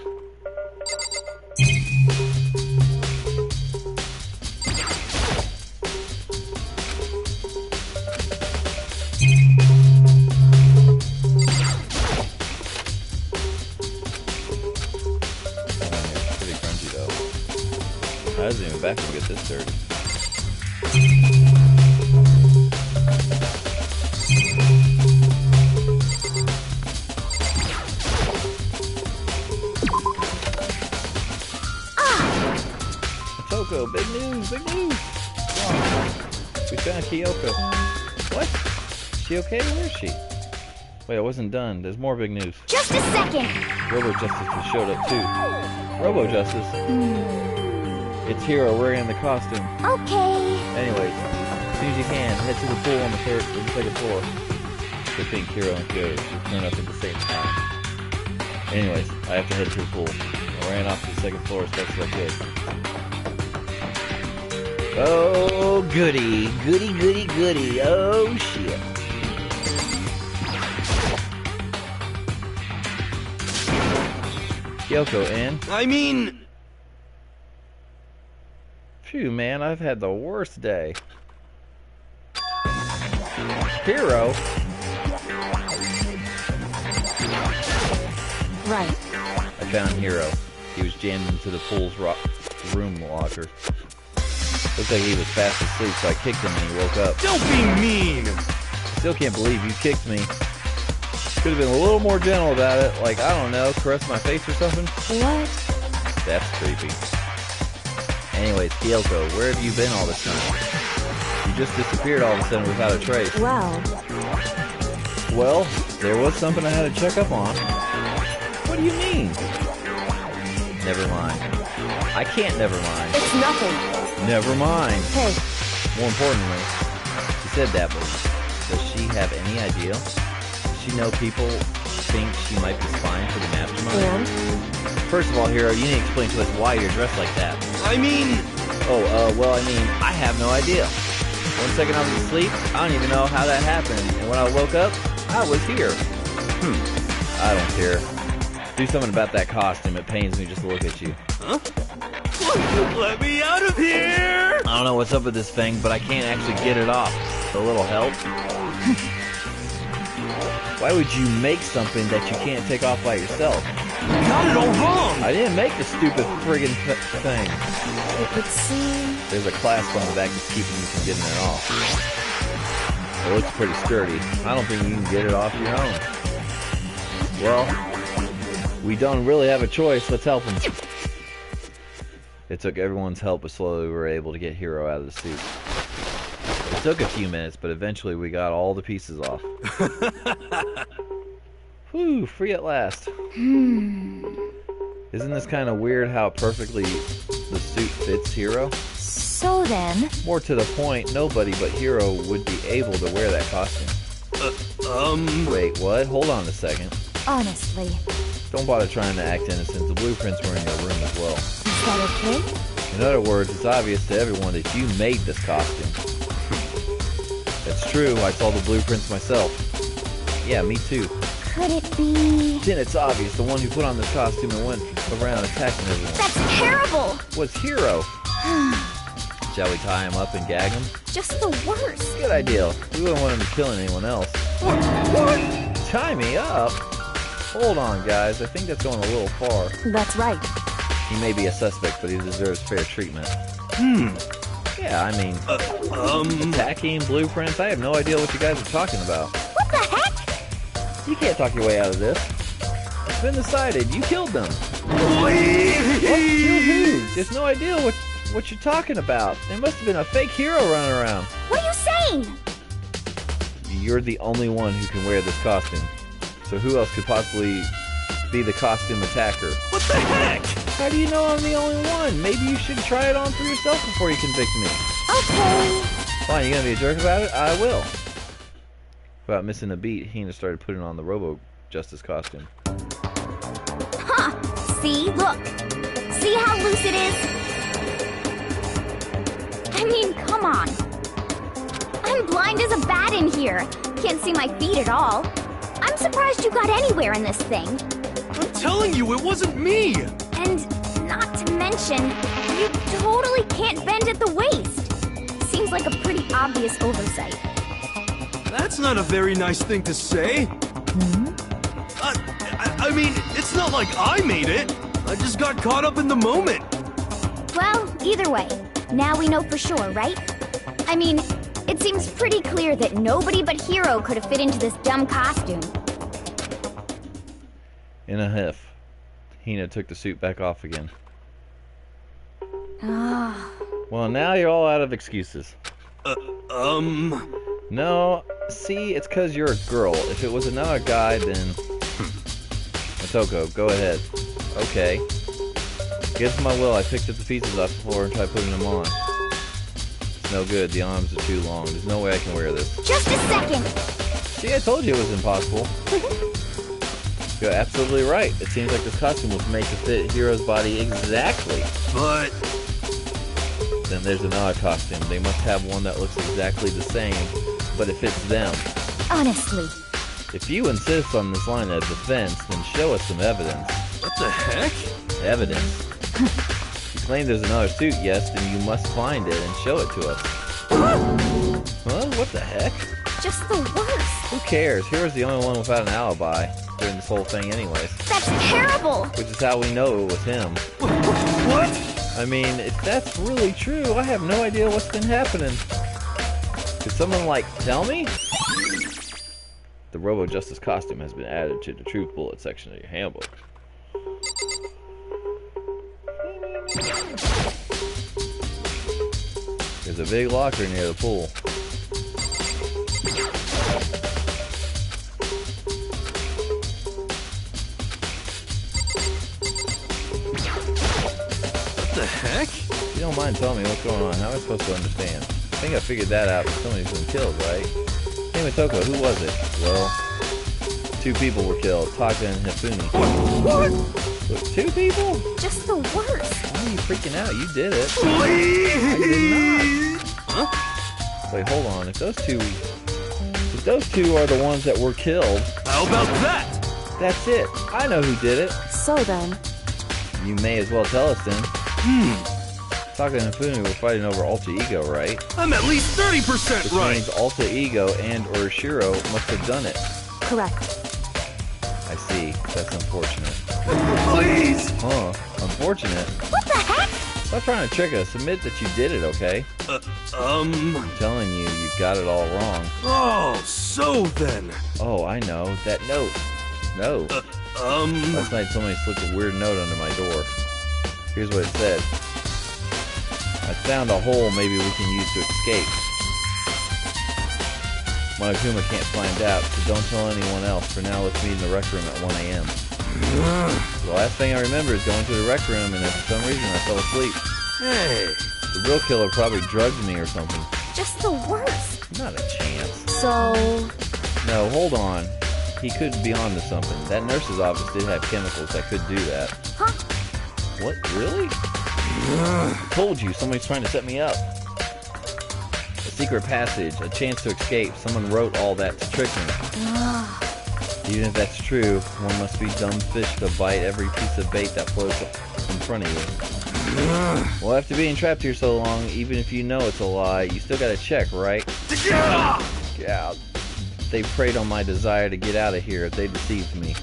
[SPEAKER 1] Pretty grungy though. I wasn't even back to get this dirty. Big news, big news! Oh, we found Kyoko. What? Is she okay? Where is she? Wait, I wasn't done. There's more big news.
[SPEAKER 2] Just a second!
[SPEAKER 1] Robo Justice has showed up too. Robo Justice? It's Hero wearing the costume.
[SPEAKER 2] Okay.
[SPEAKER 1] Anyways, as soon as you can, head to the pool on the second floor. Good thing Hero and Kyoto should turn up at the same time. Anyways, I have to head to the pool. I ran off to the second floor as fast as I could. Oh, goody. Goody, goody, goody. Oh, shit. Kyoko, and...
[SPEAKER 10] I mean...
[SPEAKER 1] Phew, man, I've had the worst day. Hero?
[SPEAKER 5] Right.
[SPEAKER 1] I found Hero. He was jammed into the pool's room locker. Looks like he was fast asleep, so I kicked him and he woke up.
[SPEAKER 10] Don't be mean!
[SPEAKER 1] I still can't believe you kicked me. Could have been a little more gentle about it, like, I don't know, caress my face or something.
[SPEAKER 5] What?
[SPEAKER 1] That's creepy. Anyways, Kyoko, where have you been all this time? You just disappeared all of a sudden without a trace. Well, there was something I had to check up on. What do you mean? Never mind. I can't never mind.
[SPEAKER 5] It's nothing.
[SPEAKER 1] Never mind.
[SPEAKER 5] Hey.
[SPEAKER 1] More importantly, to said that, but does she have any idea? Does she know people think she might be spying for the mastermind?
[SPEAKER 5] And?
[SPEAKER 1] First of all, Hero, you need to explain to us why you're dressed like that.
[SPEAKER 10] I mean...
[SPEAKER 1] Well, I have no idea. 1 second I was asleep, I don't even know how that happened, and when I woke up, I was here. I don't care. Do something about that costume, it pains me just to look at you.
[SPEAKER 10] Huh? Let me out of here!
[SPEAKER 1] I don't know what's up with this thing, but I can't actually get it off. A little help? Why would you make something that you can't take off by yourself?
[SPEAKER 10] You got it all wrong!
[SPEAKER 1] I didn't make the stupid friggin' thing.
[SPEAKER 5] It would seem...
[SPEAKER 1] There's a clasp on the back that's keeping you from getting it off. It looks pretty sturdy. I don't think you can get it off your own. Well, we don't really have a choice. Let's help him. It took everyone's help, but slowly we were able to get Hero out of the suit. It took a few minutes, but eventually we got all the pieces off. Whew, free at last. Isn't this kind of weird how perfectly the suit fits Hero?
[SPEAKER 3] So then...
[SPEAKER 1] More to the point, nobody but Hero would be able to wear that costume. Wait, what? Hold on a second.
[SPEAKER 3] Honestly.
[SPEAKER 1] Don't bother trying to act innocent. The blueprints were in your room as well.
[SPEAKER 3] Is that okay?
[SPEAKER 1] In other words, it's obvious to everyone that you made this costume. That's true, I saw the blueprints myself. Yeah, me too.
[SPEAKER 2] Could it be...
[SPEAKER 1] Then it's obvious, the one who put on this costume and went around attacking everyone.
[SPEAKER 2] That's terrible!
[SPEAKER 1] Was Hero. Shall we tie him up and gag him?
[SPEAKER 2] Just the worst.
[SPEAKER 1] Good idea. We wouldn't want him killing anyone else.
[SPEAKER 5] What?
[SPEAKER 1] Tie me up? Hold on, guys. I think that's going a little far.
[SPEAKER 5] That's right.
[SPEAKER 1] He may be a suspect, but he deserves fair treatment. Yeah, I mean... attacking, blueprints, I have no idea what you guys are talking about.
[SPEAKER 2] What the heck?
[SPEAKER 1] You can't talk your way out of this. It's been decided. You killed them. What? Killed who? There's no idea what you're talking about. There must have been a fake Hero running around.
[SPEAKER 2] What are you saying?
[SPEAKER 1] You're the only one who can wear this costume. So who else could possibly be the costume attacker?
[SPEAKER 10] What the heck?
[SPEAKER 1] How do you know I'm the only one? Maybe you should try it on for yourself before you convict me.
[SPEAKER 2] Okay.
[SPEAKER 1] Fine, you gonna be a jerk about it? I will. Without missing a beat, Hina started putting on the Robo Justice costume.
[SPEAKER 2] Huh. See? Look. See how loose it is? I mean, come on. I'm blind as a bat in here. Can't see my feet at all. I'm surprised you got anywhere in this thing.
[SPEAKER 10] I'm telling you, it wasn't me!
[SPEAKER 2] And not to mention, you totally can't bend at the waist. Seems like a pretty obvious oversight.
[SPEAKER 10] That's not a very nice thing to say. I mean, it's not like I made it. I just got caught up in the moment.
[SPEAKER 2] Well, either way, now we know for sure, right? I mean, it seems pretty clear that nobody but Hero could have fit into this dumb costume.
[SPEAKER 1] In a huff, Hina took the suit back off again. Well, now you're all out of excuses. No, see, it's because you're a girl. If it was another guy, then... Otoko, go ahead. Okay. Against my will, I picked up the pieces off the floor and tried putting them on. It's no good, the arms are too long. There's no way I can wear this.
[SPEAKER 2] Just a second!
[SPEAKER 1] See, I told you it was impossible. You're absolutely right. It seems like this costume was made to fit Hero's body exactly.
[SPEAKER 10] But...
[SPEAKER 1] Then there's another costume. They must have one that looks exactly the same, but it fits them.
[SPEAKER 3] Honestly.
[SPEAKER 1] If you insist on this line of defense, then show us some evidence.
[SPEAKER 10] What the heck?
[SPEAKER 1] Evidence? You claim there's another suit, yes, then you must find it and show it to us. Huh? What the heck?
[SPEAKER 2] Just the worst.
[SPEAKER 1] Who cares? Hero's the only one without an alibi during this whole thing anyways.
[SPEAKER 2] That's terrible!
[SPEAKER 1] Which is how we know it was him.
[SPEAKER 10] What?
[SPEAKER 1] I mean, if that's really true, I have no idea what's been happening. Could someone, like, tell me? The Robo Justice costume has been added to the Truth Bullet section of your handbook. There's a big locker near the pool.
[SPEAKER 10] What the heck?
[SPEAKER 1] If you don't mind telling me what's going on, how am I supposed to understand? think I figured that out, but somebody's been killed, right? Hey, Motoko, who was it? Well, 2 people were killed, Taka and Hifune.
[SPEAKER 4] What?
[SPEAKER 1] Look, 2 people?
[SPEAKER 2] Just the worst.
[SPEAKER 1] Why are you freaking out? You did it.
[SPEAKER 4] Please!
[SPEAKER 1] I did not.
[SPEAKER 10] Huh?
[SPEAKER 1] Wait, hold on. If those two are the ones that were killed,
[SPEAKER 10] How about that?
[SPEAKER 1] that's it. I know who did it.
[SPEAKER 5] So then,
[SPEAKER 1] You may as well tell us then. Taka and Hifune were fighting over Alter Ego, right?
[SPEAKER 10] I'm at least 30%
[SPEAKER 1] Which
[SPEAKER 10] right.
[SPEAKER 1] means Alter Ego and or Shiro must have done it.
[SPEAKER 5] correct.
[SPEAKER 1] I see. That's unfortunate.
[SPEAKER 4] Please!
[SPEAKER 1] Huh. Unfortunate?
[SPEAKER 2] What the heck?
[SPEAKER 1] Stop trying to trick us. Admit that you did it, okay? I'm telling you, you got it all wrong.
[SPEAKER 10] Oh, so then.
[SPEAKER 1] Oh, I know. That note. No. Last night somebody slipped a weird note under my door. Here's what it said. I found a hole maybe we can use to escape. Monokuma can't find out, so don't tell anyone else. For now, let's meet in the rec room at 1 a.m. The last thing I remember is going to the rec room, and for some reason I fell asleep.
[SPEAKER 10] Hey.
[SPEAKER 1] The real killer probably drugged me or something.
[SPEAKER 2] Just the worst.
[SPEAKER 1] Not a chance.
[SPEAKER 5] So,
[SPEAKER 1] No, hold on. He could be onto something. That nurse's office did have chemicals that could do that.
[SPEAKER 2] Huh?
[SPEAKER 1] What? Really? I told you, somebody's trying to set me up. A secret passage, a chance to escape. Someone wrote all that to trick me. Even if that's true, one must be dumb fish to bite every piece of bait that floats in front of you. Well, after being trapped here so long, even if you know it's a lie, you still gotta check, right? Yeah. They preyed on my desire to get out of here if they deceived me.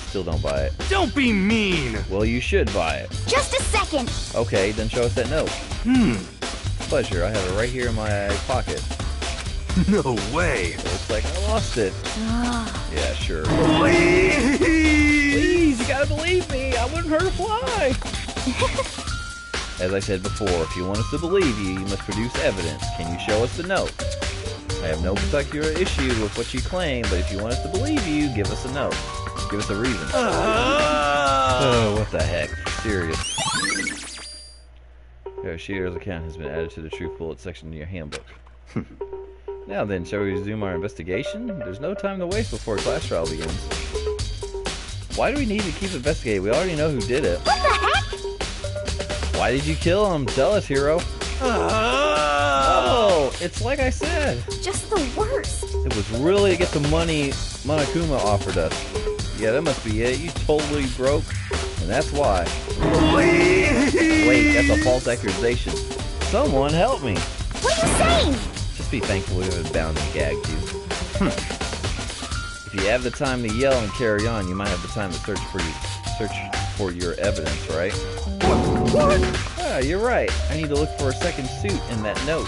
[SPEAKER 1] Still don't buy it.
[SPEAKER 10] Don't be mean.
[SPEAKER 1] Well, you should buy it.
[SPEAKER 2] Just a second.
[SPEAKER 1] Okay, then show us that note. Pleasure, I have it right here in my pocket.
[SPEAKER 10] No way.
[SPEAKER 1] It looks like I lost it. Yeah, sure.
[SPEAKER 4] Please!
[SPEAKER 1] Please, you gotta believe me. I wouldn't hurt a fly. As I said before, if you want us to believe you, you must produce evidence. Can you show us the note? I have no particular issue with what you claim, but if you want us to believe you, give us a note. Give us a reason. Oh, what the heck? Serious. Yoshiro's account has been added to the Truth Bullet section in your handbook. Now then, shall we resume our investigation? There's no time to waste before class trial begins. Why do we need to keep investigating? We already know who did it.
[SPEAKER 2] What the heck?
[SPEAKER 1] Why did you kill him? Tell us, Hiro. Oh, it's like I said.
[SPEAKER 2] Just the worst.
[SPEAKER 1] It was really to get the money Monokuma offered us. Yeah, that must be it. You totally broke, and that's why. Wait, that's a false accusation. Someone help me.
[SPEAKER 2] What are you saying?
[SPEAKER 1] Just be thankful we haven't bound and gagged you. If you have the time to yell and carry on, you might have the time to search for your evidence, right? What? Ah, you're right. I need to look for a second suit in that note.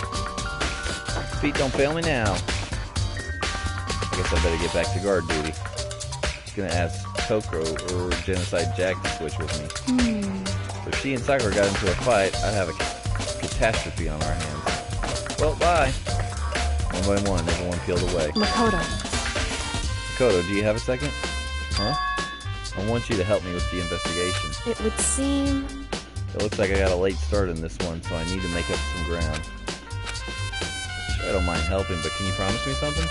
[SPEAKER 1] Feet don't fail me now. I guess I better get back to guard duty. Gonna ask Toko or Genocide Jack to switch with me. So if she and Sakura got into a fight, I'd have a catastrophe on our hands. Well, bye. One by one, everyone peeled away.
[SPEAKER 5] Makoto.
[SPEAKER 1] Makoto, do you have a second? Huh? I want you to help me with the investigation.
[SPEAKER 5] It would seem...
[SPEAKER 1] It looks like I got a late start in this one, so I need to make up some ground. Sure, I don't mind helping, but can you promise me something?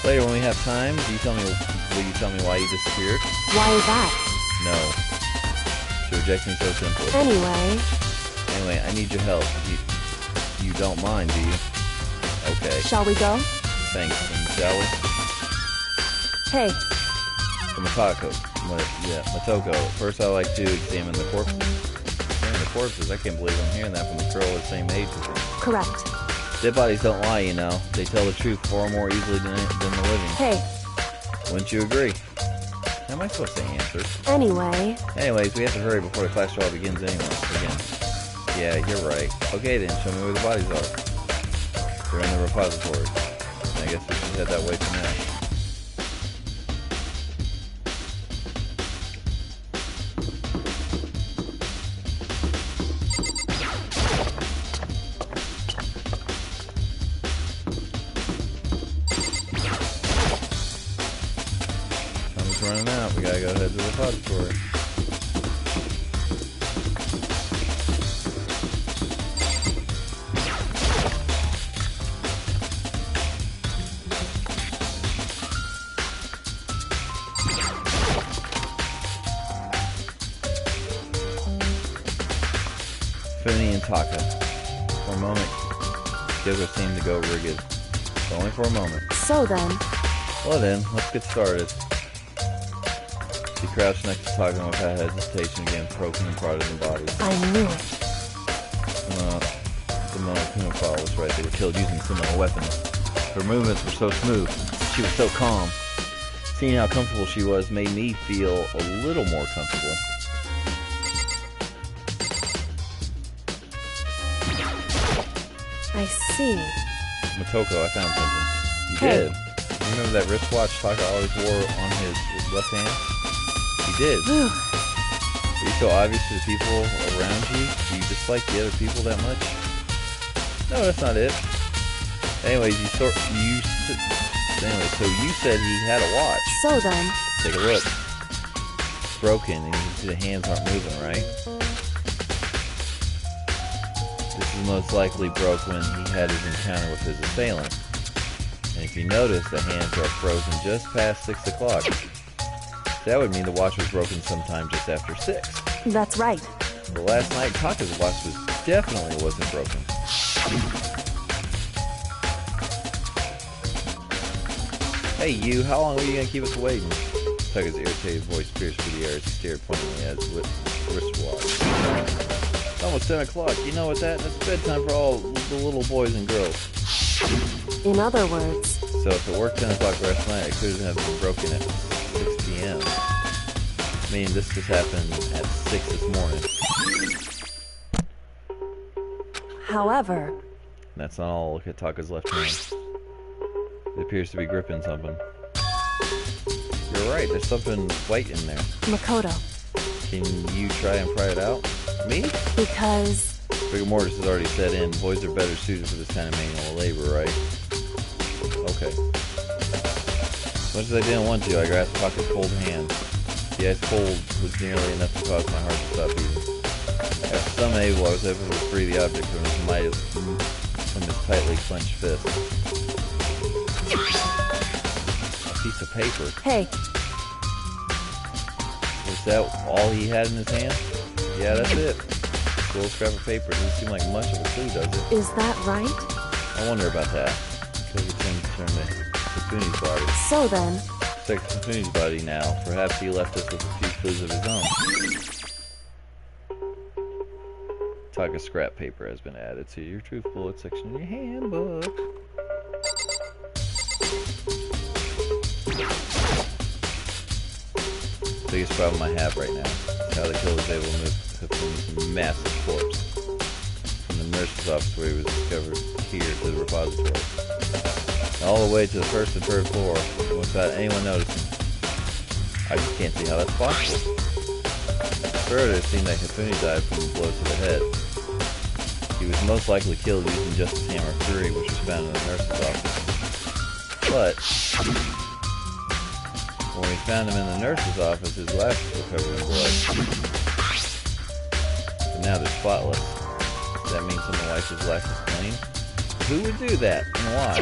[SPEAKER 1] Later, when we have time, will you tell me why you disappeared?
[SPEAKER 5] Why is that?
[SPEAKER 1] No. She rejects me so simply.
[SPEAKER 5] Anyway,
[SPEAKER 1] I need your help. You don't mind, do you? Okay.
[SPEAKER 5] shall we go?
[SPEAKER 1] Thanks. And shall we?
[SPEAKER 5] Hey,
[SPEAKER 1] So Motoko. First, I like to examine the corpses. Examine the corpses? I can't believe I'm hearing that from a girl the same age as me.
[SPEAKER 5] correct.
[SPEAKER 1] Dead bodies don't lie, you know. They tell the truth far more easily than the living.
[SPEAKER 5] Hey,
[SPEAKER 1] Wouldn't you agree? How am I supposed to answer?
[SPEAKER 5] anyway,
[SPEAKER 1] Anyways, we have to hurry before the class trial begins again. Yeah, you're right. Okay then, show me where the bodies are. They're in the repository. I guess we should head that way for now. Time's running out. We gotta go head to the repository. Hifune and Taka. For a moment, Kyoko seemed to go rigid. But only for a moment.
[SPEAKER 5] So then...
[SPEAKER 1] Well then, let's get started. She crouched next to Taka and without hesitation again, poking and prodded in body.
[SPEAKER 5] I knew it.
[SPEAKER 1] The Monokuma file was right. They were killed using similar weapons. Her movements were so smooth. She was so calm. Seeing how comfortable she was made me feel a little more comfortable.
[SPEAKER 5] I see.
[SPEAKER 1] Motoko, I found something. You
[SPEAKER 5] Hey.
[SPEAKER 1] did. You remember that wristwatch Taka always wore on his left hand? He did.
[SPEAKER 5] Whew.
[SPEAKER 1] Are you so obvious to the people around you? Do you dislike the other people that much? No, that's not it. Anyways, so you said he had a watch.
[SPEAKER 5] So then...
[SPEAKER 1] Take a look. It's broken, and you can see the hands aren't moving, right? This is most likely broke when he had his encounter with his assailant. And if you notice, the hands are frozen just past 6 o'clock. That would mean the watch was broken sometime just after 6.
[SPEAKER 5] That's right.
[SPEAKER 1] But last night, Taka's watch definitely wasn't broken. Hey you, how long are you gonna keep us waiting? Taka's irritated voice pierced through the air as he stared pointedly at his wristwatch. It's almost 10 o'clock. You know what that's bedtime for all the little boys and girls.
[SPEAKER 5] In other words...
[SPEAKER 1] So if it worked 10 o'clock last night, it couldn't have been broken at 6 p.m. I mean, this just happened at 6 this morning.
[SPEAKER 5] However...
[SPEAKER 1] That's not all. Look at Taka's left hand. It appears to be gripping something. You're right, there's something white in there.
[SPEAKER 5] Makoto.
[SPEAKER 1] Can you try and pry it out? Me?
[SPEAKER 5] Because...
[SPEAKER 1] Rigor mortis has already set in. Boys are better suited for this kind of manual labor, right? Okay. As much as I didn't want to, I grasped Taka's cold hand. The ice cold was nearly enough to cause my heart to stop beating. After some able, I was able to free the object from his tightly clenched fist. A piece of paper.
[SPEAKER 5] Hey.
[SPEAKER 1] Was that all he had in his hand? Yeah, that's it. A little scrap of paper. Doesn't seem like much of a clue, does it?
[SPEAKER 5] Is that right?
[SPEAKER 1] I wonder about that. Because it's in turn to Hifune's body.
[SPEAKER 5] So then...
[SPEAKER 1] It's like Hifune's body now. Perhaps he left us with a few clues of his own. Taka scrap paper has been added to your truth bullet section in your handbook. Biggest problem I have right now is how the killer was able to move Hifune's massive corpse from the nurse's office where he was discovered here to the repository. All the way to the first and third floor without anyone noticing. I just can't see how that's possible. Further, it seemed that Hifune died from a blow to the head. He was most likely killed using Justice Hammer 3, which was found in the nurse's office. But when we found him in the nurse's office, his glasses were covered in blood. But now they're spotless. Does that mean someone wiped his glasses clean? Who would do that, and why?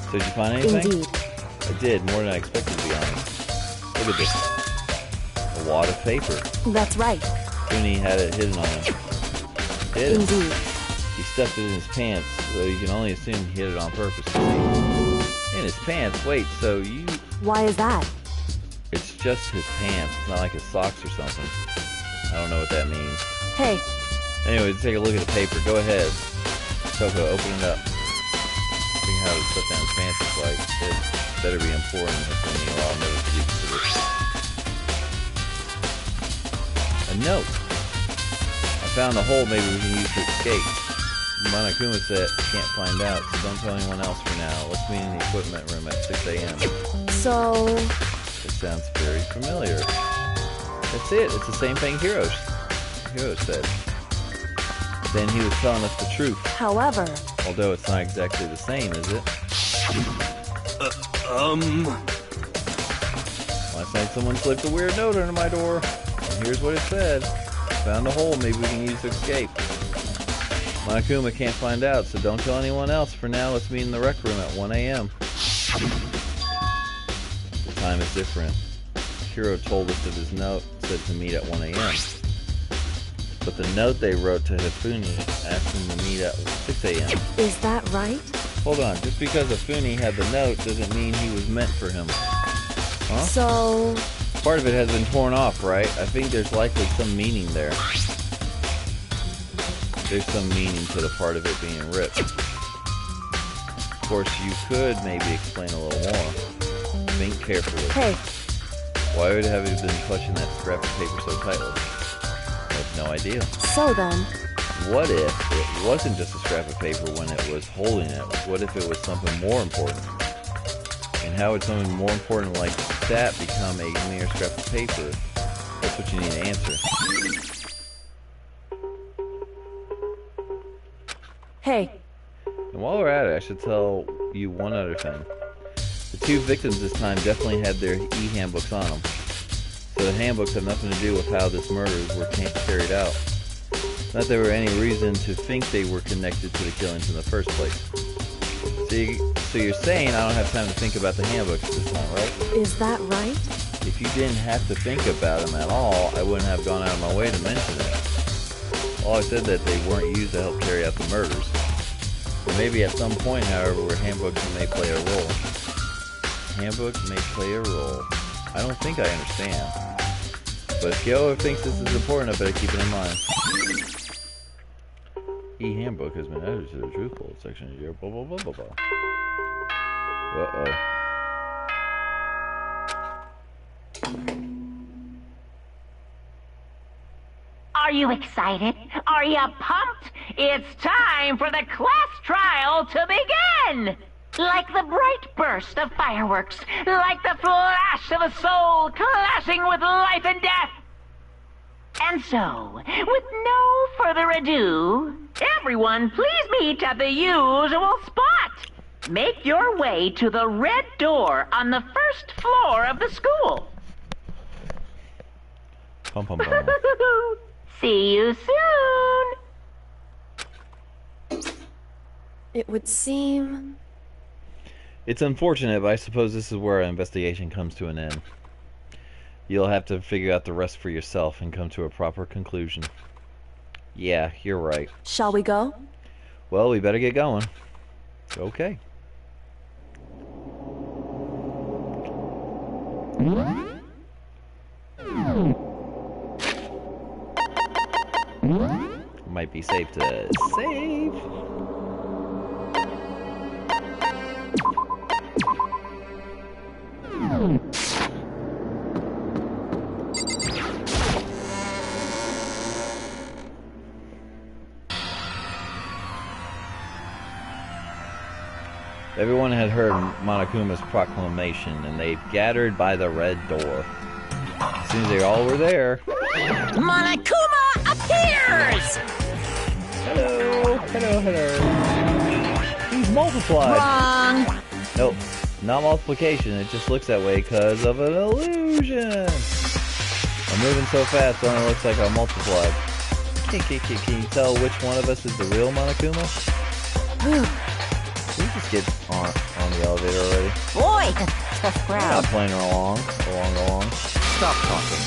[SPEAKER 1] So did you find anything?
[SPEAKER 5] Indeed.
[SPEAKER 1] I did, more than I expected, to be honest. Look at this. A wad of paper.
[SPEAKER 5] That's right.
[SPEAKER 1] Hifune had it hidden on him. Did it?
[SPEAKER 5] Indeed.
[SPEAKER 1] He stuffed it in his pants, so you can only assume he hid it on purpose. In his pants? Wait, so you...
[SPEAKER 5] Why is that?
[SPEAKER 1] It's just his pants. It's not like his socks or something. I don't know what that means.
[SPEAKER 5] Hey.
[SPEAKER 1] Anyway, take a look at the paper. Go ahead. Toko, open it up. Seeing how the stuff down his pants is like, it better be important or I'll never forget this. A note. I found a hole maybe we can use to escape. Monokuma said can't find out, so don't tell anyone else for now. Let's meet in the equipment room at 6 a.m.
[SPEAKER 5] So...
[SPEAKER 1] It sounds very familiar. That's it. It's the same thing Hiro said. Then he was telling us the truth.
[SPEAKER 5] However...
[SPEAKER 1] Although it's not exactly the same, is it? Last night someone slipped a weird note under my door. And here's what it said. Found a hole maybe we can use to escape. Monokuma can't find out, so don't tell anyone else. For now, let's meet in the rec room at 1 a.m. The time is different. Hiro told us that his note said to meet at 1 a.m. But the note they wrote to Hifune asked him to meet at 6 a.m.
[SPEAKER 5] Is that right?
[SPEAKER 1] Hold on, just because Hifune had the note doesn't mean he was meant for him. Huh?
[SPEAKER 5] So...
[SPEAKER 1] Part of it has been torn off, right? I think there's likely some meaning there. There's some meaning to the part of it being ripped. Of course, you could maybe explain a little more. Think carefully.
[SPEAKER 5] Hey.
[SPEAKER 1] Why would have you been clutching that scrap of paper so tightly? I have no idea.
[SPEAKER 5] So then...
[SPEAKER 1] What if it wasn't just a scrap of paper when it was holding it? What if it was something more important? And how would something more important like that become a mere scrap of paper? That's what you need to answer.
[SPEAKER 5] Hey.
[SPEAKER 1] And while we're at it, I should tell you one other thing. The two victims this time definitely had their e-handbooks on them. So the handbooks have nothing to do with how this murders were carried out. Not that there were any reason to think they were connected to the killings in the first place. So you're saying I don't have time to think about the handbooks at this point, right?
[SPEAKER 5] Is that right?
[SPEAKER 1] If you didn't have to think about them at all, I wouldn't have gone out of my way to mention it. All I said that they weren't used to help carry out the murders. Or maybe at some point, however, where handbooks may play a role. Handbooks may play a role. I don't think I understand. But if Kyo thinks this is important, I better keep it in mind. E-handbook has been added to the truth bullet section here. Blah, blah, blah, blah, blah. Uh-oh.
[SPEAKER 6] Are you excited? Are you pumped? It's time for the class trial to begin! Like the bright burst of fireworks, like the flash of a soul clashing with life and death. And so, with no further ado, everyone please meet at the usual spot. Make your way to the red door on the first floor of the school.
[SPEAKER 1] Pum, pum, pum.
[SPEAKER 6] See you soon.
[SPEAKER 5] It would seem...
[SPEAKER 1] It's unfortunate, but I suppose this is where our investigation comes to an end. You'll have to figure out the rest for yourself and come to a proper conclusion. Yeah, you're right.
[SPEAKER 5] Shall we go?
[SPEAKER 1] Well, we better get going. Okay. Might be safe to save. Everyone had heard Monokuma's proclamation, and they gathered by the red door. As soon as they all were there...
[SPEAKER 7] Monokuma appears!
[SPEAKER 1] Hello, hello, hello. He's multiplied.
[SPEAKER 7] Wrong.
[SPEAKER 1] Nope, not multiplication. It just looks that way because of an illusion. I'm moving so fast, it only looks like I'm multiplied. Can you tell which one of us is the real Monokuma? Can we just get on the elevator already?
[SPEAKER 7] Boy, tough
[SPEAKER 1] We're
[SPEAKER 7] crowd.
[SPEAKER 1] not playing along. Stop talking.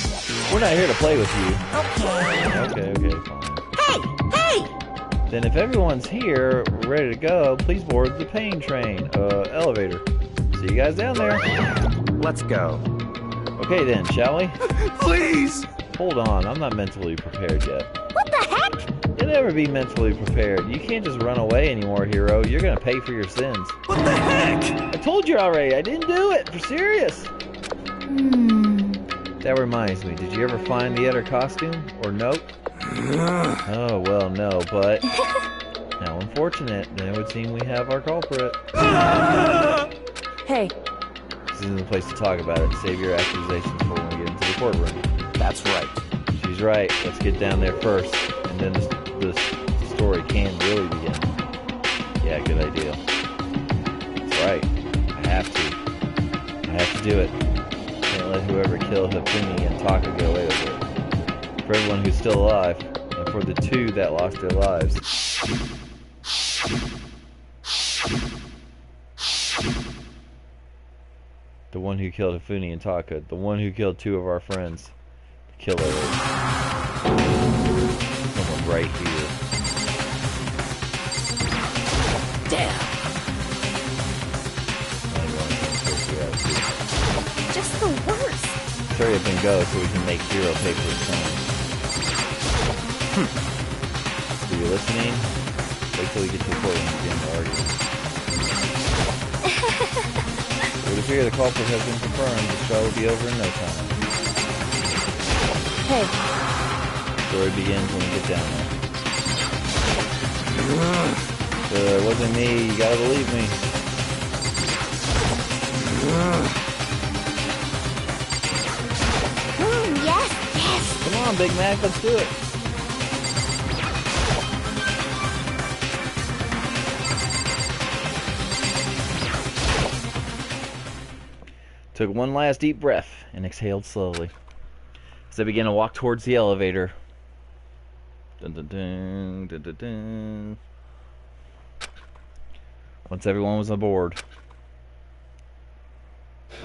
[SPEAKER 1] We're not here to play with you.
[SPEAKER 7] Okay.
[SPEAKER 1] Okay, fine.
[SPEAKER 7] Hey!
[SPEAKER 1] Then if everyone's here, ready to go, please board the pain train. Elevator. See you guys down there.
[SPEAKER 8] Let's go.
[SPEAKER 1] Okay then, shall we?
[SPEAKER 10] Please!
[SPEAKER 1] Hold on, I'm not mentally prepared yet.
[SPEAKER 7] What the heck?
[SPEAKER 1] You'll never be mentally prepared. You can't just run away anymore, hero. You're gonna pay for your sins.
[SPEAKER 10] What the heck?
[SPEAKER 1] I told you already, I didn't do it. For serious. That reminds me, did you ever find the other costume? Or nope? Oh, well, no, but... How unfortunate. Then it would seem we have our culprit.
[SPEAKER 5] Hey.
[SPEAKER 1] This isn't the place to talk about it. Save your accusations for when we get into the courtroom.
[SPEAKER 8] That's right.
[SPEAKER 1] She's right. Let's get down there first. And then the story can really begin. Yeah, good idea. That's right. I have to do it. Can't let whoever killed Hifune and Taka get away with it. For everyone who's still alive, and for the two that lost their lives. The one who killed Hifune and Taka. The one who killed 2 of our friends. The killer is someone right here.
[SPEAKER 7] Damn.
[SPEAKER 2] Just the worst.
[SPEAKER 1] Hurry up and go so we can make Hero pay for his time. So you're listening? Wait till we get to the point when you begin to argue. It would appear the culprit has been confirmed. This trial will be over in no time.
[SPEAKER 5] Hey.
[SPEAKER 1] The story begins when we get down there. It wasn't me. You gotta believe me.
[SPEAKER 2] Yes.
[SPEAKER 1] Come on, Big Mac. Let's do it. Took one last deep breath and exhaled slowly as I began to walk towards the elevator. Dun, dun, dun, dun, dun, dun. Once everyone was aboard,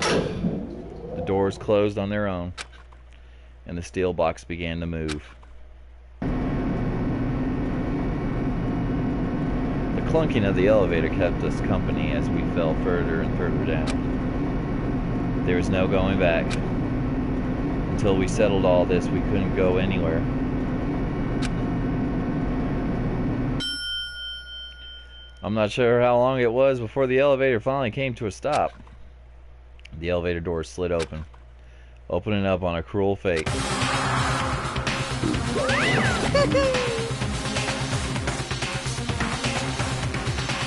[SPEAKER 1] the doors closed on their own and the steel box began to move. The clunking of the elevator kept us company as we fell further and further down. There was no going back. Until we settled all this, we couldn't go anywhere. I'm not sure how long it was before the elevator finally came to a stop. The elevator doors slid open, opening up on a cruel fate.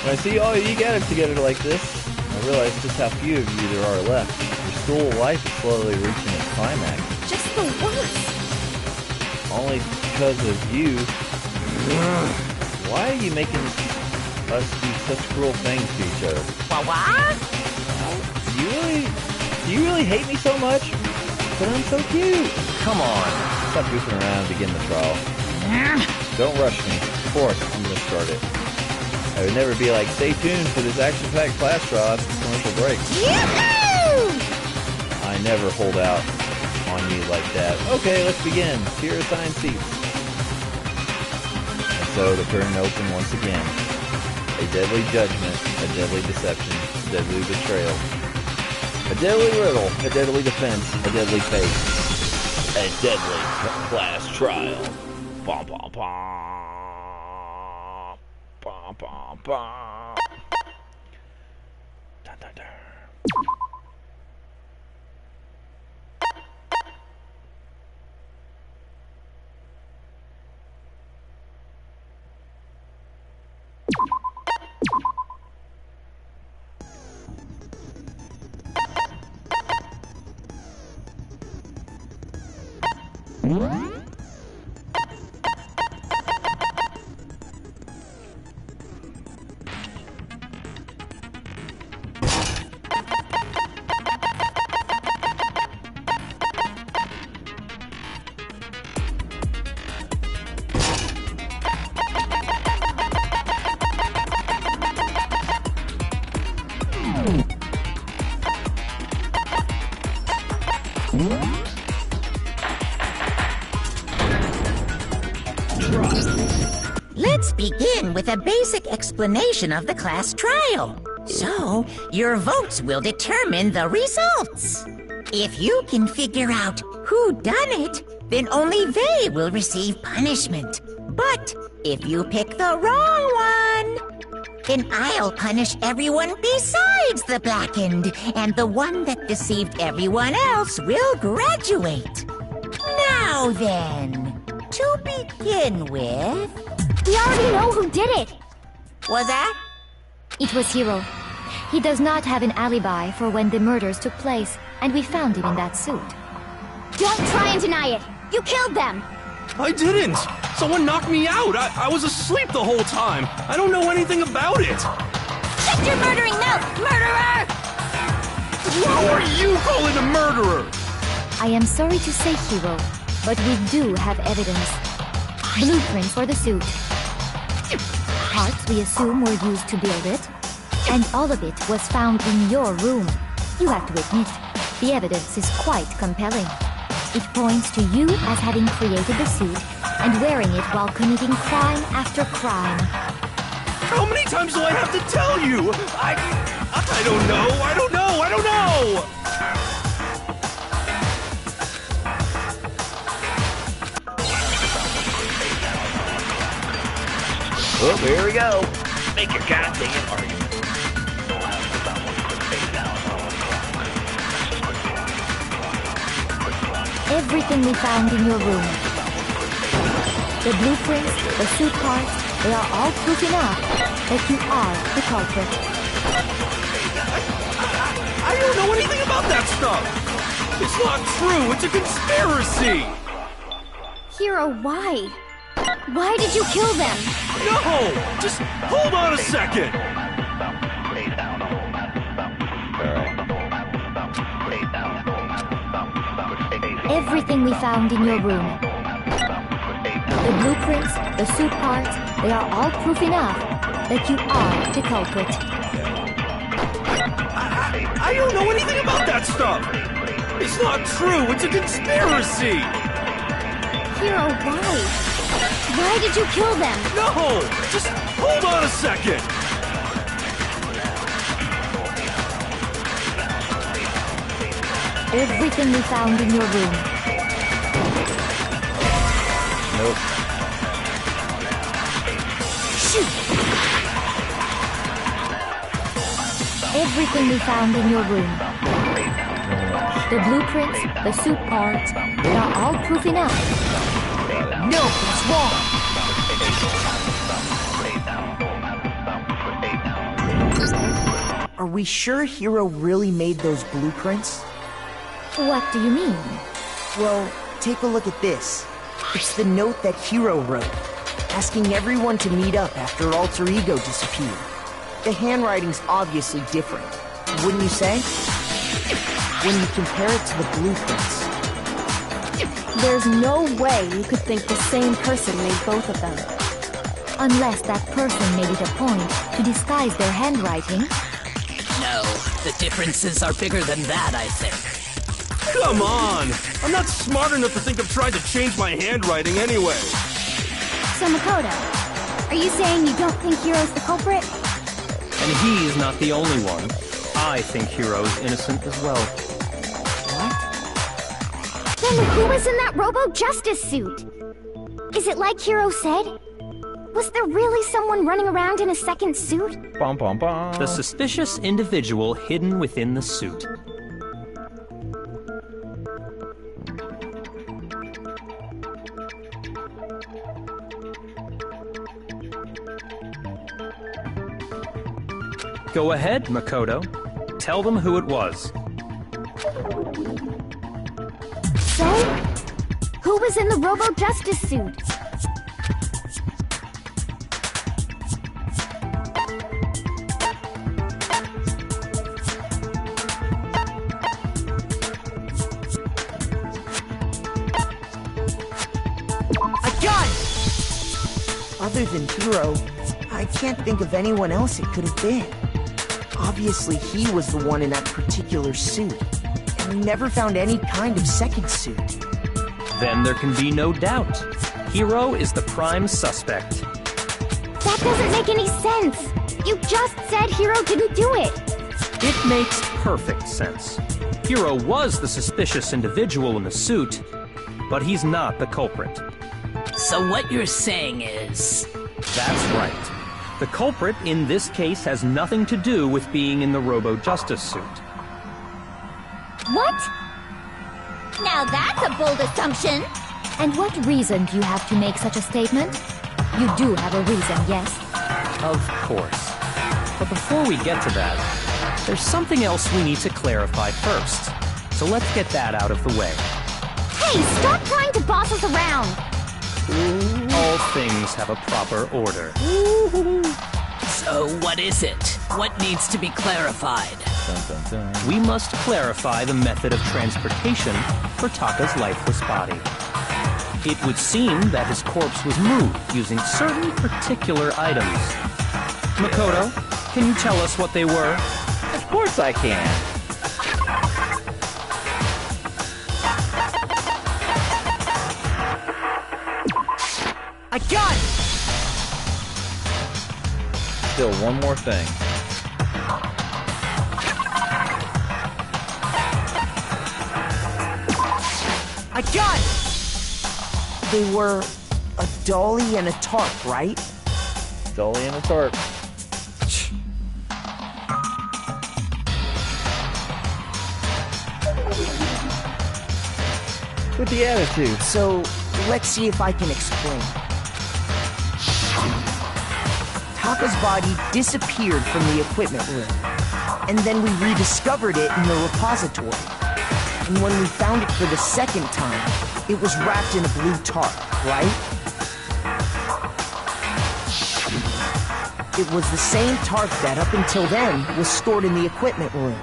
[SPEAKER 1] When I see all of you gathered together like this, I realize just how few of you there are left. Your school life is slowly reaching its climax.
[SPEAKER 2] Just the worst.
[SPEAKER 1] Only because of you. Why are you making us do such cruel things to each other?
[SPEAKER 7] What?
[SPEAKER 1] Do you really hate me so much? But I'm so cute.
[SPEAKER 8] Come on.
[SPEAKER 1] Stop goofing around and begin the trial. Don't rush me. Of course, I'm gonna start it. I would never be like, stay tuned for this action-packed class trial after commercial break. I never hold out on you like that. Okay, let's begin. Here are assigned seats. And so the curtain opened once again. A deadly judgment, a deadly deception, a deadly betrayal. A deadly riddle, a deadly defense, a deadly fate. A deadly class trial. Bom, bom, bom. Bom, bom, bom. Dun, dun, dun.
[SPEAKER 7] Let's begin with a basic explanation of the class trial. So, your votes will determine the results. If you can figure out who done it, then only they will receive punishment. But if you pick the wrong one, then I'll punish everyone besides the blackened, and the one that deceived everyone else will graduate. Now then, to begin with...
[SPEAKER 2] We already know who did it.
[SPEAKER 7] Was that?
[SPEAKER 3] It was Hiro. He does not have an alibi for when the murders took place, and we found him in that suit.
[SPEAKER 2] Don't try and deny it. You killed them.
[SPEAKER 10] I didn't! Someone knocked me out! I was asleep the whole time! I don't know anything about it!
[SPEAKER 2] Shut your murdering mouth, murderer!
[SPEAKER 10] Who are you calling a murderer?
[SPEAKER 3] I am sorry to say, Hiro, but we do have evidence. Blueprint for the suit. Parts we assume were used to build it, and all of it was found in your room. You have to admit, the evidence is quite compelling. It points to you as having created the suit and wearing it while committing crime after crime.
[SPEAKER 10] How many times do I have to tell you? I don't know. I don't know. I don't know.
[SPEAKER 1] Oh, here we go. Make your goddamn argument.
[SPEAKER 3] Everything we found in your room. The blueprints, the suit parts, they are all proof enough that you are the culprit.
[SPEAKER 10] I don't know anything about that stuff. It's not true. It's a conspiracy.
[SPEAKER 2] Hero, why? Why did you kill them?
[SPEAKER 10] No! Just hold on a second!
[SPEAKER 3] Everything we found in your room. The blueprints, the suit parts, they are all proof enough that you are the culprit.
[SPEAKER 10] I don't know anything about that stuff! It's not true! It's a conspiracy!
[SPEAKER 2] Hero, why? Why did you kill them?
[SPEAKER 10] No! Just hold on a second!
[SPEAKER 3] Everything we found in your room.
[SPEAKER 1] Nope.
[SPEAKER 3] Shoot! Everything we found in your room. The blueprints, the suit parts, they are all proof enough.
[SPEAKER 7] No, it's wrong.
[SPEAKER 11] Are we sure Hero really made those blueprints?
[SPEAKER 3] What do you mean?
[SPEAKER 11] Well, take a look at this. It's the note that Hero wrote, asking everyone to meet up after Alter Ego disappeared. The handwriting's obviously different, wouldn't you say? When you compare it to the blueprints.
[SPEAKER 5] There's no way you could think the same person made both of them.
[SPEAKER 3] Unless that person made it a point to disguise their handwriting.
[SPEAKER 7] No, the differences are bigger than that, I think.
[SPEAKER 10] Come on! I'm not smart enough to think of trying to change my handwriting anyway.
[SPEAKER 2] So Makoto, are you saying you don't think Hero's the culprit?
[SPEAKER 8] And he's not the only one. I think Hero's innocent as well.
[SPEAKER 2] Then who was in that Robo-Justice suit? Is it like Hero said? Was there really someone running around in a second suit?
[SPEAKER 1] Bum, bum, bum.
[SPEAKER 8] The suspicious individual hidden within the suit. Go ahead, Makoto. Tell them who it was.
[SPEAKER 2] So? Who was in the Robo-Justice suit?
[SPEAKER 11] A gun! Other than Hero, I can't think of anyone else it could have been. Obviously, he was the one in that particular suit, and we never found any kind of second suit.
[SPEAKER 8] Then there can be no doubt. Hero is the prime suspect.
[SPEAKER 2] That doesn't make any sense. You just said Hero didn't do it.
[SPEAKER 8] It makes perfect sense. Hero was the suspicious individual in the suit, but he's not the culprit.
[SPEAKER 7] So what you're saying is...
[SPEAKER 8] That's right. The culprit in this case has nothing to do with being in the Robo-Justice suit.
[SPEAKER 2] What?
[SPEAKER 3] Now that's a bold assumption! And what reason do you have to make such a statement? You do have a reason, yes?
[SPEAKER 8] Of course. But before we get to that, there's something else we need to clarify first. So let's get that out of the way.
[SPEAKER 2] Hey, stop trying to boss us around!
[SPEAKER 8] All things have a proper order.
[SPEAKER 7] So what is it? What needs to be clarified?
[SPEAKER 1] Dun, dun, dun.
[SPEAKER 8] We must clarify the method of transportation for Taka's lifeless body. It would seem that his corpse was moved using certain particular items. Makoto, can you tell us what they were?
[SPEAKER 1] Of course I can.
[SPEAKER 11] I got it!
[SPEAKER 1] Still one more thing.
[SPEAKER 11] I got it! They were a dolly and a tarp, right?
[SPEAKER 1] Dolly and a tarp. With the attitude.
[SPEAKER 11] So, let's see if I can explain. Taka's body disappeared from the equipment room, and then we rediscovered it in the repository. And when we found it for the second time, it was wrapped in a blue tarp, right? It was the same tarp that, up until then, was stored in the equipment room.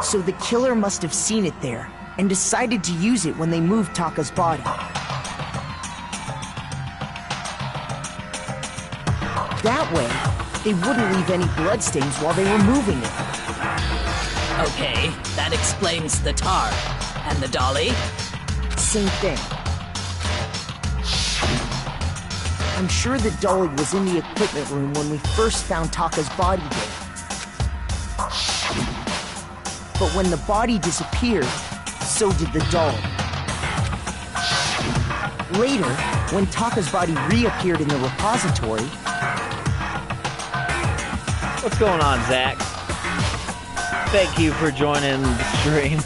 [SPEAKER 11] So the killer must have seen it there, and decided to use it when they moved Taka's body. That way, they wouldn't leave any bloodstains while they were moving it.
[SPEAKER 7] Okay, that explains the tarp. And the dolly?
[SPEAKER 11] Same thing. I'm sure the dolly was in the equipment room when we first found Taka's body there. But when the body disappeared, so did the dolly. Later, when Taka's body reappeared in the repository...
[SPEAKER 1] What's going on, Zach? Thank you for joining the stream.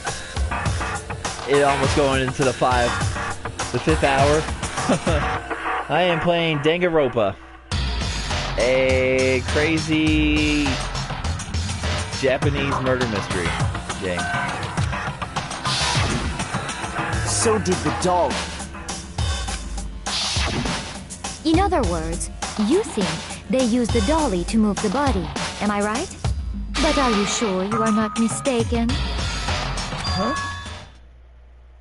[SPEAKER 1] It almost going into the 5th hour. I am playing Danganronpa, a crazy Japanese murder mystery game.
[SPEAKER 11] So did the dolly.
[SPEAKER 3] In other words, you think they used the dolly to move the body, am I right? But are you sure you are not mistaken?
[SPEAKER 11] Huh?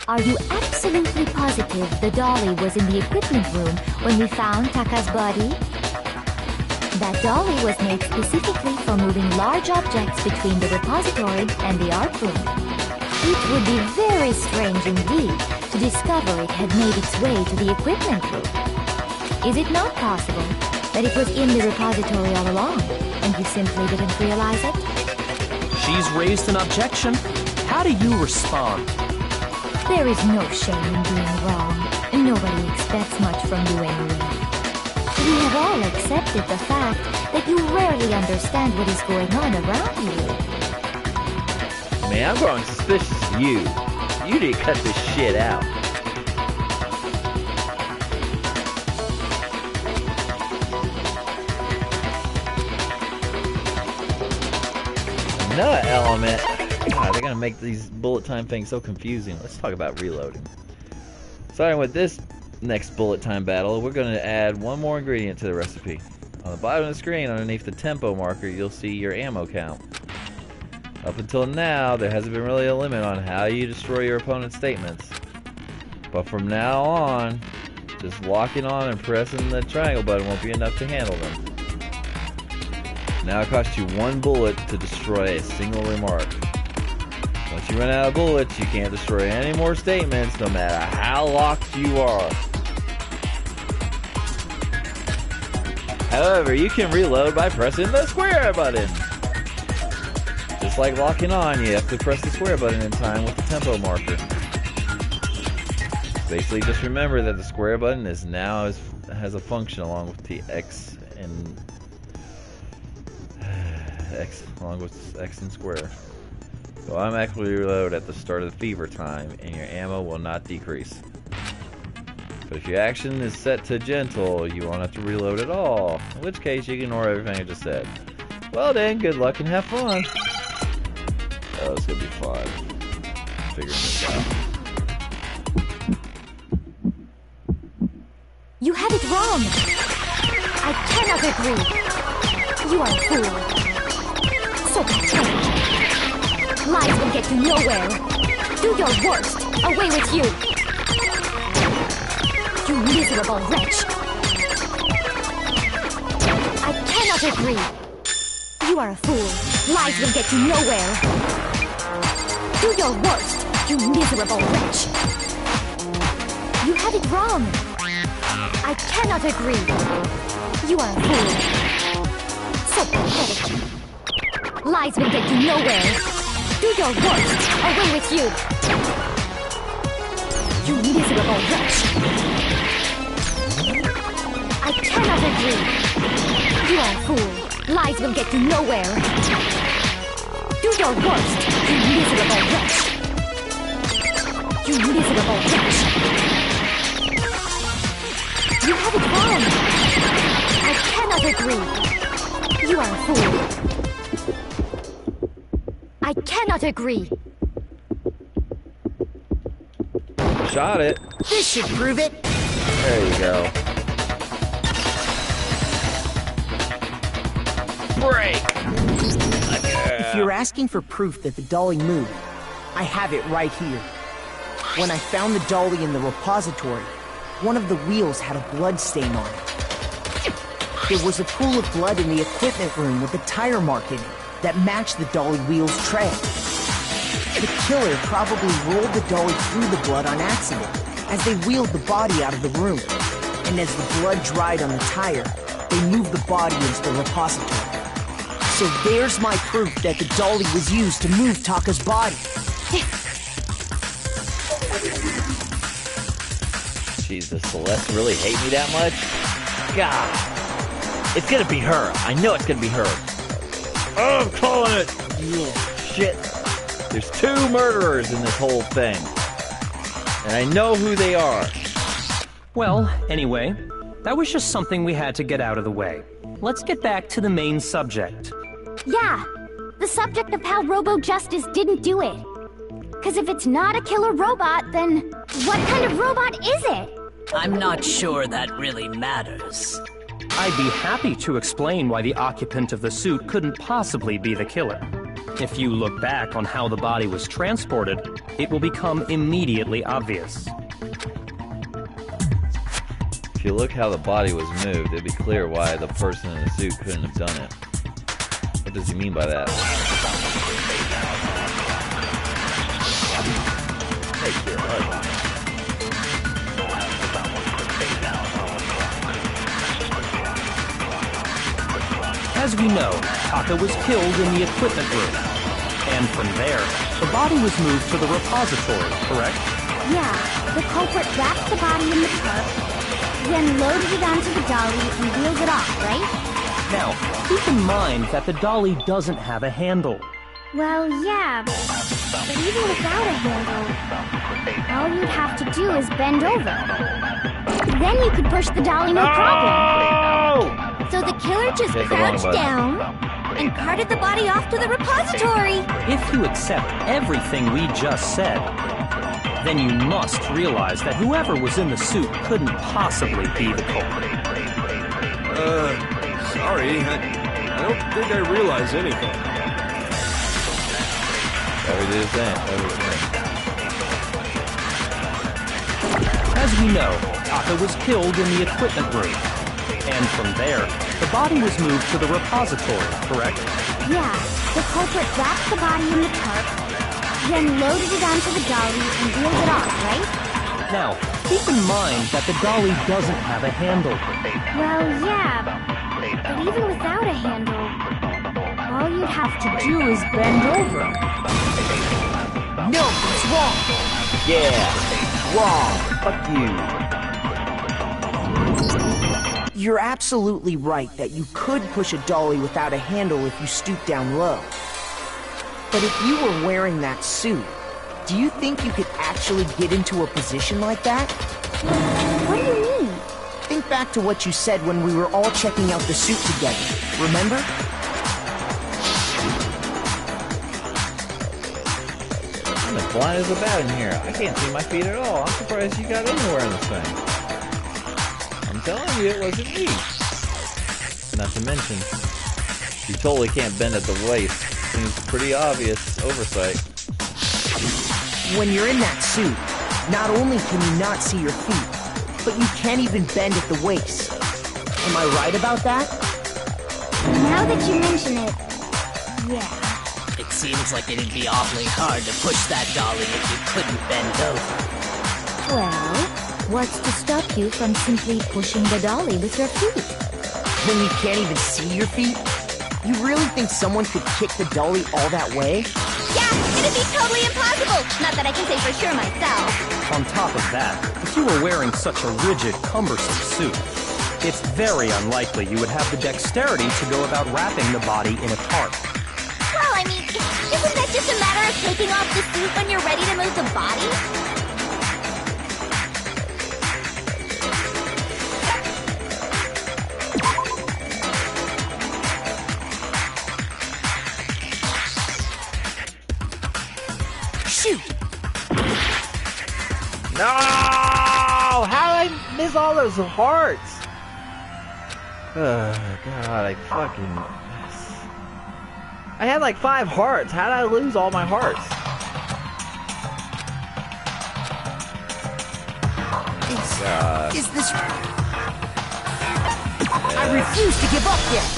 [SPEAKER 3] Are you absolutely positive the dolly was in the equipment room when we found Taka's body? That dolly was made specifically for moving large objects between the repository and the art room. It would be very strange indeed to discover it had made its way to the equipment room. Is it not possible that it was in the repository all along, and you simply didn't realize it?
[SPEAKER 8] She's raised an objection. How do you respond?
[SPEAKER 3] There is no shame in being wrong, and nobody expects much from you anyway. We have all accepted the fact that you rarely understand what is going on around you.
[SPEAKER 1] Man, I'm growing suspicious of you. You need to cut this shit out. Another element. God, they're gonna make these bullet time things so confusing. Let's talk about reloading. Starting with this next bullet time battle, we're gonna add one more ingredient to the recipe. On the bottom of the screen, underneath the tempo marker, you'll see your ammo count. Up until now, there hasn't been really a limit on how you destroy your opponent's statements. But from now on, just locking on and pressing the triangle button won't be enough to handle them. Now it costs you one bullet to destroy a single remark. Once you run out of bullets, you can't destroy any more statements, no matter how locked you are. However, you can reload by pressing the square button. Just like locking on, you have to press the square button in time with the tempo marker. Basically, just remember that the square button is now has a function along with the X and square. So automatically reload at the start of the fever time, and your ammo will not decrease. But if your action is set to gentle, you won't have to reload at all, in which case you can ignore everything I just said. Well then, good luck and have fun. Oh, it's gonna be fun figuring this out.
[SPEAKER 3] You have it wrong! I cannot agree! You are a fool! So pathetic! Lies will get you nowhere! Do your worst! Away with you! You miserable wretch! I cannot agree! You are a fool! Lies will get you nowhere! Do your worst! You miserable wretch! You had it wrong. I cannot agree. You are a fool. So pathetic. Lies will get you nowhere. Do your worst. Away with you. You miserable wretch. I cannot agree. You are a fool. Lies will get you nowhere. Do your worst, you miserable wretch. You miserable wretch. You have it wrong. I cannot agree. You are a fool. I cannot agree.
[SPEAKER 1] Shot it.
[SPEAKER 11] This should prove it.
[SPEAKER 1] There you go. Break!
[SPEAKER 11] If you're asking for proof that the dolly moved, I have it right here. When I found the dolly in the repository, one of the wheels had a blood stain on it. There was a pool of blood in the equipment room with a tire mark in it that matched the dolly wheel's tread. The killer probably rolled the dolly through the blood on accident as they wheeled the body out of the room. And as the blood dried on the tire, they moved the body into the repository. So there's my proof that the dolly was used to move Taka's body.
[SPEAKER 1] Jesus, Celeste really hate me that much? God. It's gonna be her. I know it's gonna be her. Oh, I'm calling it. Yeah. Shit. There's 2 murderers in this whole thing. And I know who they are.
[SPEAKER 8] Well, anyway, that was just something we had to get out of the way. Let's get back to the main subject.
[SPEAKER 3] Yeah, the subject of how Robo-Justice didn't do it. Because if it's not a killer robot, then what kind of robot is it?
[SPEAKER 7] I'm not sure that really matters.
[SPEAKER 8] I'd be happy to explain why the occupant of the suit couldn't possibly be the killer. If you look back on how the body was transported, it will become immediately obvious.
[SPEAKER 1] If you look how the body was moved, it'd be clear why the person in the suit couldn't have done it. What does he mean by that?
[SPEAKER 8] As we know, Taka was killed in the equipment room. And from there, the body was moved to the repository, correct?
[SPEAKER 3] Yeah, the culprit wrapped the body in the tarp, then loaded it onto the dolly and wheeled it off, right?
[SPEAKER 8] Now, keep in mind that the dolly doesn't have a handle.
[SPEAKER 3] Well, yeah, but even without a handle, all you'd have to do is bend over. Then you could push the dolly no problem. So the killer just crouched down and carted the body off to the repository.
[SPEAKER 8] If you accept everything we just said, then you must realize that whoever was in the suit couldn't possibly be the culprit.
[SPEAKER 10] Sorry, I don't think I realize anything.
[SPEAKER 8] As we know, Taka was killed in the equipment room. And from there, the body was moved to the repository, correct?
[SPEAKER 3] Yeah, the culprit wrapped the body in the tarp, then loaded it onto the dolly and wheeled it off, right?
[SPEAKER 8] Now, keep in mind that the dolly doesn't have a handle.
[SPEAKER 3] Well, yeah, but even without a handle, all you'd have to do is bend over.
[SPEAKER 11] No, it's wrong.
[SPEAKER 1] Yeah, wrong. Fuck you.
[SPEAKER 11] You're absolutely right that you could push a dolly without a handle if you stoop down low. But if you were wearing that suit, do you think you could actually get into a position like that?
[SPEAKER 3] What do you mean?
[SPEAKER 11] Think back to what you said when we were all checking out the suit together, remember?
[SPEAKER 1] I'm as blind as a bat in here. I can't see my feet at all. I'm surprised you got anywhere in this thing. I'm telling you, it wasn't me. Not to mention, you totally can't bend at the waist. Seems pretty obvious oversight.
[SPEAKER 11] When you're in that suit, not only can you not see your feet, but you can't even bend at the waist. Am I right about that?
[SPEAKER 3] Now that you mention it, yeah.
[SPEAKER 7] It seems like it'd be awfully hard to push that dolly if you couldn't bend over.
[SPEAKER 3] Well, What's to stop you from simply pushing the dolly with your feet?
[SPEAKER 11] When you can't even see your feet? You really think someone could kick the dolly all that way?
[SPEAKER 2] Yeah, it'd be totally impossible! Not that I can say for sure myself.
[SPEAKER 8] On top of that, if you were wearing such a rigid, cumbersome suit, it's very unlikely you would have the dexterity to go about wrapping the body in a tarp.
[SPEAKER 2] Well, I mean, isn't that just a matter of taking off the suit when you're ready to move the body?
[SPEAKER 11] Shoot!
[SPEAKER 1] No! How did I miss all those hearts? Oh, God, I fucking... I had like 5 hearts. How did I lose all my hearts?
[SPEAKER 11] Is this... I refuse to give up yet!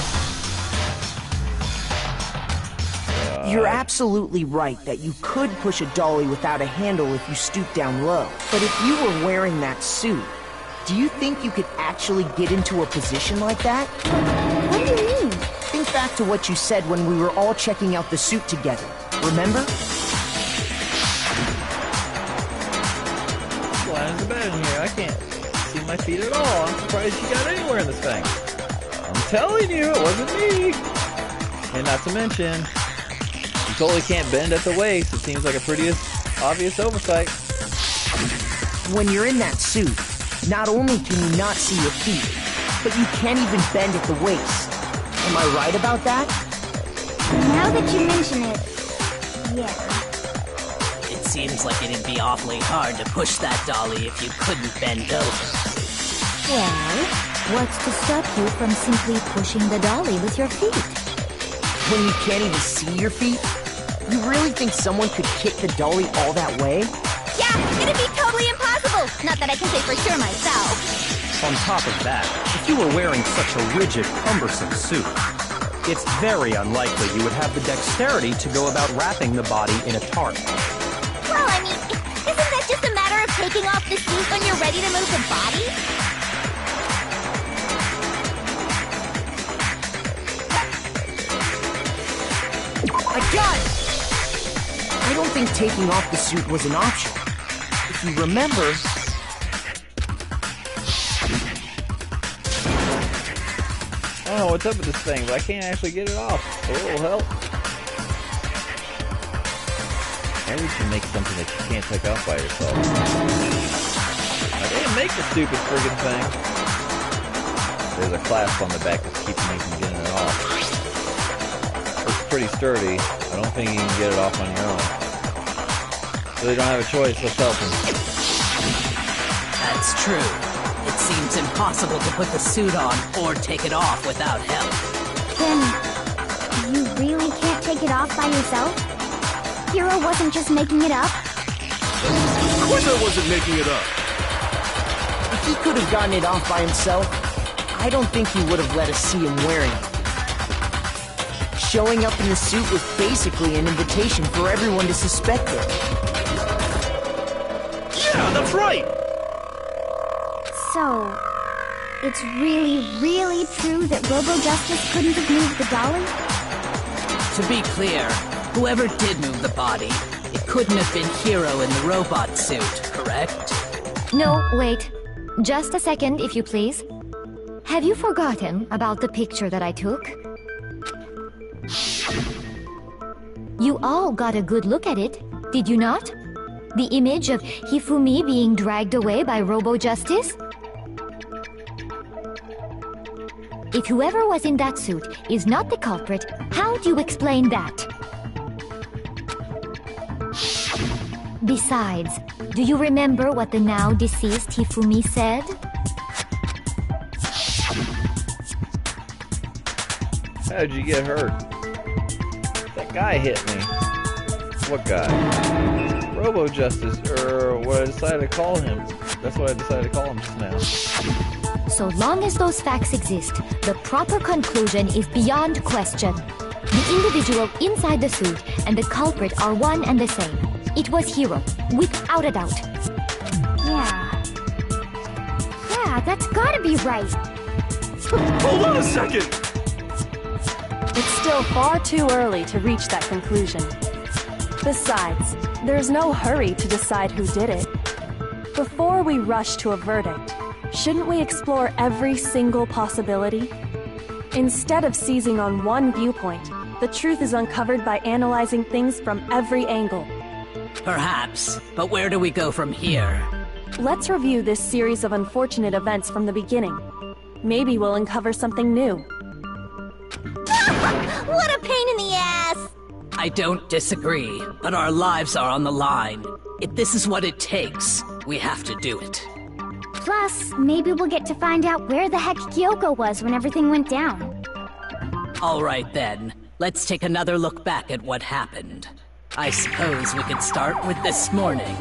[SPEAKER 11] You're absolutely right that you could push a dolly without a handle if you stoop down low. But if you were wearing that suit, do you think you could actually get into a position like that?
[SPEAKER 2] What do you mean?
[SPEAKER 11] Think back to what you said when we were all checking out the suit together. Remember?
[SPEAKER 1] Blind as a bat in here. I can't see my feet at all. I'm surprised you got anywhere in this thing. I'm telling you, it wasn't me. And not to mention, you totally can't bend at the waist. It seems like a pretty obvious oversight.
[SPEAKER 11] When you're in that suit, not only can you not see your feet, but you can't even bend at the waist. Am I right about that?
[SPEAKER 2] Now that you mention it, yeah.
[SPEAKER 7] It seems like it'd be awfully hard to push that dolly if you couldn't bend over.
[SPEAKER 3] Well, what's to stop you from simply pushing the dolly with your feet?
[SPEAKER 11] When you can't even see your feet? You really think someone could kick the dolly all that way?
[SPEAKER 2] Yeah, it'd be totally impossible! Not that I can say for sure myself.
[SPEAKER 8] On top of that, if you were wearing such a rigid, cumbersome suit, it's very unlikely you would have the dexterity to go about wrapping the body in a tarp.
[SPEAKER 2] Well, I mean, isn't that just a matter of taking off the suit when you're ready to move the body?
[SPEAKER 11] I got it! I don't think taking off the suit was an option. If you remember...
[SPEAKER 1] I don't know what's up with this thing, but I can't actually get it off. A little help. Maybe we should make something that you can't take off by yourself. I didn't make the stupid friggin' thing. There's a clasp on the back that's keeping me from getting it off. It's pretty sturdy. I don't think you can get it off on your own. So they don't have a choice. Let's help them.
[SPEAKER 7] That's true. It seems impossible to put the suit on or take it off without help.
[SPEAKER 2] Then, you really can't take it off by yourself? Hero wasn't just making it up?
[SPEAKER 10] Of course I wasn't making it up.
[SPEAKER 11] If he could have gotten it off by himself, I don't think he would have let us see him wearing it. Showing up in the suit was basically an invitation for everyone to suspect it.
[SPEAKER 10] Yeah, that's right!
[SPEAKER 2] So, it's really, really true that Robo-Justice couldn't have moved the dolly?
[SPEAKER 7] To be clear, whoever did move the body, it couldn't have been Hero in the robot suit, correct?
[SPEAKER 3] No, wait. Just a second, if you please. Have you forgotten about the picture that I took? You all got a good look at it, did you not? The image of Hifumi being dragged away by Robo-Justice? If whoever was in that suit is not the culprit, how do you explain that? Besides, do you remember what the now deceased Hifumi said?
[SPEAKER 1] How'd you get hurt? That guy hit me. What guy? Robo-Justice, or what I decided to call him. That's what I decided to call him just now.
[SPEAKER 3] So long as those facts exist, the proper conclusion is beyond question. The individual inside the suit and the culprit are one and the same. It was Hero, without a doubt.
[SPEAKER 2] Yeah.
[SPEAKER 3] Yeah, that's gotta be right.
[SPEAKER 10] Hold on a second!
[SPEAKER 5] It's still far too early to reach that conclusion. Besides, there's no hurry to decide who did it. Before we rush to a verdict, shouldn't we explore every single possibility? Instead of seizing on one viewpoint, the truth is uncovered by analyzing things from every angle.
[SPEAKER 7] Perhaps, but where do we go from here?
[SPEAKER 5] Let's review this series of unfortunate events from the beginning. Maybe we'll uncover something new.
[SPEAKER 2] What a pain in the ass!
[SPEAKER 7] I don't disagree, but our lives are on the line. If this is what it takes, we have to do it.
[SPEAKER 3] Plus, maybe we'll get to find out where the heck Kyoko was when everything went down.
[SPEAKER 7] All right then, let's take another look back at what happened. I suppose we could start with this morning.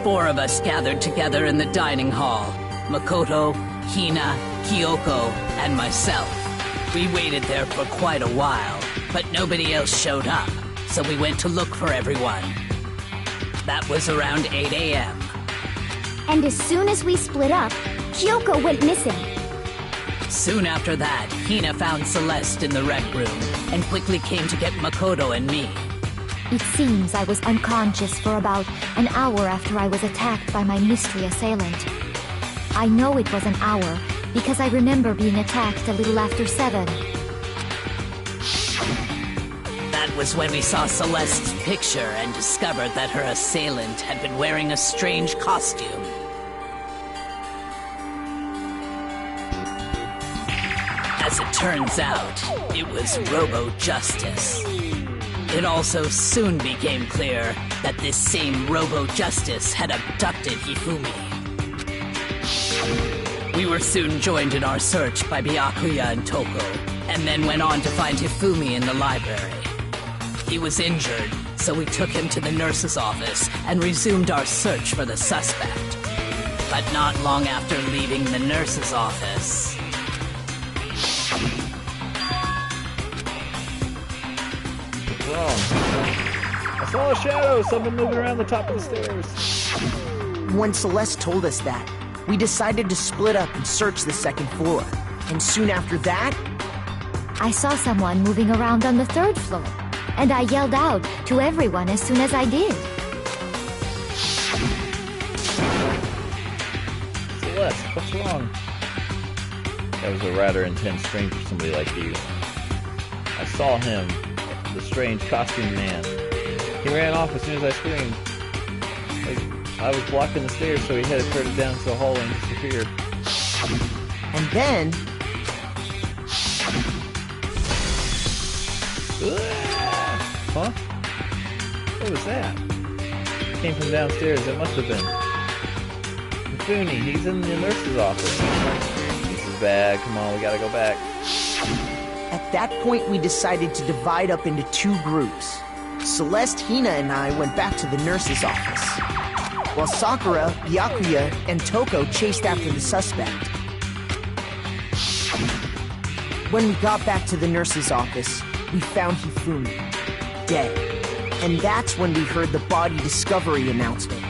[SPEAKER 7] 4 of us gathered together in the dining hall. Makoto, Hina, Kyoko, and myself. We waited there for quite a while, but nobody else showed up, so we went to look for everyone. That was around 8 a.m.
[SPEAKER 3] And as soon as we split up, Kyoko went missing.
[SPEAKER 7] Soon after that, Hina found Celeste in the rec room and quickly came to get Makoto and me.
[SPEAKER 3] It seems I was unconscious for about an hour after I was attacked by my mystery assailant. I know it was an hour because I remember being attacked a little after 7.
[SPEAKER 7] That was when we saw Celeste's picture and discovered that her assailant had been wearing a strange costume. As it turns out, it was Robo-Justice. It also soon became clear that this same Robo-Justice had abducted Hifumi. We were soon joined in our search by Byakuya and Toko, and then went on to find Hifumi in the library. He was injured, so we took him to the nurse's office and resumed our search for the suspect. But not long after leaving the nurse's office...
[SPEAKER 1] What's wrong? I saw a shadow, something moving around the top of the stairs.
[SPEAKER 11] When Celeste told us that, we decided to split up and search the second floor. And soon after that...
[SPEAKER 3] I saw someone moving around on the 3rd floor, and I yelled out to everyone as soon as I did.
[SPEAKER 1] Celeste, what's wrong? That was a rather intense dream for somebody like you. I saw him, the strange costume man. He ran off as soon as I screamed. I was blocking the stairs, so he headed further down to the hall and disappeared.
[SPEAKER 11] And then...
[SPEAKER 1] Huh? What was that? It came from downstairs. It must have been Mifune. He's in the nurse's office. This is bad. Come on, we gotta go back.
[SPEAKER 11] At that point, we decided to divide up into 2 groups. Celeste, Hina, and I went back to the nurse's office, while Sakura, Byakuya, and Toko chased after the suspect. When we got back to the nurse's office, we found Hifumi, dead. And that's when we heard the body discovery announcement.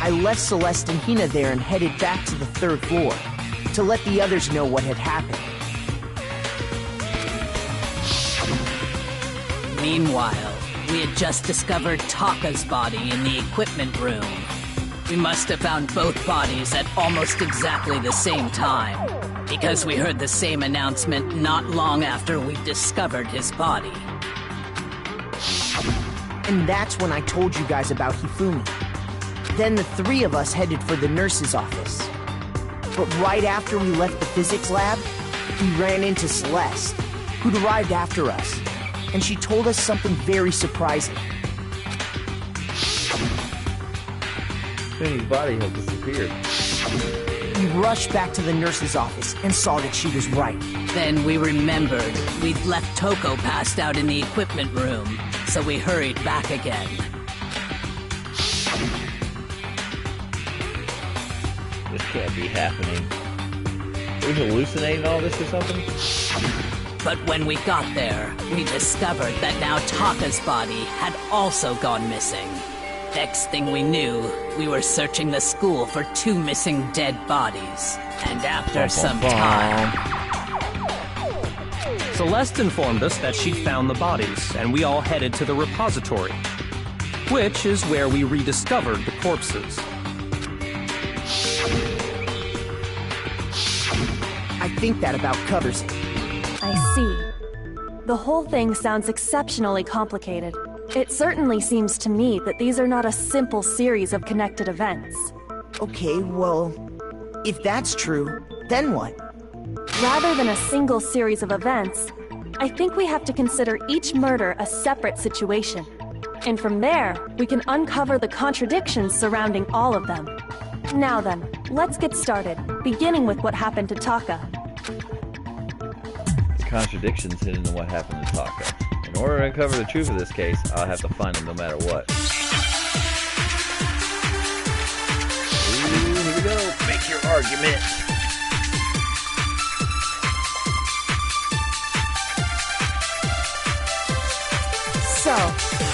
[SPEAKER 11] I left Celeste and Hina there and headed back to the 3rd floor to let the others know what had happened.
[SPEAKER 7] Meanwhile, we had just discovered Taka's body in the equipment room. We must have found both bodies at almost exactly the same time, because we heard the same announcement not long after we discovered his body.
[SPEAKER 11] And that's when I told you guys about Hifumi. Then the 3 of us headed for the nurse's office. But right after we left the physics lab, we ran into Celeste, who'd arrived after us. And she told us something very surprising.
[SPEAKER 1] Mifune's body had disappeared.
[SPEAKER 11] We rushed back to the nurse's office and saw that she was right.
[SPEAKER 7] Then we remembered we'd left Toko passed out in the equipment room, so we hurried back again.
[SPEAKER 1] This can't be happening. Are we hallucinating all this or something?
[SPEAKER 7] But when we got there, we discovered that now Taka's body had also gone missing.
[SPEAKER 12] Next thing we knew, we were searching the school for 2 missing dead bodies. And after some time...
[SPEAKER 8] Celeste informed us that she'd found the bodies, and we all headed to the repository, which is where we rediscovered the corpses.
[SPEAKER 11] I think that about covers it.
[SPEAKER 5] I see. The whole thing sounds exceptionally complicated. It certainly seems to me that these are not a simple series of connected events.
[SPEAKER 11] Okay, well, if that's true, then what?
[SPEAKER 5] Rather than a single series of events, I think we have to consider each murder a separate situation. And from there, we can uncover the contradictions surrounding all of them. Now then, let's get started, beginning with what happened to Taka.
[SPEAKER 1] The contradictions hidden in what happened to Taka. In order to uncover the truth of this case, I'll have to find them no matter what. Ooh, here we go. Make your argument.
[SPEAKER 5] So,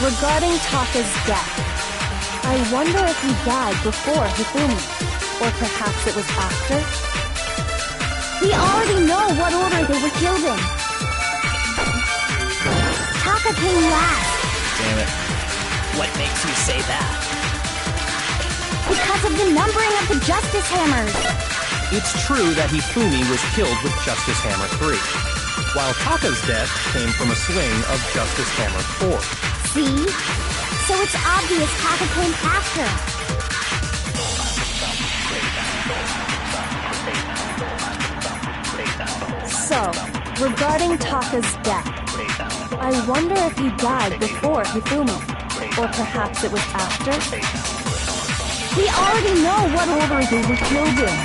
[SPEAKER 5] regarding Taka's death, I wonder if he died before Hifumi, or perhaps it was after?
[SPEAKER 2] We already know what order they were killed in. Taka came last.
[SPEAKER 1] Damn it.
[SPEAKER 12] What makes you say that?
[SPEAKER 2] Because of the numbering of the Justice Hammers.
[SPEAKER 8] It's true that Hifumi was killed with Justice Hammer 3, while Taka's death came from a swing of Justice Hammer 4.
[SPEAKER 2] See? So it's obvious Taka came after.
[SPEAKER 5] So, regarding Taka's death, I wonder if he died before Hifumi, or perhaps it was after?
[SPEAKER 2] We already know what order they were killed in.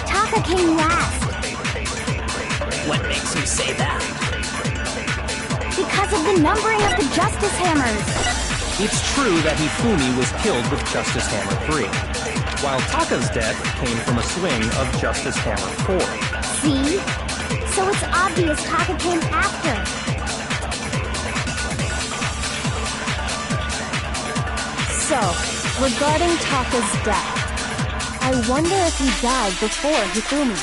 [SPEAKER 2] Taka came last.
[SPEAKER 12] What makes you say that?
[SPEAKER 2] Because of the numbering of the Justice Hammers.
[SPEAKER 8] It's true that Hifumi was killed with Justice Hammer 3, while Taka's death came from a swing of Justice Hammer 4.
[SPEAKER 2] See? So it's obvious Taka came after.
[SPEAKER 5] So, regarding Taka's death, I wonder if he died before Hifumi,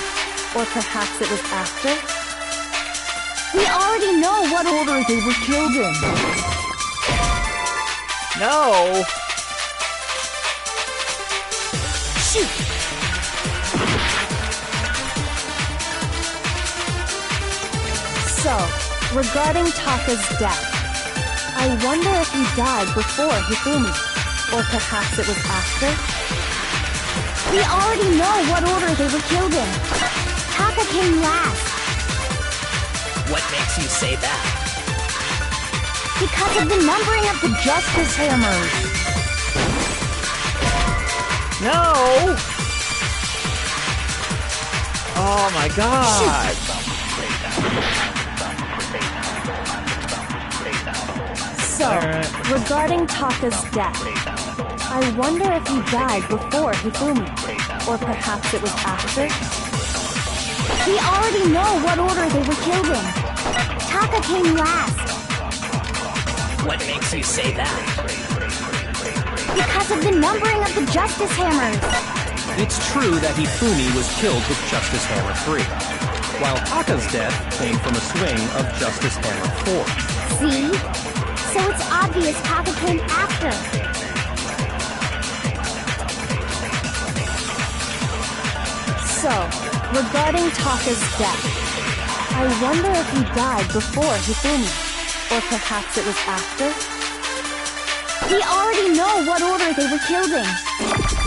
[SPEAKER 5] or perhaps it was after?
[SPEAKER 2] We already know what order they were killed in.
[SPEAKER 1] No!
[SPEAKER 2] Shoot!
[SPEAKER 5] So, regarding Taka's death, I wonder if he died before Hifumi, or perhaps it was after?
[SPEAKER 2] We already know what order they were killed in. Taka came last.
[SPEAKER 12] What makes you say that?
[SPEAKER 2] Because of the numbering of the Justice Hammers.
[SPEAKER 1] No! Oh my god!
[SPEAKER 5] So, regarding Taka's death, I wonder if he died before Hifumi, or perhaps it was after?
[SPEAKER 2] We already know what order they were killed in. Taka came last.
[SPEAKER 12] What makes you say that?
[SPEAKER 2] Because of the numbering of the Justice Hammers.
[SPEAKER 8] It's true that Hifumi was killed with Justice Hammer 3, while Taka's death came from a swing of Justice Hammer 4.
[SPEAKER 2] See? So it's obvious Taka came after.
[SPEAKER 5] So, regarding Taka's death, I wonder if he died before Hifumi, or perhaps it was after?
[SPEAKER 2] We already know what order they were killed in.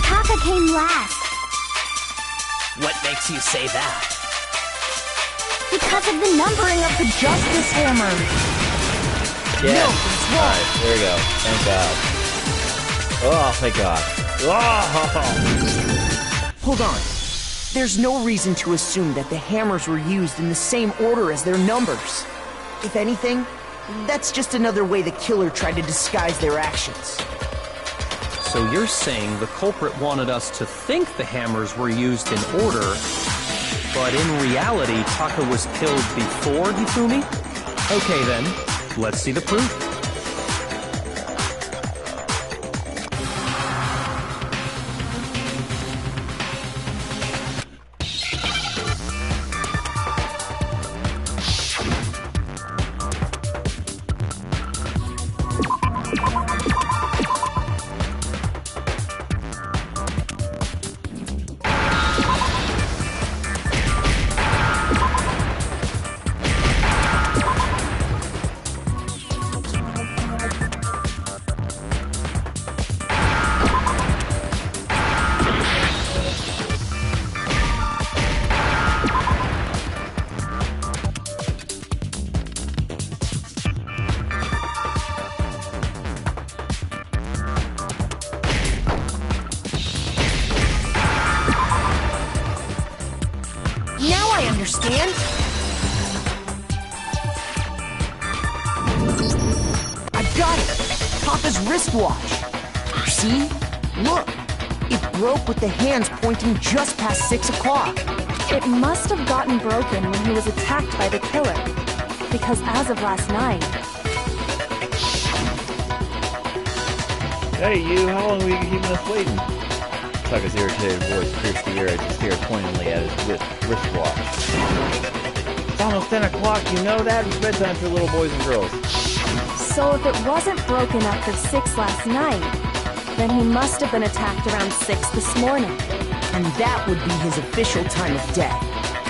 [SPEAKER 2] Taka came last.
[SPEAKER 12] What makes you say that?
[SPEAKER 2] Because of the numbering of the Justice Hammers.
[SPEAKER 1] Yeah. Alright, there we go. Thank God. Oh, thank God. Oh!
[SPEAKER 11] Hold on. There's no reason to assume that the hammers were used in the same order as their numbers. If anything, that's just another way the killer tried to disguise their actions.
[SPEAKER 8] So you're saying the culprit wanted us to think the hammers were used in order, but in reality, Taka was killed before Hifumi? Okay then, let's see the proof.
[SPEAKER 11] And... I've got it! Papa's wristwatch! See? Look! It broke with the hands pointing just past 6 o'clock.
[SPEAKER 5] It must have gotten broken when he was attacked by the killer. Because as of last night...
[SPEAKER 1] Hey, you, how long were you keeping us waiting? Tucker's irritated voice pierced the air as he stared pointedly at his wristwatch. It's almost 10 o'clock, you know that? It's bedtime for little boys and girls.
[SPEAKER 5] So if it wasn't broken after 6 last night, then he must have been attacked around 6 this morning.
[SPEAKER 11] And that would be his official time of death.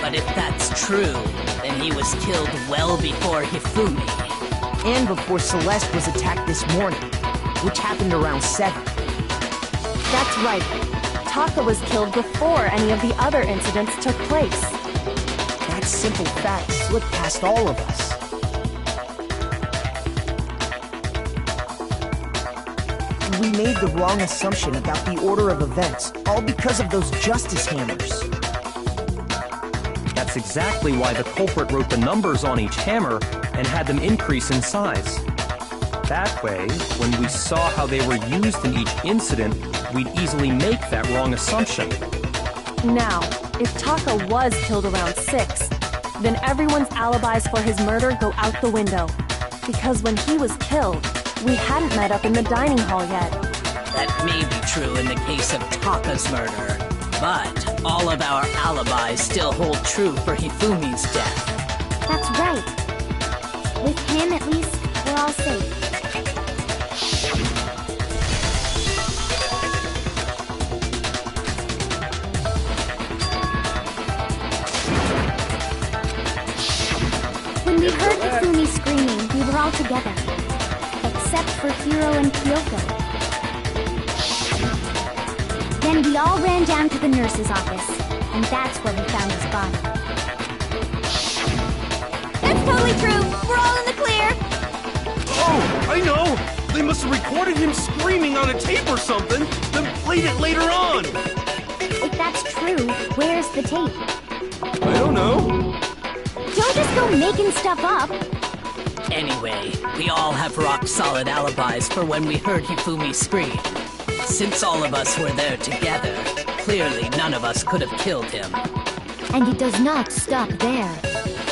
[SPEAKER 12] But if that's true, then he was killed well before Hifumi.
[SPEAKER 11] And before Celeste was attacked this morning, which happened around 7.
[SPEAKER 5] That's right. Taka was killed before any of the other incidents took place.
[SPEAKER 11] That simple fact slipped past all of us. We made the wrong assumption about the order of events, all because of those justice hammers.
[SPEAKER 8] That's exactly why the culprit wrote the numbers on each hammer and had them increase in size. That way, when we saw how they were used in each incident, we'd easily make that wrong assumption.
[SPEAKER 5] Now, if Taka was killed around 6, then everyone's alibis for his murder go out the window. Because when he was killed, we hadn't met up in the dining hall yet.
[SPEAKER 12] That may be true in the case of Taka's murder, but all of our alibis still hold true for Hifumi's death.
[SPEAKER 3] That's right. With him, at least, we're all safe. When we heard Hifumi screaming, we were all together. Except for Hiro and Kyoko. Then we all ran down to the nurse's office, and that's where we found his body.
[SPEAKER 2] That's totally true! We're all in the clear!
[SPEAKER 10] Oh, I know! They must have recorded him screaming on a tape or something, then played it later on!
[SPEAKER 3] If that's true, where's the tape?
[SPEAKER 10] I don't know.
[SPEAKER 3] Don't just go making stuff up!
[SPEAKER 12] Anyway, we all have rock-solid alibis for when we heard Hifumi scream. Since all of us were there together, clearly none of us could have killed him.
[SPEAKER 3] And it does not stop there.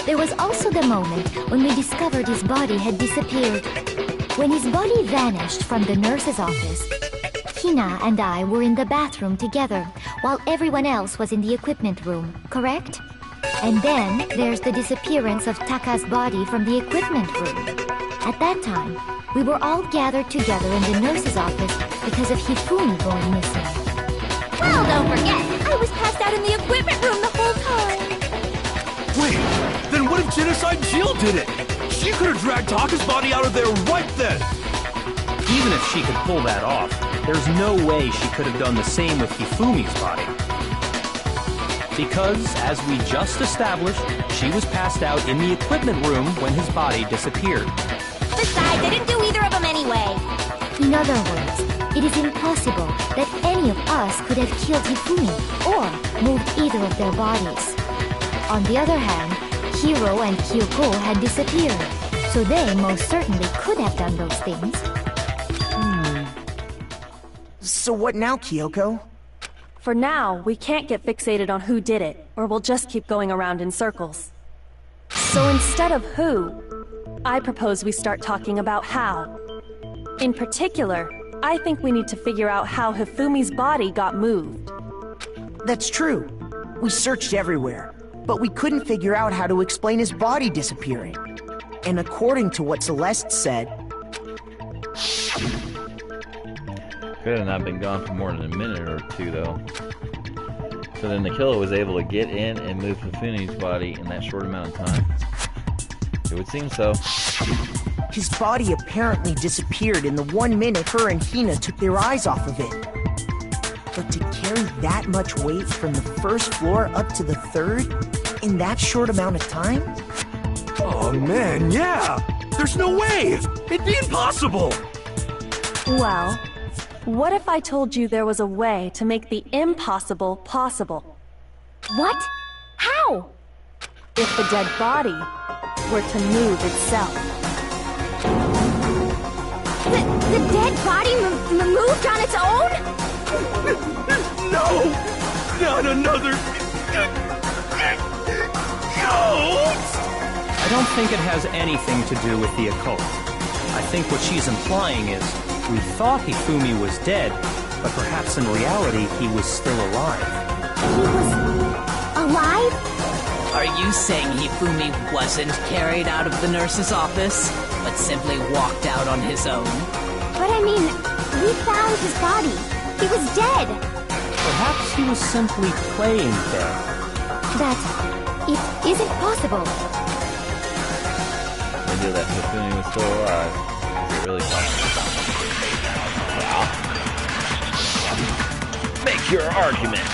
[SPEAKER 3] There was also the moment when we discovered his body had disappeared. When his body vanished from the nurse's office, Hina and I were in the bathroom together, while everyone else was in the equipment room, correct? And then there's the disappearance of Taka's body from the equipment room. At that time, we were all gathered together in the nurse's office because of Hifumi going missing.
[SPEAKER 2] Well, don't forget, I was passed out in the equipment room the whole time.
[SPEAKER 10] Wait, then what if Genocide Jill did it? She could have dragged Taka's body out of there right then!
[SPEAKER 8] Even if she could pull that off, there's no way she could have done the same with Hifumi's body. Because, as we just established, she was passed out in the equipment room when his body disappeared.
[SPEAKER 2] Besides, I didn't do either of them anyway.
[SPEAKER 3] In other words, it is impossible that any of us could have killed Hifumi or moved either of their bodies. On the other hand, Hiro and Kyoko had disappeared, so they most certainly could have done those things.
[SPEAKER 11] So what now, Kyoko?
[SPEAKER 5] For now, we can't get fixated on who did it, or we'll just keep going around in circles. So instead of who, I propose we start talking about how. In particular, I think we need to figure out how Hifumi's body got moved.
[SPEAKER 11] That's true. We searched everywhere, but we couldn't figure out how to explain his body disappearing. And according to what Celeste said...
[SPEAKER 1] Could have not been gone for more than a minute or two, though. So then the killer was able to get in and move Hifumi's body in that short amount of time? It would seem so.
[SPEAKER 11] His body apparently disappeared in the 1 minute her and Hina took their eyes off of it. But to carry that much weight from the first floor up to the 3rd in that short amount of time?
[SPEAKER 10] Oh man, yeah! There's no way! It'd be impossible!
[SPEAKER 5] Well, what if I told you there was a way to make the impossible possible?
[SPEAKER 3] What? How?
[SPEAKER 5] if the dead body were to move itself.
[SPEAKER 2] The dead body moved on its own?
[SPEAKER 10] No! Not another... ghost!
[SPEAKER 8] I don't think it has anything to do with the occult. I think what she's implying is, we thought Hifumi was dead, but perhaps in reality he was still alive.
[SPEAKER 2] He was... alive?
[SPEAKER 12] Are you saying Hifumi wasn't carried out of the nurse's office, but simply walked out on his own?
[SPEAKER 2] But I mean, we found his body. He was dead.
[SPEAKER 8] Perhaps he was simply playing dead.
[SPEAKER 3] That... it isn't possible.
[SPEAKER 1] They knew that Hifumi was still alive. Is it really possible? Wow. Make your argument.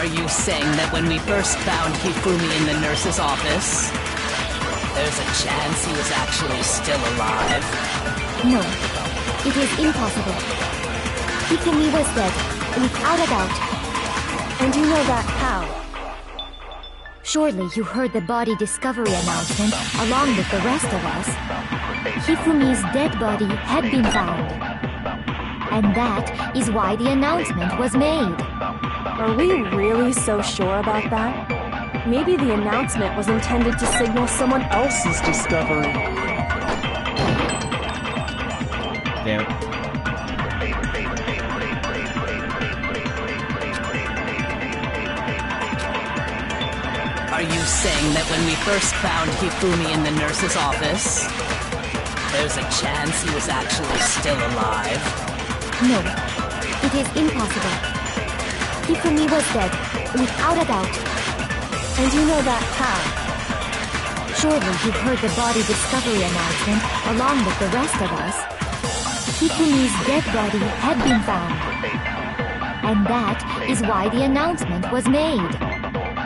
[SPEAKER 12] Are you saying that when we first found Hifumi in the nurse's office, there's a chance he was actually still alive?
[SPEAKER 3] No, it is impossible. Hifumi was dead, without a doubt.
[SPEAKER 5] And you know that how?
[SPEAKER 3] Surely you heard the body discovery announcement along with the rest of us. Hifumi's dead body had been found. And that is why the announcement was made.
[SPEAKER 5] Are we really so sure about that? Maybe the announcement was intended to signal someone else's discovery.
[SPEAKER 1] Damn it.
[SPEAKER 12] Are you saying that when we first found Hifumi in the nurse's office, there's a chance he was actually still alive?
[SPEAKER 3] No, it is impossible. Hifumi was dead, without a doubt.
[SPEAKER 5] And you know that how?
[SPEAKER 3] Surely you heard the body discovery announcement along with the rest of us. Hifumi's dead body had been found. And that is why the announcement was made.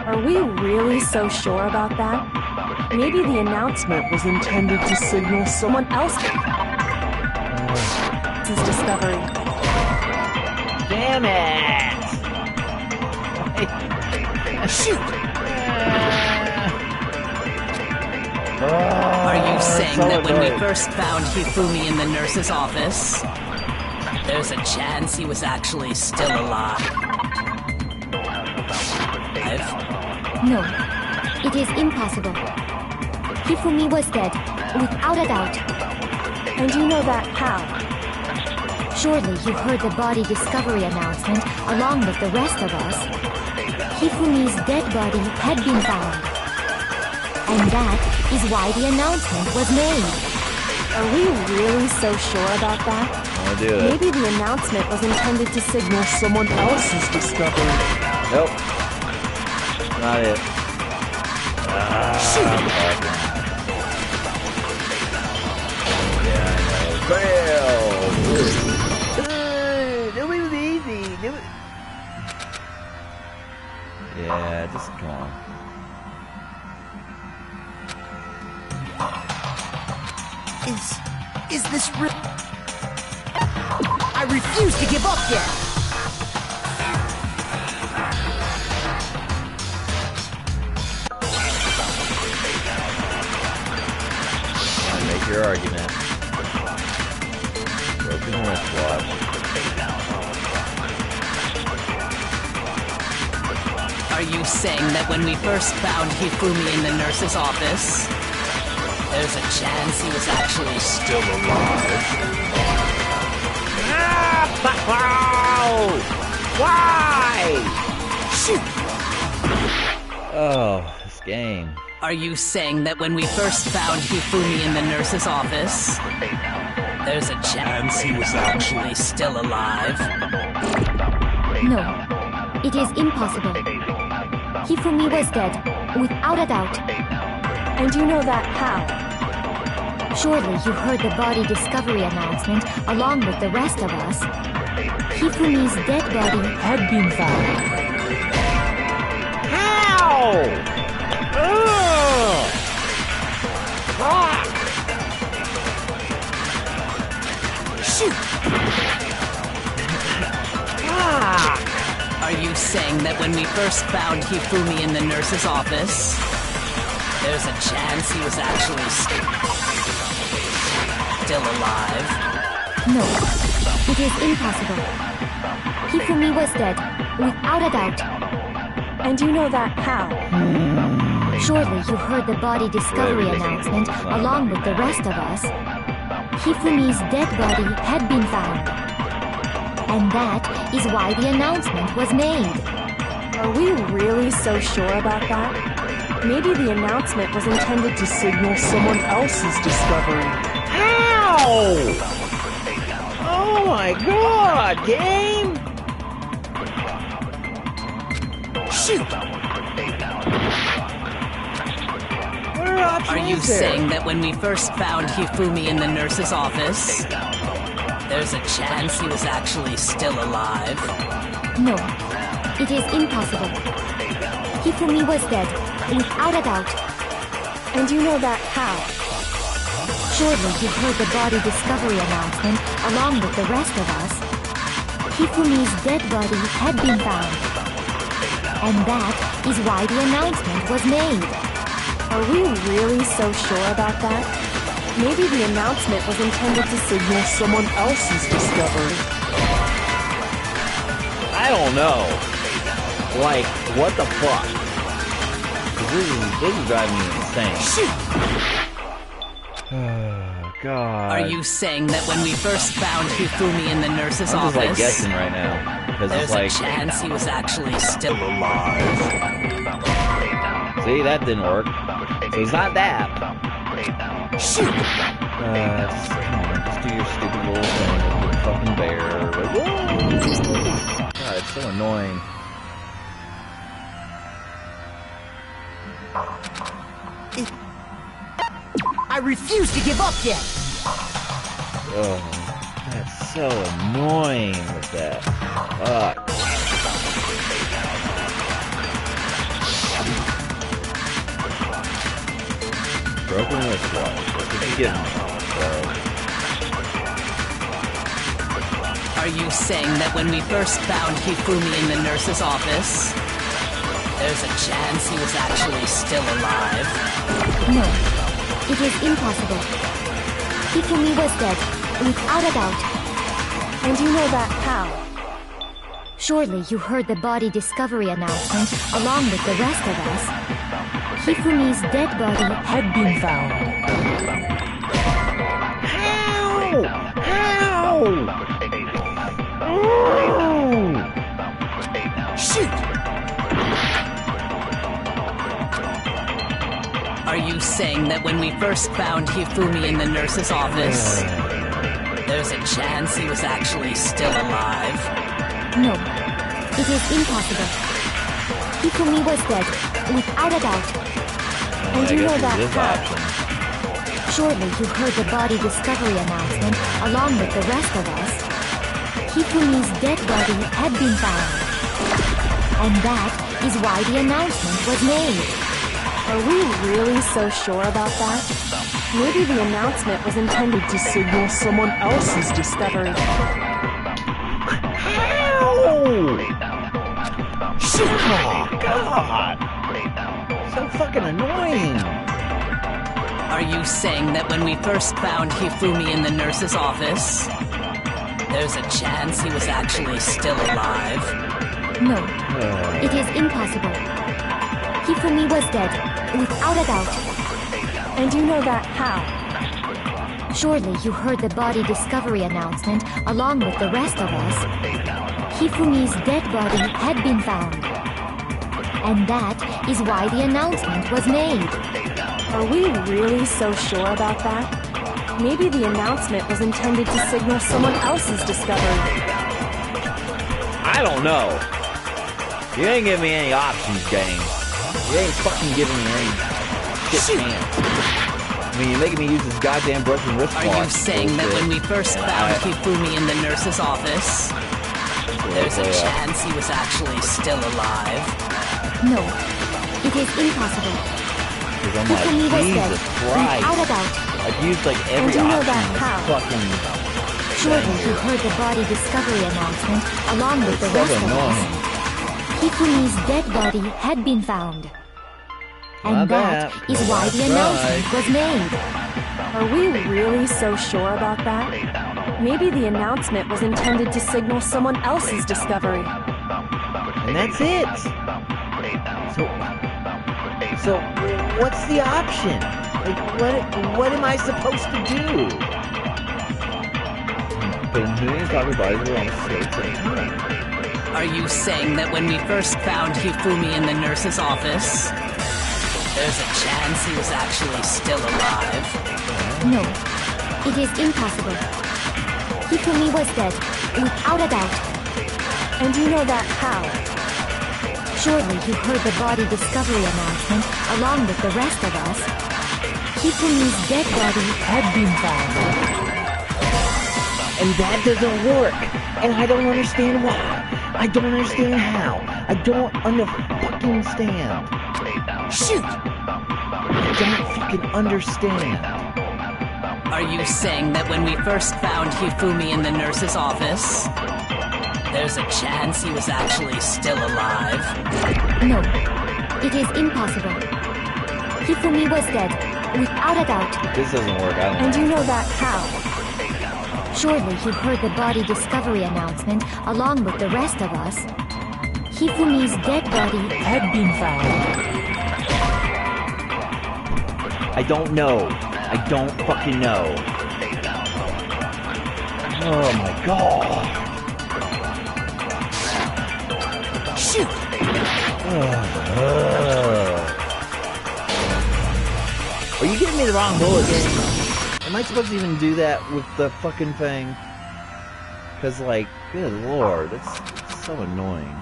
[SPEAKER 5] Are we really so sure about that? Maybe the announcement was intended to signal someone else's discovery.
[SPEAKER 1] Damn it!
[SPEAKER 12] Shoot! Are you saying that when we first found Hifumi in the nurse's office, there's a chance he was actually still alive?
[SPEAKER 3] No, it is impossible. Hifumi was dead, without a doubt.
[SPEAKER 5] And you know that how?
[SPEAKER 3] Surely you heard the body discovery announcement along with the rest of us. Hifumi's dead body had been found. And that is why the announcement was made.
[SPEAKER 5] Are we really so sure about that?
[SPEAKER 1] I'll do it.
[SPEAKER 5] Maybe the announcement was intended to signal someone else's discovery.
[SPEAKER 1] Nope. Not it. Shoot! Yeah, I know. Fail! It was easy. Yeah, just come on.
[SPEAKER 11] Is this real? I refuse to give up yet!
[SPEAKER 1] Make your argument. Broken wristwatch.
[SPEAKER 12] Are you saying that when we first found Hifumi in the nurse's office, there's a chance he was actually still alive?
[SPEAKER 1] Why? Shoot! Oh, this game.
[SPEAKER 12] Are you saying that when we first found Hifumi in the nurse's office, there's a chance he was actually still alive?
[SPEAKER 3] No, it is impossible. Hifumi was dead, without a doubt.
[SPEAKER 5] And you know that how?
[SPEAKER 3] Surely you heard the body discovery announcement along with the rest of us. Hifumi's dead body had been found.
[SPEAKER 1] How?
[SPEAKER 11] Shoot!
[SPEAKER 12] saying that when we first found Hifumi in the nurse's office, there's a chance he was actually still alive?
[SPEAKER 3] No, it is impossible. Hifumi was dead, without a doubt.
[SPEAKER 5] And you know that how?
[SPEAKER 3] Surely you heard the body discovery announcement along with the rest of us. Hifumi's dead body had been found. And that is why the announcement was made.
[SPEAKER 5] Are we really so sure about that? Maybe the announcement was intended to signal someone else's discovery.
[SPEAKER 1] Ow! Oh my god, game!
[SPEAKER 11] Shoot!
[SPEAKER 12] Are you saying that when we first found Hifumi in the nurse's office, there's a chance he was actually still alive?
[SPEAKER 3] No, it is impossible. Hifumi was dead, without a doubt.
[SPEAKER 5] And you know that how?
[SPEAKER 3] Surely you heard the body discovery announcement along with the rest of us. Hifumi's dead body had been found. And that is why the announcement was made.
[SPEAKER 5] Are we really so sure about that? Maybe the announcement was intended to signal someone else's discovery.
[SPEAKER 1] I don't know. Like, what the fuck? This is driving me insane. Oh, God.
[SPEAKER 12] Are you saying that when we first found Hifumi in the nurse's
[SPEAKER 1] I'm just
[SPEAKER 12] office,
[SPEAKER 1] like guessing right now. Because
[SPEAKER 12] there's
[SPEAKER 1] it's like,
[SPEAKER 12] a chance he was actually still alive?
[SPEAKER 1] see, that didn't work. So it's not that.
[SPEAKER 11] Shoot!
[SPEAKER 1] Come on, just do your stupid little thing with the fucking bear. God, it's so annoying.
[SPEAKER 11] I refuse to give up yet!
[SPEAKER 1] Oh, that's so annoying with that. Fuck. Broken wristwatch. What did you give me?
[SPEAKER 12] Are you saying that when we first found Hifumi in the nurse's office, there's a chance he was actually still alive?
[SPEAKER 3] No, it is impossible. Hifumi was dead, without a doubt.
[SPEAKER 5] And you know that how?
[SPEAKER 3] Surely you heard the body discovery announcement along with the rest of us. Hifumi's dead body had been found.
[SPEAKER 1] How? How?
[SPEAKER 11] Shoot!
[SPEAKER 12] Are you saying that when we first found Hifumi in the nurse's office, there's a chance he was actually still alive?
[SPEAKER 3] No, it is impossible. Hifumi was dead, without a doubt.
[SPEAKER 5] And you know that how?
[SPEAKER 3] Surely you heard the body discovery announcement along with the rest of us. Hifumi's dead body had been found. And that is why the announcement was made.
[SPEAKER 5] Are we really so sure about that? Maybe the announcement was intended to signal someone else's discovery.
[SPEAKER 1] Shit! Oh, God! So fucking annoying!
[SPEAKER 12] Are you saying that when we first found Hifumi in the nurse's office, there's a chance he was actually still alive?
[SPEAKER 3] No, it is impossible. Hifumi was dead, without a doubt.
[SPEAKER 5] And you know that how?
[SPEAKER 3] Surely you heard the body discovery announcement along with the rest of us. Hifumi's dead body had been found. And that is why the announcement was made.
[SPEAKER 5] Are we really so sure about that? Maybe the announcement was intended to signal someone else's discovery.
[SPEAKER 1] I don't know. You ain't giving me any options, game. You ain't fucking giving me any shit chance. I mean, you're making me use this goddamn broken wristwatch.
[SPEAKER 12] Are you saying that when we first found Hifumi in the nurse's office, there's a chance he was actually still alive?
[SPEAKER 3] No, it is impossible.
[SPEAKER 1] Because I'm like, Jesus Christ.
[SPEAKER 3] Without a doubt.
[SPEAKER 1] I've used like every
[SPEAKER 5] And you know
[SPEAKER 1] option
[SPEAKER 5] that
[SPEAKER 1] in
[SPEAKER 5] how?
[SPEAKER 1] this fucking
[SPEAKER 3] Surely you heard the body discovery announcement along with the rest of us. Hifumi's dead body had been found. And that is why the announcement was made.
[SPEAKER 5] Are we really so sure about that? Maybe the announcement was intended to signal someone else's discovery.
[SPEAKER 1] And that's it. So what's the option? Like, what am I supposed to do?
[SPEAKER 12] Are you saying that when we first found Hifumi in the nurse's office, there's a chance he was actually still alive?
[SPEAKER 3] No, it is impossible. Hifumi was dead, without a doubt.
[SPEAKER 5] And you know that how?
[SPEAKER 3] Surely you heard the body discovery announcement along with the rest of us. Hifumi's dead body had been found.
[SPEAKER 1] And that doesn't work. And I don't understand why. I don't understand how. I don't fucking stand. Shoot! I don't fucking understand.
[SPEAKER 12] Are you saying that when we first found Hifumi in the nurse's office, there's a chance he was actually still alive?
[SPEAKER 3] No, it is impossible. Hifumi was dead, without a doubt.
[SPEAKER 1] This doesn't work, I don't know.
[SPEAKER 5] And you know that how?
[SPEAKER 3] Surely you heard the body discovery announcement along with the rest of us. Hifumi's dead body had been found.
[SPEAKER 1] I don't know. I don't fucking know. Oh my god. Shoot! Are you giving me the wrong bullet, game? Am I supposed to even do that with the fucking thing? Because, like, good lord, that's so annoying.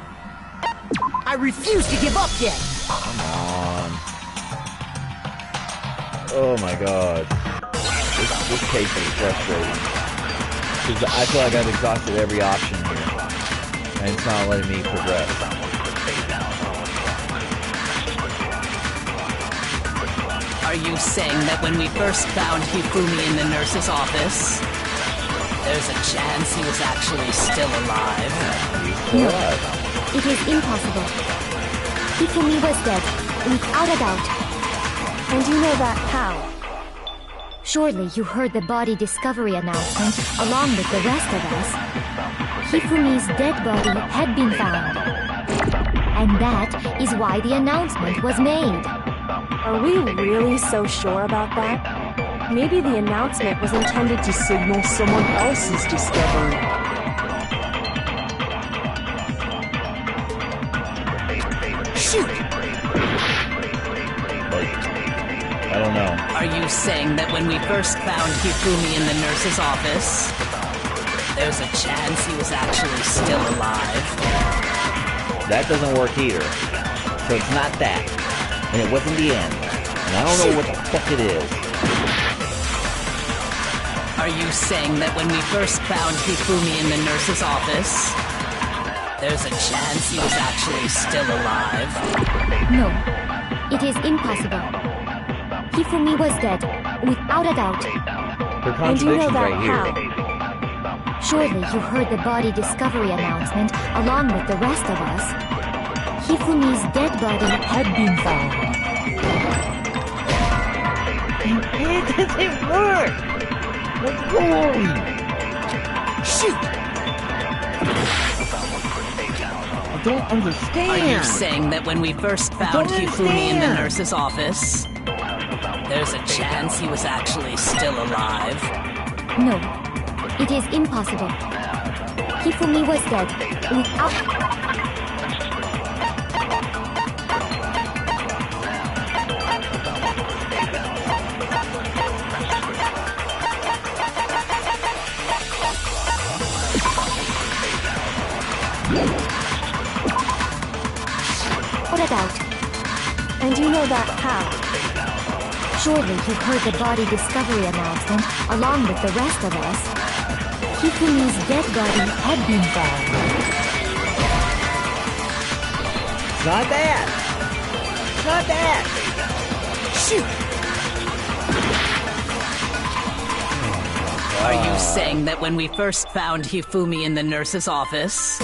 [SPEAKER 11] I refuse to give up yet!
[SPEAKER 1] Come on. Oh my god. This case is frustrating. Because I feel like I've exhausted every option here. And it's not letting me progress.
[SPEAKER 12] Are you saying that when we first found Hifumi in the nurse's office, there's a chance he was actually still alive?
[SPEAKER 3] No, it is impossible. Hifumi was dead, without a doubt.
[SPEAKER 5] And you know that how?
[SPEAKER 3] Surely you heard the body discovery announcement along with the rest of us. Hifumi's dead body had been found. And that is why the announcement was made.
[SPEAKER 5] Are we really so sure about that? Maybe the announcement was intended to signal someone else's discovery.
[SPEAKER 11] Shoot!
[SPEAKER 1] I don't know.
[SPEAKER 12] Are you saying that when we first found Hifumi in the nurse's office, there's a chance he was actually still alive?
[SPEAKER 1] That doesn't work either. So it's not that. And it wasn't the end. And I don't know what the fuck it is.
[SPEAKER 12] Are you saying that when we first found Hifumi in the nurse's office, there's a chance he was actually still alive?
[SPEAKER 3] No, it is impossible. Hifumi was dead, without a doubt.
[SPEAKER 1] Her contradiction's right here.
[SPEAKER 3] How? Surely you heard the body discovery announcement along with the rest of us. Hifumi's dead body had been found.
[SPEAKER 1] It doesn't work! What's going? Shoot! I don't understand.
[SPEAKER 12] Are you saying that when we first found Hifumi in the nurse's office, there's a chance he was actually still alive?
[SPEAKER 3] No, it is impossible. Hifumi was dead, without... Out.
[SPEAKER 5] And you know that how?
[SPEAKER 3] Surely you heard the body discovery announcement along with the rest of us. Hifumi's dead body had been found.
[SPEAKER 1] It's not that! It's not that! Shoot!
[SPEAKER 12] Are you saying that when we first found Hifumi in the nurse's office,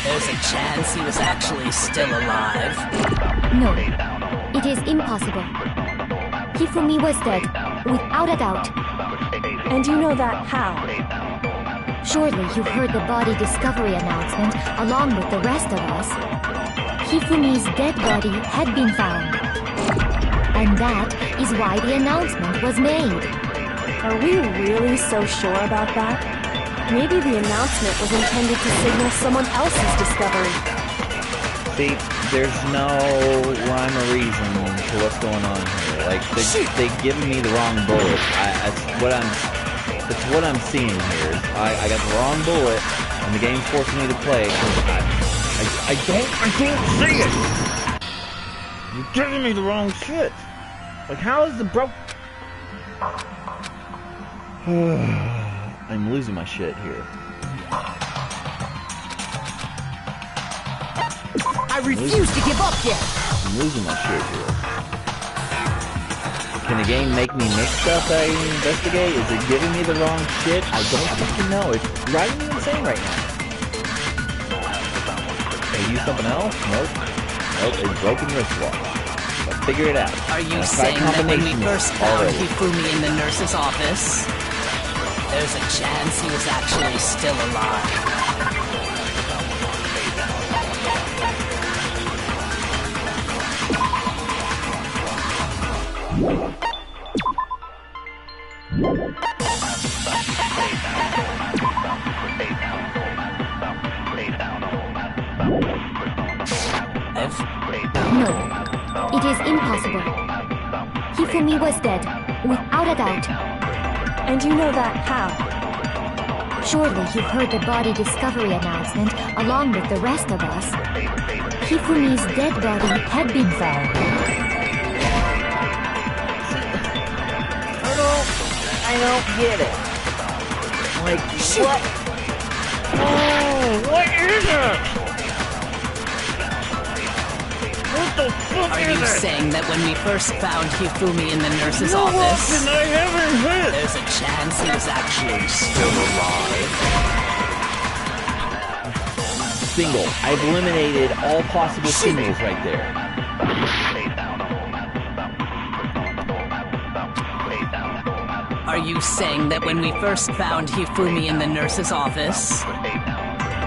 [SPEAKER 12] There's a chance he was actually still alive.
[SPEAKER 3] No, it is impossible. Hifumi was dead, without a doubt.
[SPEAKER 5] And you know that how?
[SPEAKER 3] Surely you've heard the body discovery announcement along with the rest of us. Hifumi's dead body had been found. And that is why the announcement was made.
[SPEAKER 5] Are we really so sure about that? Maybe the announcement was intended to signal someone else's discovery.
[SPEAKER 1] See, there's no rhyme or reason to what's going on here. Like, they've given me the wrong bullet. That's what I'm seeing here. I got the wrong bullet, and the game's forcing me to play. I don't see it! You're giving me the wrong shit! Like, how is the I'm losing my shit here.
[SPEAKER 11] I refuse to give up yet!
[SPEAKER 1] I'm losing my shit here. Can the game make me miss stuff that I investigate? Is it giving me the wrong shit? I don't fucking know. It's driving me insane right now. Can I use something else? Nope. Nope, a broken wristwatch. But figure it out.
[SPEAKER 12] Are you saying that when we first found Hifumi in the nurse's office, there's a chance he was actually still alive?
[SPEAKER 3] No, it is impossible. Hifumi was dead, without a doubt.
[SPEAKER 5] And you know that how?
[SPEAKER 3] Surely you've heard the body discovery announcement along with the rest of us. Hifumi's dead body had been found.
[SPEAKER 1] I don't get it. Like, what? Oh, what is it? What the fuck
[SPEAKER 12] Are
[SPEAKER 1] is
[SPEAKER 12] you
[SPEAKER 1] it?
[SPEAKER 12] saying that when we first found Hifumi in the nurse's office,
[SPEAKER 1] I haven't hit.
[SPEAKER 12] there's a chance he was actually still alive?
[SPEAKER 1] Single. I've eliminated all possible singles right there.
[SPEAKER 12] Are you saying that when we first found Hifumi in the nurse's office,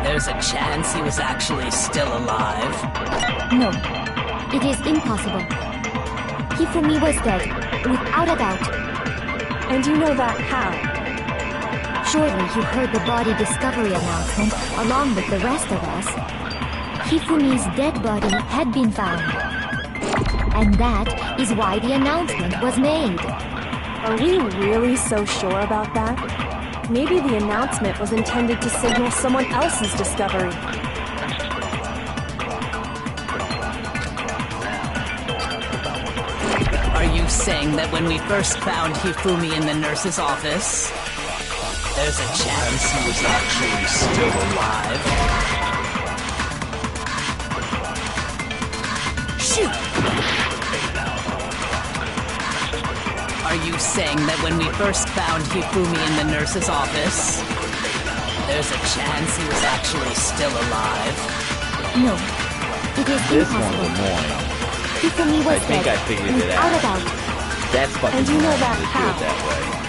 [SPEAKER 12] there's a chance he was actually still alive?
[SPEAKER 3] No, it is impossible. Hifumi was dead, without a doubt.
[SPEAKER 5] And you know that how?
[SPEAKER 3] Surely you heard the body discovery announcement along with the rest of us. Hifumi's dead body had been found. And that is why the announcement was made.
[SPEAKER 5] Are we really so sure about that? Maybe the announcement was intended to signal someone else's discovery.
[SPEAKER 12] Are you saying that when we first found Hifumi in the nurse's office, there's a chance he was actually still alive?
[SPEAKER 11] Shoot!
[SPEAKER 12] Are you saying that when we first found Hifumi in the nurse's office, there's a chance he was actually still alive?
[SPEAKER 3] No, it is
[SPEAKER 1] This
[SPEAKER 3] impossible.
[SPEAKER 1] one's annoying.
[SPEAKER 3] Hifumi was
[SPEAKER 1] I think
[SPEAKER 3] dead,
[SPEAKER 1] I figured it
[SPEAKER 3] without
[SPEAKER 1] out.
[SPEAKER 3] a doubt.
[SPEAKER 1] That's fucking
[SPEAKER 5] And you know that
[SPEAKER 1] annoying to do
[SPEAKER 5] how?
[SPEAKER 1] it that way.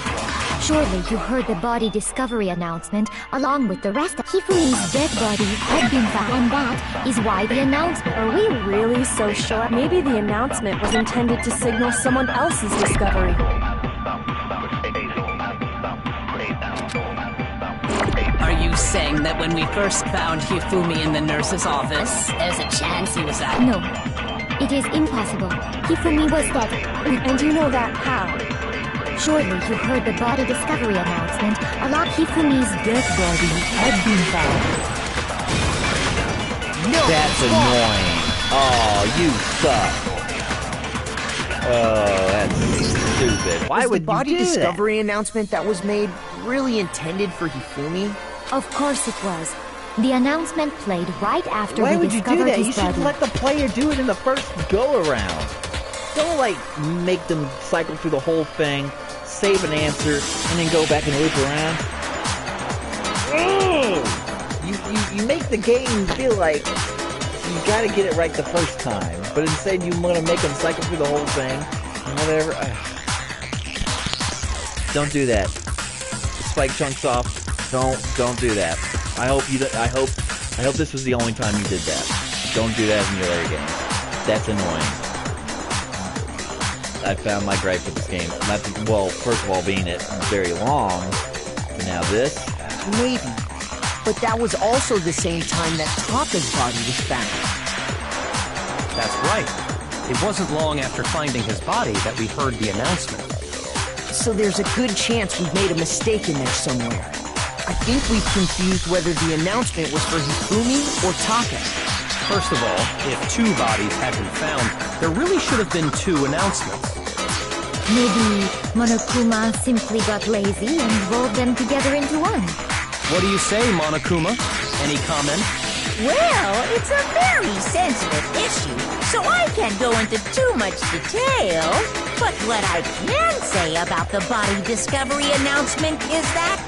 [SPEAKER 3] Surely you heard the body discovery announcement along with the rest of Hifumi's dead body had been found. And that is why the announcement.
[SPEAKER 5] Are we really so sure? Maybe the announcement was intended to signal someone else's discovery.
[SPEAKER 12] Are you saying that when we first found Hifumi in the nurse's office, there's a chance he was out?
[SPEAKER 3] No, it is impossible. Hifumi was dead.
[SPEAKER 5] And you know that how?
[SPEAKER 3] Surely you heard the body discovery announcement along Hifumi's dead body had been found.
[SPEAKER 11] No!
[SPEAKER 1] That's annoying. Oh, you suck. Oh, that's stupid. Why
[SPEAKER 11] Was
[SPEAKER 1] would
[SPEAKER 11] the body
[SPEAKER 1] you do
[SPEAKER 11] discovery announcement that was made really intended for Hifumi?
[SPEAKER 3] Of course it was. The announcement played right after
[SPEAKER 1] Why
[SPEAKER 3] we
[SPEAKER 1] would you do
[SPEAKER 3] discovered
[SPEAKER 1] that?
[SPEAKER 3] his
[SPEAKER 1] You should
[SPEAKER 3] body.
[SPEAKER 1] let the player do it in the first go-around. Don't, like, make them cycle through the whole thing, save an answer, and then go back and loop around. Ugh! You make the game feel like you gotta get it right the first time, but instead you want to make them cycle through the whole thing, and whatever. Don't do that. Spike chunks off. Don't do that. I hope this was the only time you did that. Don't do that in your later games. That's annoying. I found my gripe with this game. Well, first of all, being it very long, and now this.
[SPEAKER 11] Maybe. But that was also the same time that Taka's body was found.
[SPEAKER 8] That's right. It wasn't long after finding his body that we heard the announcement.
[SPEAKER 11] So there's a good chance we've made a mistake in there somewhere. I think we've confused whether the announcement was for Hifumi or Taka.
[SPEAKER 8] First of all, if 2 bodies had been found, there really should have been 2 announcements.
[SPEAKER 3] Maybe Monokuma simply got lazy and rolled them together into one.
[SPEAKER 8] What do you say, Monokuma? Any comment?
[SPEAKER 7] Well, it's a very sensitive issue, so I can't go into too much detail. But what I can say about the body discovery announcement is that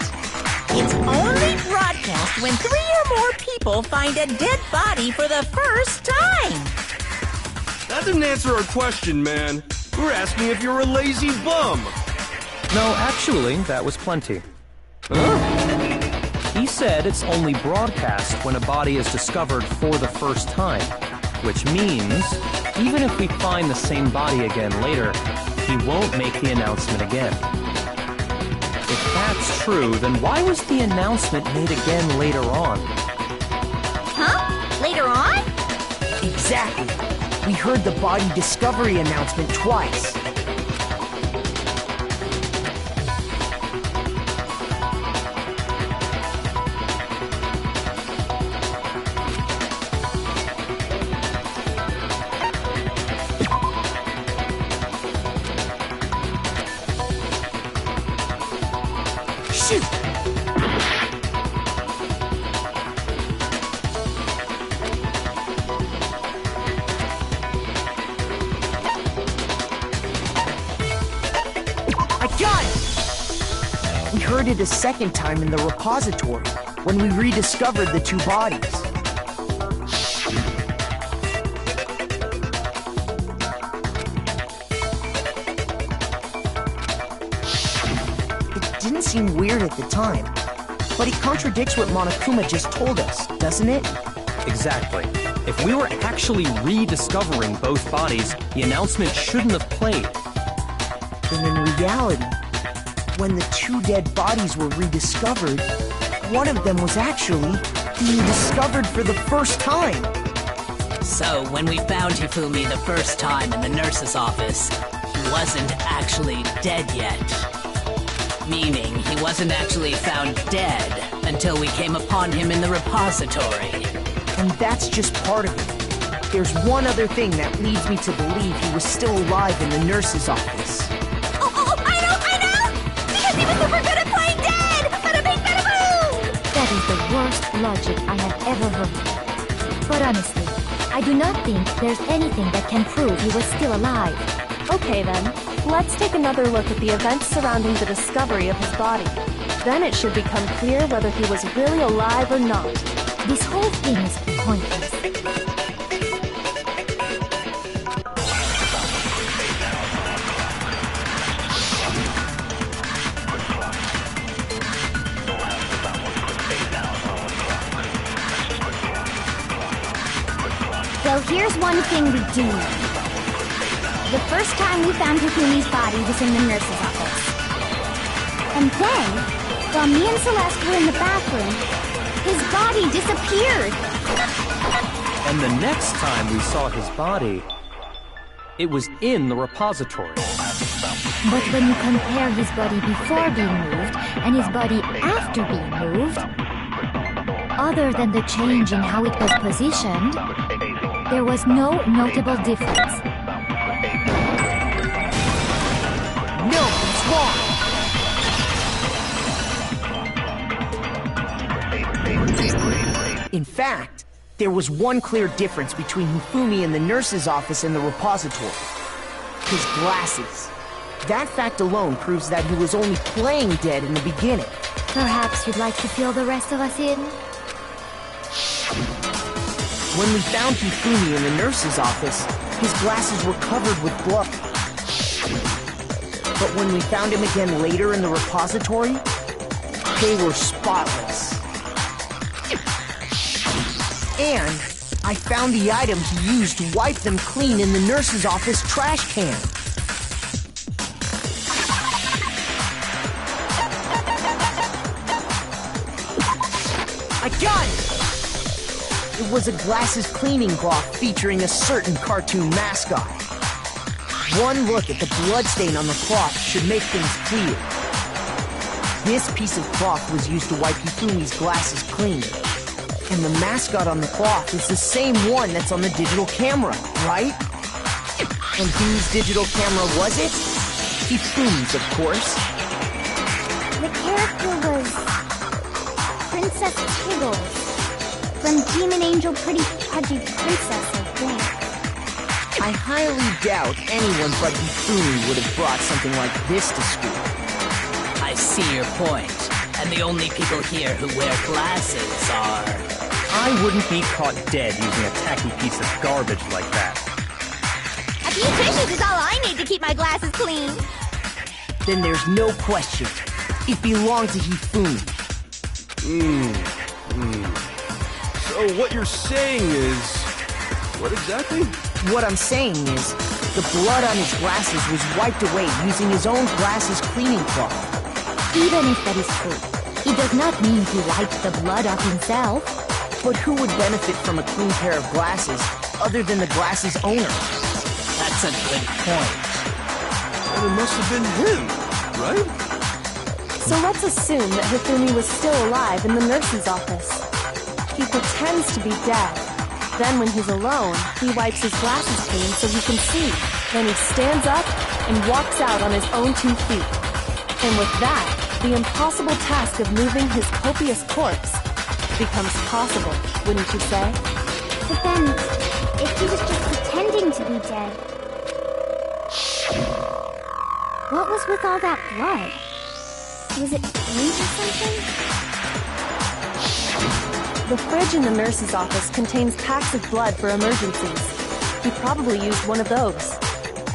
[SPEAKER 7] it's only broadcast when 3 or more people find a dead body for the first time.
[SPEAKER 10] That didn't answer our question, man. We're asking if you're a lazy bum.
[SPEAKER 8] No, actually, that was plenty. Huh? He said it's only broadcast when a body is discovered for the first time, which means even if we find the same body again later, he won't make the announcement again. If that's true, then why was the announcement made again later on?
[SPEAKER 2] Huh? Later on?
[SPEAKER 11] Exactly. We heard the body discovery announcement twice. Shoot! We heard it a second time in the repository, when we rediscovered the 2 bodies. It didn't seem weird at the time, but it contradicts what Monokuma just told us, doesn't it?
[SPEAKER 8] Exactly. If we were actually rediscovering both bodies, the announcement shouldn't have played.
[SPEAKER 11] Then in reality, when the 2 dead bodies were rediscovered, one of them was actually being discovered for the first time.
[SPEAKER 12] So, when we found Hifumi the first time in the nurse's office, he wasn't actually dead yet. Meaning, he wasn't actually found dead until we came upon him in the repository.
[SPEAKER 11] And that's just part of it. There's one other thing that leads me to believe he was still alive in the nurse's office.
[SPEAKER 2] He was super good at playing dead! Bada bing, bada boom!
[SPEAKER 3] That is the worst logic I have ever heard. But honestly, I do not think there's anything that can prove he was still alive.
[SPEAKER 5] Okay then, let's take another look at the events surrounding the discovery of his body. Then it should become clear whether he was really alive or not.
[SPEAKER 3] This whole thing is pointless.
[SPEAKER 2] Well, here's one thing we do know. The first time we found Hifumi's body was in the nurse's office. And then, while me and Celeste were in the bathroom, his body disappeared.
[SPEAKER 8] And the next time we saw his body, it was in the repository.
[SPEAKER 3] But when you compare his body before being moved and his body after being moved, other than the change in how it was positioned, there was no notable difference.
[SPEAKER 11] No, it's wrong! In fact, there was one clear difference between Hifumi in the nurse's office and the repository. His glasses. That fact alone proves that he was only playing dead in the beginning.
[SPEAKER 3] Perhaps you'd like to fill the rest of us in?
[SPEAKER 11] When we found Hifumi in the nurse's office, his glasses were covered with blood. But when we found him again later in the repository, they were spotless. And I found the item he used to wipe them clean in the nurse's office trash can. I got it! It was a glasses cleaning cloth featuring a certain cartoon mascot. One look at the bloodstain on the cloth should make things clear. This piece of cloth was used to wipe Hifumi's glasses clean. And the mascot on the cloth is the same one that's on the digital camera, right? And whose digital camera was it? Hifumi's, of course.
[SPEAKER 3] The character was Princess Tiggles from Demon Angel Pretty Pudgy Princess, I think.
[SPEAKER 11] I highly doubt anyone but Hifumi would have brought something like this to school.
[SPEAKER 12] I see your point. And the only people here who wear glasses are...
[SPEAKER 8] I wouldn't be caught dead using a tacky piece of garbage like that.
[SPEAKER 2] A few tissues is all I need to keep my glasses clean.
[SPEAKER 11] Then there's no question. It belonged to Hifumi.
[SPEAKER 10] So what you're saying is... what exactly?
[SPEAKER 11] What I'm saying is, the blood on his glasses was wiped away using his own glasses cleaning cloth.
[SPEAKER 3] Even if that is true, it does not mean he wiped the blood off himself.
[SPEAKER 11] But who would benefit from a clean pair of glasses other than the glasses owner?
[SPEAKER 12] That's a good point.
[SPEAKER 10] And it must have been him, right?
[SPEAKER 5] So let's assume that Hifumi was still alive in the nurse's office. He pretends to be dead. Then when he's alone, he wipes his glasses clean so he can see. Then he stands up and walks out on his own 2 feet. And with that, the impossible task of moving his copious corpse becomes possible, wouldn't you say?
[SPEAKER 3] But then, if he was just pretending to be dead, what was with all that blood? Was it paint or something?
[SPEAKER 5] The fridge in the nurse's office contains packs of blood for emergencies. He probably used one of those.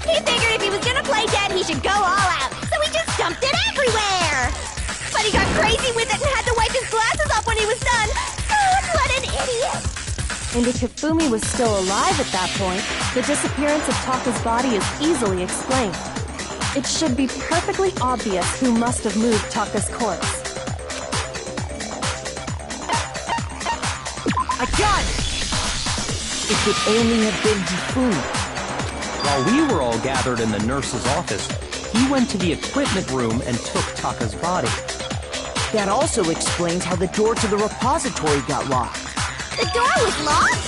[SPEAKER 2] He figured if he was gonna play dead, he should go all out, so he just dumped it everywhere! But he got crazy with it and had to wipe his glasses off when he was done! God, what an idiot!
[SPEAKER 5] And if Hifumi was still alive at that point, the disappearance of Taka's body is easily explained. It should be perfectly obvious who must have moved Taka's corpse.
[SPEAKER 11] I got it! It could only have been Hifumi.
[SPEAKER 8] While we were all gathered in the nurse's office, he went to the equipment room and took Taka's body.
[SPEAKER 11] That also explains how the door to the repository got locked.
[SPEAKER 2] The door was locked?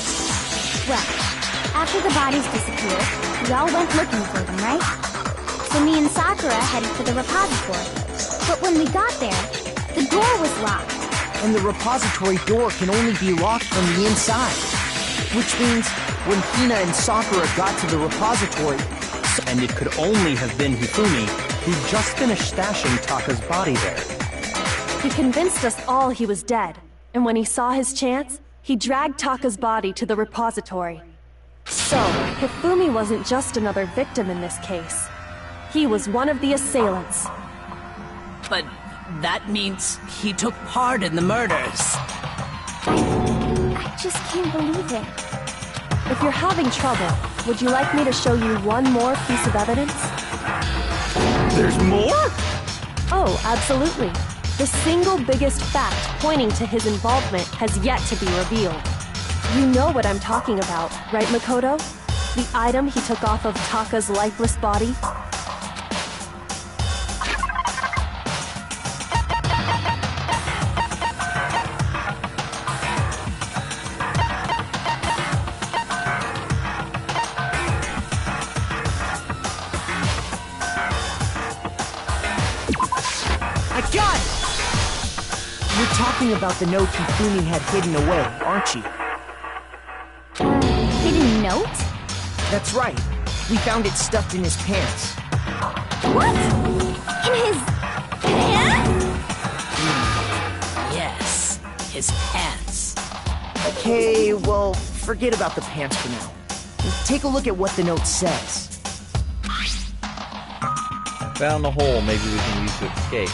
[SPEAKER 3] Well, after the bodies disappeared, we all went looking for them, right? So me and Sakura headed for the repository. But when we got there, the door was locked.
[SPEAKER 11] And the repository door can only be locked from the inside. Which means, when Hina and Sakura got to the repository...
[SPEAKER 8] And it could only have been Hifumi, who'd just finished stashing Taka's body there.
[SPEAKER 5] He convinced us all he was dead, and when he saw his chance, he dragged Taka's body to the repository. So, Hifumi wasn't just another victim in this case. He was one of the assailants.
[SPEAKER 12] But that means he took part in the murders.
[SPEAKER 3] I just can't believe it.
[SPEAKER 5] If you're having trouble, would you like me to show you one more piece of evidence?
[SPEAKER 10] There's more?
[SPEAKER 5] Oh, absolutely. The single biggest fact pointing to his involvement has yet to be revealed. You know what I'm talking about, right, Makoto? The item he took off of Taka's lifeless body?
[SPEAKER 11] Talking about the note Hifumi had hidden away, aren't you?
[SPEAKER 3] Hidden note?
[SPEAKER 11] That's right. We found it stuffed in his pants.
[SPEAKER 2] What? In his... pants?
[SPEAKER 12] Yes, his pants.
[SPEAKER 11] Okay, well, forget about the pants for now. Take a look at what the note says.
[SPEAKER 1] Found the hole maybe we can use to escape.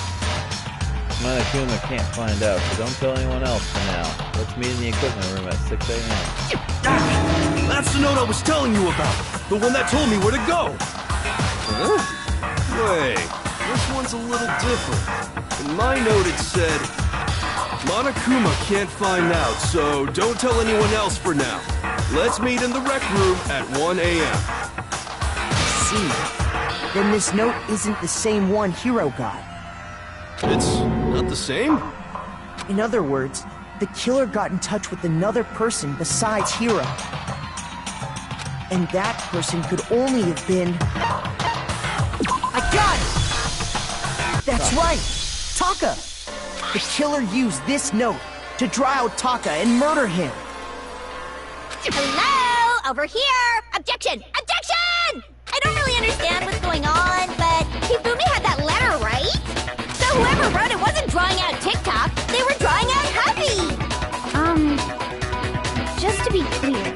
[SPEAKER 1] Monokuma can't find out, so don't tell anyone else for now. Let's meet in the equipment room at 6 a.m.
[SPEAKER 10] That's the note I was telling you about! The one that told me where to go! Huh? Wait, this one's a little different. In my note it said, Monokuma can't find out, so don't tell anyone else for now. Let's meet in the rec room at 1 a.m.
[SPEAKER 11] See. Then this note isn't the same one Hiro got.
[SPEAKER 10] It's not the same?
[SPEAKER 11] In other words, the killer got in touch with another person besides Hiro. And that person could only have been... I got it! That's right! Taka! The killer used this note to draw out Taka and murder him.
[SPEAKER 13] Hello? Over here! Objection! Objection! I don't really understand what's going on, but Hifumi had that letter, right? So whoever wrote it wasn't drawing out TikTok, they were drawing out Huffy!
[SPEAKER 2] Just to be clear,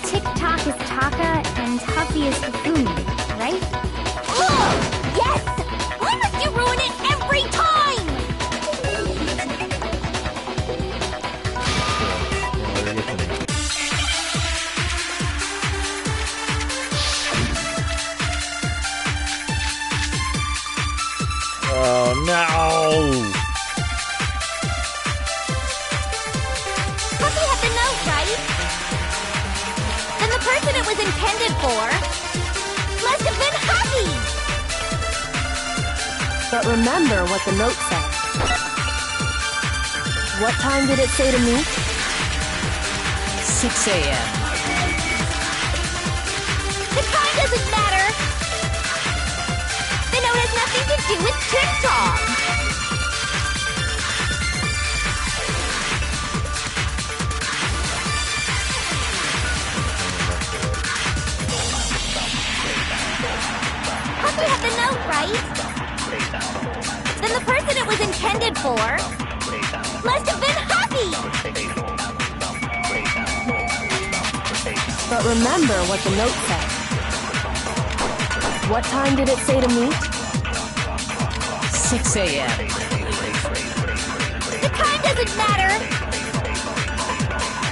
[SPEAKER 2] TikTok is Taka and Huffy is Hifumi, right?
[SPEAKER 13] Ugh! Yes! Why must you ruin it every time?
[SPEAKER 1] Oh no!
[SPEAKER 13] Huffy had the note, right? Then the person it was intended for must have been Huffy!
[SPEAKER 5] But remember what the note said. What time did it say to me?
[SPEAKER 12] 6 a.m.
[SPEAKER 13] The time doesn't matter! The note has nothing to do with TikTok! Huffy had the note, right? Then the person it was intended for must have been Huffy!
[SPEAKER 5] But remember what the note said. What time did it say to me?
[SPEAKER 12] 6 a.m.
[SPEAKER 13] The time doesn't matter!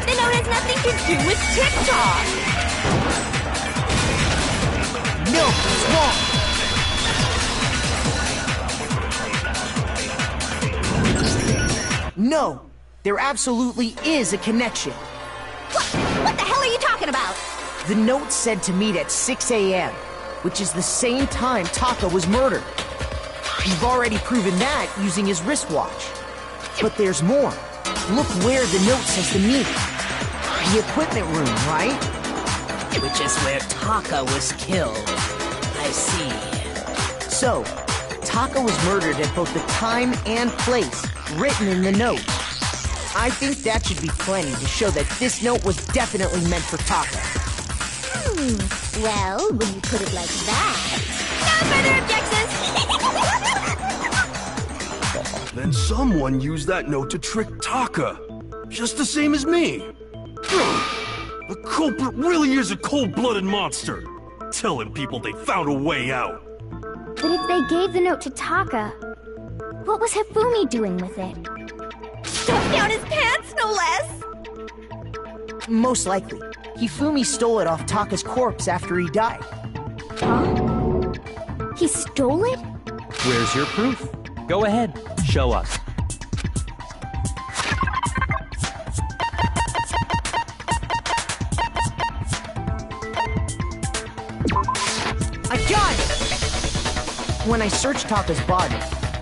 [SPEAKER 13] The note has nothing to do with TikTok!
[SPEAKER 11] No, it's wrong! No, there absolutely is a connection.
[SPEAKER 13] What the hell are you talking about?
[SPEAKER 11] The note said to meet at 6 a.m., which is the same time Taka was murdered. You've already proven that using his wristwatch. But there's more. Look where the note says to meet. The equipment room, right?
[SPEAKER 12] Which is where Taka was killed. I see.
[SPEAKER 11] So, Taka was murdered at both the time and place written in the note. I think that should be plenty to show that this note was definitely meant for Taka.
[SPEAKER 13] Well, when you put it like that... No further objections!
[SPEAKER 10] Then someone used that note to trick Taka. Just the same as me. The culprit really is a cold-blooded monster. Telling people they found a way out.
[SPEAKER 2] But if they gave the note to Taka, what was Hifumi doing with it?
[SPEAKER 13] Stuffed down his pants, no less!
[SPEAKER 11] Most likely, Hifumi stole it off Taka's corpse after he died.
[SPEAKER 2] Huh? He stole it?
[SPEAKER 8] Where's your proof? Go ahead, show us.
[SPEAKER 11] I got it! When I searched Taka's body,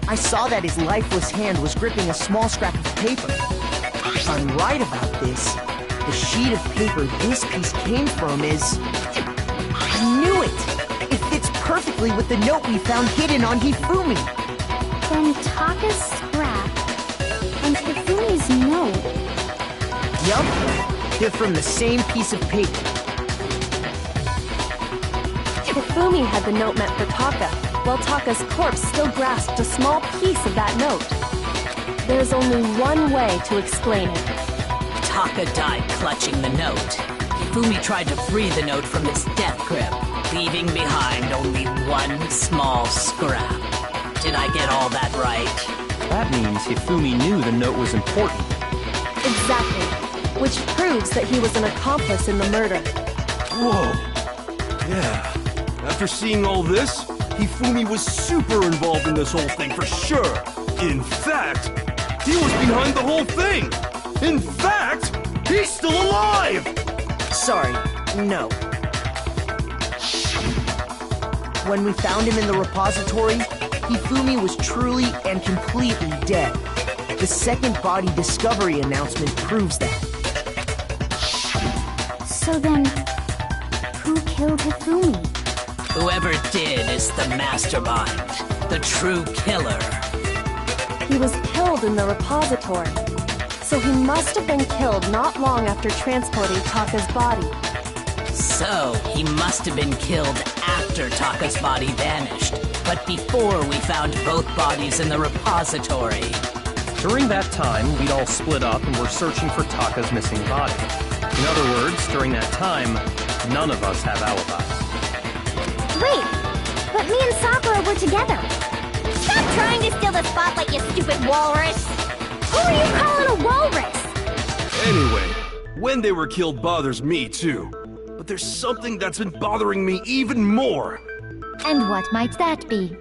[SPEAKER 11] I saw that his lifeless hand was gripping a small scrap of paper. If I'm right about this, the sheet of paper this piece came from is... I knew it! It fits perfectly with the note we found hidden on Hifumi.
[SPEAKER 2] Then Taka's scrap and Hifumi's note.
[SPEAKER 11] Yup, they're from the same piece of paper.
[SPEAKER 5] Hifumi had the note meant for Taka, while Taka's corpse still grasped a small piece of that note. There's only one way to explain it.
[SPEAKER 12] Taka died clutching the note, Hifumi tried to free the note from its death grip, leaving behind only one small scrap. Did I get all that right?
[SPEAKER 8] That means Hifumi knew the note was important.
[SPEAKER 5] Exactly. Which proves that he was an accomplice in the murder.
[SPEAKER 10] Whoa. Yeah. After seeing all this, Hifumi was super involved in this whole thing for sure. In fact, he was behind the whole thing. In fact, he's still alive!
[SPEAKER 11] Sorry, no. When we found him in the repository, Hifumi was truly and completely dead. The second body discovery announcement proves that.
[SPEAKER 2] So then, who killed Hifumi?
[SPEAKER 12] Whoever did is the mastermind, the true killer.
[SPEAKER 5] He was killed in the repository. So he must have been killed not long after transporting Taka's body.
[SPEAKER 12] So, he must have been killed after Taka's body vanished, but before we found both bodies in the repository.
[SPEAKER 8] During that time, we'd all split up and were searching for Taka's missing body. In other words, during that time, none of us have alibis.
[SPEAKER 2] Wait, but me and Sakura were together.
[SPEAKER 13] Stop trying to steal the spotlight, you stupid walrus!
[SPEAKER 2] Who are you calling a walrus?
[SPEAKER 10] Anyway, when they were killed bothers me too. But there's something that's been bothering me even more.
[SPEAKER 3] And what might that be?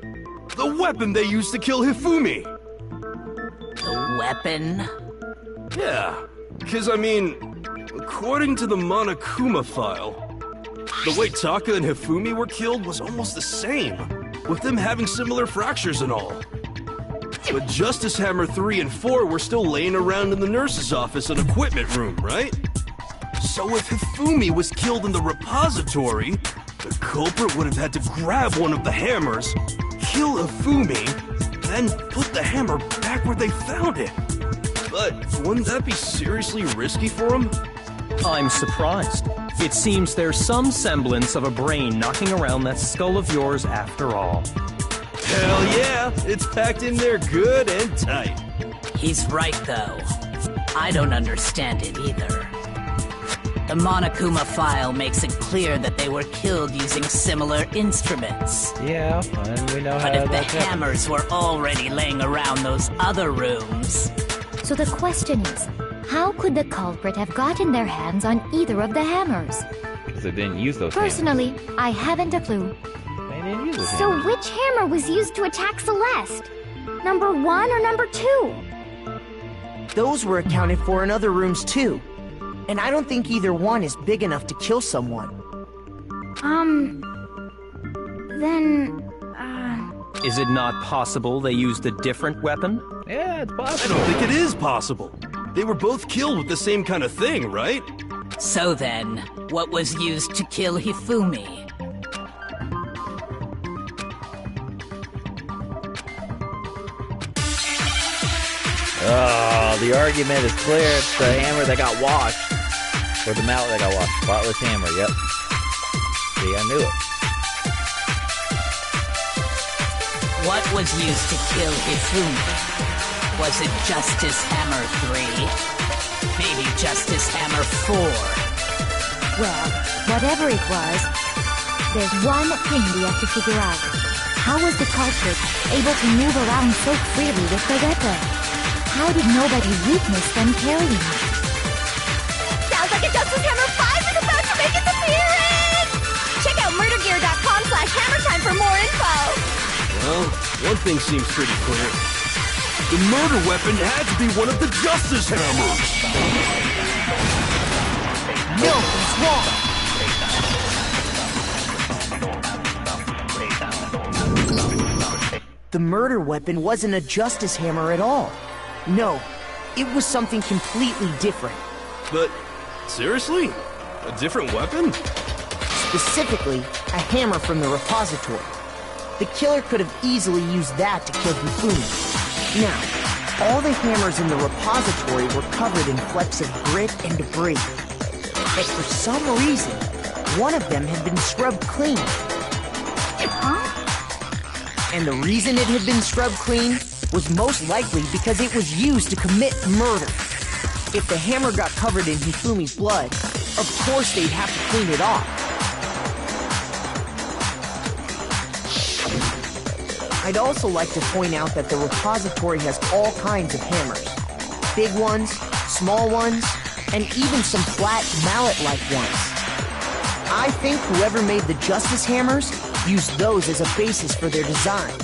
[SPEAKER 10] The weapon they used to kill Hifumi!
[SPEAKER 12] The weapon?
[SPEAKER 10] Yeah, because I mean, according to the Monokuma file, the way Taka and Hifumi were killed was almost the same, with them having similar fractures and all. But Justice Hammer 3 and 4 were still laying around in the nurse's office and equipment room, right? So if Hifumi was killed in the repository, the culprit would have had to grab one of the hammers, kill Hifumi, then put the hammer back where they found it. But wouldn't that be seriously risky for him?
[SPEAKER 8] I'm surprised. It seems there's some semblance of a brain knocking around that skull of yours after all.
[SPEAKER 10] Hell yeah, it's packed in there good and tight.
[SPEAKER 12] He's right, though. I don't understand it either. The Monokuma file makes it clear that they were killed using similar instruments.
[SPEAKER 1] Yeah, and we know how
[SPEAKER 12] But if the
[SPEAKER 1] that's happened.
[SPEAKER 12] hammers were already laying around those other rooms...
[SPEAKER 3] So the question is, how could the culprit have gotten their hands on either of the hammers?
[SPEAKER 1] Because they didn't use those
[SPEAKER 3] Personally, I haven't a clue.
[SPEAKER 1] hammers. They didn't use those
[SPEAKER 2] So
[SPEAKER 1] hammers.
[SPEAKER 2] which hammer was used to attack Celeste? Number 1 or number 2?
[SPEAKER 11] Those were accounted for in other rooms too. And I don't think either one is big enough to kill someone.
[SPEAKER 2] Then,
[SPEAKER 8] Is it not possible they used a different weapon?
[SPEAKER 1] Yeah, it's
[SPEAKER 10] I
[SPEAKER 1] possible.
[SPEAKER 10] don't think it is possible. They were both killed with the same kind of thing, right?
[SPEAKER 12] So then, what was used to kill Hifumi?
[SPEAKER 1] Oh, the argument is clear. It's the hammer that got washed. Or the mallet that got washed. Spotless hammer, yep. See, I knew it.
[SPEAKER 12] What was used to kill Hifumi? Was it Justice Hammer 3? Maybe Justice Hammer 4?
[SPEAKER 3] Well, whatever it was, there's one thing we have to figure out. How was the culprit able to move around so freely with the weapon? How did nobody witness them carrying it?
[SPEAKER 13] Sounds like a Justice Hammer 5 is about to make its appearance! Check out murdergear.com/hammertime for more info!
[SPEAKER 10] Well, one thing seems pretty clear. The murder weapon had to be one of the Justice Hammers!
[SPEAKER 11] No, he's wrong! The murder weapon wasn't a Justice Hammer at all. No, it was something completely different.
[SPEAKER 10] But, seriously? A different weapon?
[SPEAKER 11] Specifically, a hammer from the repository. The killer could have easily used that to kill Hifumi. Now, all the hammers in the repository were covered in flecks of grit and debris. But for some reason, one of them had been scrubbed clean. And the reason it had been scrubbed clean was most likely because it was used to commit murder. If the hammer got covered in Hifumi's blood, of course they'd have to clean it off. I'd also like to point out that the repository has all kinds of hammers. Big ones, small ones, and even some flat mallet-like ones. I think whoever made the Justice Hammers used those as a basis for their design.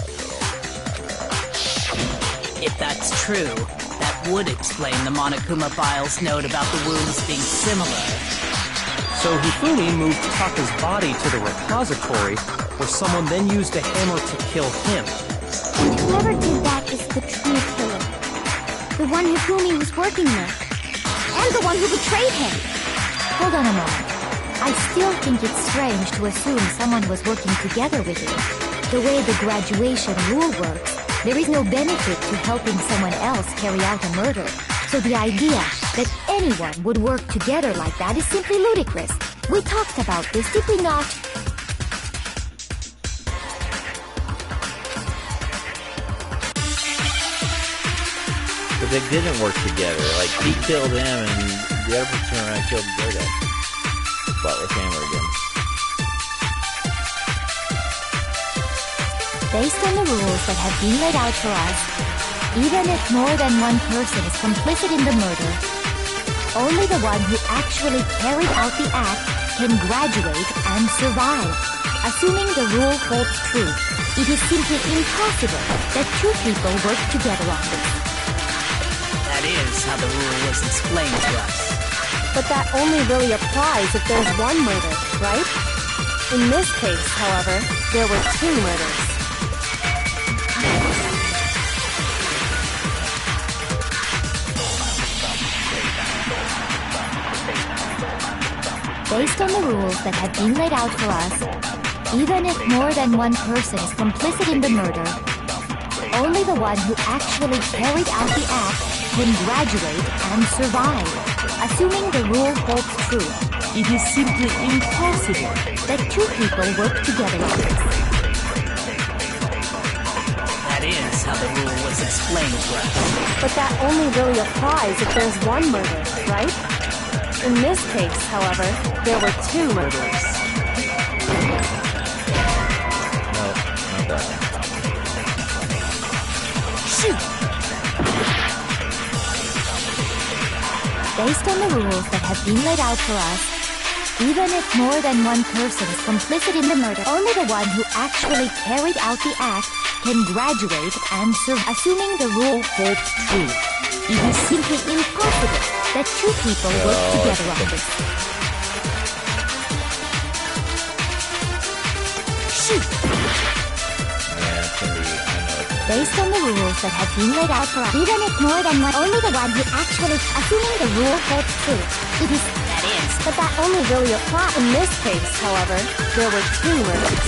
[SPEAKER 12] If that's true, that would explain the Monokuma file's note about the wounds being similar.
[SPEAKER 8] So Hifumi moved Taka's body to the repository, where someone then used a hammer to kill him.
[SPEAKER 2] Whoever did that is the true killer. The one Hifumi was working with. And the one who betrayed him.
[SPEAKER 3] Hold on a moment. I still think it's strange to assume someone was working together with him. The way the graduation rule works, there is no benefit to helping someone else carry out a murder. So the idea that anyone would work together like that is simply ludicrous. We talked about this, did we not?
[SPEAKER 1] But they didn't work together. Like, he killed him and the other person turned around and killed the other guy. Butler's hammer again.
[SPEAKER 3] Based on the rules that have been laid out for us, even if more than one person is complicit in the murder, only the one who actually carried out the act can graduate and survive. Assuming the rule holds true, it is simply impossible that two people work together on this.
[SPEAKER 12] That is how the rule was explained to us.
[SPEAKER 5] But that only really applies if there's one murder, right? In this case, however, there were two murders.
[SPEAKER 3] Based on the rules that have been laid out for us, even if more than one person is complicit in the murder, only the one who actually carried out the act can graduate and survive. Assuming the rule holds true, it is simply impossible that two people work together on this.
[SPEAKER 12] That is how the rule was explained to us.
[SPEAKER 5] But that only really applies if there's one murder, right? In this case, however, there were two murders.
[SPEAKER 1] No, not that one.
[SPEAKER 5] Shoot!
[SPEAKER 3] Based on the rules that have been laid out for us, even if more than one person is complicit in the murder, only the one who actually carried out the act can graduate and serve. Assuming the rule holds true, it is simply impossible that two people work together on this.
[SPEAKER 5] Shoot!
[SPEAKER 3] Based on the rules that have been laid out for us, even if more than one, only the one who actually, assuming the rule holds true, it is.
[SPEAKER 12] That is.
[SPEAKER 5] But that only really applies. In this case, however, there were two murders.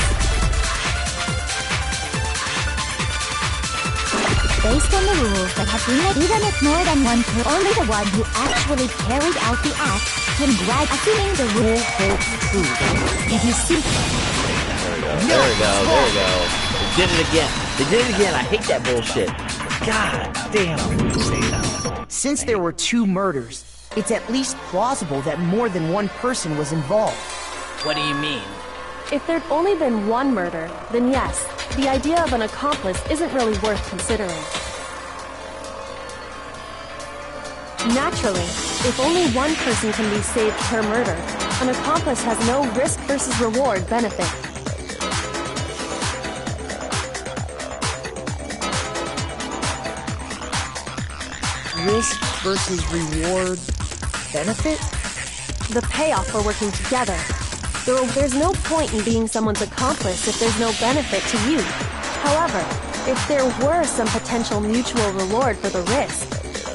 [SPEAKER 3] Based on the rules that have been laid, even if more than one person, only the one who actually carried out the act can graduate. Assuming the rule holds true, it is simple.
[SPEAKER 1] There we go. There we go. They did it again. They did it again. I hate that bullshit. God damn.
[SPEAKER 11] Since there were two murders, it's at least plausible that more than one person was involved.
[SPEAKER 12] What do you mean?
[SPEAKER 5] If there'd only been one murder, then yes, the idea of an accomplice isn't really worth considering. Naturally, if only one person can be saved per murder, an accomplice has no risk versus reward benefit.
[SPEAKER 11] Risk versus reward benefit?
[SPEAKER 5] The payoff for working together. There's no point in being someone's accomplice if there's no benefit to you. However, if there were some potential mutual reward for the risk,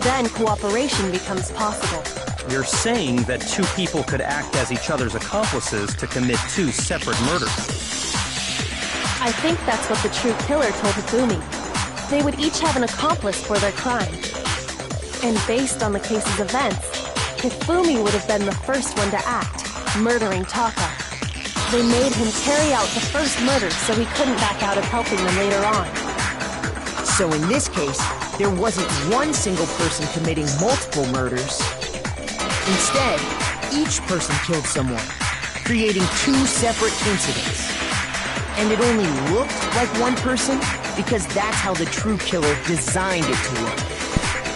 [SPEAKER 5] then cooperation becomes possible.
[SPEAKER 8] You're saying that two people could act as each other's accomplices to commit two separate murders.
[SPEAKER 5] I think that's what the true killer told Hifumi. They would each have an accomplice for their crime. And based on the case's events, Hifumi would have been the first one to act, murdering Taka. They made him carry out the first murder so he couldn't back out of helping them later on.
[SPEAKER 11] So in this case, there wasn't one single person committing multiple murders. Instead, each person killed someone, creating two separate incidents. And it only looked like one person because that's how the true killer designed it to look.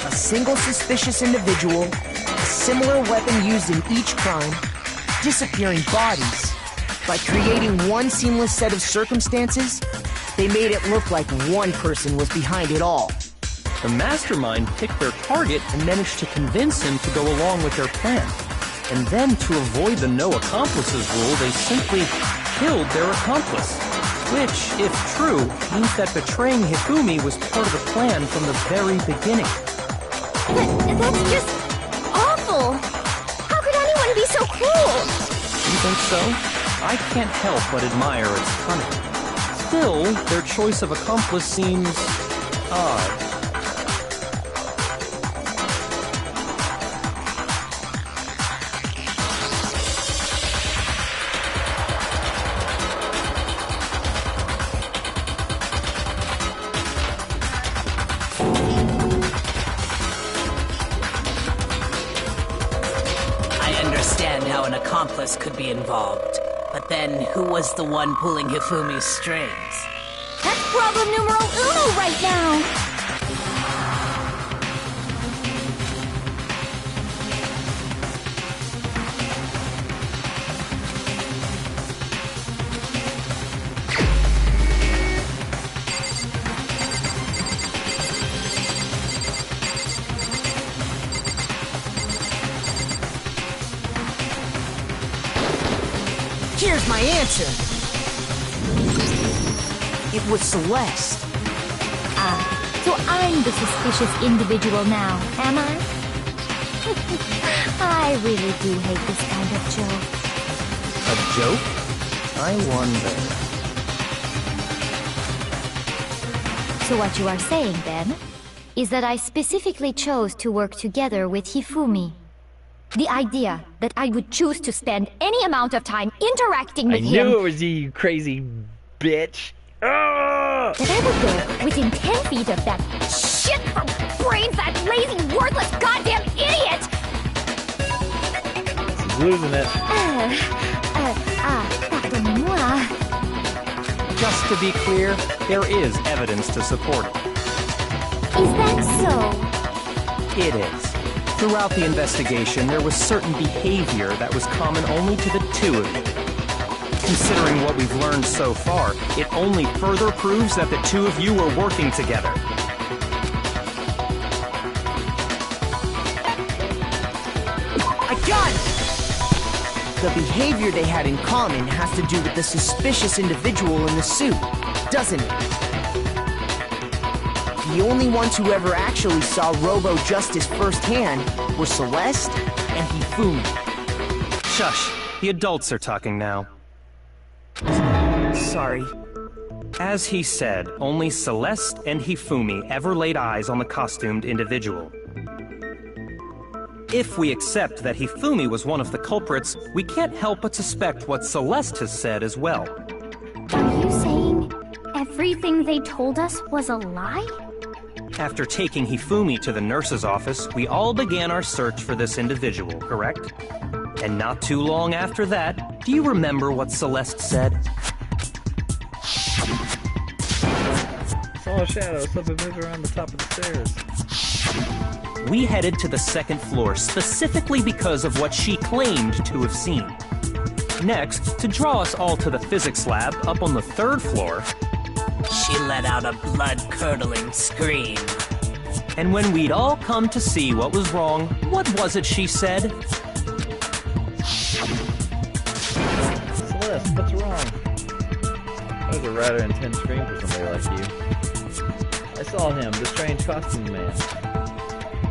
[SPEAKER 11] A single suspicious individual, a similar weapon used in each crime, disappearing bodies. By creating one seamless set of circumstances, they made it look like one person was behind it all.
[SPEAKER 8] The mastermind picked their target and managed to convince him to go along with their plan. And then, to avoid the no accomplices rule, they simply killed their accomplice. Which, if true, means that betraying Hifumi was part of the plan from the very beginning.
[SPEAKER 2] That's just awful! How could anyone be so cruel?
[SPEAKER 8] You think so? I can't help but admire its cunning. Still, their choice of accomplice seems odd.
[SPEAKER 12] Could be involved. But then, who was the one pulling Hifumi's strings?
[SPEAKER 2] That's problem numero uno right now!
[SPEAKER 11] Here's my answer. It was Celeste.
[SPEAKER 3] Ah, so I'm the suspicious individual now, am I? I really do hate this kind of joke.
[SPEAKER 8] A joke? I wonder.
[SPEAKER 3] So what you are saying, then, is that I specifically chose to work together with Hifumi. The idea that I would choose to spend any amount of time interacting with him...
[SPEAKER 1] I knew it was you crazy bitch. Ugh!
[SPEAKER 3] That I would go within 10 feet of that
[SPEAKER 2] shit for brains, that lazy, worthless goddamn idiot!
[SPEAKER 1] She's losing it.
[SPEAKER 3] Pardonnez-moi.
[SPEAKER 8] Just to be clear, there is evidence to support it.
[SPEAKER 3] Is that so?
[SPEAKER 8] It is. Throughout the investigation, there was certain behavior that was common only to the two of you. Considering what we've learned so far, it only further proves that the two of you were working together.
[SPEAKER 11] I got it! The behavior they had in common has to do with the suspicious individual in the suit, doesn't it? The only ones who ever actually saw Robo-Justice firsthand were Celeste and Hifumi.
[SPEAKER 8] Shush, the adults are talking now.
[SPEAKER 11] Sorry.
[SPEAKER 8] As he said, only Celeste and Hifumi ever laid eyes on the costumed individual. If we accept that Hifumi was one of the culprits, we can't help but suspect what Celeste has said as well.
[SPEAKER 2] Are you saying everything they told us was a lie?
[SPEAKER 8] After taking Hifumi to the nurse's office, we all began our search for this individual, correct? And not too long after that, do you remember what Celeste said?
[SPEAKER 1] Saw a shadow, something moving around the top of the stairs.
[SPEAKER 8] We headed to the second floor specifically because of what she claimed to have seen. Next, to draw us all to the physics lab up on the third floor,
[SPEAKER 12] she let out a blood-curdling scream.
[SPEAKER 8] And when we'd all come to see what was wrong, what was it she said?
[SPEAKER 1] Celeste, what's wrong? That was a rather intense scream for somebody like you. I saw him, the strange costume man.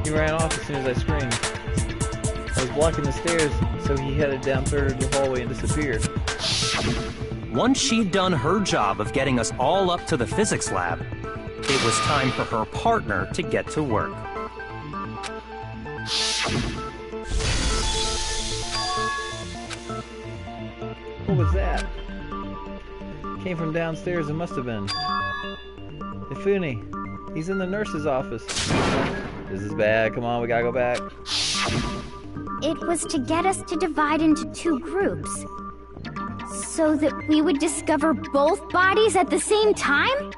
[SPEAKER 1] He ran off as soon as I screamed. I was blocking the stairs, so he headed down third of the hallway and disappeared.
[SPEAKER 8] Once she'd done her job of getting us all up to the physics lab, it was time for her partner to get to work.
[SPEAKER 1] What was that? Came from downstairs, it must have been. Hifumi, He's in the nurse's office. This is bad. Come on, we gotta go back.
[SPEAKER 2] It was to get us to divide into two groups. So that we would discover both bodies at the same time?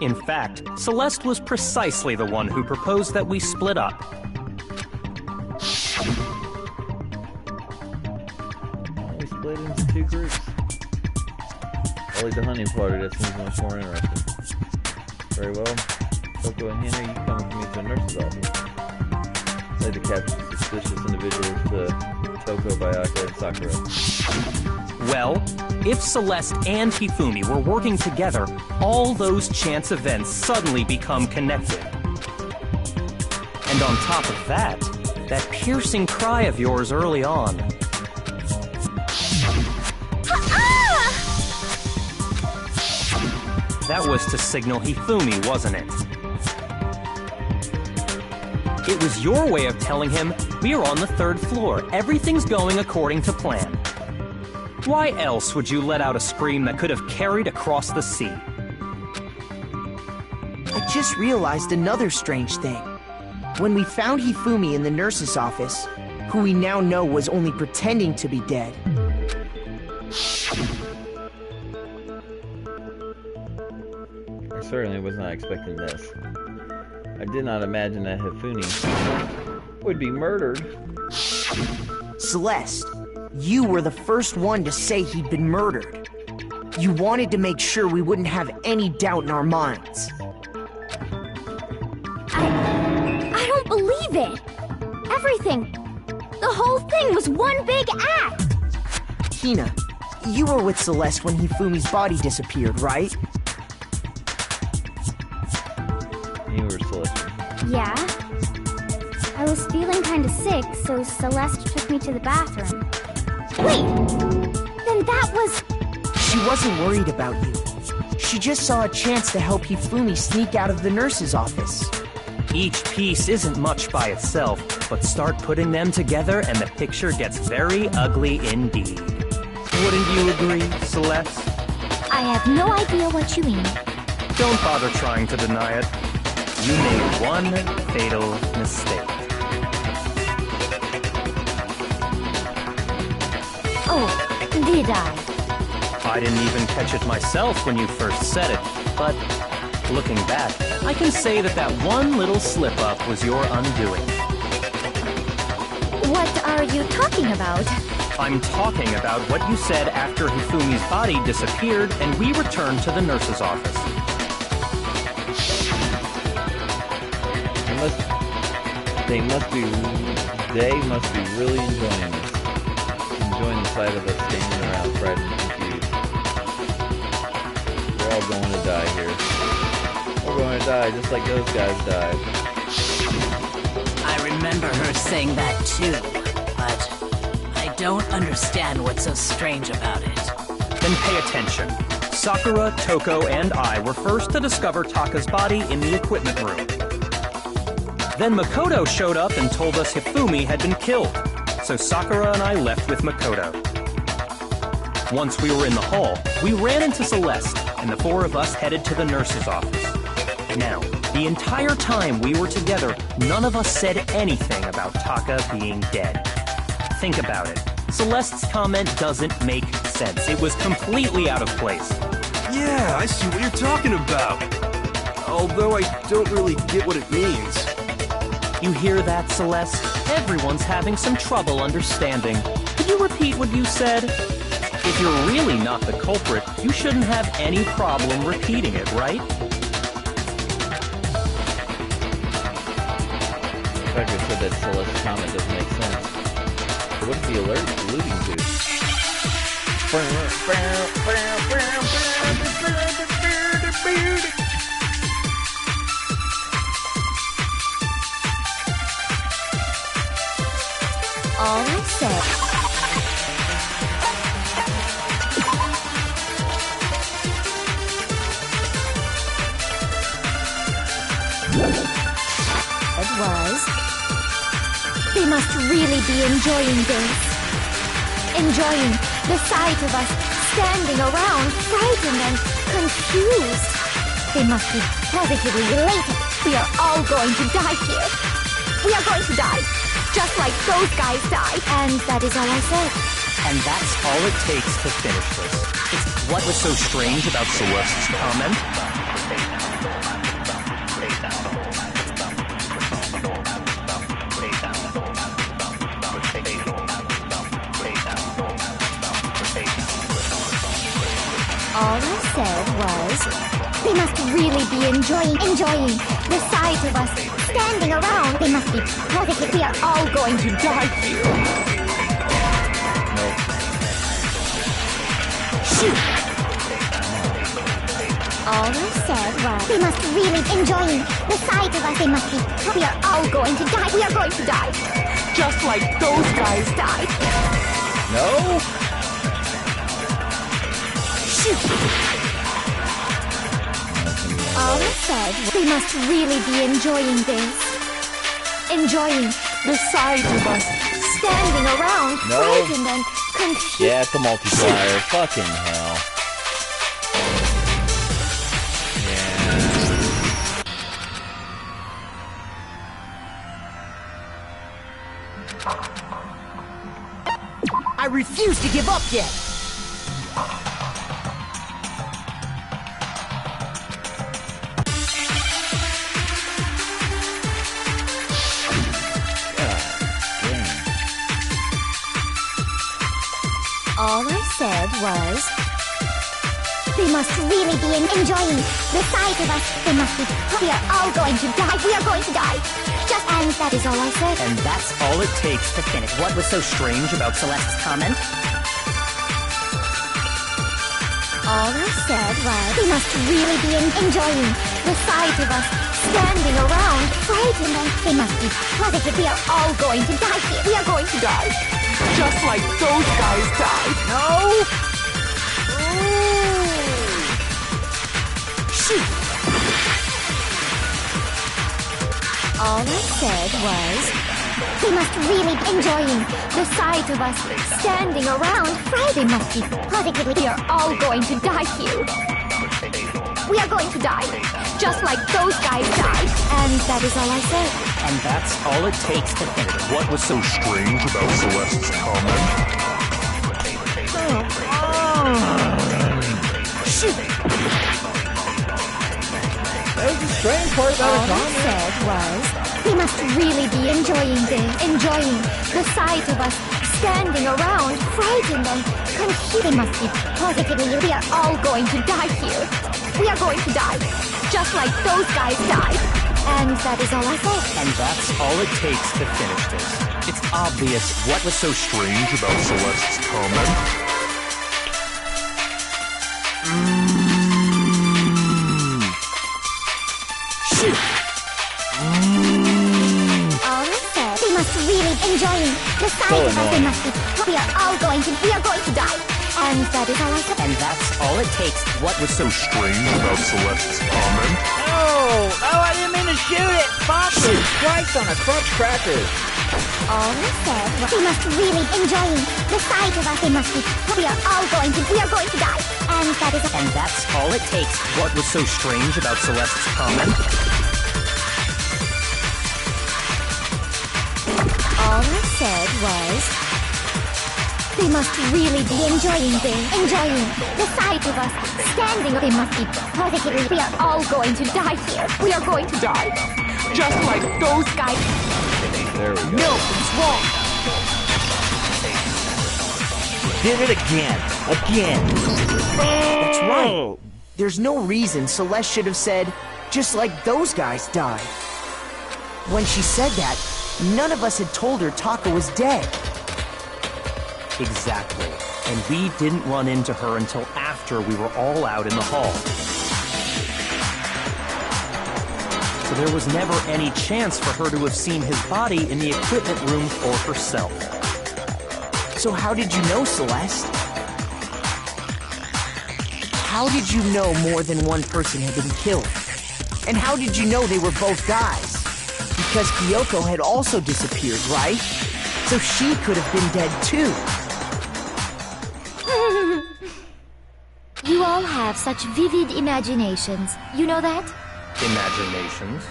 [SPEAKER 8] In fact, Celeste was precisely the one who proposed that we split up.
[SPEAKER 1] We split into two groups. I'll leave the hunting party. That seems much more interesting. Very well. Toko and Henry, you come with me to the nurse's office. I'd like to capture suspicious individuals to Toko, Bayaka, and Sakura.
[SPEAKER 8] Well, if Celeste and Hifumi were working together, all those chance events suddenly become connected. And on top of that, that piercing cry of yours early on. That was to signal Hifumi, wasn't it? It was your way of telling him, we're on the 3rd floor, everything's going according to plan. Why else would you let out a scream that could have carried across the sea?
[SPEAKER 11] I just realized another strange thing. When we found Hifumi in the nurse's office, who we now know was only pretending to be dead,
[SPEAKER 1] I certainly was not expecting this. I did not imagine that Hifumi would be murdered.
[SPEAKER 11] Celeste, you were the first one to say he'd been murdered. You wanted to make sure we wouldn't have any doubt in our minds.
[SPEAKER 2] I don't believe it. Everything, the whole thing was one big act.
[SPEAKER 11] Hina, you were with Celeste when Hifumi's body disappeared, right?
[SPEAKER 1] You were Celeste.
[SPEAKER 2] Yeah. I was feeling kind of sick, so Celeste took me to the bathroom. Wait! Then that was...
[SPEAKER 11] She wasn't worried about you. She just saw a chance to help Hifumi sneak out of the nurse's office.
[SPEAKER 8] Each piece isn't much by itself, but start putting them together and the picture gets very ugly indeed. Wouldn't you agree, Celeste?
[SPEAKER 3] I have no idea what you mean.
[SPEAKER 8] Don't bother trying to deny it. You made one fatal mistake.
[SPEAKER 3] Oh, did I?
[SPEAKER 8] I didn't even catch it myself when you first said it, but looking back, I can say that that one little slip-up was your undoing.
[SPEAKER 3] What are you talking about?
[SPEAKER 8] I'm talking about what you said after Hifumi's body disappeared and we returned to the nurse's office.
[SPEAKER 1] They must be really enjoying this. Enjoying the sight of us standing around frightened and confused. We're all going to die here. We're going to die just like those guys died.
[SPEAKER 12] I remember her saying that too, but I don't understand what's so strange about it.
[SPEAKER 8] Then pay attention. Sakura, Toko, and I were first to discover Taka's body in the equipment room. Then Makoto showed up and told us Hifumi had been killed, so Sakura and I left with Makoto. Once we were in the hall, we ran into Celeste, and the four of us headed to the nurse's office. Now, the entire time we were together, none of us said anything about Taka being dead. Think about it. Celeste's comment doesn't make sense. It was completely out of place.
[SPEAKER 10] Yeah, I see what you're talking about. Although I don't really get what it means.
[SPEAKER 8] You hear that, Celeste? Everyone's having some trouble understanding. Could you repeat what you said? If you're really not the culprit, you shouldn't have any problem repeating it, right?
[SPEAKER 1] Becker said that Celeste's comment doesn't make sense. So what is the alert alluding to?
[SPEAKER 3] All I said. It was.
[SPEAKER 2] They must really be enjoying this. Enjoying the sight of us standing around, frightened and confused.
[SPEAKER 3] They must be positively related.
[SPEAKER 2] We are all going to die here. We are going to die, just like those guys died.
[SPEAKER 3] And that is all I said.
[SPEAKER 8] And that's all it takes to finish this. It's what was so strange about Celeste's comment.
[SPEAKER 3] All I said was, they must really be enjoying the sight of us standing around. They must be positive.
[SPEAKER 2] We are all going to die here.
[SPEAKER 3] Shoot! All I said was, they must really enjoying the sight of us. They must be. We are all going to die. We are going to die,
[SPEAKER 2] just like those guys died.
[SPEAKER 1] No?
[SPEAKER 3] All I said was, they must really be enjoying this. Enjoying
[SPEAKER 2] the sight of us
[SPEAKER 3] standing around, frightened and confused.
[SPEAKER 1] Yeah, it's a multiplier. Fucking hell.
[SPEAKER 11] I refuse to give up yet.
[SPEAKER 3] All I said was, they must really be enjoying the sight of us. They must be. We are all going to die. We are going to die. Just and that is all I said.
[SPEAKER 12] And that's all it takes to finish. What was so strange about Celeste's comment?
[SPEAKER 3] All I said was, they must really be enjoying the sight of us standing around, frightened and they must be positive. We are all going to die here.
[SPEAKER 2] We are going to die, just like those guys died.
[SPEAKER 3] No! Shoot! All I said was, they must really be enjoying the sight of us standing around, frightened. They must be positively.
[SPEAKER 2] We are all going to die here. We are going to die, just like those guys died.
[SPEAKER 3] And that is all I said.
[SPEAKER 8] And that's all it takes to finish it. What was so strange about Celeste's comment?
[SPEAKER 3] Shoot!
[SPEAKER 1] That was the strange part about
[SPEAKER 3] all I said was, they must really be enjoying the sight of us standing around, frightened and confused. They must be positively.
[SPEAKER 2] We are all going to die here. We are going to die, just like those guys died.
[SPEAKER 3] And that is all I said.
[SPEAKER 8] And that's all it takes to finish this. It's obvious what was so strange about Celeste's comment.
[SPEAKER 3] Shoot! All I said, they must really enjoying the sight of us. They must be. We are going to die. And that is all I said.
[SPEAKER 8] And that's all it takes. What was so strange about Celeste's comment?
[SPEAKER 1] Oh, I didn't mean to shoot it. Foxes, Christ on a crunch cracker.
[SPEAKER 3] All I said was, they must really enjoying the sight of us. They must be. We are going to die. And that is.
[SPEAKER 8] And that's all it takes. What was so strange about Celeste's comment?
[SPEAKER 3] All I said was, they must really be enjoying the sight of us standing. They must be positively. We are all going to die here.
[SPEAKER 2] We are going to die, just like those guys.
[SPEAKER 1] There we go.
[SPEAKER 11] No, it's wrong.
[SPEAKER 1] Did it again.
[SPEAKER 11] That's right. There's no reason Celeste should have said, just like those guys died. When she said that, none of us had told her Taka was dead.
[SPEAKER 8] Exactly. And we didn't run into her until after we were all out in the hall. So there was never any chance for her to have seen his body in the equipment room for herself.
[SPEAKER 11] So how did you know, Celeste? How did you know more than one person had been killed? And how did you know they were both guys? Because Kyoko had also disappeared, right? So she could have been dead too.
[SPEAKER 3] You all have such vivid imaginations. You know that?
[SPEAKER 8] Imaginations?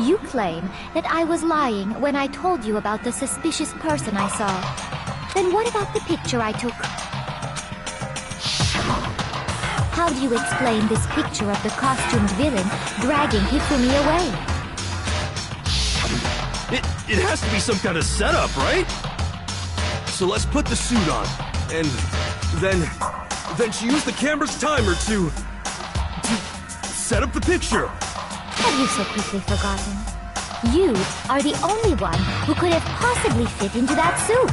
[SPEAKER 3] You claim that I was lying when I told you about the suspicious person I saw. Then what about the picture I took? How do you explain this picture of the costumed villain dragging Hifumi away?
[SPEAKER 10] It has to be some kind of setup, right? So let's put the suit on, and then she used the camera's timer to set up the picture.
[SPEAKER 3] Have you so quickly forgotten? You are the only one who could have possibly fit into that suit.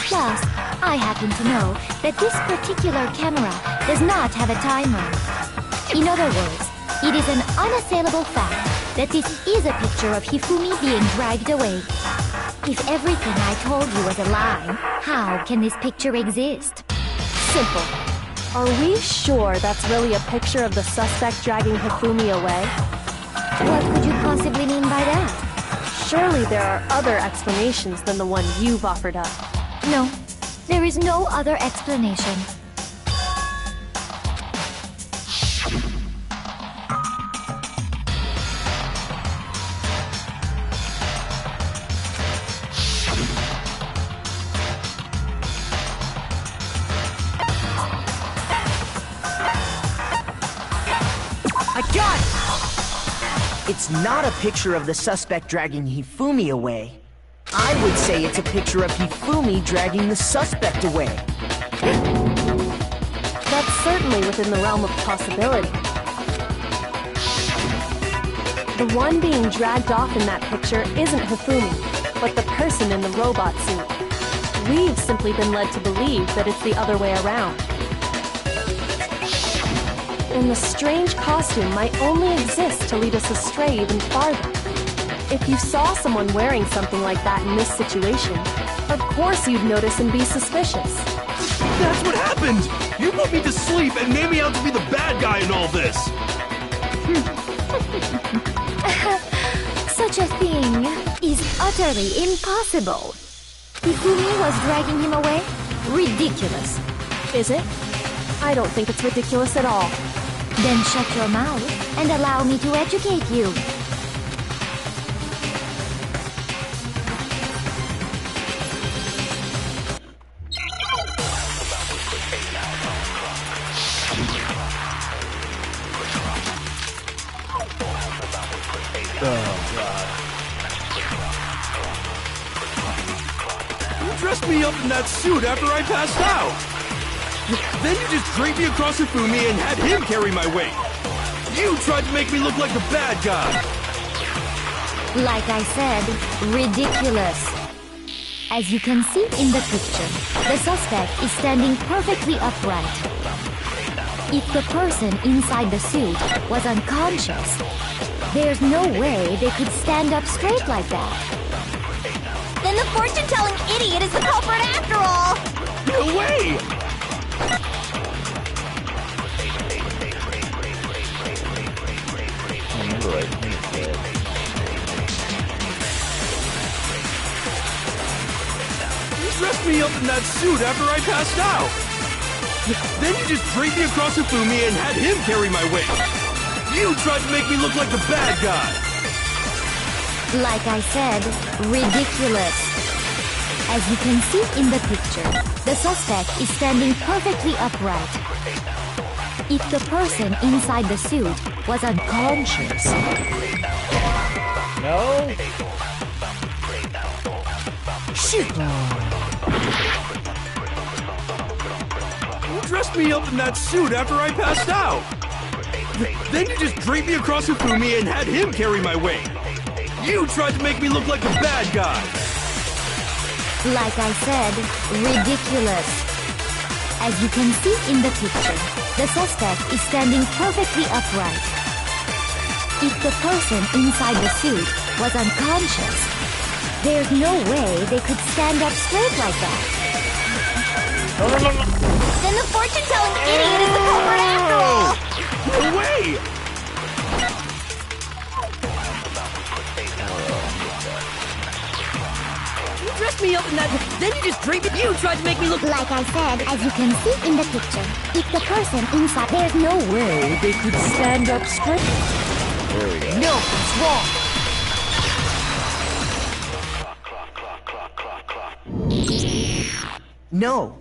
[SPEAKER 3] Plus, I happen to know that this particular camera does not have a timer. In other words, it is an unassailable fact that this is a picture of Hifumi being dragged away. If everything I told you was a lie, how can this picture exist?
[SPEAKER 5] Simple. Are we sure that's really a picture of the suspect dragging Hifumi away?
[SPEAKER 3] What could you possibly mean by that?
[SPEAKER 5] Surely there are other explanations than the one you've offered up.
[SPEAKER 3] No, there is no other explanation.
[SPEAKER 11] It's not a picture of the suspect dragging Hifumi away. I would say it's a picture of Hifumi dragging the suspect away.
[SPEAKER 5] That's certainly within the realm of possibility. The one being dragged off in that picture isn't Hifumi, but the person in the robot suit. We've simply been led to believe that it's the other way around. And the strange costume might only exist to lead us astray even farther. If you saw someone wearing something like that in this situation, of course you'd notice and be suspicious.
[SPEAKER 10] That's what happened! You put me to sleep and made me out to be the bad guy in all this!
[SPEAKER 3] Such a thing is utterly impossible. Hifumi was dragging him away? Ridiculous.
[SPEAKER 5] Is it? I don't think it's ridiculous at all.
[SPEAKER 3] Then shut your mouth and allow me to educate you.
[SPEAKER 10] Oh, God. You dressed me up in that suit after I passed out! Then you just draped me across Hifumi and had him carry my weight! You tried to make me look like the bad guy!
[SPEAKER 3] Like I said, ridiculous. As you can see in the picture, the suspect is standing perfectly upright. If the person inside the suit was unconscious, there's no way they could stand up straight like that.
[SPEAKER 13] Then the fortune-telling idiot is the culprit after all!
[SPEAKER 10] No way! You dressed me up in that suit after I passed out! Then you just draped me across Hifumi and had him carry my weight! You tried to make me look like the bad guy!
[SPEAKER 3] Like I said, ridiculous. As you can see in the picture, the suspect is standing perfectly upright. If the person inside the suit was unconscious...
[SPEAKER 1] No?
[SPEAKER 3] Shoot!
[SPEAKER 10] You dressed me up in that suit after I passed out! Then you just draped me across Hifumi and had him carry my weight! You tried to make me look like the bad guy!
[SPEAKER 3] Like I said, ridiculous. As you can see in the picture, the suspect is standing perfectly upright. If the person inside the suit was unconscious, there's no way they could stand up straight like that.
[SPEAKER 13] Then the fortune-telling idiot is the culprit after all!
[SPEAKER 10] No way! You dressed
[SPEAKER 14] me up in that, then you just draped it. You tried to make me look...
[SPEAKER 3] Like I said, as you can see in the picture, if the person inside... There's no way
[SPEAKER 14] they could stand up straight.
[SPEAKER 1] There we go.
[SPEAKER 11] No, it's wrong. No.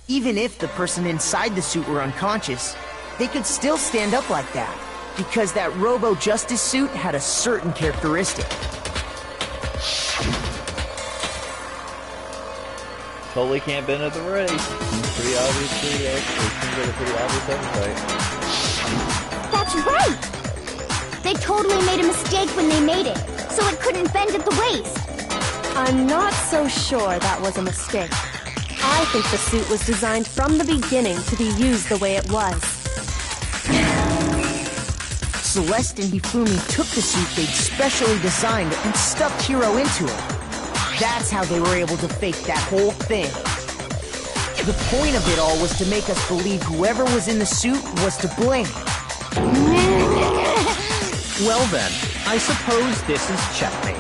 [SPEAKER 11] Even if the person inside the suit were unconscious, they could still stand up like that, because that Robo-Justice suit had a certain characteristic.
[SPEAKER 1] Totally can't bend at the race. Pretty obviously, actually, seems like a pretty obvious oversight.
[SPEAKER 2] That's right! They totally made a mistake when they made it, so it couldn't bend at the waist.
[SPEAKER 5] I'm not so sure that was a mistake. I think the suit was designed from the beginning to be used the way it was.
[SPEAKER 11] Celeste and Hifumi took the suit they'd specially designed and stuffed Hiro into it. That's how they were able to fake that whole thing. The point of it all was to make us believe whoever was in the suit was to blame.
[SPEAKER 8] Well then, I suppose this is checkmate.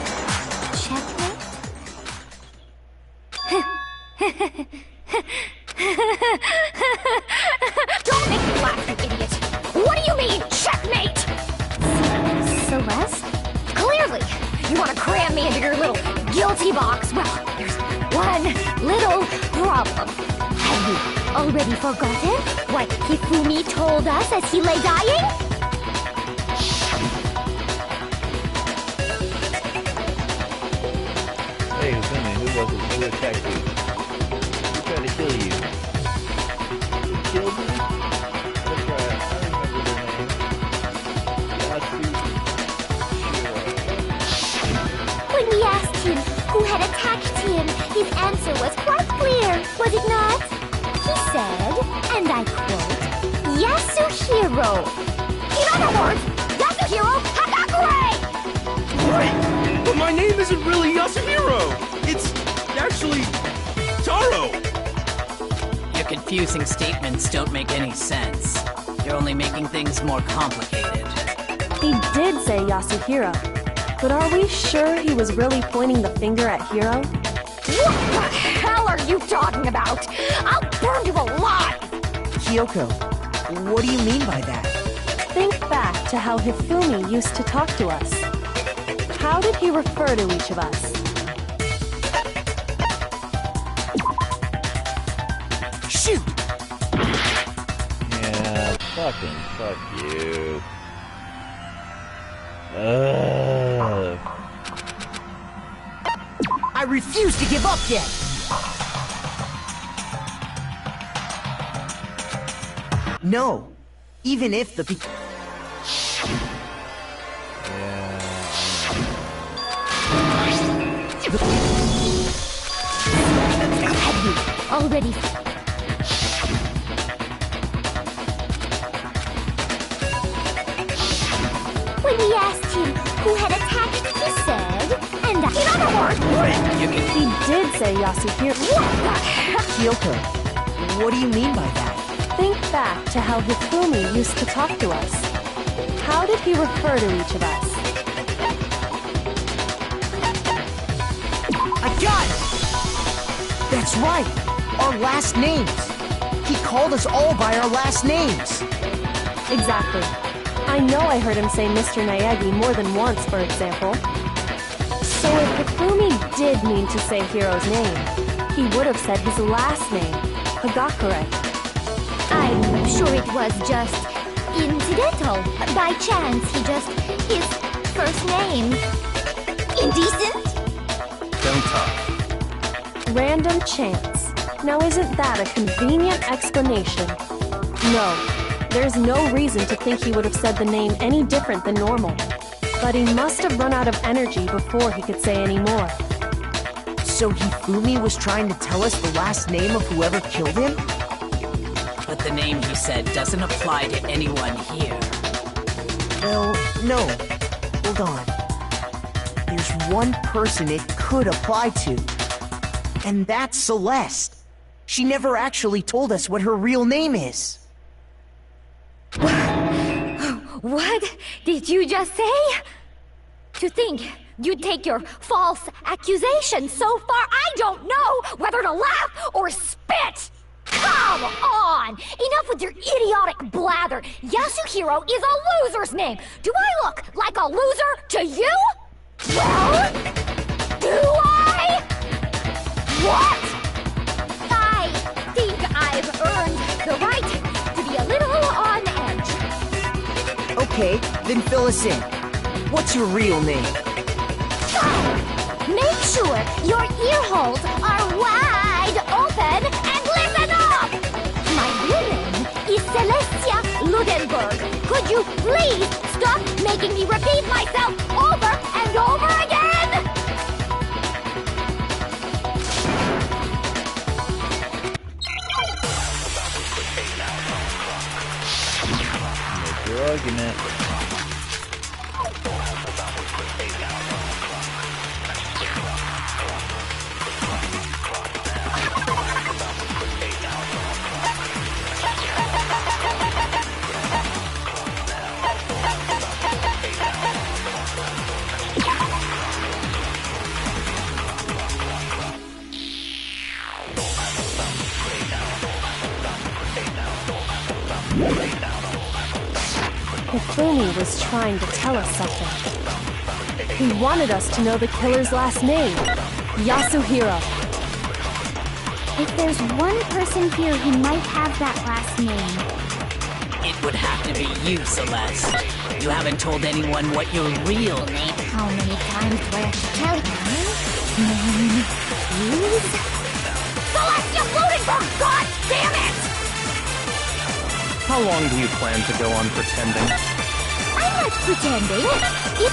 [SPEAKER 2] Don't make me laugh, you idiot! What do you mean, checkmate? Celeste? Clearly! You want to cram me into your little guilty box? Well, there's one little problem. Have you already forgotten what Hifumi told us as he lay dying?
[SPEAKER 1] Hey, Hifumi, who was it? Who attacked you? Who tried to kill you? Who killed me? That's right, I remember their name.
[SPEAKER 2] When we asked him who had attacked him, his answer was quite clear, was it not? He said, and I quote, Yasuhiro. In other words, Yasuhiro Hagakure!
[SPEAKER 10] Right! But my name isn't really Yasuhiro! It's actually Taro!
[SPEAKER 12] Your confusing statements don't make any sense. You're only making things more complicated.
[SPEAKER 5] He did say Yasuhiro, but are we sure he was really pointing the finger at Hiro?
[SPEAKER 2] What the hell are you talking about? I'll burn you alive!
[SPEAKER 11] Kyoko, what do you mean by that?
[SPEAKER 5] Think back to how Hifumi used to talk to us. How did he refer to each of us?
[SPEAKER 11] Shoot!
[SPEAKER 1] Yeah, fuck you.
[SPEAKER 11] I refuse to give up yet! No. Even if the...
[SPEAKER 2] Have you already... When we asked him who had attacked, he said, and in other words...
[SPEAKER 5] He did say Yasuhiro.
[SPEAKER 2] What the heck?
[SPEAKER 11] Kyoko, what do you mean by that?
[SPEAKER 5] Think back to how Hifumi used to talk to us. How did he refer to each of us?
[SPEAKER 11] I got it! That's right! Our last names! He called us all by our last names!
[SPEAKER 5] Exactly. I know I heard him say Mr. Naegi more than once, for example. So if Hifumi did mean to say Hiro's name, he would have said his last name, Hagakure.
[SPEAKER 2] I'm sure it was just incidental. By chance, his first name. Indecent?
[SPEAKER 8] Don't talk.
[SPEAKER 5] Random chance. Now isn't that a convenient explanation? No, there's no reason to think he would have said the name any different than normal. But he must have run out of energy before he could say any more.
[SPEAKER 11] So Hifumi was trying to tell us the last name of whoever killed him?
[SPEAKER 12] But the name he said doesn't apply to anyone here.
[SPEAKER 11] Well, no. Hold on. There's one person it could apply to. And that's Celeste. She never actually told us what her real name is.
[SPEAKER 2] What did you just say? To think you'd take your false accusation so far, I don't know whether to laugh or spit! Come on! Enough with your idiotic blather! Yasuhiro is a loser's name! Do I look like a loser to you? Well, do I? What? I think I've earned the right to be a little on edge.
[SPEAKER 11] Okay, then fill us in. What's your real name?
[SPEAKER 2] Make sure your ear holes are wide open and listen up! My real name is Celestia Ludenberg. Could you please stop making me repeat myself over and over again?
[SPEAKER 1] Make your argument.
[SPEAKER 5] Hifumi was trying to tell us something. He wanted us to know the killer's last name, Yasuhiro.
[SPEAKER 3] If there's one person here who might have that last name,
[SPEAKER 12] It would have to be you, Celeste. You haven't told anyone what your real name is.
[SPEAKER 3] how many times do I have to tell you? Name is...
[SPEAKER 2] Celestia Ludenberg, god damn it!
[SPEAKER 8] How long do you plan to go on pretending?
[SPEAKER 3] I'm not pretending. It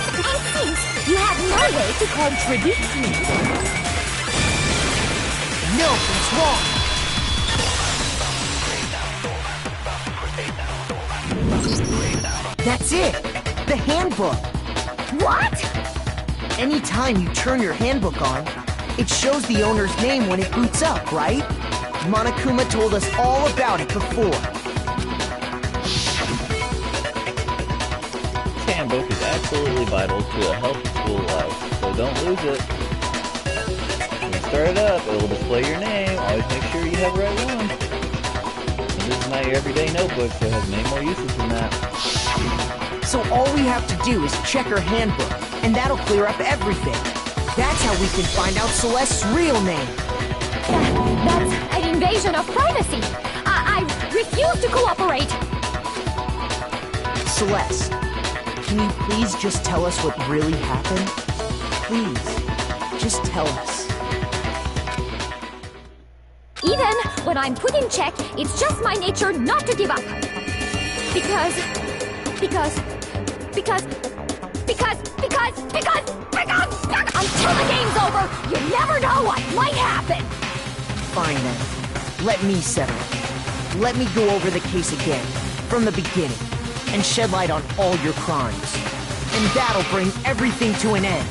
[SPEAKER 3] seems you have no way to contradict me.
[SPEAKER 11] No, it's wrong. That's it! The handbook!
[SPEAKER 2] What?
[SPEAKER 11] Anytime you turn your handbook on, it shows the owner's name when it boots up, right? Monokuma told us all about it before.
[SPEAKER 1] This handbook is absolutely vital to a healthy school life, so don't lose it. When you start it up, it will display your name. Always make sure you have the right one. And this is not your everyday notebook, so it has many more uses than that.
[SPEAKER 11] So all we have to do is check her handbook, and that'll clear up everything. That's how we can find out Celeste's real name.
[SPEAKER 2] That's an invasion of privacy. I refuse to cooperate.
[SPEAKER 11] Celeste, can you please just tell us what really happened? Please, just tell us.
[SPEAKER 2] Even when I'm put in check, it's just my nature not to give up. Because until the game's over, you never know what might happen.
[SPEAKER 11] Fine then. Let me settle it. Let me go over the case again, from the beginning, and shed light on all your crimes. And that'll bring everything to an end.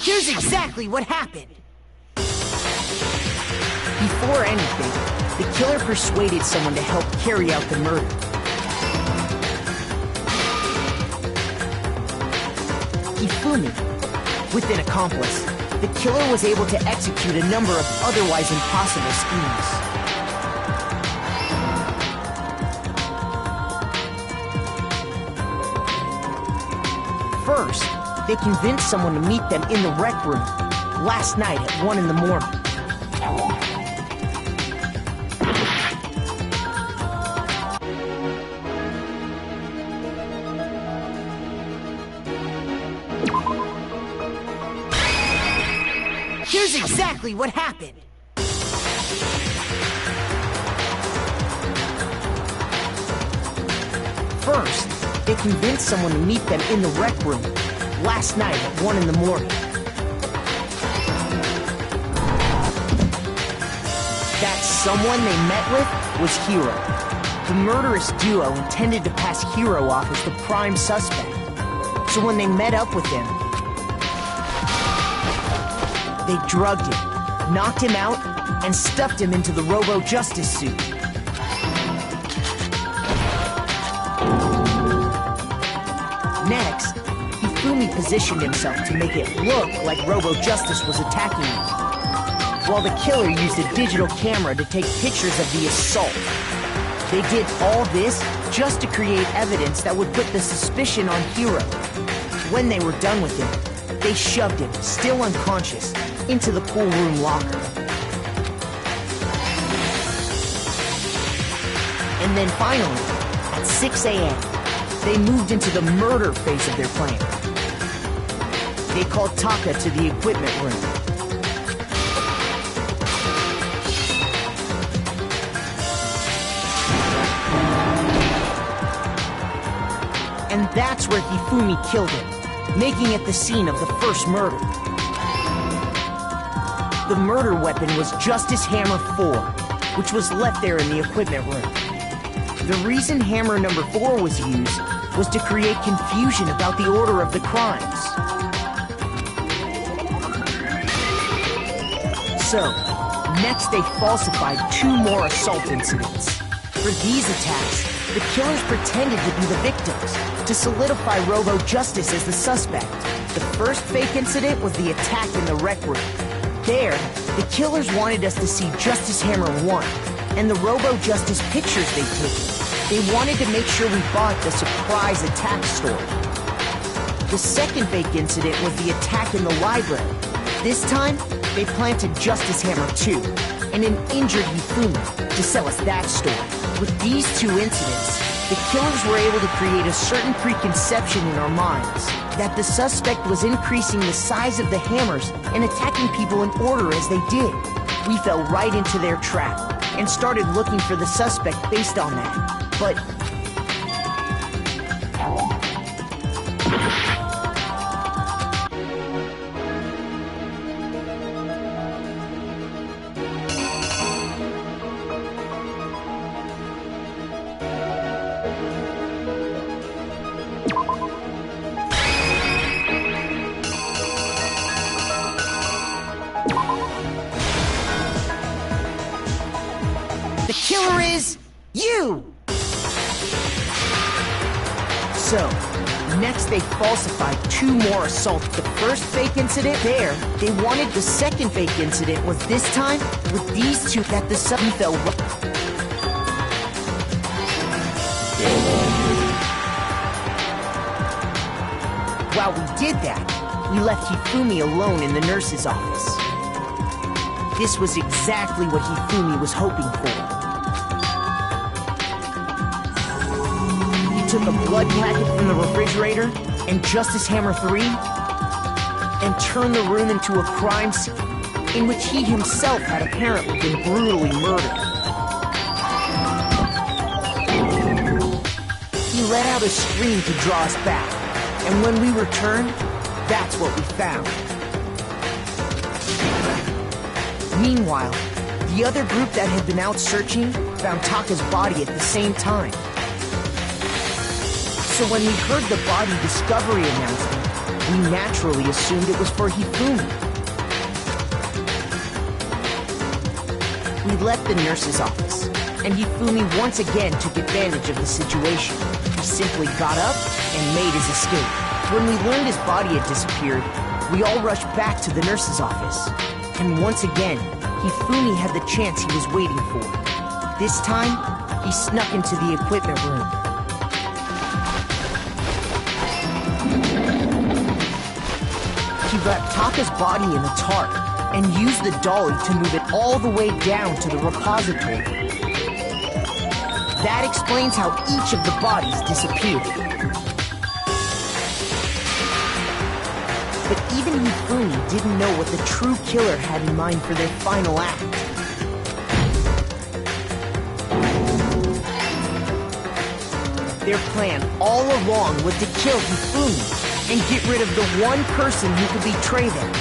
[SPEAKER 11] Here's exactly what happened. Before anything, the killer persuaded someone to help carry out the murder. Hifumi, with an accomplice, the killer was able to execute a number of otherwise impossible schemes. First, they convinced someone to meet them in the rec room last night at 1 in the morning. Here's exactly what happened. First, they convinced someone to meet them in the rec room last night at 1 in the morning. That someone they met with was Hiro. The murderous duo intended to pass Hiro off as the prime suspect. So when they met up with him, they drugged him, knocked him out, and stuffed him into the Robo-Justice suit. Next, Hifumi positioned himself to make it look like Robo-Justice was attacking him, while the killer used a digital camera to take pictures of the assault. They did all this just to create evidence that would put the suspicion on Hiro. When they were done with him, they shoved him, still unconscious, into the pool room locker. And then finally, at 6 a.m., they moved into the murder phase of their plan. They called Taka to the equipment room. And that's where Hifumi killed him, making it the scene of the first murder. The murder weapon was Justice Hammer 4, which was left there in the equipment room. The reason Hammer number 4 was used was to create confusion about the order of the crimes. So, next they falsified 2 more assault incidents. For these attacks, the killers pretended to be the victims, to solidify Robo-Justice as the suspect. The first fake incident was the attack in the rec room. There, the killers wanted us to see Justice Hammer 1, and the Robo-Justice pictures they'd taken. They wanted to make sure we bought the surprise attack story. The second fake incident was the attack in the library. This time, they planted Justice Hammer 2, and an injured Hifumi, to sell us that story. With these 2 incidents, the killers were able to create a certain preconception in our minds that the suspect was increasing the size of the hammers and attacking people in order as they did. We fell right into their trap and started looking for the suspect based on that. But the killer is you! So, next they falsified 2 more assaults. The first fake incident, there, they wanted the second fake incident was this time with these 2 that the sudden fell. While we did that, we left Hifumi alone in the nurse's office. This was exactly what Hifumi was hoping for. Took a blood packet from the refrigerator and Justice Hammer 3 and turned the room into a crime scene. in which he himself had apparently been brutally murdered. He let out a scream to draw us back, and when we returned, that's what we found. Meanwhile, the other group that had been out searching found Taka's body at the same time. So when we heard the body discovery announcement, we naturally assumed it was for Hifumi. We left the nurse's office, and Hifumi once again took advantage of the situation. He simply got up and made his escape. When we learned his body had disappeared, we all rushed back to the nurse's office. And once again, Hifumi had the chance he was waiting for. This time, he snuck into the equipment room. He wrapped Taka's body in a tarp and used the dolly to move it all the way down to the repository. That explains how each of the bodies disappeared. But even Hifumi didn't know what the true killer had in mind for their final act. Their plan all along was to kill Hifumi and get rid of the one person who could betray them.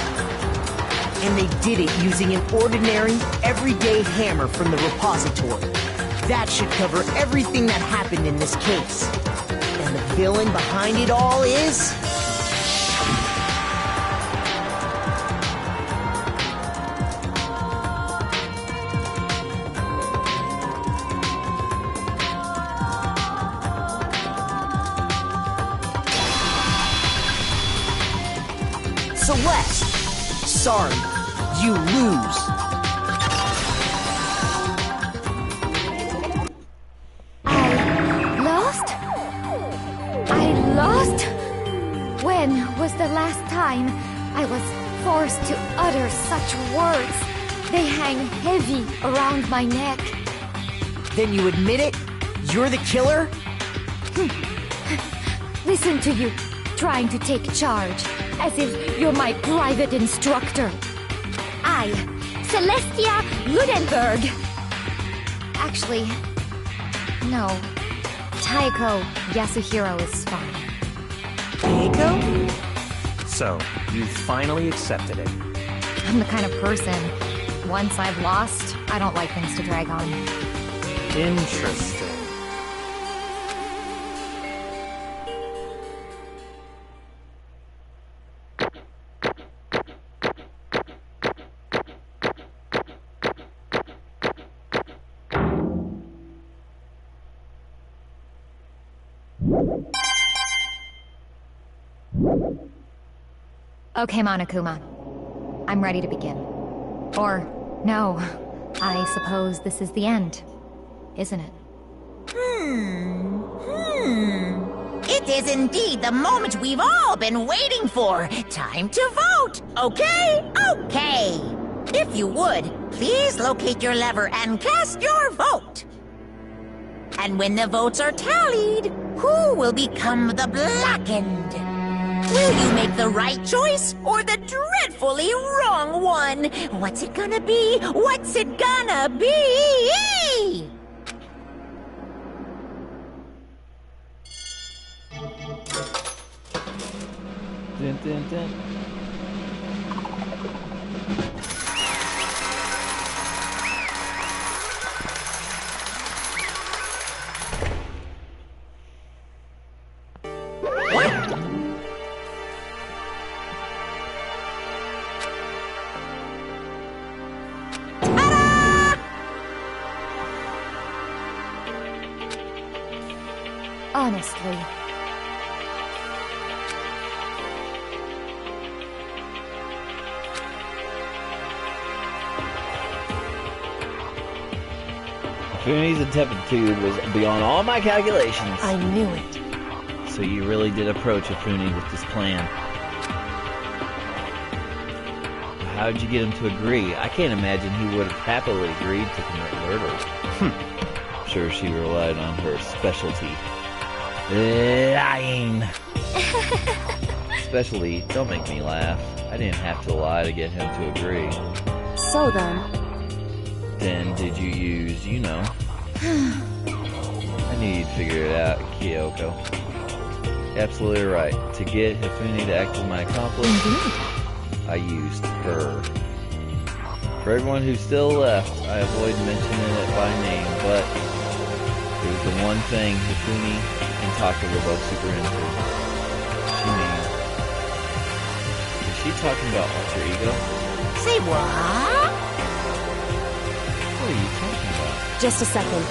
[SPEAKER 11] And they did it using an ordinary, everyday hammer from the repository. That should cover everything that happened in this case. And the villain behind it all is... Celeste! Sorry, you lose.
[SPEAKER 3] I lost? When was the last time I was forced to utter such words? They hang heavy around my neck.
[SPEAKER 11] Then you admit it? You're the killer?
[SPEAKER 3] Listen to you, trying to take charge, as if you're my private instructor. I, Celestia Ludenberg. Actually, no. Taiko Yasuhiro is fine.
[SPEAKER 11] Taiko?
[SPEAKER 8] So, you finally accepted it.
[SPEAKER 3] I'm the kind of person, once I've lost, I don't like things to drag on.
[SPEAKER 8] Interesting.
[SPEAKER 3] Okay, Monokuma. I'm ready to begin. Or, no, I suppose this is the end, isn't it?
[SPEAKER 7] It is indeed the moment we've all been waiting for. Time to vote. Okay? Okay. If you would, please locate your lever and cast your vote. And when the votes are tallied, who will become the blackened? Will you make the right choice or the dreadfully wrong one? What's it gonna be? What's it gonna be?
[SPEAKER 1] Dun, dun, dun.
[SPEAKER 3] Honestly.
[SPEAKER 1] Fumi's ineptitude was beyond all my calculations.
[SPEAKER 5] I knew it.
[SPEAKER 1] So you really did approach Hifumi with this plan. How did you get him to agree? I can't imagine he would have happily agreed to commit murder. I'm sure she relied on her specialty. Lying. Specialty, don't make me laugh. I didn't have to lie to get him to agree.
[SPEAKER 5] So then...
[SPEAKER 1] Then did you use, you know... I knew you'd figure it out, Kyoko. Absolutely right. To get Hifune to act as my accomplice, I used her. For everyone who's still left, I avoid mentioning it by name, but it was the one thing Hifune and Taka were both super into. She means... Is she talking about alter ego?
[SPEAKER 7] Say what?
[SPEAKER 1] What are you talking about?
[SPEAKER 5] Just a second.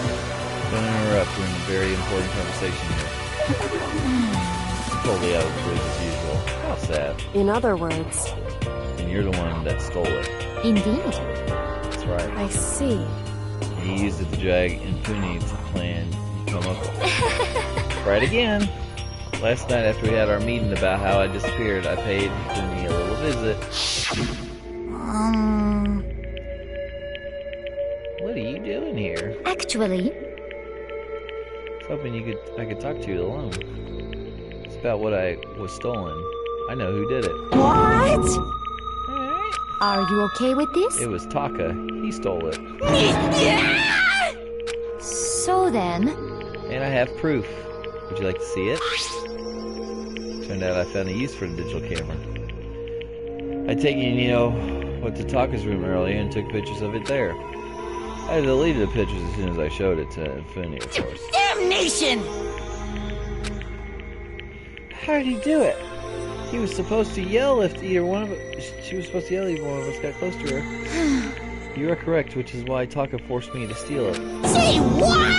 [SPEAKER 1] Don't interrupt. We're in a very important conversation here. Totally out of the blue as usual. How sad.
[SPEAKER 5] In other words...
[SPEAKER 1] And you're the one that stole it.
[SPEAKER 3] Indeed.
[SPEAKER 1] That's right.
[SPEAKER 5] I see.
[SPEAKER 1] He used it to drag Hifune to plan you come up with. Right again. Last night after we had our meeting about how I disappeared, I paid Hifune a little visit. What are you doing here?
[SPEAKER 3] Actually...
[SPEAKER 1] I was hoping I could talk to you alone. It's about what I was stolen. I know who did it.
[SPEAKER 3] What? Are you okay with this?
[SPEAKER 1] It was Taka. He stole it.
[SPEAKER 3] So then...
[SPEAKER 1] And I have proof. Would you like to see it? Turned out I found a use for the digital camera. I'd taken, went to Taka's room earlier and took pictures of it there. I deleted the pictures as soon as I showed it to Hifune, of course.
[SPEAKER 7] Damnation!
[SPEAKER 1] How did he do it? He was supposed to yell if either one of us... She was supposed to yell if one of us got close to her. You are correct, which is why Taka forced me to steal it.
[SPEAKER 7] Say what?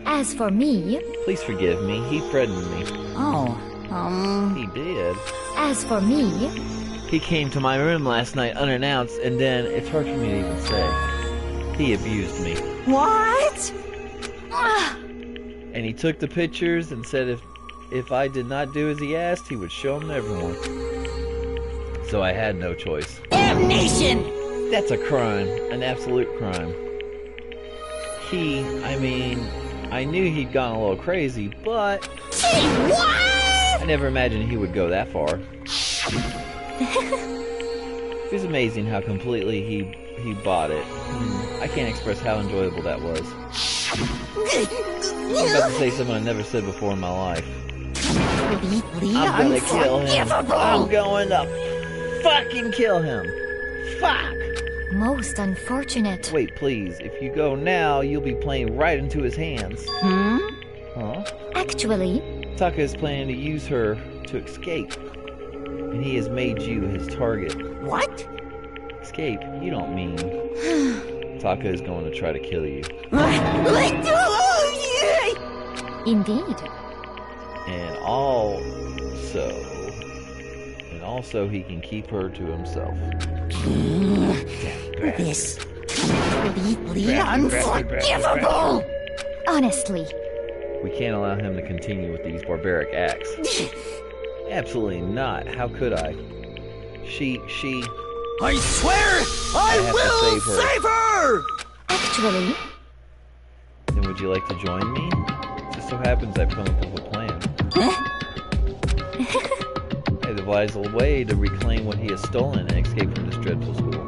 [SPEAKER 3] As for me...
[SPEAKER 1] Please forgive me. He threatened me. He did.
[SPEAKER 3] As for me...
[SPEAKER 1] He came to my room last night unannounced, and then, it's hard for me to even say, he abused me.
[SPEAKER 7] What?
[SPEAKER 1] And he took the pictures and said if I did not do as he asked, he would show them to everyone. So I had no choice.
[SPEAKER 7] Damnation!
[SPEAKER 1] That's a crime. An absolute crime. I knew he'd gone a little crazy, but...
[SPEAKER 7] Say what?
[SPEAKER 1] I never imagined he would go that far. It was amazing how completely he bought it. I can't express how enjoyable that was. I'm about to say something I never said before in my life. I'm gonna kill him. I'm going to fucking kill him. Fuck!
[SPEAKER 3] Most unfortunate.
[SPEAKER 1] Wait, please. If you go now, you'll be playing right into his hands. Huh?
[SPEAKER 3] Actually...
[SPEAKER 1] Taka is planning to use her to escape. And he has made you his target.
[SPEAKER 7] What?
[SPEAKER 1] Escape? You don't mean... Taka is going to try to kill you.
[SPEAKER 3] Indeed.
[SPEAKER 1] And also he can keep her to himself.
[SPEAKER 7] This completely unforgivable!
[SPEAKER 3] Honestly.
[SPEAKER 1] We can't allow him to continue with these barbaric acts. Absolutely not. How could I? She...
[SPEAKER 4] I swear I will save her!
[SPEAKER 3] Actually...
[SPEAKER 1] Then would you like to join me? It just so happens I've come up with a plan. I devised a way to reclaim what he has stolen and escape from this dreadful school.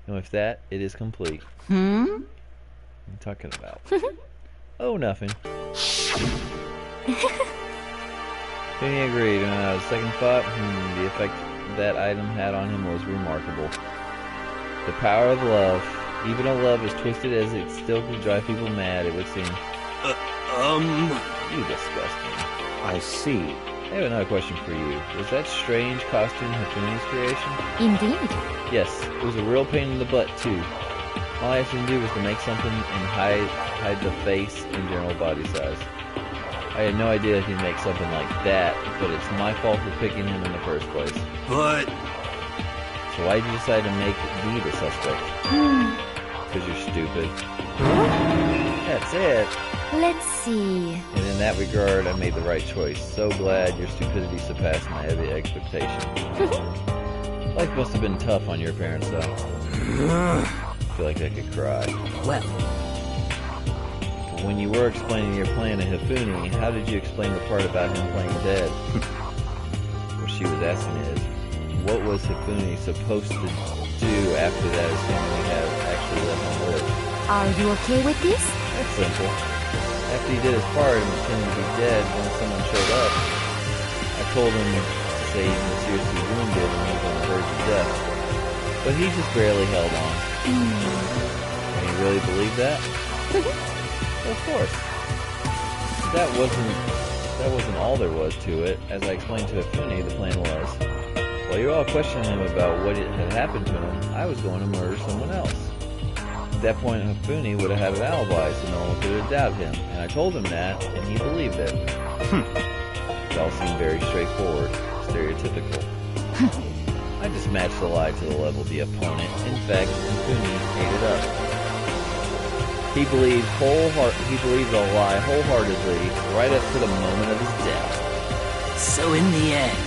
[SPEAKER 1] And with that, it is complete. What are you talking about? Oh, nothing. Penny agreed, and second thought, the effect that item had on him was remarkable. The power of love. Even though love is twisted as it still can drive people mad, it would seem. You disgusting.
[SPEAKER 8] I see.
[SPEAKER 1] I have another question for you. Was that strange costume Hifune's creation?
[SPEAKER 3] Indeed.
[SPEAKER 1] Yes, it was a real pain in the butt, too. All I had to do was to make something and hide the face and general body size. I had no idea he'd make something like that, but it's my fault for picking him in the first place.
[SPEAKER 10] But...
[SPEAKER 1] So why'd you decide to make me the suspect? Because you're stupid. That's it.
[SPEAKER 3] Let's see.
[SPEAKER 1] And in that regard, I made the right choice. So glad your stupidity surpassed my heavy expectations. Life must have been tough on your parents, though. I feel like I could cry.
[SPEAKER 7] Well...
[SPEAKER 1] When you were explaining your plan to Hifune, how did you explain the part about him playing dead? What she was asking is, what was Hifune supposed to do after that his family had actually let him live?
[SPEAKER 3] Are you okay with this?
[SPEAKER 1] That's simple. After he did his part and pretended to be dead when someone showed up, I told him to say he was seriously wounded and he was on the verge of death. But he just barely held on. And he really believed that? Well, of course. That wasn't all there was to it. As I explained to Hifune, the plan was, while you're all questioning him about what had happened to him, I was going to murder someone else. At that point, Hifune would have had an alibi, so no one could have doubted him. And I told him that, and he believed it. It all seemed very straightforward, stereotypical. I just matched the lie to the level of the opponent. In fact, Hifune ate it up. He believed the lie wholeheartedly, right up to the moment of his death.
[SPEAKER 12] So in the end...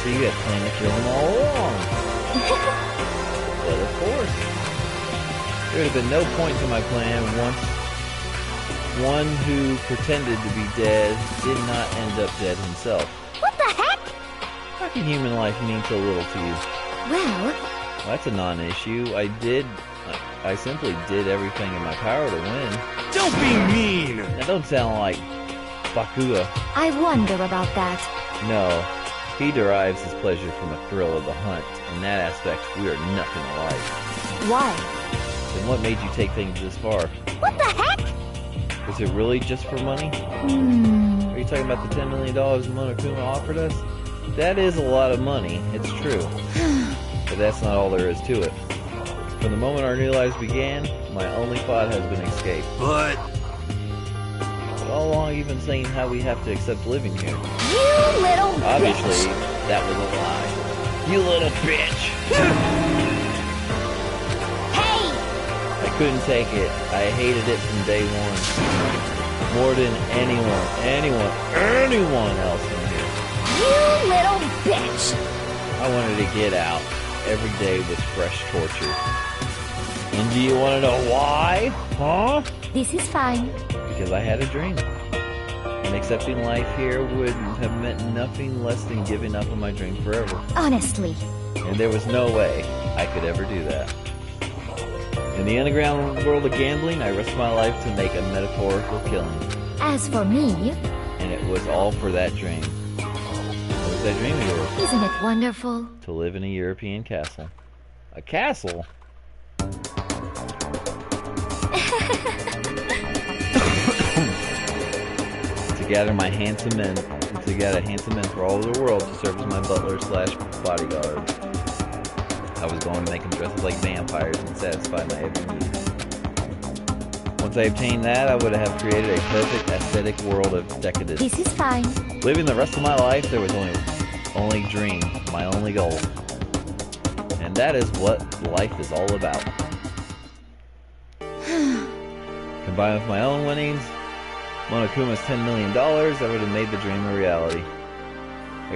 [SPEAKER 1] So you had planned to kill him all along. But of course. There would have been no point to my plan once one who pretended to be dead did not end up dead himself.
[SPEAKER 13] What the heck?
[SPEAKER 1] How can human life mean so little to you?
[SPEAKER 3] Well,
[SPEAKER 1] that's a non-issue. I simply did everything in my power to win.
[SPEAKER 10] Don't be mean!
[SPEAKER 1] Now don't sound like Bakua.
[SPEAKER 3] I wonder about that.
[SPEAKER 1] No, he derives his pleasure from the thrill of the hunt. In that aspect, we are nothing alike.
[SPEAKER 3] Why?
[SPEAKER 1] Then what made you take things this far?
[SPEAKER 13] What the heck?
[SPEAKER 1] Was it really just for money? Are you talking about the $10 million Monokuma offered us? That is a lot of money, it's true. But that's not all there is to it. From the moment our new lives began, my only thought has been escape.
[SPEAKER 10] But
[SPEAKER 1] all along you've been saying how we have to accept living here.
[SPEAKER 13] You little
[SPEAKER 1] Obviously,
[SPEAKER 13] bitch.
[SPEAKER 1] that was a lie. You little bitch!
[SPEAKER 13] Hey!
[SPEAKER 1] I couldn't take it. I hated it from day one. More than anyone else in here.
[SPEAKER 13] You little bitch!
[SPEAKER 1] I wanted to get out. Every day was fresh torture. And do you want to know why? Huh?
[SPEAKER 3] This is fine.
[SPEAKER 1] Because I had a dream. And accepting life here would have meant nothing less than giving up on my dream forever.
[SPEAKER 3] Honestly.
[SPEAKER 1] And there was no way I could ever do that. In the underground world of gambling, I risked my life to make a metaphorical killing.
[SPEAKER 3] As for me...
[SPEAKER 1] And it was all for that dream. What was that dream of yours?
[SPEAKER 3] Isn't it wonderful?
[SPEAKER 1] To live in a European castle. A castle? To gather handsome men for all over the world to serve as my butler / bodyguard. I was going to make them dress up like vampires and satisfy my every need. Once I obtained that, I would have created a perfect aesthetic world of decadence.
[SPEAKER 3] This is fine.
[SPEAKER 1] Living the rest of my life, there was only dream, my only goal. And that is what life is all about. Combined with my own winnings, Monokuma's $10 million, I would have made the dream a reality. I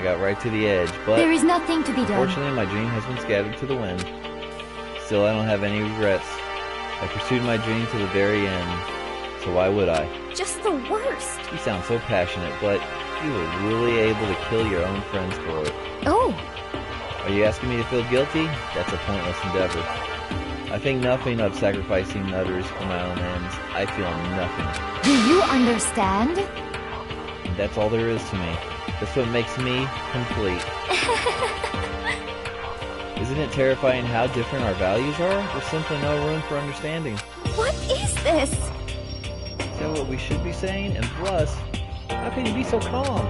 [SPEAKER 1] got right to the edge, but
[SPEAKER 3] there is nothing to be done.
[SPEAKER 1] Unfortunately, my dream has been scattered to the wind. Still, I don't have any regrets. I pursued my dream to the very end, so why would I?
[SPEAKER 2] Just the worst.
[SPEAKER 1] You sound so passionate, but you were really able to kill your own friends for it.
[SPEAKER 3] Oh!
[SPEAKER 1] Are you asking me to feel guilty? That's a pointless endeavor. I think nothing of sacrificing others for my own ends. I feel nothing.
[SPEAKER 3] Do you understand?
[SPEAKER 1] That's all there is to me. That's what makes me complete. Isn't it terrifying how different our values are? There's simply no room for understanding.
[SPEAKER 2] What is this?
[SPEAKER 1] Is that what we should be saying? And plus, how can you be so calm?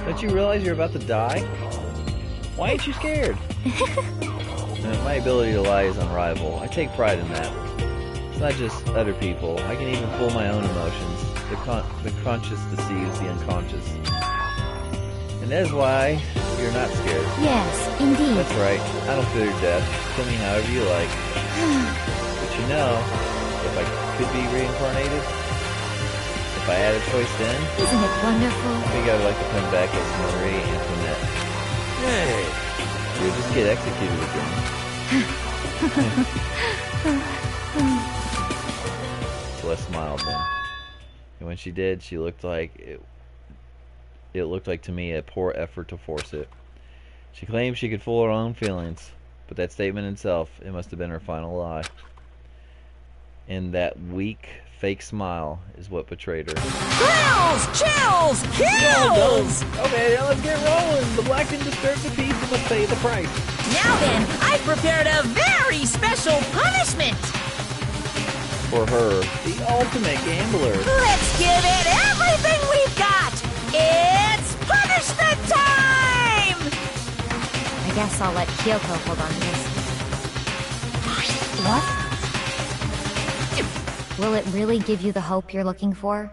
[SPEAKER 1] Don't you realize you're about to die? Why ain't you scared? My ability to lie is unrivaled. I take pride in that. It's not just other people. I can even fool my own emotions. The conscious deceives the unconscious. And that is why you're not scared.
[SPEAKER 3] Yes, indeed.
[SPEAKER 1] That's right. I don't fear death. Kill me however you like. But you know, if I could be reincarnated, if I had a choice then...
[SPEAKER 3] Isn't it wonderful?
[SPEAKER 1] I think I would like to come back as Marie Antoinette. Hey! You'll just get executed again. Celeste smiled then. And when she did, she looked like... It looked like to me a poor effort to force it. She claims she could fool her own feelings, but that statement itself, it must have been her final lie. And that weak, fake smile is what betrayed her.
[SPEAKER 7] Chills! Chills! Kills!
[SPEAKER 1] Okay, now let's get rolling. The black and disturbed the pizza must pay the price.
[SPEAKER 7] Now then, I've prepared a very special punishment!
[SPEAKER 1] For her, the ultimate gambler.
[SPEAKER 7] Let's give it everything we've got! It's punishment time!
[SPEAKER 3] I guess I'll let Kyoko hold on to this. What? Will it really give you the hope you're looking for?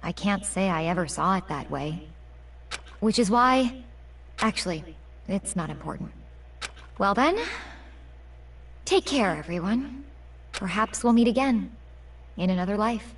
[SPEAKER 3] I can't say I ever saw it that way. Which is why... Actually, it's not important. Well then... Take care, everyone. Perhaps we'll meet again. In another life.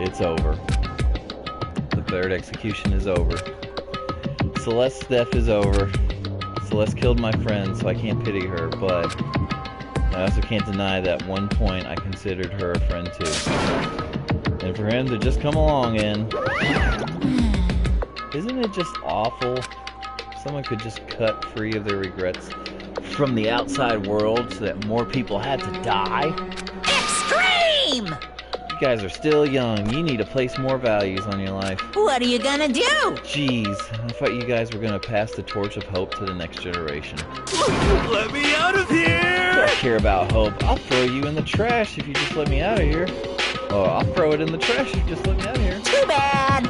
[SPEAKER 1] It's over. The third execution is over. Celeste's death is over. Celeste killed my friend, so I can't pity her, but I also can't deny that at one point I considered her a friend too. And for him to just come along and... Isn't it just awful? Someone could just cut free of their regrets from the outside world so that more people had to die?
[SPEAKER 7] Extreme!
[SPEAKER 1] You guys are still young. You need to place more values on your life.
[SPEAKER 7] What are you gonna do?
[SPEAKER 1] Jeez, I thought you guys were gonna pass the torch of hope to the next generation.
[SPEAKER 4] Let me out of here!
[SPEAKER 1] I don't care about hope. I'll throw you in the trash if you just let me out of here. Oh, I'll throw it in the trash if you just let me out of here.
[SPEAKER 7] Too bad!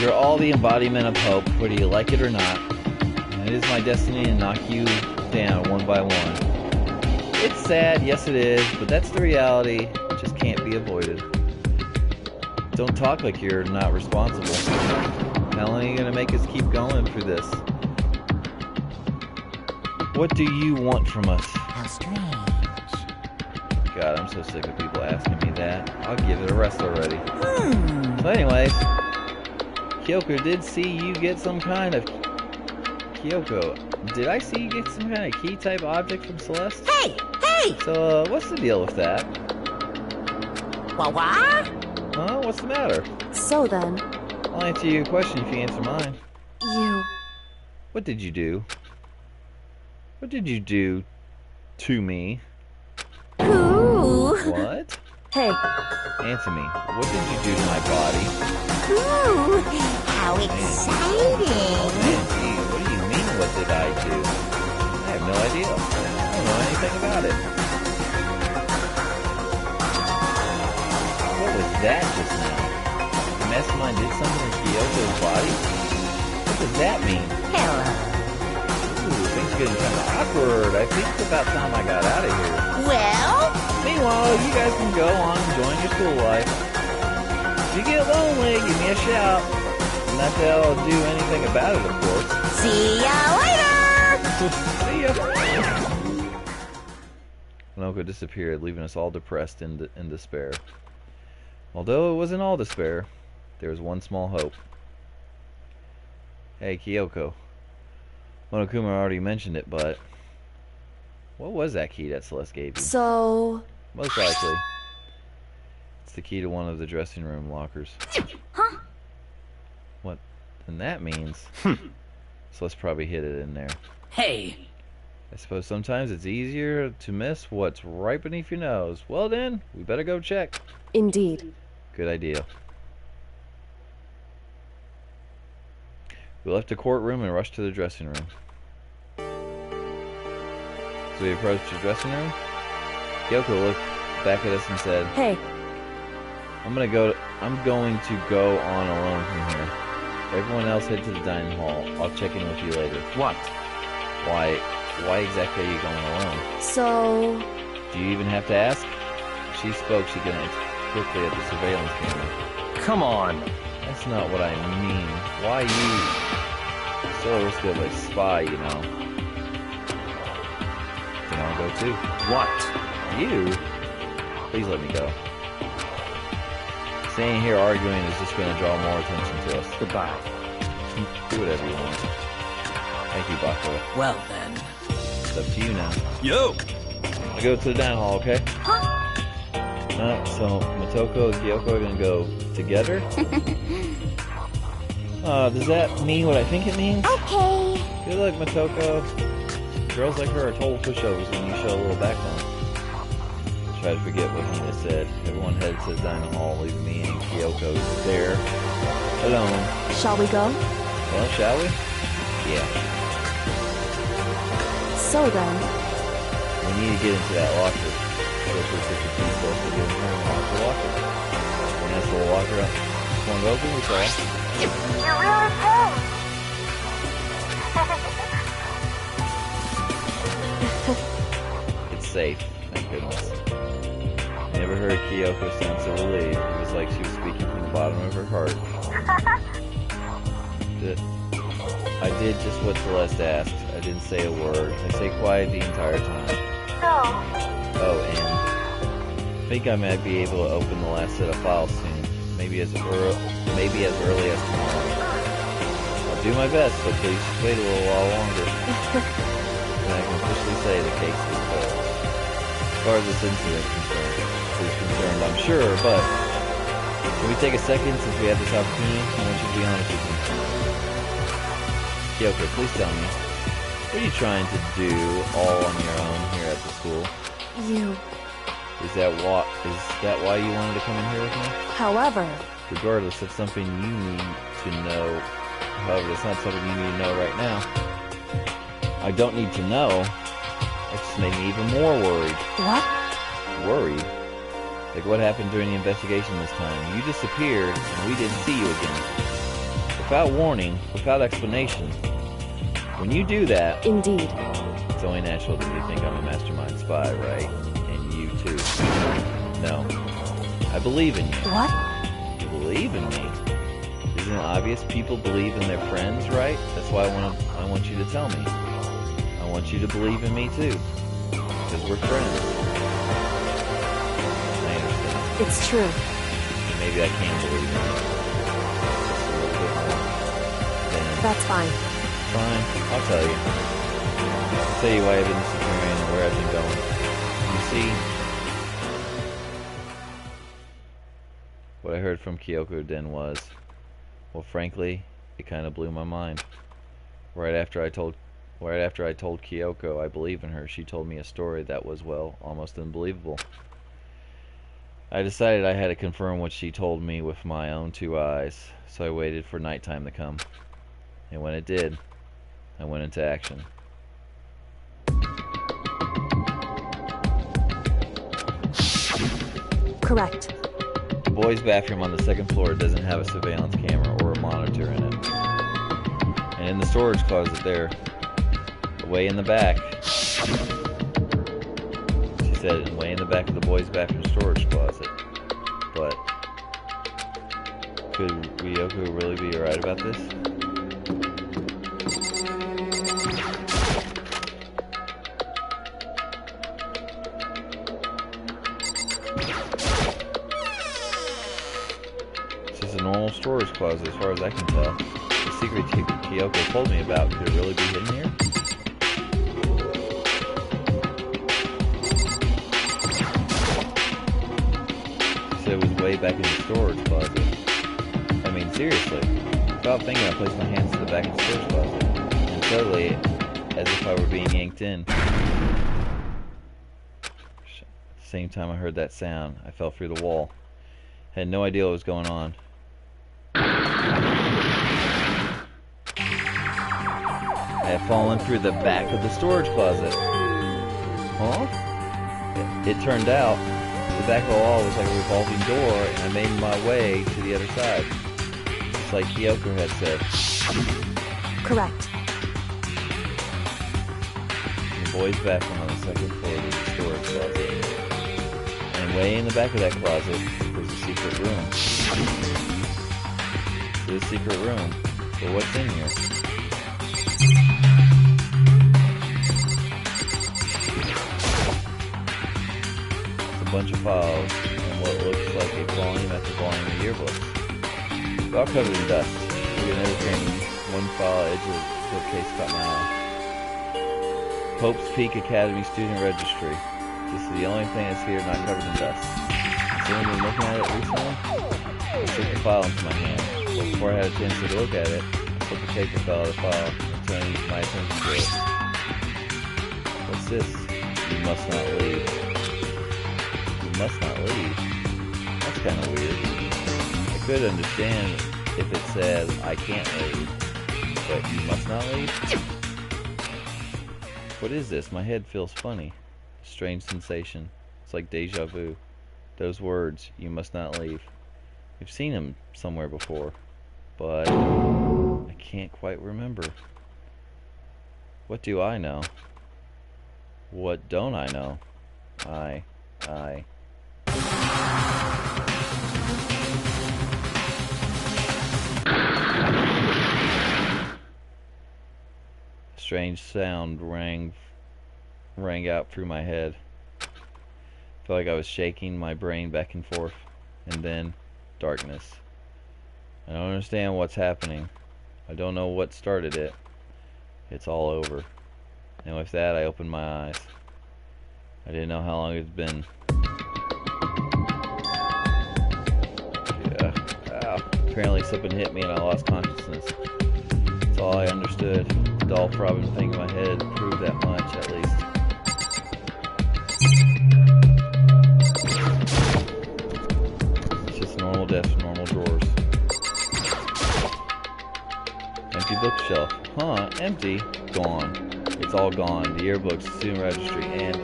[SPEAKER 1] You're all the embodiment of hope, whether you like it or not. And it is my destiny to knock you down one by one. It's sad, yes it is, but that's the reality. It just can't be avoided. Don't talk like you're not responsible. How long are you gonna make us keep going through this? What do you want from us?
[SPEAKER 7] How strange.
[SPEAKER 1] God, I'm so sick of people asking me that. I'll give it a rest already. So anyways, Kyoko did see you get some kind of... Kyoko, did I see you get some kind of key type object from Celeste?
[SPEAKER 7] Hey! Hey!
[SPEAKER 1] So, what's the deal with that?
[SPEAKER 7] What?
[SPEAKER 1] Huh? What's the matter?
[SPEAKER 5] So then...
[SPEAKER 1] I'll answer your question if you answer mine.
[SPEAKER 5] You...
[SPEAKER 1] What did you do? What did you do to me?
[SPEAKER 7] Ooh!
[SPEAKER 1] What?
[SPEAKER 5] Hey.
[SPEAKER 1] Answer me. What did you do to my body?
[SPEAKER 7] Ooh! How exciting!
[SPEAKER 1] Gee, what do you mean, what did I do? I have no idea. I don't know anything about it. What was that just now? The mastermind did something to Kyoto's body? What What does that mean?
[SPEAKER 6] Hello.
[SPEAKER 1] Ooh, things are getting kind of awkward. I think it's about time I got out of here.
[SPEAKER 6] Well?
[SPEAKER 1] Meanwhile, you guys can go on enjoying your school life. If you get lonely, give me a shout. Not that I'll do anything about it, of course.
[SPEAKER 6] See ya later!
[SPEAKER 1] See ya! Pinocchio disappeared, leaving us all depressed in despair. Although it wasn't all despair, there was one small hope. Hey, Kyoko. Monokuma already mentioned it, but what was that key that Celeste gave you?
[SPEAKER 5] So...
[SPEAKER 1] Most likely. It's the key to one of the dressing room lockers.
[SPEAKER 2] Huh?
[SPEAKER 1] What then that means? Celeste probably hid it in there.
[SPEAKER 12] Hey!
[SPEAKER 1] I suppose sometimes it's easier to miss what's right beneath your nose. Well then, we better go check.
[SPEAKER 5] Indeed.
[SPEAKER 1] Good idea. We left the courtroom and rushed to the dressing room. As we approached the dressing room, Kyoko looked back at us and said,
[SPEAKER 5] Hey.
[SPEAKER 1] I'm going to go on alone from here. Everyone else head to the dining hall. I'll check in with you later.
[SPEAKER 8] What?
[SPEAKER 1] Why exactly are you going alone?
[SPEAKER 5] So...
[SPEAKER 1] Do you even have to ask? She spoke. She glanced quickly at the surveillance camera.
[SPEAKER 8] Come on.
[SPEAKER 1] That's not what I mean. Why you? Still a risk of a spy, you know. Then I'll go too.
[SPEAKER 8] What?
[SPEAKER 1] You? Please let me go. Staying here arguing is just going to draw more attention to us.
[SPEAKER 8] Goodbye.
[SPEAKER 1] Do whatever you want. Thank you, Bakura.
[SPEAKER 12] Well then.
[SPEAKER 1] It's up to you now.
[SPEAKER 10] Yo!
[SPEAKER 1] I go to the dining hall, okay? So Motoko and Kyoko are gonna go together? Does that mean what I think it means?
[SPEAKER 2] Okay.
[SPEAKER 1] Good luck, Motoko. Girls like her are total pushovers when you show a little backbone. Try to forget what Hina said. Everyone headed to the dining hall, leaving me and Kyoko there, alone.
[SPEAKER 5] Shall we go?
[SPEAKER 1] Well, shall we? Yeah.
[SPEAKER 5] So then...
[SPEAKER 1] We need to get into that locker. Kyoko took the key for us to get in here and lock the locker. When that's the locker up, swung open, we saw.
[SPEAKER 13] You're really cool.
[SPEAKER 1] It's safe, thank goodness. I never heard Kyoko sound so relieved. It was like she was speaking from the bottom of her heart. I did just what Celeste asked. I didn't say a word. I stayed quiet the entire time. Oh, and I think I might be able to open the last set of files soon. Maybe as early as tomorrow. I'll do my best, so please just wait a little while longer. And I can officially say the case is closed. As far as this incident is concerned, I'm sure, but can we take a second since we have this opportunity? I want you to be honest with me. Kyoko, please tell me, what are you trying to do all on your own here at the school?
[SPEAKER 5] You...
[SPEAKER 1] Is that why you wanted to come in here with me?
[SPEAKER 5] However...
[SPEAKER 1] Regardless, it's something you need to know. However, it's not something you need to know right now. I don't need to know. It just made me even more worried.
[SPEAKER 5] What?
[SPEAKER 1] Worried? Like what happened during the investigation this time? You disappeared, and we didn't see you again. Without warning, without explanation. When you do that...
[SPEAKER 5] Indeed.
[SPEAKER 1] It's only natural that you think I'm a mastermind spy, right? And you too. No. I believe in you.
[SPEAKER 5] What?
[SPEAKER 1] You believe in me? Isn't it obvious people believe in their friends, right? That's why I want you to tell me. I want you to believe in me too. Because we're friends. I understand.
[SPEAKER 5] It's true.
[SPEAKER 1] And maybe I can believe in you. Just a little bit more. Then
[SPEAKER 5] That's fine.
[SPEAKER 1] Fine, I'll tell you. I'll tell you why I've been disappearing and where I've been going. You see, what I heard from Kyoko then was, well, frankly, it kind of blew my mind. Right after I told Kyoko I believe in her, she told me a story that was, well, almost unbelievable. I decided I had to confirm what she told me with my own two eyes, so I waited for nighttime to come. And when it did, I went into action.
[SPEAKER 5] Correct.
[SPEAKER 1] The boys' bathroom on the second floor doesn't have a surveillance camera or a monitor in it. And in the storage closet there, way in the back. She said, way in the back of the boys' bathroom storage closet. But could Ryoko really be right about this? It's just a normal storage closet as far as I can tell. The secret Kyoko told me about, could it really be hidden here? She said it was way back in the storage closet. I mean, seriously. Without thinking, I placed my hands to the back of the storage closet. And suddenly, as if I were being yanked in. At the same time I heard that sound, I fell through the wall. Had no idea what was going on. I had fallen through the back of the storage closet. Huh? It turned out the back of the wall was like a revolving door, and I made my way to the other side. Just like Kyoko had said.
[SPEAKER 5] Correct.
[SPEAKER 1] The boys' bathroom on the second floor of the storage closet. And way in the back of that closet was a secret room. This secret room. But what's in here? A bunch of files and what looks like a volume after volume of yearbooks. They're all covered in dust. Look at everything. One file edge of the bookcase caught my eye. Pope's Peak Academy Student Registry. This is the only thing that's here not covered in dust. Has anyone been looking at it recently? I took the file into my hand. But before I had a chance to look at it, I put the paper file of the file and turned my attention to it. What's this? You must not leave. Must not leave. That's kind of weird. I could understand if it says I can't leave, but you must not leave? What is this? My head feels funny. Strange sensation. It's like deja vu. Those words, you must not leave. We've seen them somewhere before, but I can't quite remember. What do I know? What don't I know? I. Strange sound rang out through my head. Felt like I was shaking my brain back and forth, and then darkness. I don't understand what's happening. I don't know what started it. It's all over. And with that, I opened my eyes. I didn't know how long it's been. Yeah. Ow. Apparently something hit me and I lost consciousness. That's all I understood. The dull throbbing thing in my head proved that much, at least. It's just normal desks, normal drawers. Empty bookshelf. Huh, empty. Gone. It's all gone. The yearbooks, the student registry, and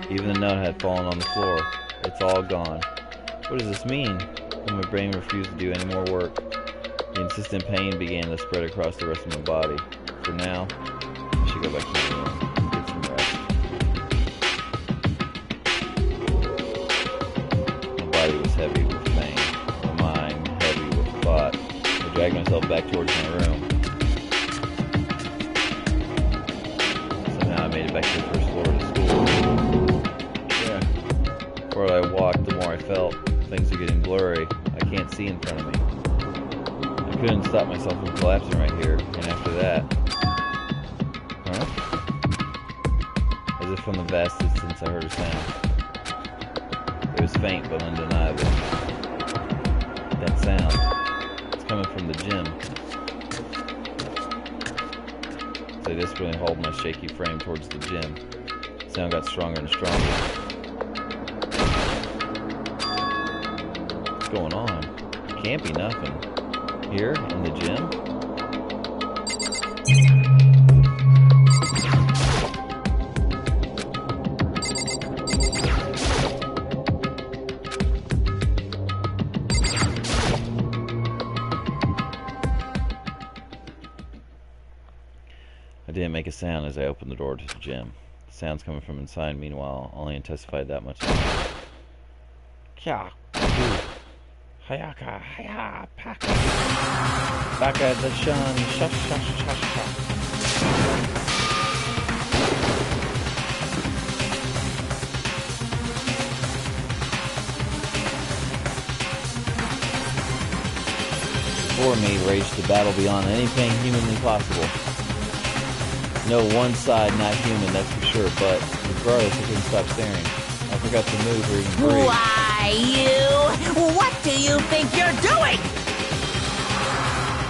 [SPEAKER 1] even the note had fallen on the floor. It's all gone. What does this mean? When my brain refused to do any more work. The insistent pain began to spread across the rest of my body. For now, I should go back to my room. Get some rest. My body was heavy with pain. My mind heavy with thought. I dragged myself back towards my room. Somehow I made it back to the first floor of the school. Yeah. The farther I walked, the more I felt. Things are getting blurry. I can't see in front of me. I couldn't stop myself from collapsing right here, and after that... Huh? As if from the vast distance I heard a sound. It was faint but undeniable. That sound. It's coming from the gym. So I desperately hauled my shaky frame towards the gym. The sound got stronger and stronger. What's going on? It can't be nothing. Here, in the gym? I didn't make a sound as I opened the door to the gym. The sounds coming from inside, meanwhile, only intensified that much. Kya. Hayaka. Haya. Paka. Baka the shun. Shush. Before me raged the battle beyond anything humanly possible. No one side not human, that's for sure, but regardless, I couldn't stop staring. I forgot to move or even breathe.
[SPEAKER 7] Why, you? What do you think you're doing?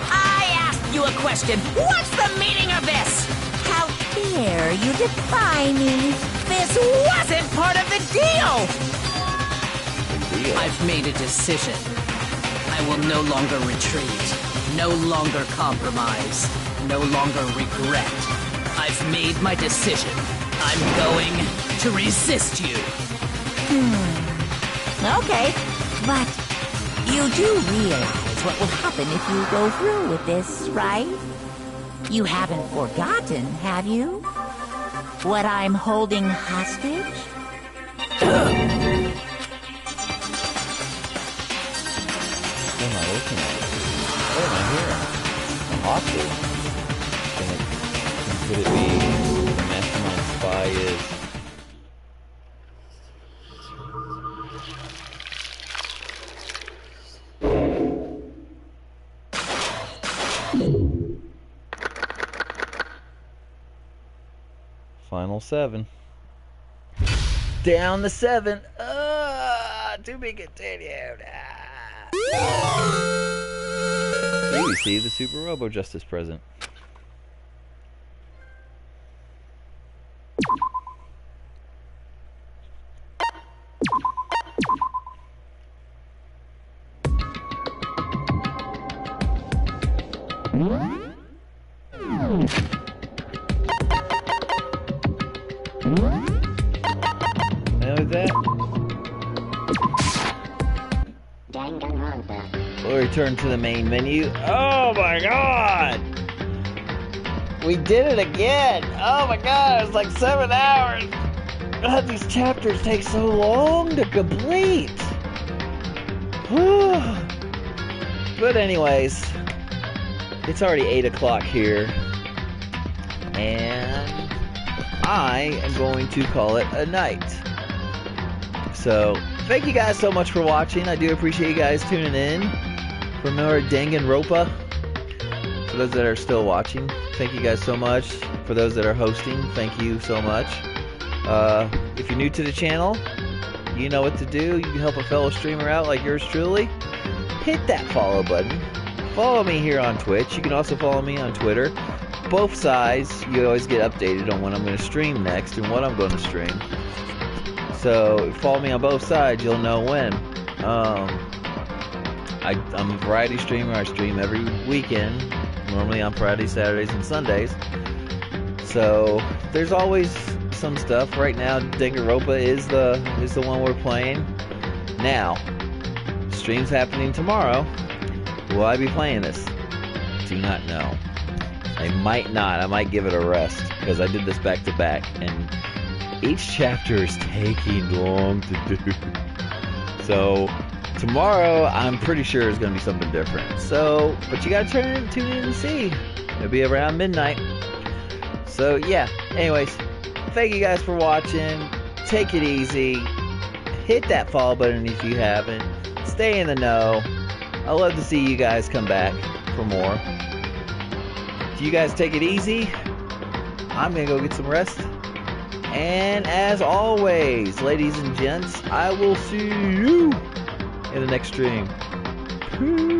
[SPEAKER 7] I asked you a question. What's the meaning of this? How dare you defy me? This wasn't part of the deal!
[SPEAKER 12] I've made a decision. I will no longer retreat, no longer compromise, no longer regret. I've made my decision. I'm going to resist you.
[SPEAKER 7] Okay, but you do realize what will happen if you go through with this, right? You haven't forgotten, have you? What I'm holding hostage?
[SPEAKER 1] What am I looking at? What am I hearing? A hostage? Could it be the mastermind spy is... Final 7. Down the 7. To be continued. You receive the Super Robo Justice present. We'll return to the main menu. Oh my god! We did it again! Oh my god, it's like 7 hours! God, these chapters take so long to complete! But anyways, it's already 8 o'clock here. And I am going to call it a night. So, thank you guys so much for watching. I do appreciate you guys tuning in for more Danganronpa. For those that are still watching, thank you guys so much. For those that are hosting, thank you so much. If you're new to the channel, you know what to do. You can help a fellow streamer out like yours truly. Hit that follow button. Follow me here on Twitch. You can also follow me on Twitter. Both sides, you always get updated on when I'm going to stream next and what I'm going to stream. So, follow me on both sides, you'll know when. I'm a variety streamer. I stream every weekend, normally on Fridays, Saturdays, and Sundays. So, there's always some stuff. Right now, Danganronpa is the one we're playing. Now, stream's happening tomorrow. Will I be playing this? Do not know. I might not. I might give it a rest, because I did this back to back, and each chapter is taking long to do. So, tomorrow, I'm pretty sure is going to be something different. So, but you got to tune in and see. It'll be around midnight. So, yeah. Anyways, thank you guys for watching. Take it easy. Hit that follow button if you haven't. Stay in the know. I love to see you guys come back for more. Do you guys take it easy? I'm going to go get some rest. And as always, ladies and gents, I will see you in the next stream. Peace.